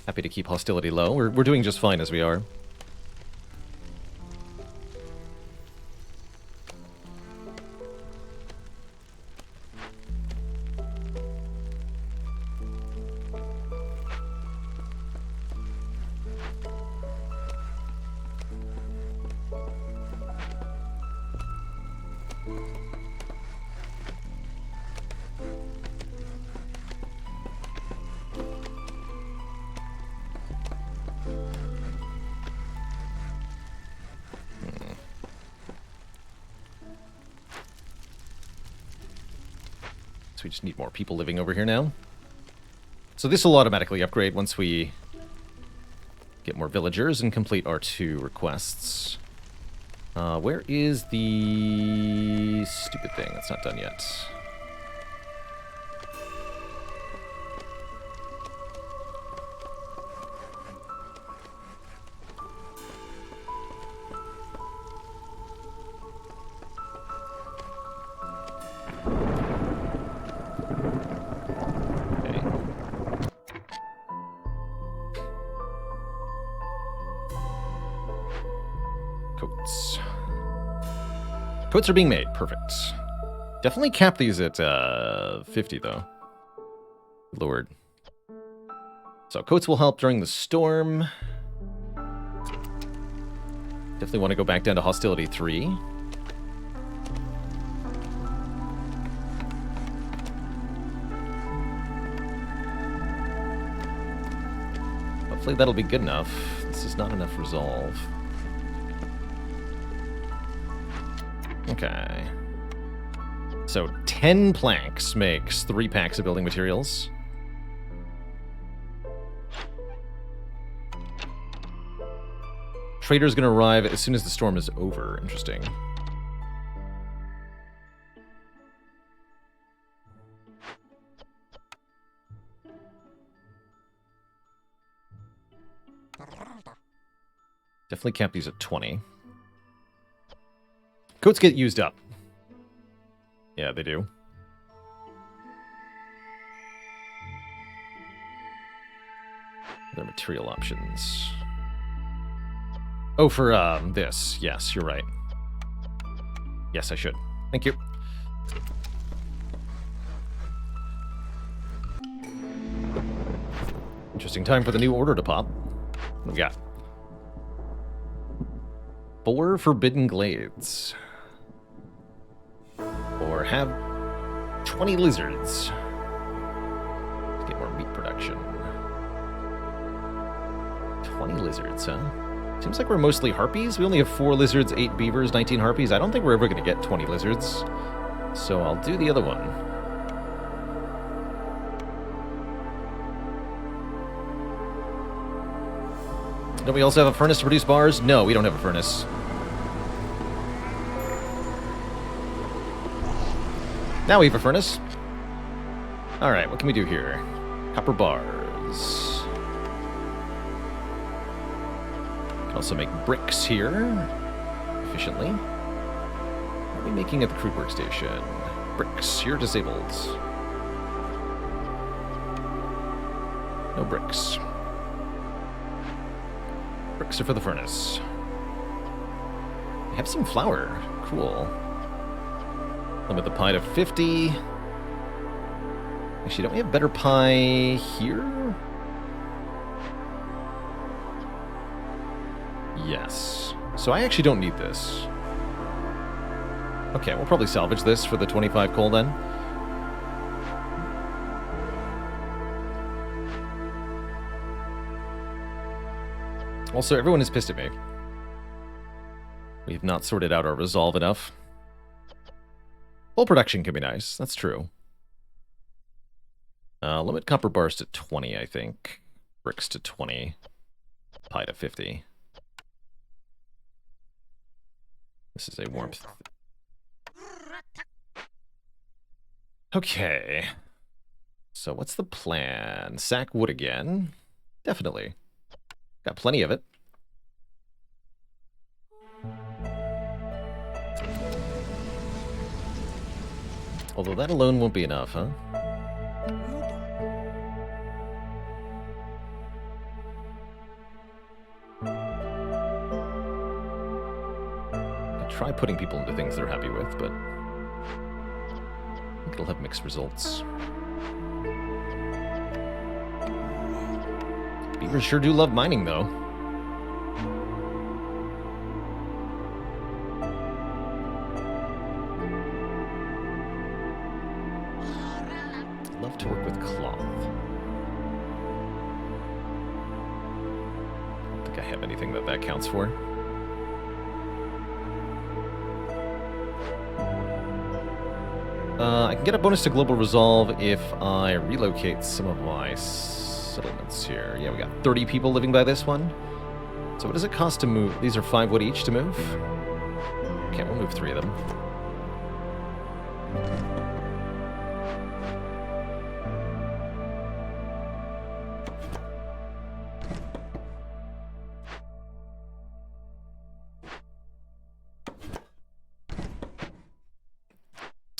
Speaker 1: Happy to keep hostility low. We're doing just fine as we are. We just need more people living over here now. So this will automatically upgrade once we get more villagers and complete our 2 requests. Where is the stupid thing? That's not done yet. Coats are being made. Perfect. Definitely cap these at 50, though. Lord. So coats will help during the storm. Definitely want to go back down to hostility 3. Hopefully that'll be good enough. This is not enough resolve. Okay. So 10 planks makes 3 packs of building materials. Trader's gonna arrive as soon as the storm is over. Interesting. Definitely cap these at 20. Coats get used up. Yeah, they do. Other material options. Oh, for this. Yes, you're right. Yes, I should. Thank you. Interesting time for the new order to pop. What do we got? 4 forbidden glades. Or have 20 lizards. Let's get more meat production. 20 lizards, huh? Seems like we're mostly harpies. We only have 4 lizards, 8 beavers, 19 harpies. I don't think we're ever going to get 20 lizards. So I'll do the other one. Don't we also have a furnace to produce bars? No, we don't have a furnace. Now we have a furnace. Alright, what can we do here? Copper bars. Can also make bricks here. Efficiently. What are we making at the crude workstation? Bricks. You're disabled. No bricks. Bricks are for the furnace. I have some flour. Cool. Limit the pie to 50. Actually, don't we have better pie here? Yes. So I actually don't need this. Okay, we'll probably salvage this for the 25 coal then. Also, everyone is pissed at me. We've not sorted out our resolve enough. Full production can be nice. That's true. Limit copper bars to 20, I think. Bricks to 20. Pi to 50. This is a warmth. Okay. So what's the plan? Sack wood again? Definitely. Got plenty of it. Although that alone won't be enough, huh? Could try putting people into things they're happy with, but I think it'll have mixed results. Beavers sure do love mining, though. Love to work with cloth. I don't think I have anything that counts for. I can get a bonus to global resolve if I relocate some of my settlements here. Yeah, we got 30 people living by this one. So what does it cost to move? These are 5 wood each to move? Okay, we'll move 3 of them.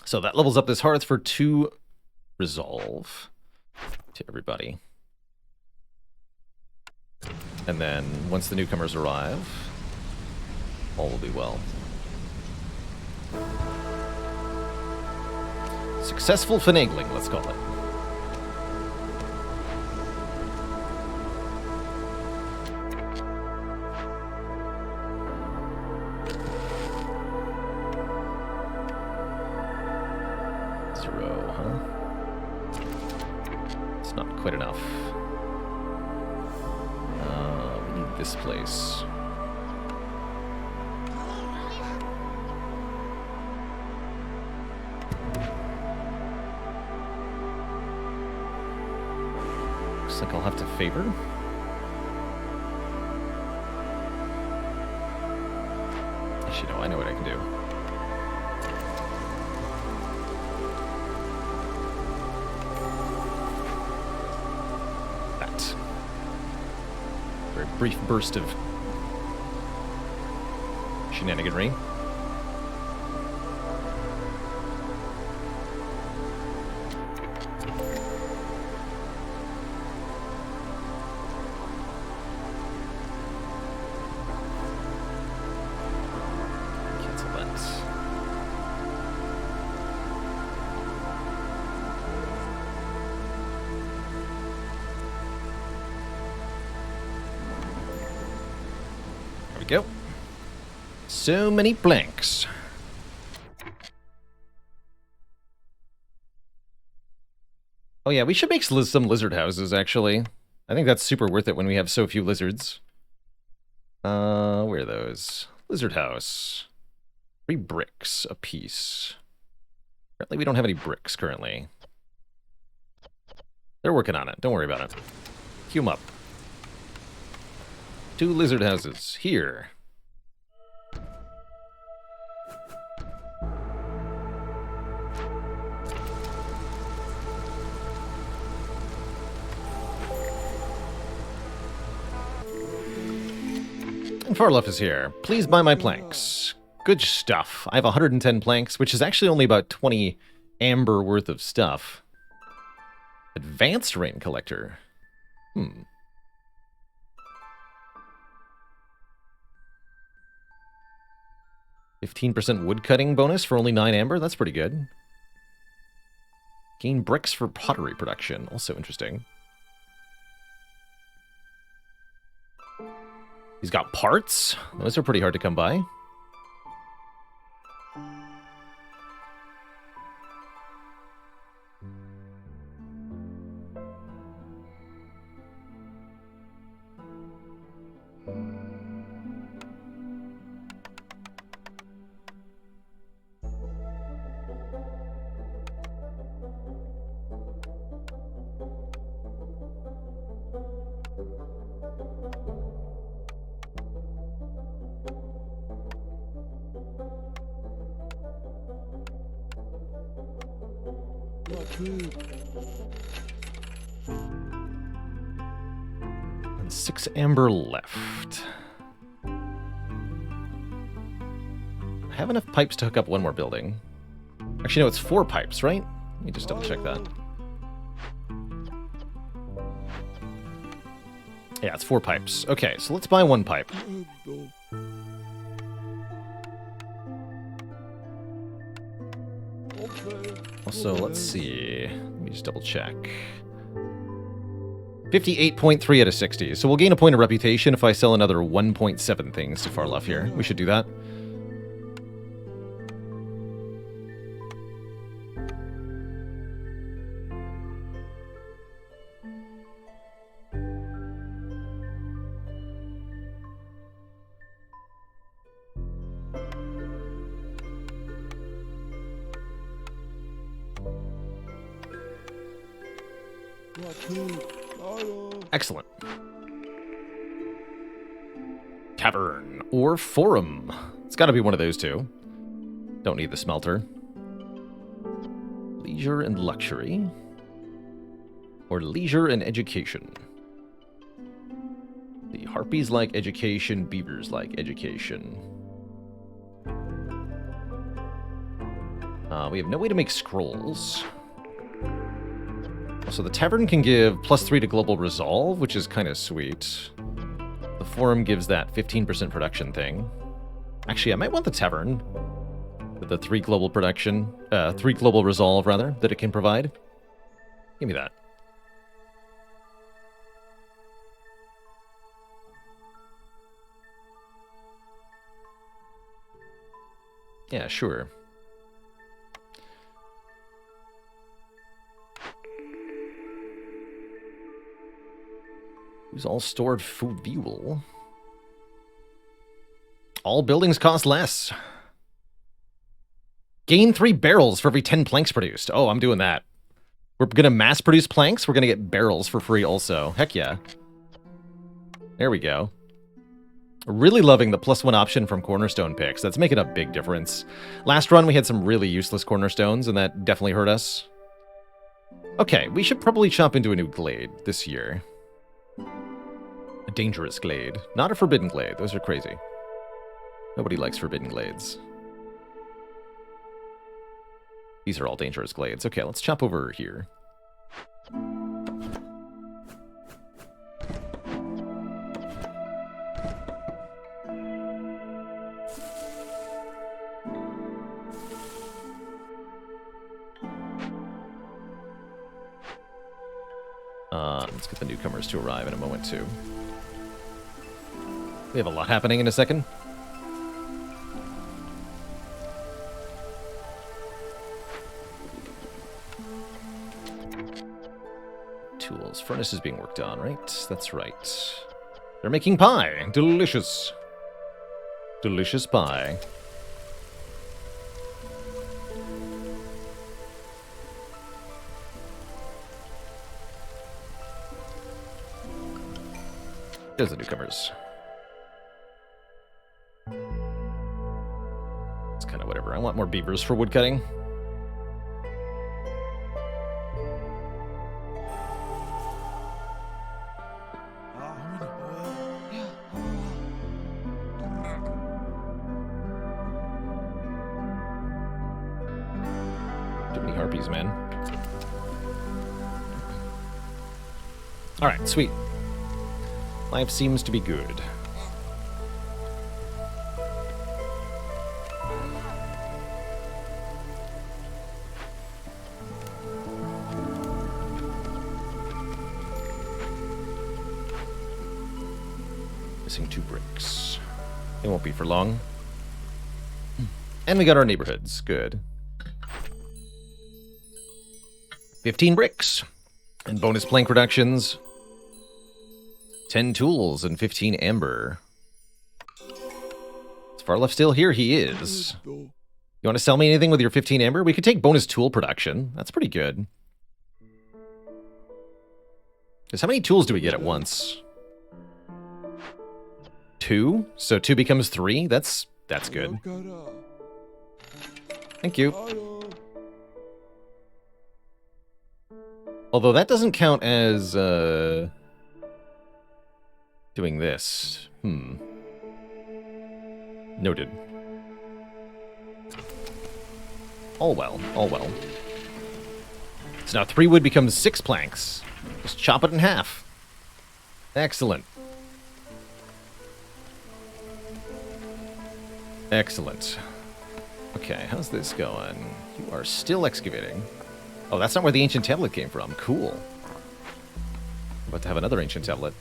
Speaker 1: So that levels up this hearth for 2 resolve to everybody. And then once the newcomers arrive, all will be well. Successful finagling, let's call it. Quite enough. We need this place. Looks like I'll have to favor. Actually, no, I know what I can do. Brief burst of shenaniganry. Cancel that. Go. So many planks. Oh yeah, we should make some lizard houses, actually. I think that's super worth it when we have so few lizards. Where are those? Lizard house. 3 bricks a piece. Apparently we don't have any bricks currently. They're working on it. Don't worry about it. Queue them up. 2 lizard houses here. And Farloff is here. Please buy my planks. Good stuff. I have 110 planks, which is actually only about 20 amber worth of stuff. Advanced rain collector. 15% woodcutting bonus for only 9 amber? That's pretty good. Gain bricks for pottery production. Also interesting. He's got parts. Those are pretty hard to come by.
Speaker 2: 마트.
Speaker 1: And 6 amber left. I have enough pipes to hook up one more building. Actually, no, it's 4 pipes, right? Let me just double check that. Yeah, it's 4 pipes. Okay, so let's buy 1 pipe.
Speaker 2: 너. 오케이.
Speaker 1: Also, let's see. Let me just double check. 58.3 out of 60. So we'll gain a point of reputation if I sell another 1.7 things to Farlough here. We should do that.
Speaker 2: 마트. 나요.
Speaker 1: Excellent. Tavern or forum. It's got to be one of those two. Don't need the smelter. Leisure and luxury. Or leisure and education. The harpies like education, beavers like education. We have no way to make scrolls. So the tavern can give +3 to global resolve, which is kind of sweet. The forum gives that 15% production thing. Actually, I might want the tavern. With the 3 global production, 3 global resolve, rather, that it can provide. Give me that. Yeah, sure. Use all stored food fuel. All buildings cost less. Gain 3 barrels for every 10 planks produced. Oh, I'm doing that. We're gonna mass produce planks. We're gonna get barrels for free also. Heck yeah. There we go. Really loving the +1 option from Cornerstone picks. That's making a big difference. Last run we had some really useless Cornerstones and that definitely hurt us. Okay, we should probably chop into a new glade this year. A dangerous glade. Not a forbidden glade. Those are crazy. Nobody likes forbidden glades. These are all dangerous glades. Okay, let's chop over here. Let's get the newcomers to arrive in a moment, too. We have a lot happening in a second. Tools. Furnace is being worked on, right? That's right. They're making pie. Delicious. Delicious pie. There's the newcomers. It's kind of whatever. I want more beavers for woodcutting. Too many harpies, man. Alright, sweet. Life seems to be good. Missing 2 bricks. It won't be for long. And we got our neighborhoods. Good. 15 bricks. And bonus plank reductions. 10 tools and 15 amber. Is Farlough still here? He is.
Speaker 2: 너.
Speaker 1: You want to sell me anything with your 15 amber? We could take bonus tool production. That's pretty good. Because how many tools do we get at once? 2? So 2 becomes 3? That's good.
Speaker 2: 가라.
Speaker 1: Thank you.
Speaker 2: 나요.
Speaker 1: Although that doesn't count as doing this. Noted. All well, all well. So now 3 wood becomes 6 planks. Just chop it in half. Excellent. Excellent. Okay, how's this going? You are still excavating. Oh, that's not where the ancient tablet came from. Cool. About to have another ancient tablet.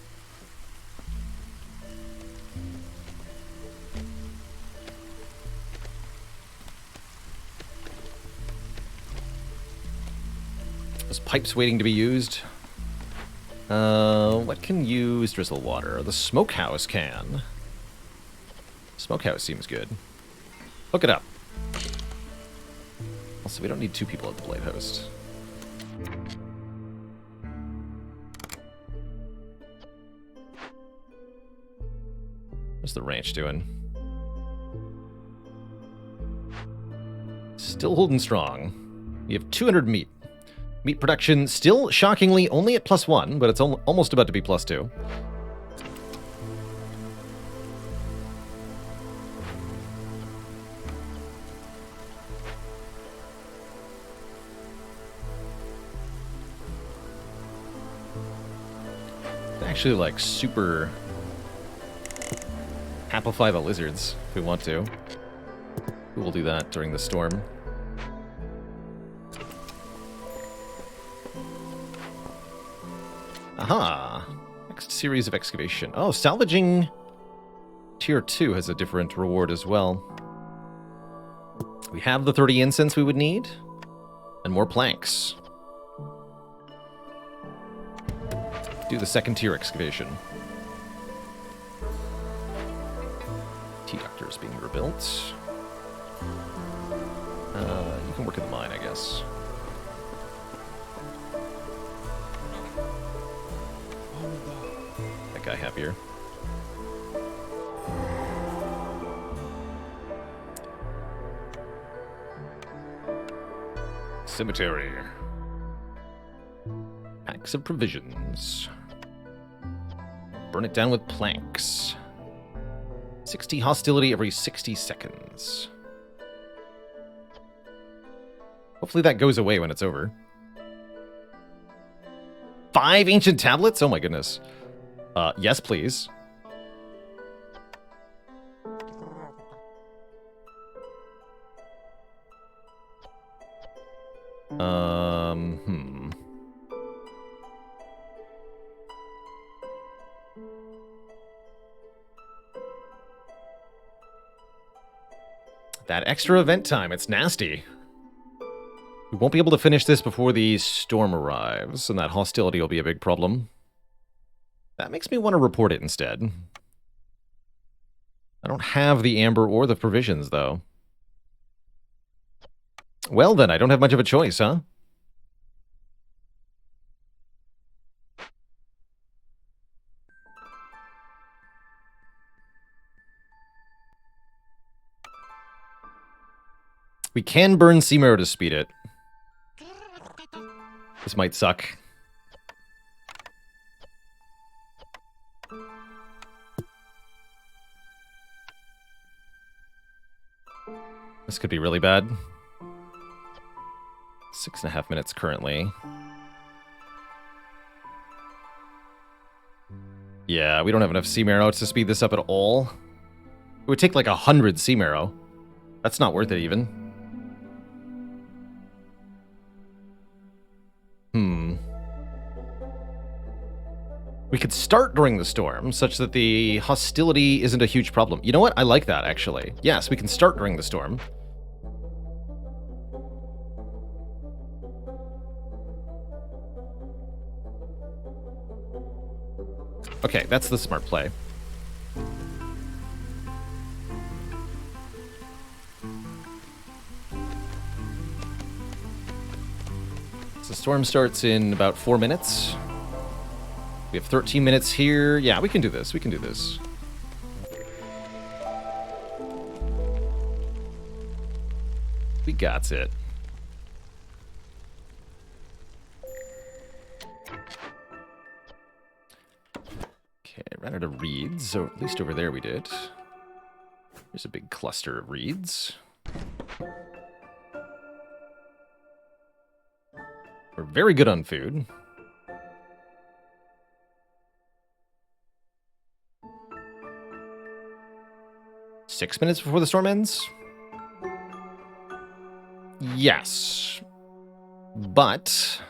Speaker 1: Those pipes waiting to be used. What can use drizzle water? The smokehouse can. Smokehouse seems good. Hook it up. Also, we don't need 2 people at the blade host. What's the ranch doing? Still holding strong. We have 200 meat. Meat production still, shockingly, only at +1, but it's almost about to be +2. Actually, like, super amplify the lizards if we want to. We will do that during the storm. Aha! Next series of excavation. Oh, salvaging tier 2 has a different reward as well. We have the 30 incense we would need, and more planks. Do the 2nd tier excavation. T-Ductor is being rebuilt. You can work in the mine, I guess. That guy happier. Cemetery. Packs of provisions. Burn it down with planks. 60 hostility every 60 seconds. Hopefully that goes away when it's over. 5 ancient tablets? Oh my goodness. Yes, please. That extra event time, it's nasty. We won't be able to finish this before the storm arrives, and that hostility will be a big problem. That makes me want to report it instead. I don't have the amber or the provisions, though. Well then, I don't have much of a choice, huh? We can burn Sea Marrow to speed it. This might suck. This could be really bad. 6.5 minutes currently. Yeah, we don't have enough Sea Marrow to speed this up at all. It would take like 100 Sea Marrow. That's not worth it even. We could start during the storm, such that the hostility isn't a huge problem. You know what? I like that, actually. Yes, we can start during the storm. Okay, that's the smart play. So the storm starts in about 4 minutes. We have 13 minutes here. Yeah, we can do this. We can do this. We got it. ran out of reeds, so at least over there we did. There's a big cluster of reeds. We're very good on food. Six minutes before the storm ends? Yes. But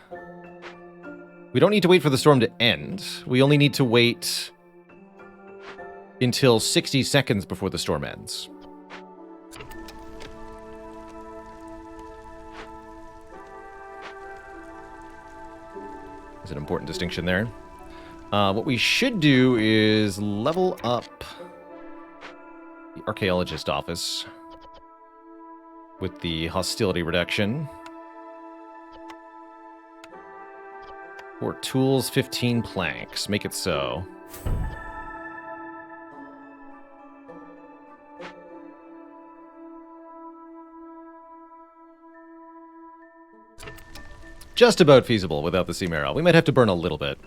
Speaker 1: we don't need to wait for the storm to end. We only need to wait until 60 seconds before the storm ends. There's an important distinction there. What we should do is level up the archaeologist office with the hostility reduction. For tools, 15 planks. Make it so. Just about feasible without the sea marrow. We might have to burn a little bit.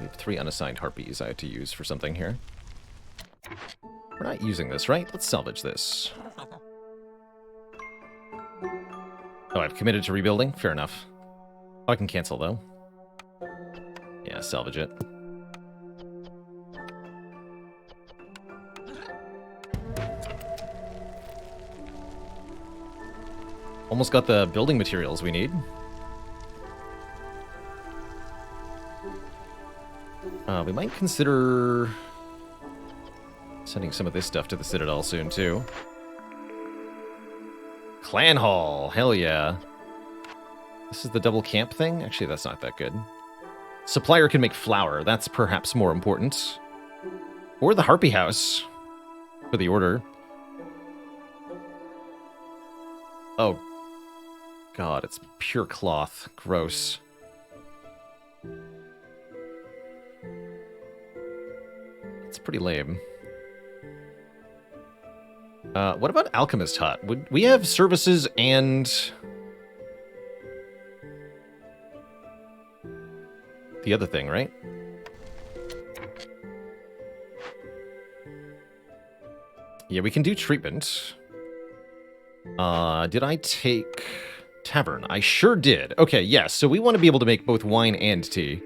Speaker 1: We have 3 unassigned harpies I have to use for something here. We're not using this, right? Let's salvage this. Oh, I've committed to rebuilding? Fair enough. Oh, I can cancel, though. Yeah, salvage it. Almost got the building materials we need. We might consider sending some of this stuff to the Citadel soon, too. Clan Hall! Hell yeah. This is the double camp thing? Actually, that's not that good. Supplier can make flour. That's perhaps more important. Or the Harpy House. For the order. Oh. God, it's pure cloth. Gross. It's pretty lame. What about Alchemist Hut? Would we have services and the other thing, right? Yeah, we can do treatment. Did I take tavern? I sure did. Okay, yes. So we want to be able to make both wine and tea.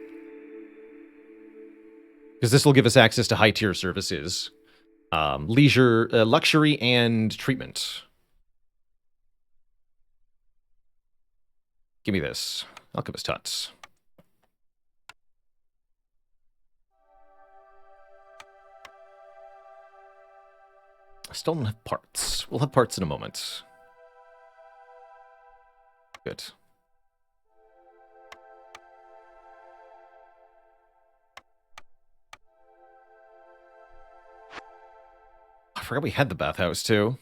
Speaker 1: Because this will give us access to high-tier services. Leisure, luxury, and treatment. Give me this. Alchemist Huts. I still don't have parts. We'll have parts in a moment. Good. I forgot we had the bathhouse, too.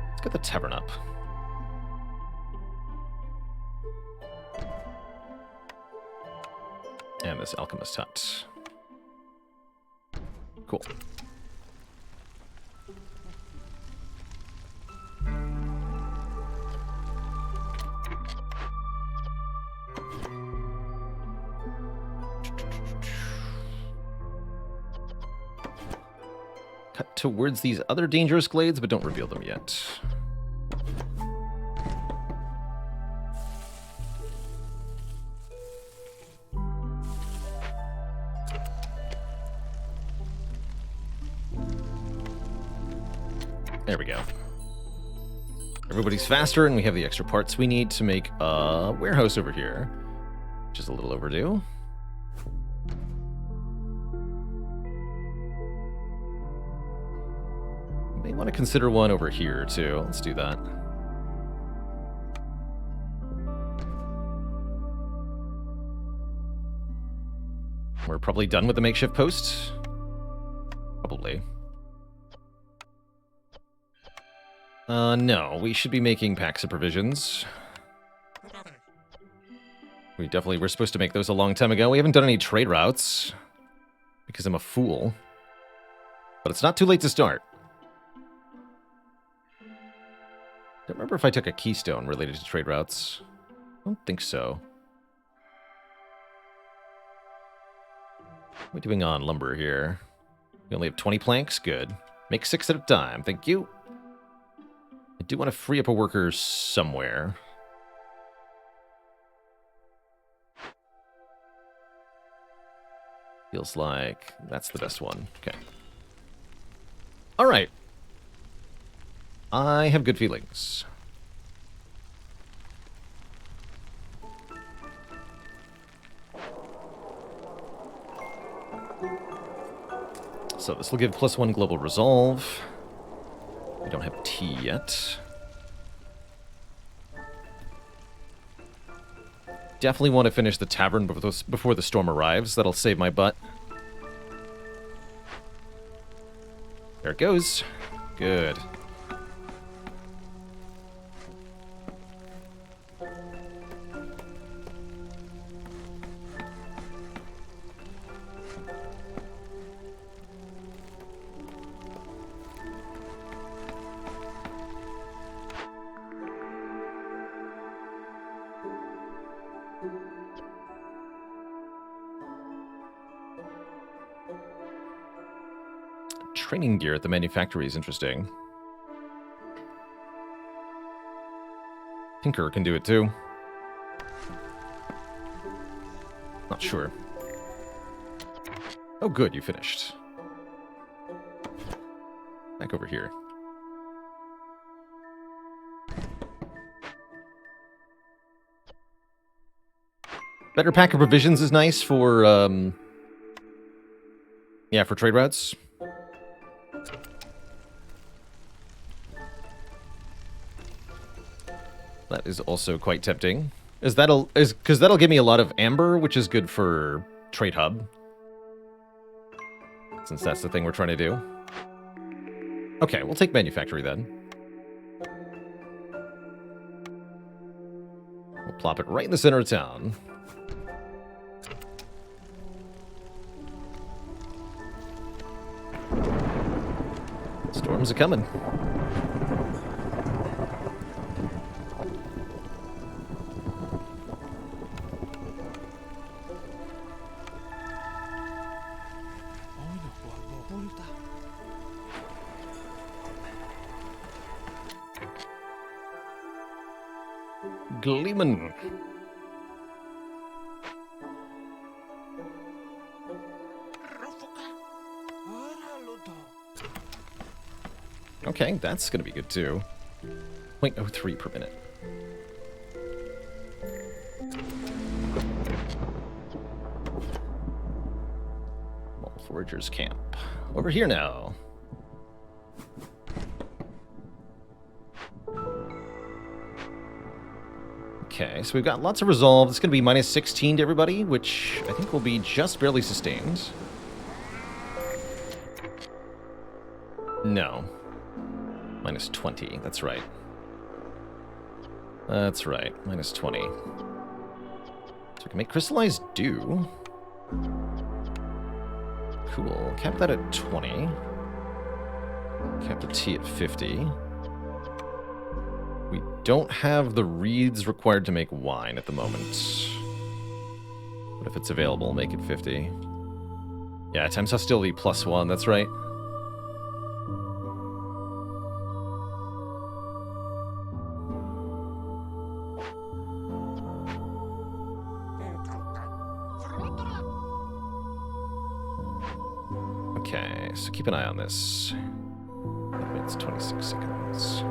Speaker 1: Let's get the tavern up. And this Alchemist Hut. Cool. Cut towards these other dangerous glades, but don't reveal them yet. There we go. Everybody's faster, and we have the extra parts we need to make a warehouse over here, which is a little overdue. May want to consider one over here, too. Let's do that. We're probably done with the makeshift post. Probably. No, we should be making packs of provisions. We definitely were supposed to make those a long time ago. We haven't done any trade routes because I'm a fool. But it's not too late to start. Don't remember if I took a keystone related to trade routes. I don't think so. What are we doing on lumber here? We only have 20 planks? Good. Make 6 at a time. Thank you. I do want to free up a worker somewhere. Feels like that's the best one. Okay. All right. I have good feelings. So this will give +1 global resolve. We don't have tea yet. Definitely want to finish the tavern before the storm arrives. That'll save my butt. There it goes. Good. Training gear at the manufactory is interesting. Tinker can do it too. Not sure. Oh good, you finished. Back over here. Better pack of provisions is nice for, yeah, for trade routes. That is also quite tempting. Because that'll give me a lot of amber, which is good for Trade Hub. Since that's the thing we're trying to do. Okay, we'll take manufactory then. We'll plop it right in the center of town. Storms are coming. Gleeman. Okay, that's gonna be good too. 0.03 per minute. Mall Foragers Camp. Over here now. Okay, so we've got lots of resolve. It's going to be -16 to everybody, which I think will be just barely sustained. No. -20, that's right. That's right, -20. So we can make crystallized dew. Cool. Cap that at 20. Cap the tea at 50. We don't have the reeds required to make wine at the moment. But if it's available, make it 50. Yeah, times hostility +1, that's right. Okay, so keep an eye on this. It's 26 seconds.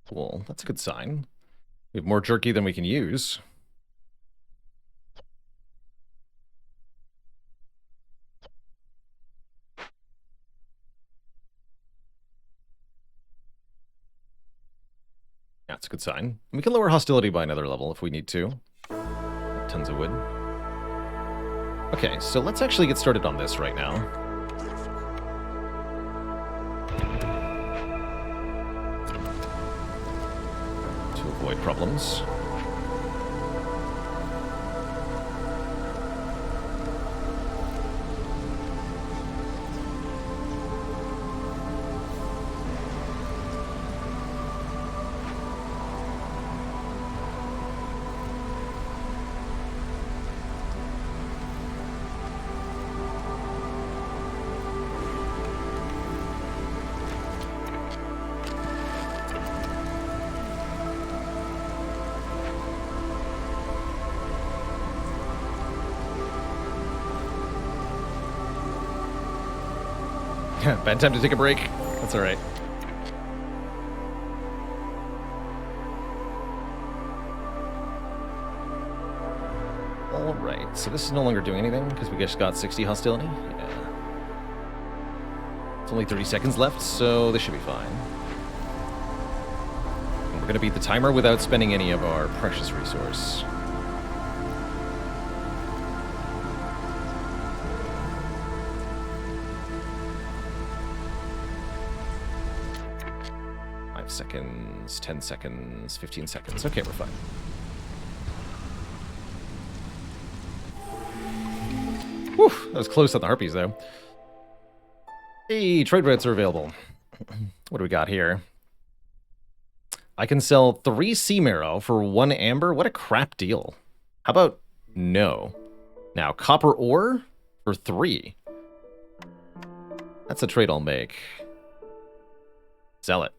Speaker 1: Cool, that's a good sign. We have more jerky than we can use. Yeah, it's a good sign. We can lower hostility by another level if we need to. Tons of wood. Okay, so let's actually get started on this right now. To avoid problems. Bad time to take a break. That's all right. All right, so this is no longer doing anything because we just got 60 hostility. Yeah. It's only 30 seconds left, so this should be fine. And we're gonna beat the timer without spending any of our precious resource. Seconds, 10 seconds, 15 seconds. Okay, we're fine. Whew, that was close on the harpies, though. Hey, trade routes are available. What do we got here? I can sell 3 sea marrow for 1 amber. What a crap deal. How about no? Now, copper ore for 3. That's a trade I'll make. Sell it.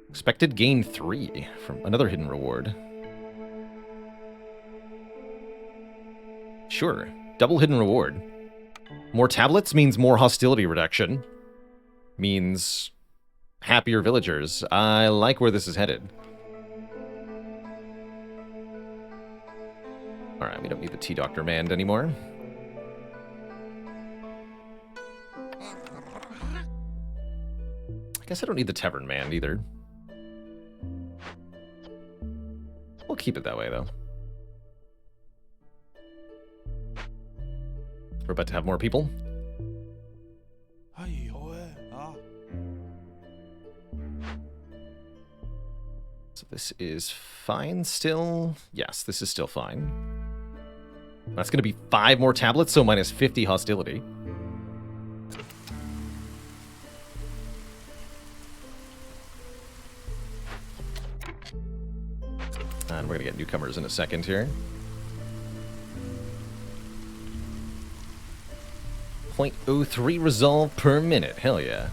Speaker 1: Expected gain 3 from another hidden reward. Sure, double hidden reward. More tablets means more hostility reduction. Means happier villagers. I like where this is headed. Alright, we don't need the T-Doctor Mand anymore. I guess I don't need the Tavern Mand either. We'll keep it that way, though. We're about to have more people. So this is fine still. Yes, this is still fine. That's going to be 5 more tablets, so minus 50 hostility. And we're going to get newcomers in a second here. 0.03 resolve per minute. Hell yeah.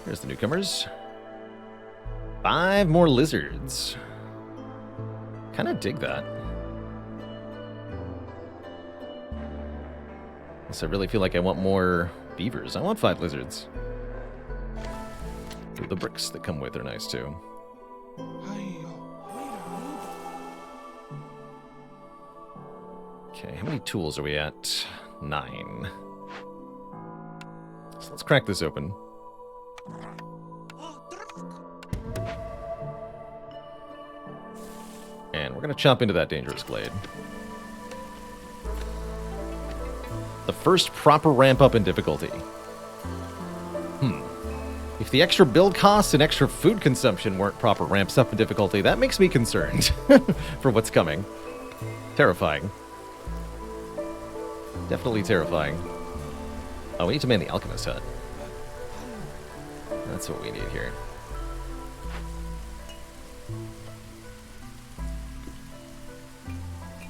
Speaker 1: Here's the newcomers. 5 more lizards. Kind of dig that. I really feel like I want more beavers. I want 5 lizards. The bricks that come with are nice too. Okay, how many tools are we at? 9. So let's crack this open. And we're gonna chop into that dangerous blade. The first proper ramp up in difficulty. If the extra build costs and extra food consumption weren't proper ramps up in difficulty, that makes me concerned for what's coming. Terrifying. Definitely terrifying. Oh, we need to man the alchemist hut. That's what we need here.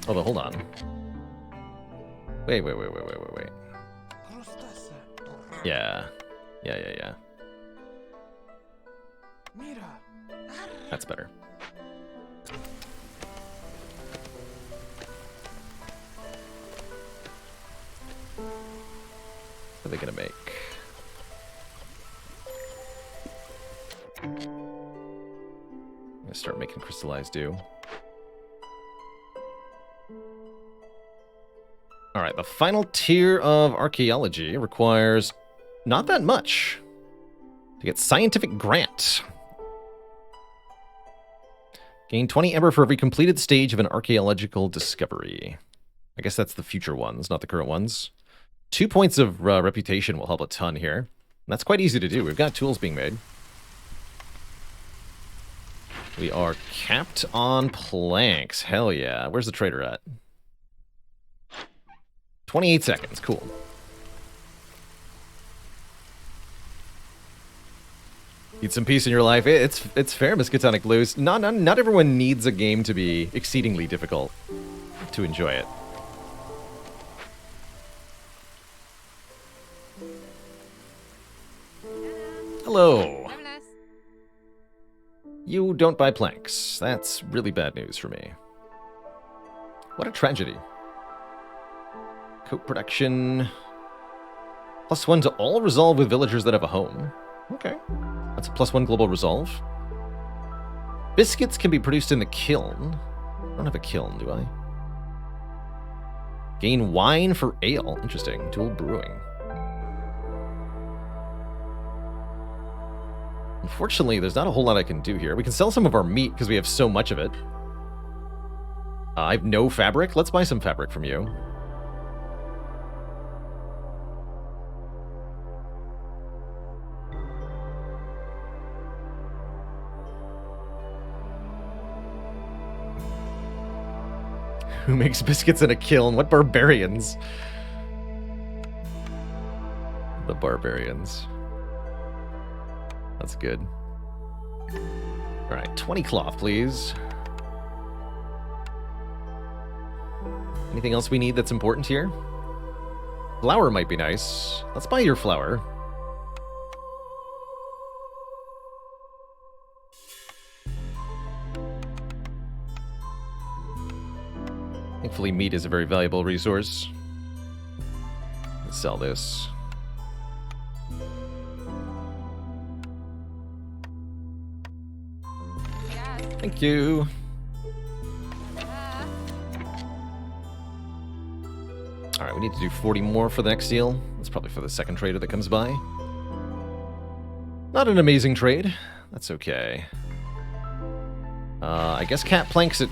Speaker 1: Although, hold on. Wait. Yeah. That's better. What are they gonna make? I'm gonna start making crystallized dew. Alright, the final tier of archaeology requires not that much to get scientific grant. Gain 20 ember for every completed stage of an archaeological discovery. I guess that's the future ones, not the current ones. 2 points of reputation will help a ton here. And that's quite easy to do. We've got tools being made. We are capped on planks. Hell yeah. Where's the trader at? 28 seconds. Cool. Need some peace in your life. It's fair, Miskatonic Blues. Not everyone needs a game to be exceedingly difficult to enjoy it. Hello. You don't buy planks. That's really bad news for me. What a tragedy. Coat production. +1 to all resolve with villagers that have a home. Okay. That's a +1 global resolve. Biscuits can be produced in the kiln. I don't have a kiln, do I? Gain wine for ale. Interesting. Dual brewing. Unfortunately, there's not a whole lot I can do here. We can sell some of our meat because we have so much of it. I have no fabric. Let's buy some fabric from you. Who makes biscuits in a kiln? What barbarians? The barbarians. That's good. Alright, 20 cloth, please. Anything else we need that's important here? Flour might be nice. Let's buy your flour. Thankfully, meat is a very valuable resource. Let's sell this. Thank you. Alright, we need to do 40 more for the next deal. That's probably for the second trader that comes by. Not an amazing trade. That's okay. I guess cat planks at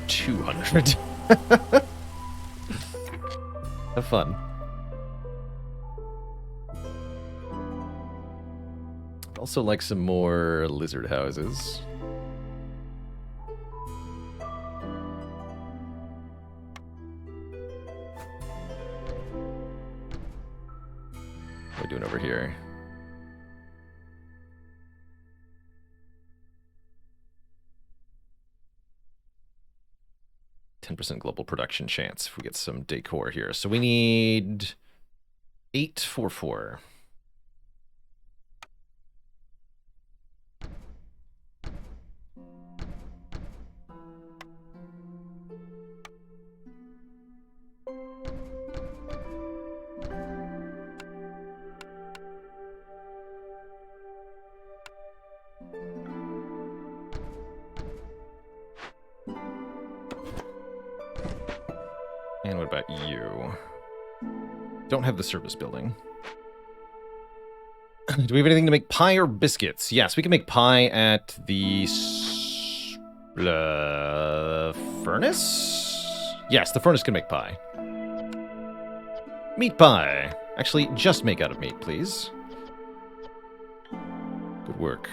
Speaker 1: 200. Have fun. I'd also like some more lizard houses. What are we doing over here? %, global production chance if we get some decor here. So we need 844. And what about you? Don't have the service building. Do we have anything to make pie or biscuits? Yes, we can make pie at the furnace? Yes, the furnace can make pie. Meat pie. Actually, just make out of meat, please. Good work.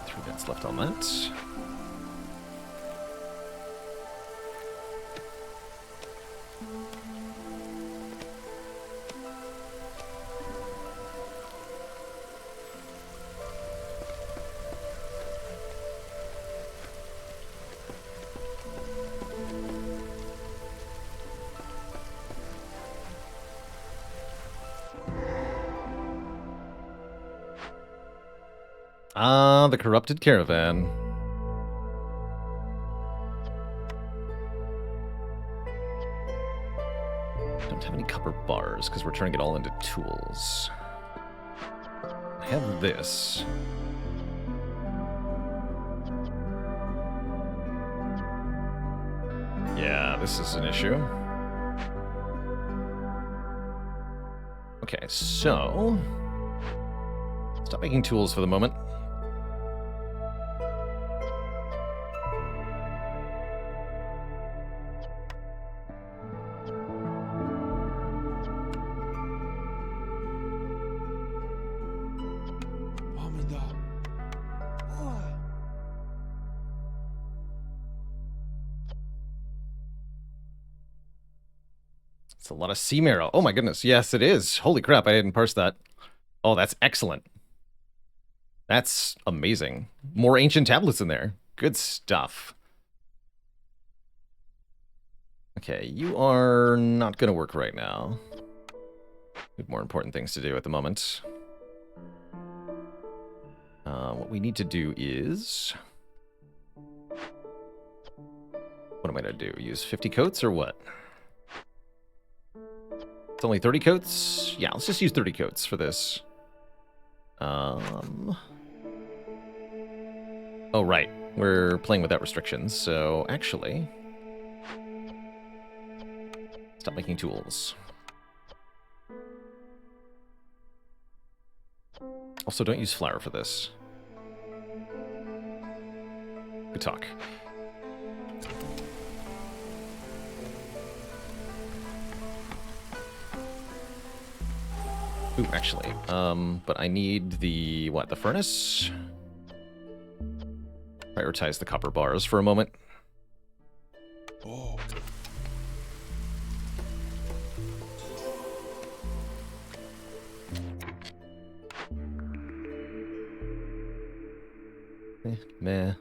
Speaker 1: 3 minutes left on that. Ah, the corrupted caravan. Don't have any copper bars because we're turning it all into tools. I have this. Yeah, this is an issue. Okay, so stop making tools for the moment.
Speaker 2: Amida.
Speaker 1: It's a lot of sea marrow. Oh my goodness, yes it is. Holy crap, I didn't parse that. Oh, that's excellent. That's amazing. More ancient tablets in there. Good stuff. Okay, you are not going to work right now. We have more important things to do at the moment. What we need to do is... What am I going to do? Use 50 coats or what? It's only 30 coats? Yeah, let's just use 30 coats for this. Oh, right. We're playing without restrictions, so actually... Stop making tools. Also, don't use flour for this. Good talk. Ooh, actually, but I need the, what, the furnace? Prioritize the copper bars for a moment.
Speaker 2: Oh.
Speaker 1: Meh.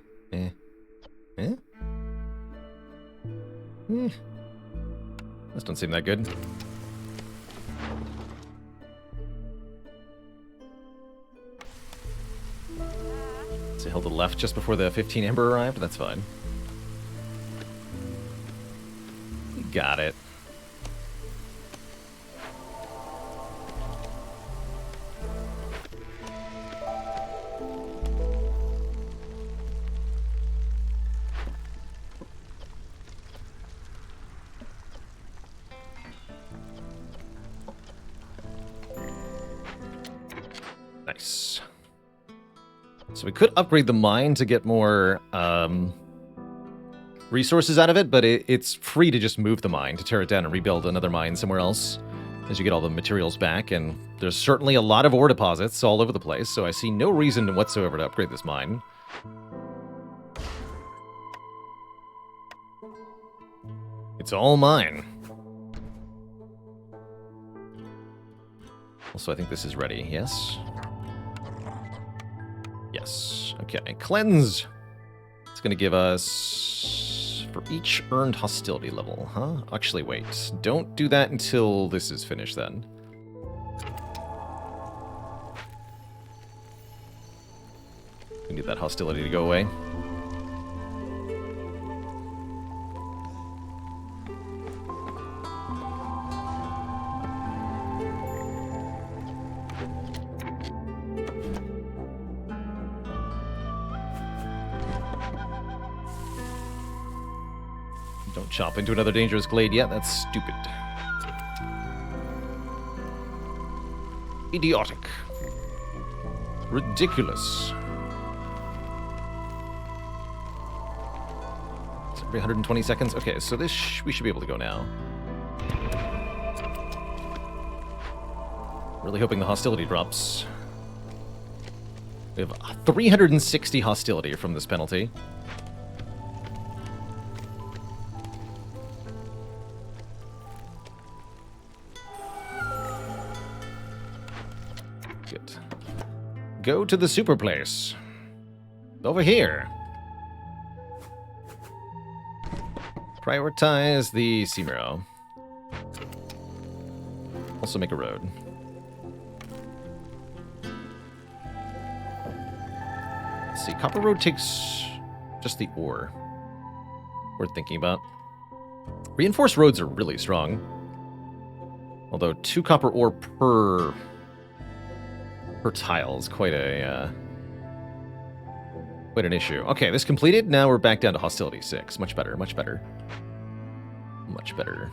Speaker 1: This don't seem that good. So held to the left just before the 15 Ember arrived? That's fine. Got it. Nice. So we could upgrade the mine to get more resources out of it, but it's free to just move the mine, to tear it down and rebuild another mine somewhere else as you get all the materials back. And there's certainly a lot of ore deposits all over the place, so I see no reason whatsoever to upgrade this mine. It's all mine. Also, I think this is ready, yes? Yes. Okay, cleanse. It's going to give us, for each earned hostility level, huh? Actually, wait. Don't do that until this is finished, then. We need that hostility to go away. Don't chop into another dangerous glade yet. That's stupid. Idiotic. Ridiculous. It's every 120 seconds? Okay, so this we should be able to go now. Really hoping the hostility drops. We have 360 hostility from this penalty. Good. Go to the super place. Over here. Prioritize the sea marrow. Also make a road. Let's see, Copper Road takes just the ore. Worth thinking about. Reinforced roads are really strong. Although 2 copper ore per tile is quite an issue. Okay, this completed. Now we're back down to hostility 6. Much better, much better. Much better.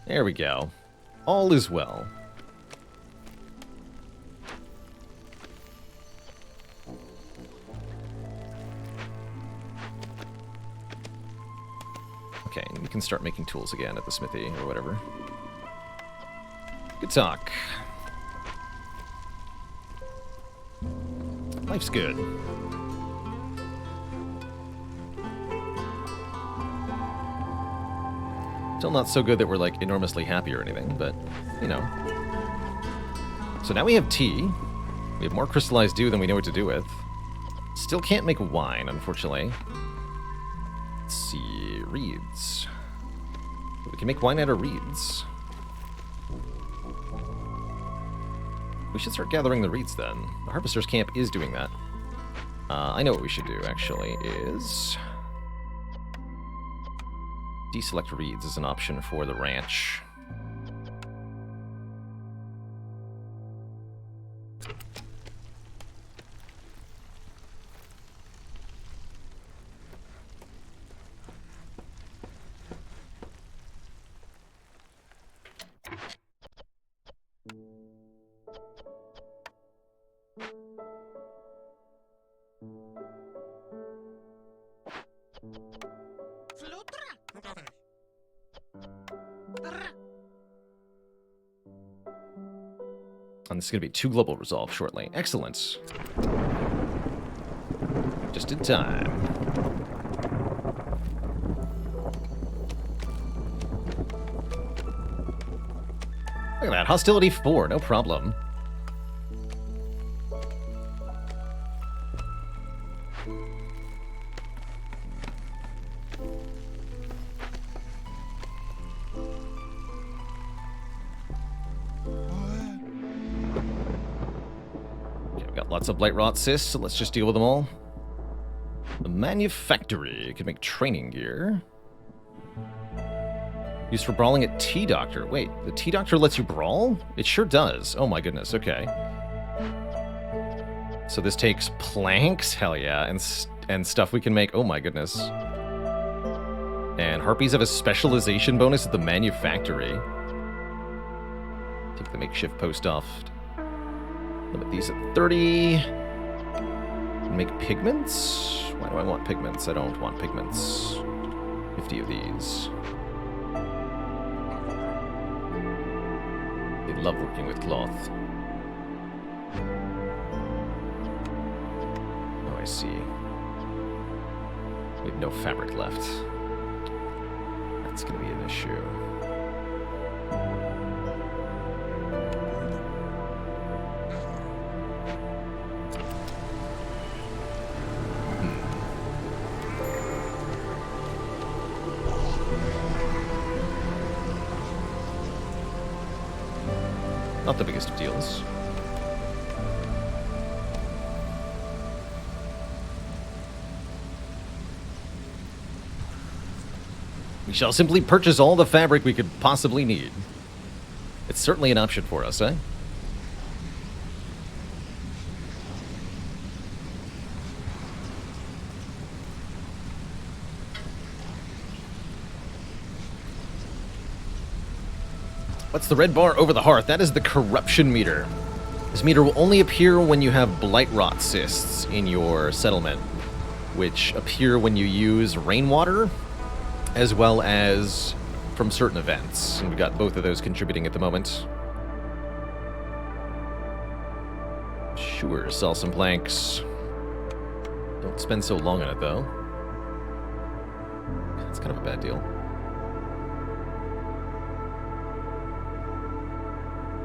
Speaker 1: There we go. All is well. Okay, we can start making tools again at the smithy or whatever. Good talk. Life's good. Still not so good that we're, like, enormously happy or anything, but, you know. So now we have tea. We have more crystallized dew than we know what to do with. Still can't make wine, unfortunately. Let's see. Reeds. We can make wine out of reeds. We should start gathering the reeds, then. The Harvester's Camp is doing that. I know what we should do, actually, is... deselect reeds as an option for the ranch. And this is going to be 2 global resolve shortly. Excellent. Just in time. Look at that. Hostility 4. No problem. Lots of blight rot cysts, so let's just deal with them all. The manufactory can make training gear. Used for brawling at T-Doctor. Wait, the T-Doctor lets you brawl? It sure does. Oh my goodness, okay. So this takes planks? Hell yeah. And stuff we can make. Oh my goodness. And Harpies have a specialization bonus at the manufactory. Take the makeshift post off. Limit these at 30. Make pigments? Why do I want pigments? I don't want pigments. 50 of these. They love working with cloth. Oh, I see. We have no fabric left. That's going to be an issue. Not the biggest of deals. We shall simply purchase all the fabric we could possibly need. It's certainly an option for us, eh? What's the red bar over the hearth? That is the corruption meter. This meter will only appear when you have blight rot cysts in your settlement, which appear when you use rainwater, as well as from certain events. And we've got both of those contributing at the moment. Sure, sell some planks. Don't spend so long on it, though. That's kind of a bad deal.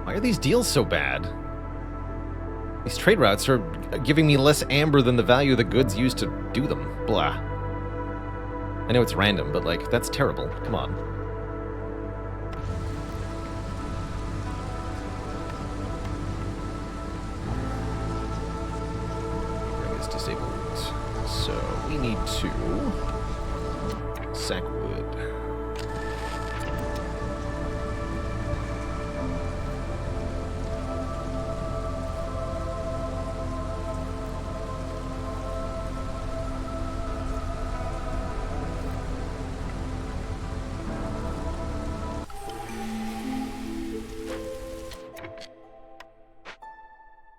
Speaker 1: Why are these deals so bad? These trade routes are giving me less amber than the value of the goods used to do them. Blah. I know it's random, but, like, that's terrible. Come on. Ring is disabled. So, we need to sack wood.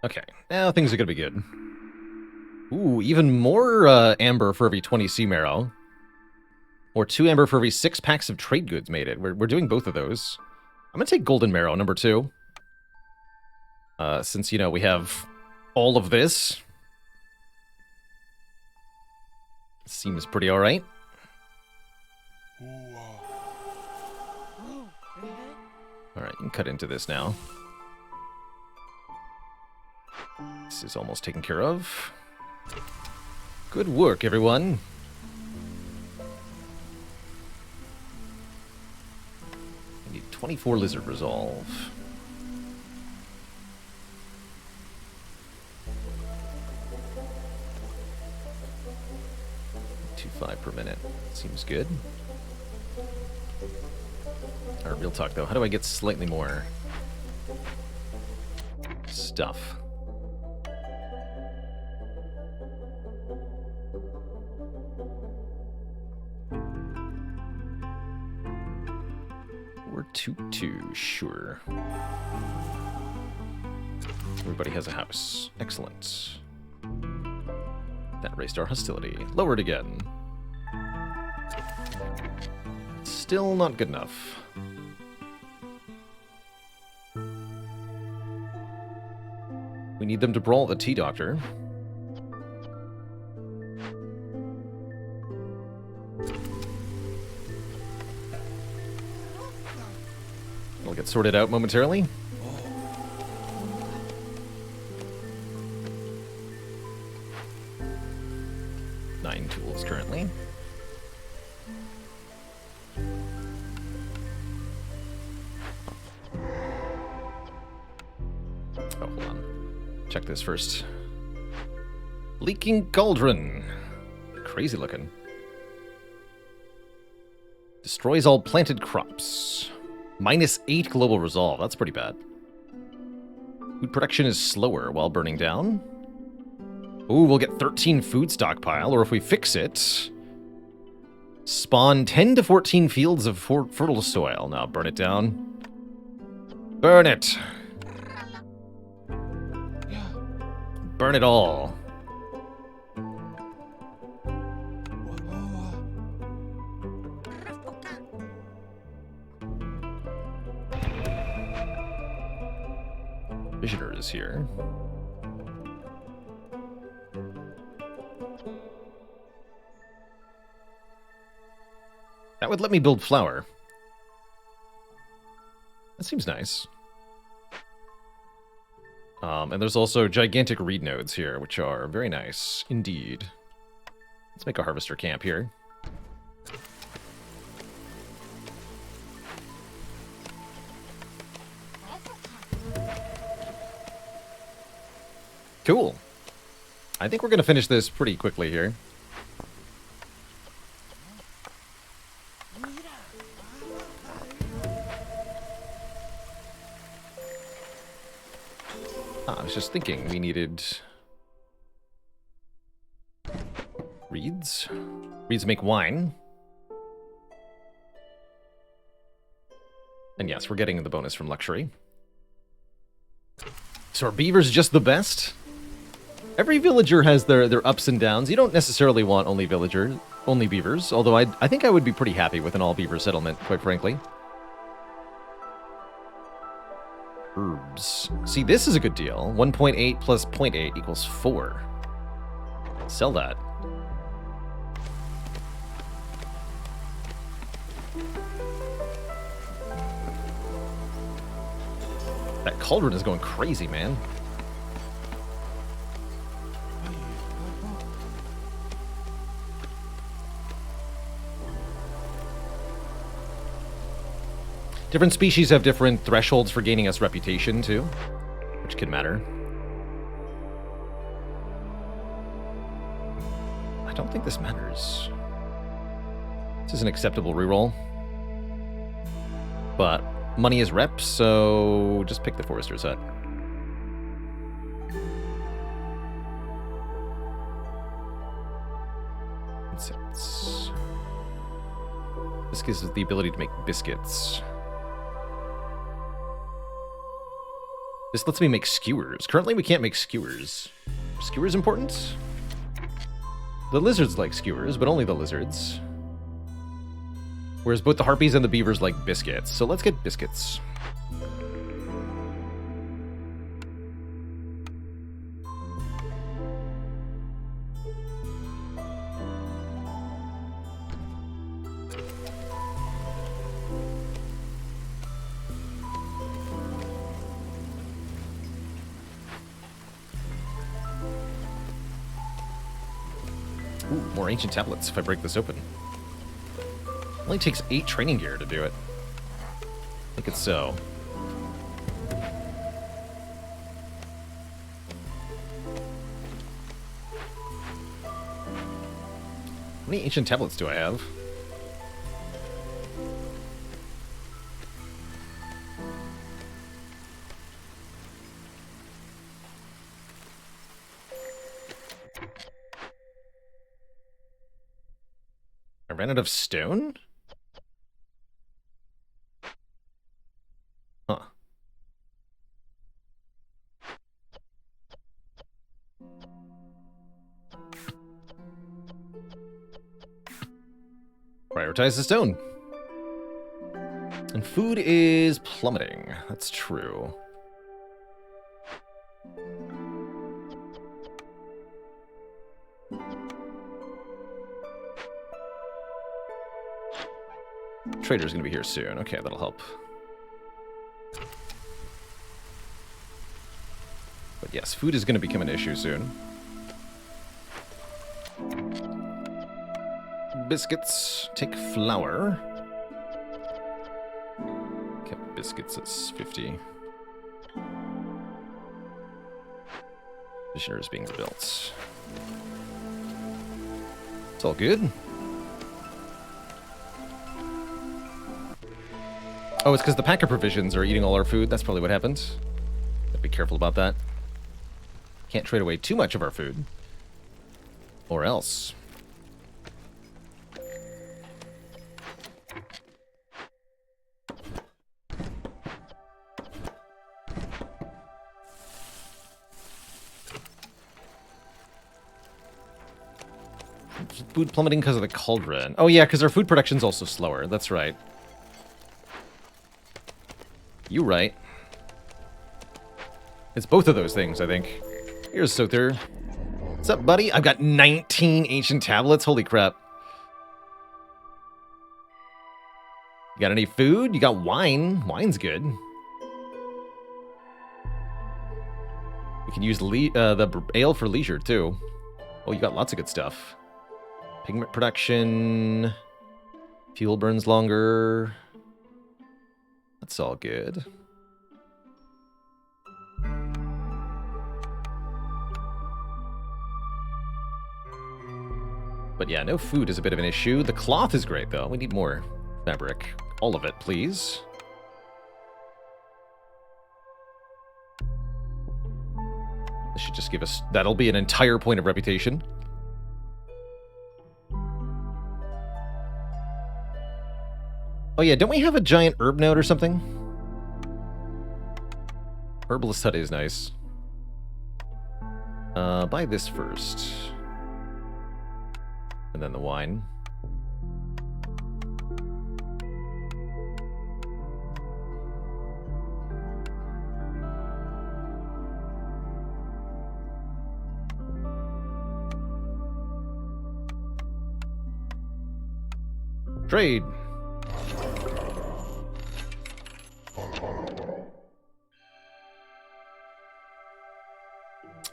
Speaker 1: Okay, now things are gonna be good. Ooh, even more amber for every 20 sea marrow. Or 2 amber for every 6 packs of trade goods made it. We're doing both of those. I'm gonna take golden marrow, number 2. Since, you know, we have all of this. Seems pretty alright. Alright, you can cut into this now. This is almost taken care of. Good work, everyone. We need 24 lizard resolve. 2.5 per minute. Seems good. Alright, real talk though. How do I get slightly more stuff? We're 2-2, sure. Everybody has a house. Excellent. That raised our hostility. Lowered again. Still not good enough. We need them to brawl the Tea Doctor. It'll get sorted out momentarily. Nine tools currently. Oh, hold on. Check this first. Leaking Cauldron. Crazy looking. Destroys all planted crops. -8 global resolve. That's pretty bad. Food production is slower while burning down. Ooh, we'll get 13 food stockpile, or if we fix it, spawn 10 to 14 fields of fertile soil. Now burn it down. Burn it! Burn it all. Visioner is here. That would let me build flour. That seems nice. And there's also gigantic reed nodes here, which are very nice indeed. Let's make a harvester camp here. Cool. I think we're going to finish this pretty quickly here. I was just thinking we needed reeds. Reeds make wine. And yes, we're getting the bonus from luxury. So are beavers just the best? Every villager has their ups and downs. You don't necessarily want only beavers, although I think I would be pretty happy with an all-beaver settlement, quite frankly. Herbs. See, this is a good deal. 1.8 plus 0.8 equals 4. Sell that. That cauldron is going crazy, man. Different species have different thresholds for gaining us reputation, too, which can matter. I don't think this matters. This is an acceptable reroll. But money is rep, so just pick the Forester's Hut. Insects. This gives us the ability to make biscuits. This lets me make skewers. Currently, we can't make skewers. Are skewers important? The lizards like skewers, but only the lizards. Whereas both the harpies and the beavers like biscuits. So let's get biscuits. Ooh, more ancient tablets if I break this open. Only takes 8 training gear to do it. I think it's so. How many ancient tablets do I have? I ran out of stone? Huh. Prioritize the stone. And food is plummeting. That's true. Trader's gonna be here soon. Okay, that'll help. But yes, food is gonna become an issue soon. Biscuits. Take flour. Kept biscuits at 50. Missioner is being built. It's all good. Oh, it's because the packer provisions are eating all our food. That's probably what happened. Gotta be careful about that. Can't trade away too much of our food. Or else. Food plummeting because of the cauldron. Oh yeah, because our food production's also slower. That's right. You right. It's both of those things, I think. Here's Sothir. What's up, buddy? I've got 19 ancient tablets. Holy crap. You got any food? You got wine. Wine's good. We can use the ale for leisure, too. Oh, you got lots of good stuff. Pigment production. Fuel burns longer. That's all good. But yeah, no food is a bit of an issue. The cloth is great, though. We need more fabric. All of it, please. This should just give us... That'll be an entire point of reputation. Oh yeah, don't we have a giant herb node or something? Herbalist hut is nice. Buy this first. And then the wine. Trade.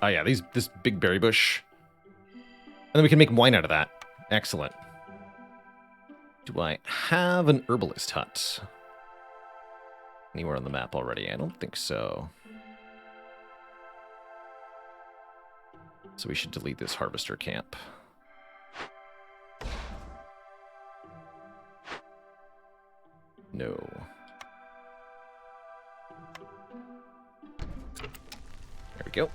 Speaker 1: Oh yeah, this big berry bush. And then we can make wine out of that. Excellent. Do I have an herbalist hut? Anywhere on the map already? I don't think so. So we should delete this harvester camp. No. There we go.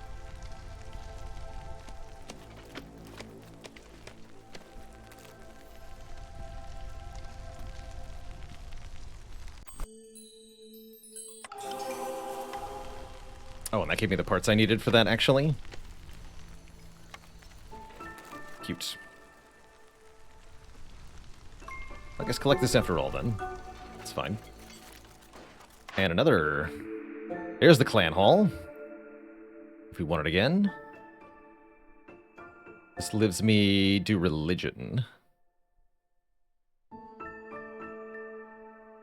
Speaker 1: Oh, and that gave me the parts I needed for that, actually. Cute. I guess collect this after all, then. It's fine. And another... There's the clan hall. If we want it again. This lives me do religion.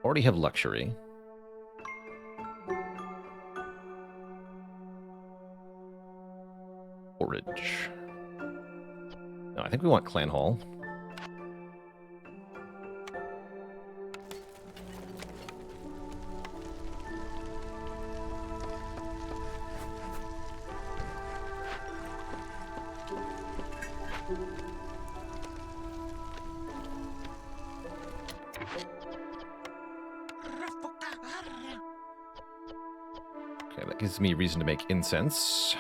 Speaker 1: Already have luxury. Forage. No, I think we want clan hall. Okay, that gives me reason to make incense.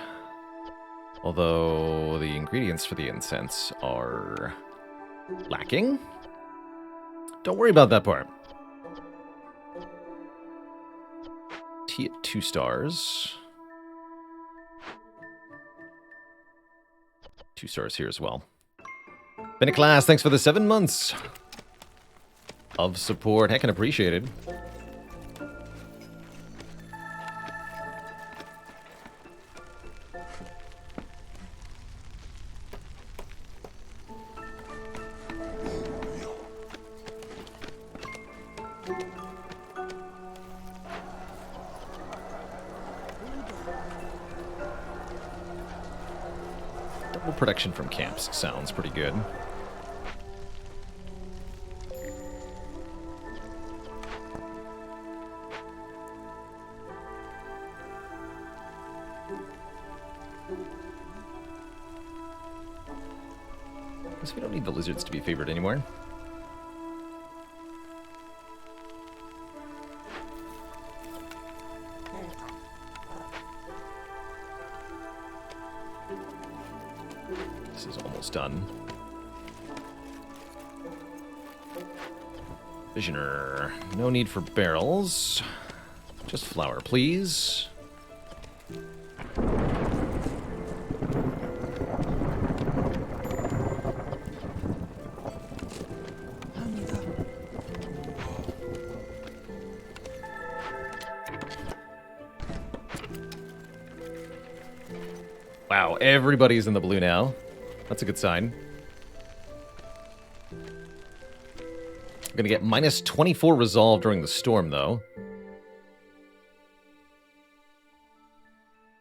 Speaker 1: Although the ingredients for the incense are lacking. Don't worry about that part. Tea at 2 stars. 2 stars here as well. Been a class, thanks for the 7 months of support. Heckin' appreciated. Double protection from camps sounds pretty good. Guess we don't need the lizards to be favored anymore. This is almost done. Visioner. No need for barrels. Just flour, please. Wow, everybody's in the blue now. That's a good sign. I'm gonna get minus 24 resolve during the storm, though.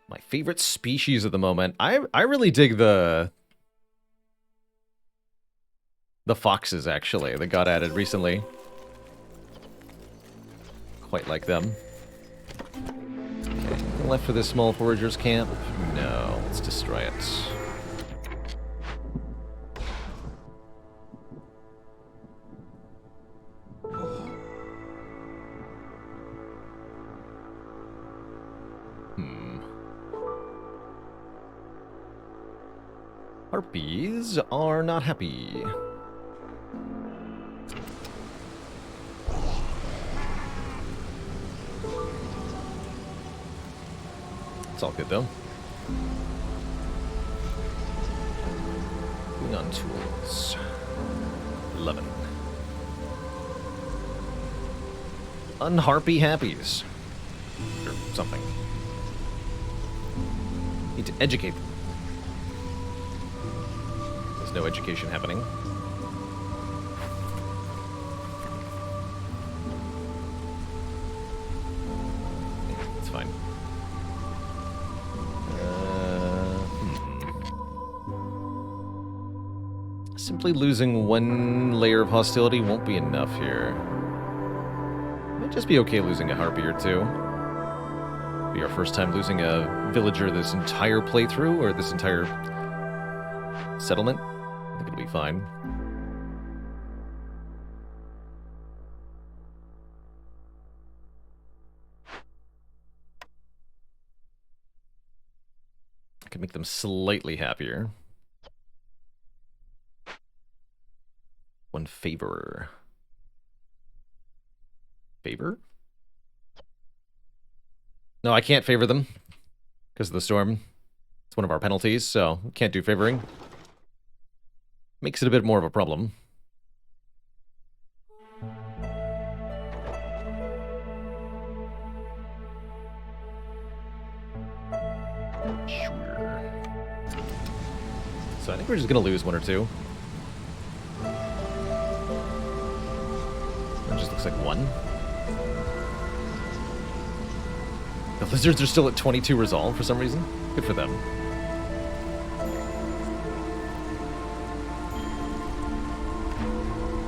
Speaker 1: My favorite species at the moment. I really dig the foxes, actually, that got added recently. Quite like them. Okay, left for this small foragers camp? No, let's destroy it. Harpies are not happy. It's all good, though. Moving on tools. 11. Unharpy happies. Or something. Need to educate them. There's no education happening. Yeah, it's fine. Simply losing 1 layer of hostility won't be enough here. Might just be okay losing a harpy or 2. Be our first time losing a villager this entire playthrough, or this entire settlement. I think it'll be fine. I could make them slightly happier. 1 favor. Favor? No, I can't favor them. because of the storm. It's one of our penalties, so can't do favoring. Makes it a bit more of a problem. Sure. So I think we're just gonna lose one or two. It just looks like one. The lizards are still at 22 resolve for some reason. Good for them.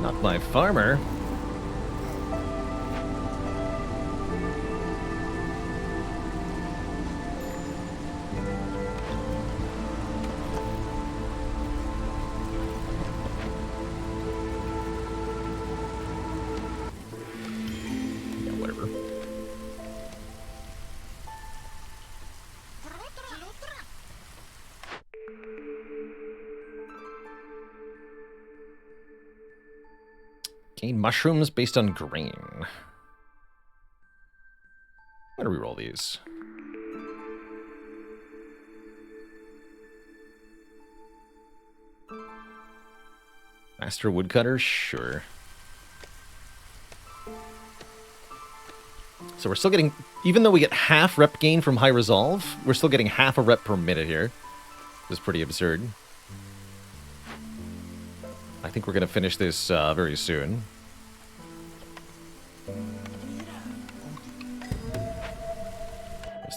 Speaker 1: Not my farmer. Yeah, whatever. Gain mushrooms based on grain. I'm gonna reroll these. Master woodcutter? Sure. So we're still getting, even though we get half rep gain from high resolve, we're still getting half a rep per minute here. This is pretty absurd. I think we're going to finish this very soon. There's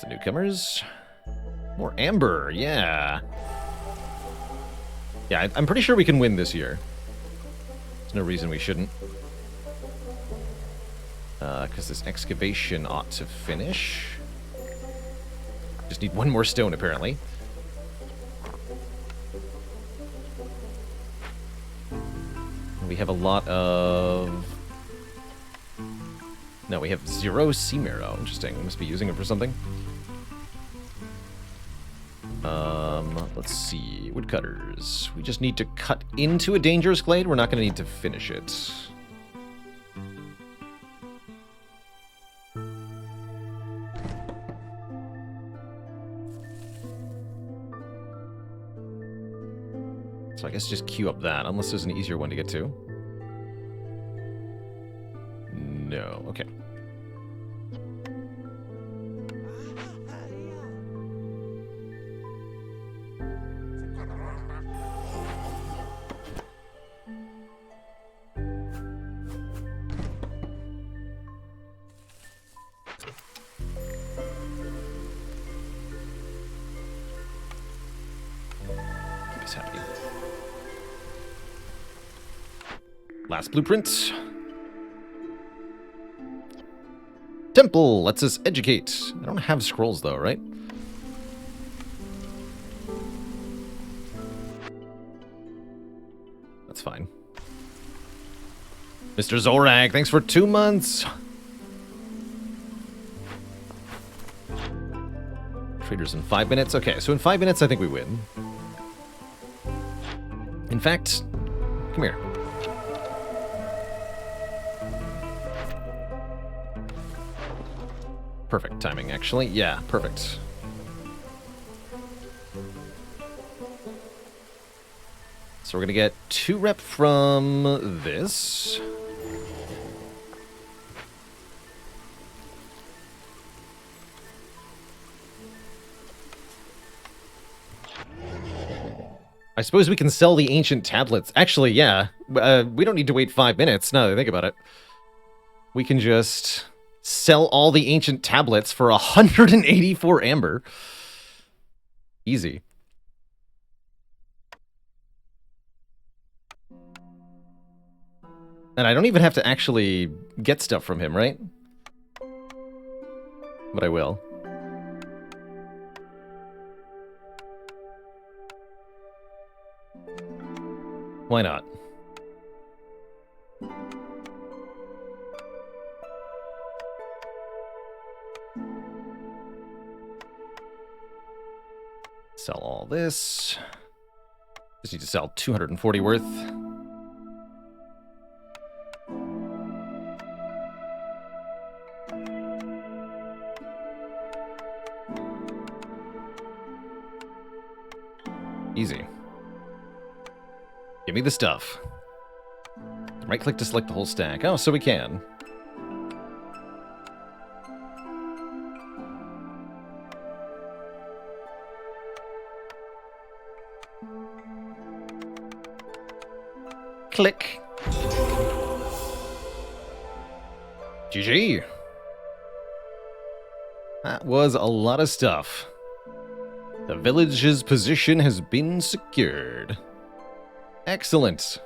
Speaker 1: the newcomers. More amber, yeah. Yeah, I'm pretty sure we can win this year. There's no reason we shouldn't. Because this excavation ought to finish. Just need one more stone, apparently. We have a lot of... No, we have 0 sea marrow. Interesting. We must be using it for something. Let's see. Woodcutters. We just need to cut into a dangerous glade. We're not going to need to finish it. So I guess just queue up that, unless there's an easier one to get to. No. Okay. Keep us happy. Last blueprint. Temple lets us educate. I don't have scrolls though, right? That's fine. Mr. Zorag, thanks for 2 months. Traders in 5 minutes. Okay, so in 5 minutes, I think we win. In fact, come here. Perfect timing, actually. Yeah, perfect. So we're gonna get 2 rep from this. I suppose we can sell the ancient tablets. Actually, yeah. We don't need to wait 5 minutes, now that I think about it. We can just sell all the ancient tablets for 184 amber. Easy. And I don't even have to actually get stuff from him, right? But I will. Why not? Sell all this. Just need to sell 240 worth. Easy. Give me the stuff. Right-click to select the whole stack. Oh, so we can. Click. GG. That was a lot of stuff. The village's position has been secured. Excellent.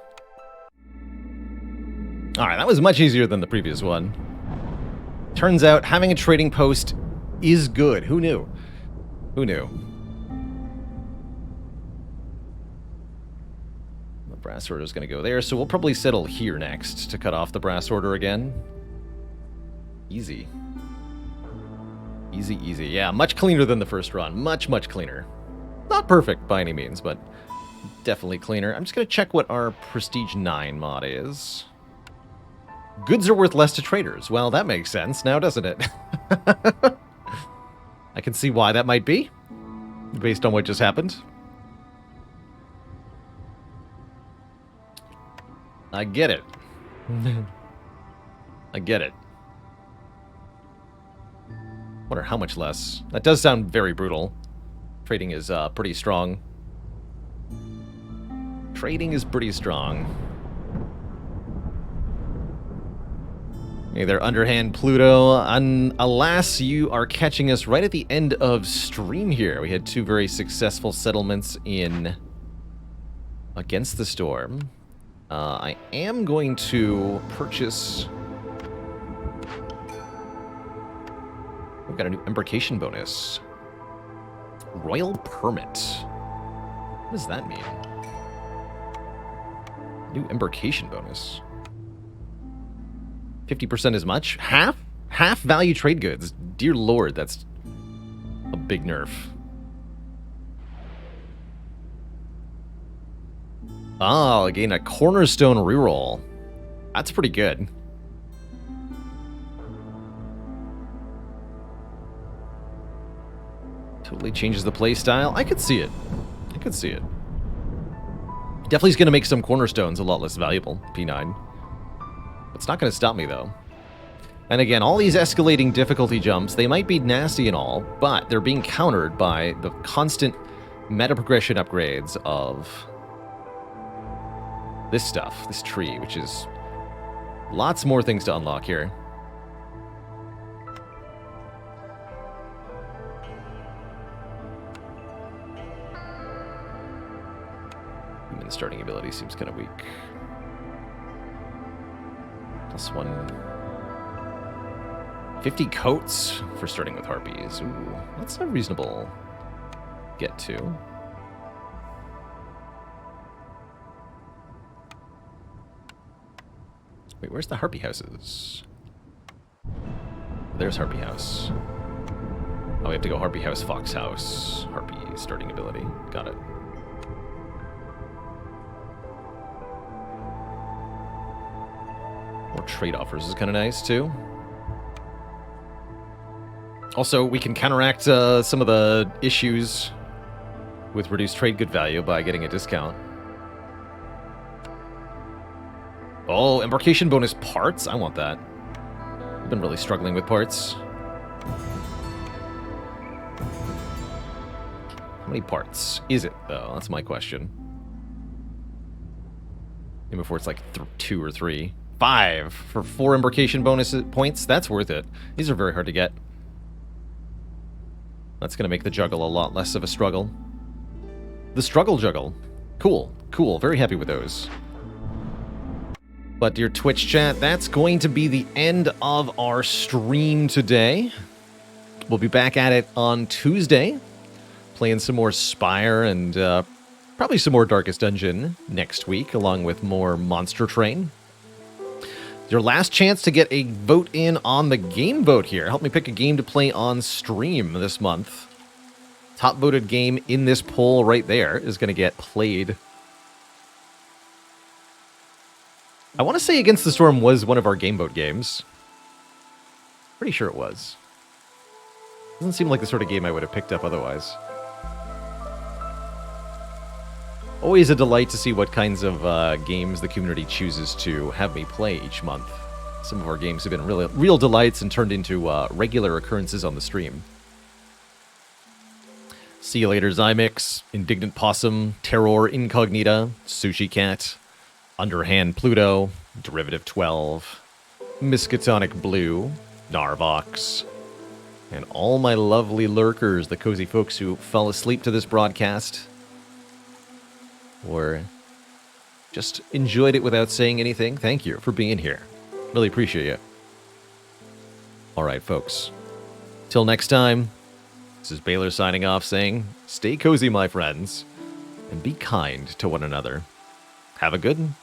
Speaker 1: Alright, that was much easier than the previous one. Turns out having a trading post is good. Who knew? Who knew? The brass order is going to go there, so we'll probably settle here next to cut off the brass order again. Easy. Easy, easy. Yeah, much cleaner than the first run. Much, much cleaner. Not perfect by any means, but definitely cleaner. I'm just going to check what our Prestige 9 mod is. Goods are worth less to traders. Well, that makes sense now, doesn't it? I can see why that might be, based on what just happened. I get it. I get it. Wonder how much less. That does sound very brutal. Trading is pretty strong. Trading is pretty strong. Hey there, underhand Pluto. Alas, you are catching us right at the end of stream here. We had 2 very successful settlements in Against the Storm. I am going to purchase... We've got a new embarkation bonus. Royal Permit. What does that mean? New embarkation bonus. 50% as much? Half? Half value trade goods. Dear Lord, that's a big nerf. Oh, again, a cornerstone reroll. That's pretty good. Totally changes the play style. I could see it. I could see it. Definitely is going to make some cornerstones a lot less valuable, P9. It's not going to stop me, though. And again, all these escalating difficulty jumps, they might be nasty and all, but they're being countered by the constant meta progression upgrades of this stuff, this tree, which is lots more things to unlock here. Human starting ability seems kind of weak. +1. 50 coats for starting with harpies. Ooh, that's a reasonable get to. Wait, where's the harpy houses? There's harpy house. Oh, we have to go harpy house, fox house. Harpy starting ability. Got it. More trade offers is kind of nice, too. Also, we can counteract some of the issues with reduced trade good value by getting a discount. Oh, embarkation bonus parts? I want that. I've been really struggling with parts. How many parts is it, though? That's my question. And before it's like 2 or 3. 5 for 4 embarkation bonus points. That's worth it. These are very hard to get. That's going to make the juggle a lot less of a struggle. The struggle juggle. Cool. Cool. Very happy with those. But dear Twitch chat, that's going to be the end of our stream today. We'll be back at it on Tuesday, playing some more Spire and probably some more Darkest Dungeon next week, along with more Monster Train. Your last chance to get a vote in on the game vote here. Help me pick a game to play on stream this month. Top voted game in this poll right there is going to get played. I want to say Against the Storm was one of our game vote games. Pretty sure it was. Doesn't seem like the sort of game I would have picked up otherwise. Always a delight to see what kinds of games the community chooses to have me play each month. Some of our games have been real delights and turned into regular occurrences on the stream. See you later, Zymix, Indignant Possum, Terror Incognita, Sushi Cat, Underhand Pluto, Derivative 12, Miskatonic Blue, Narvox, and all my lovely lurkers, the cozy folks who fell asleep to this broadcast, or just enjoyed it without saying anything. Thank you for being here. Really appreciate it. All right, folks. Till next time, this is Baylor signing off saying, stay cozy, my friends, and be kind to one another. Have a good one.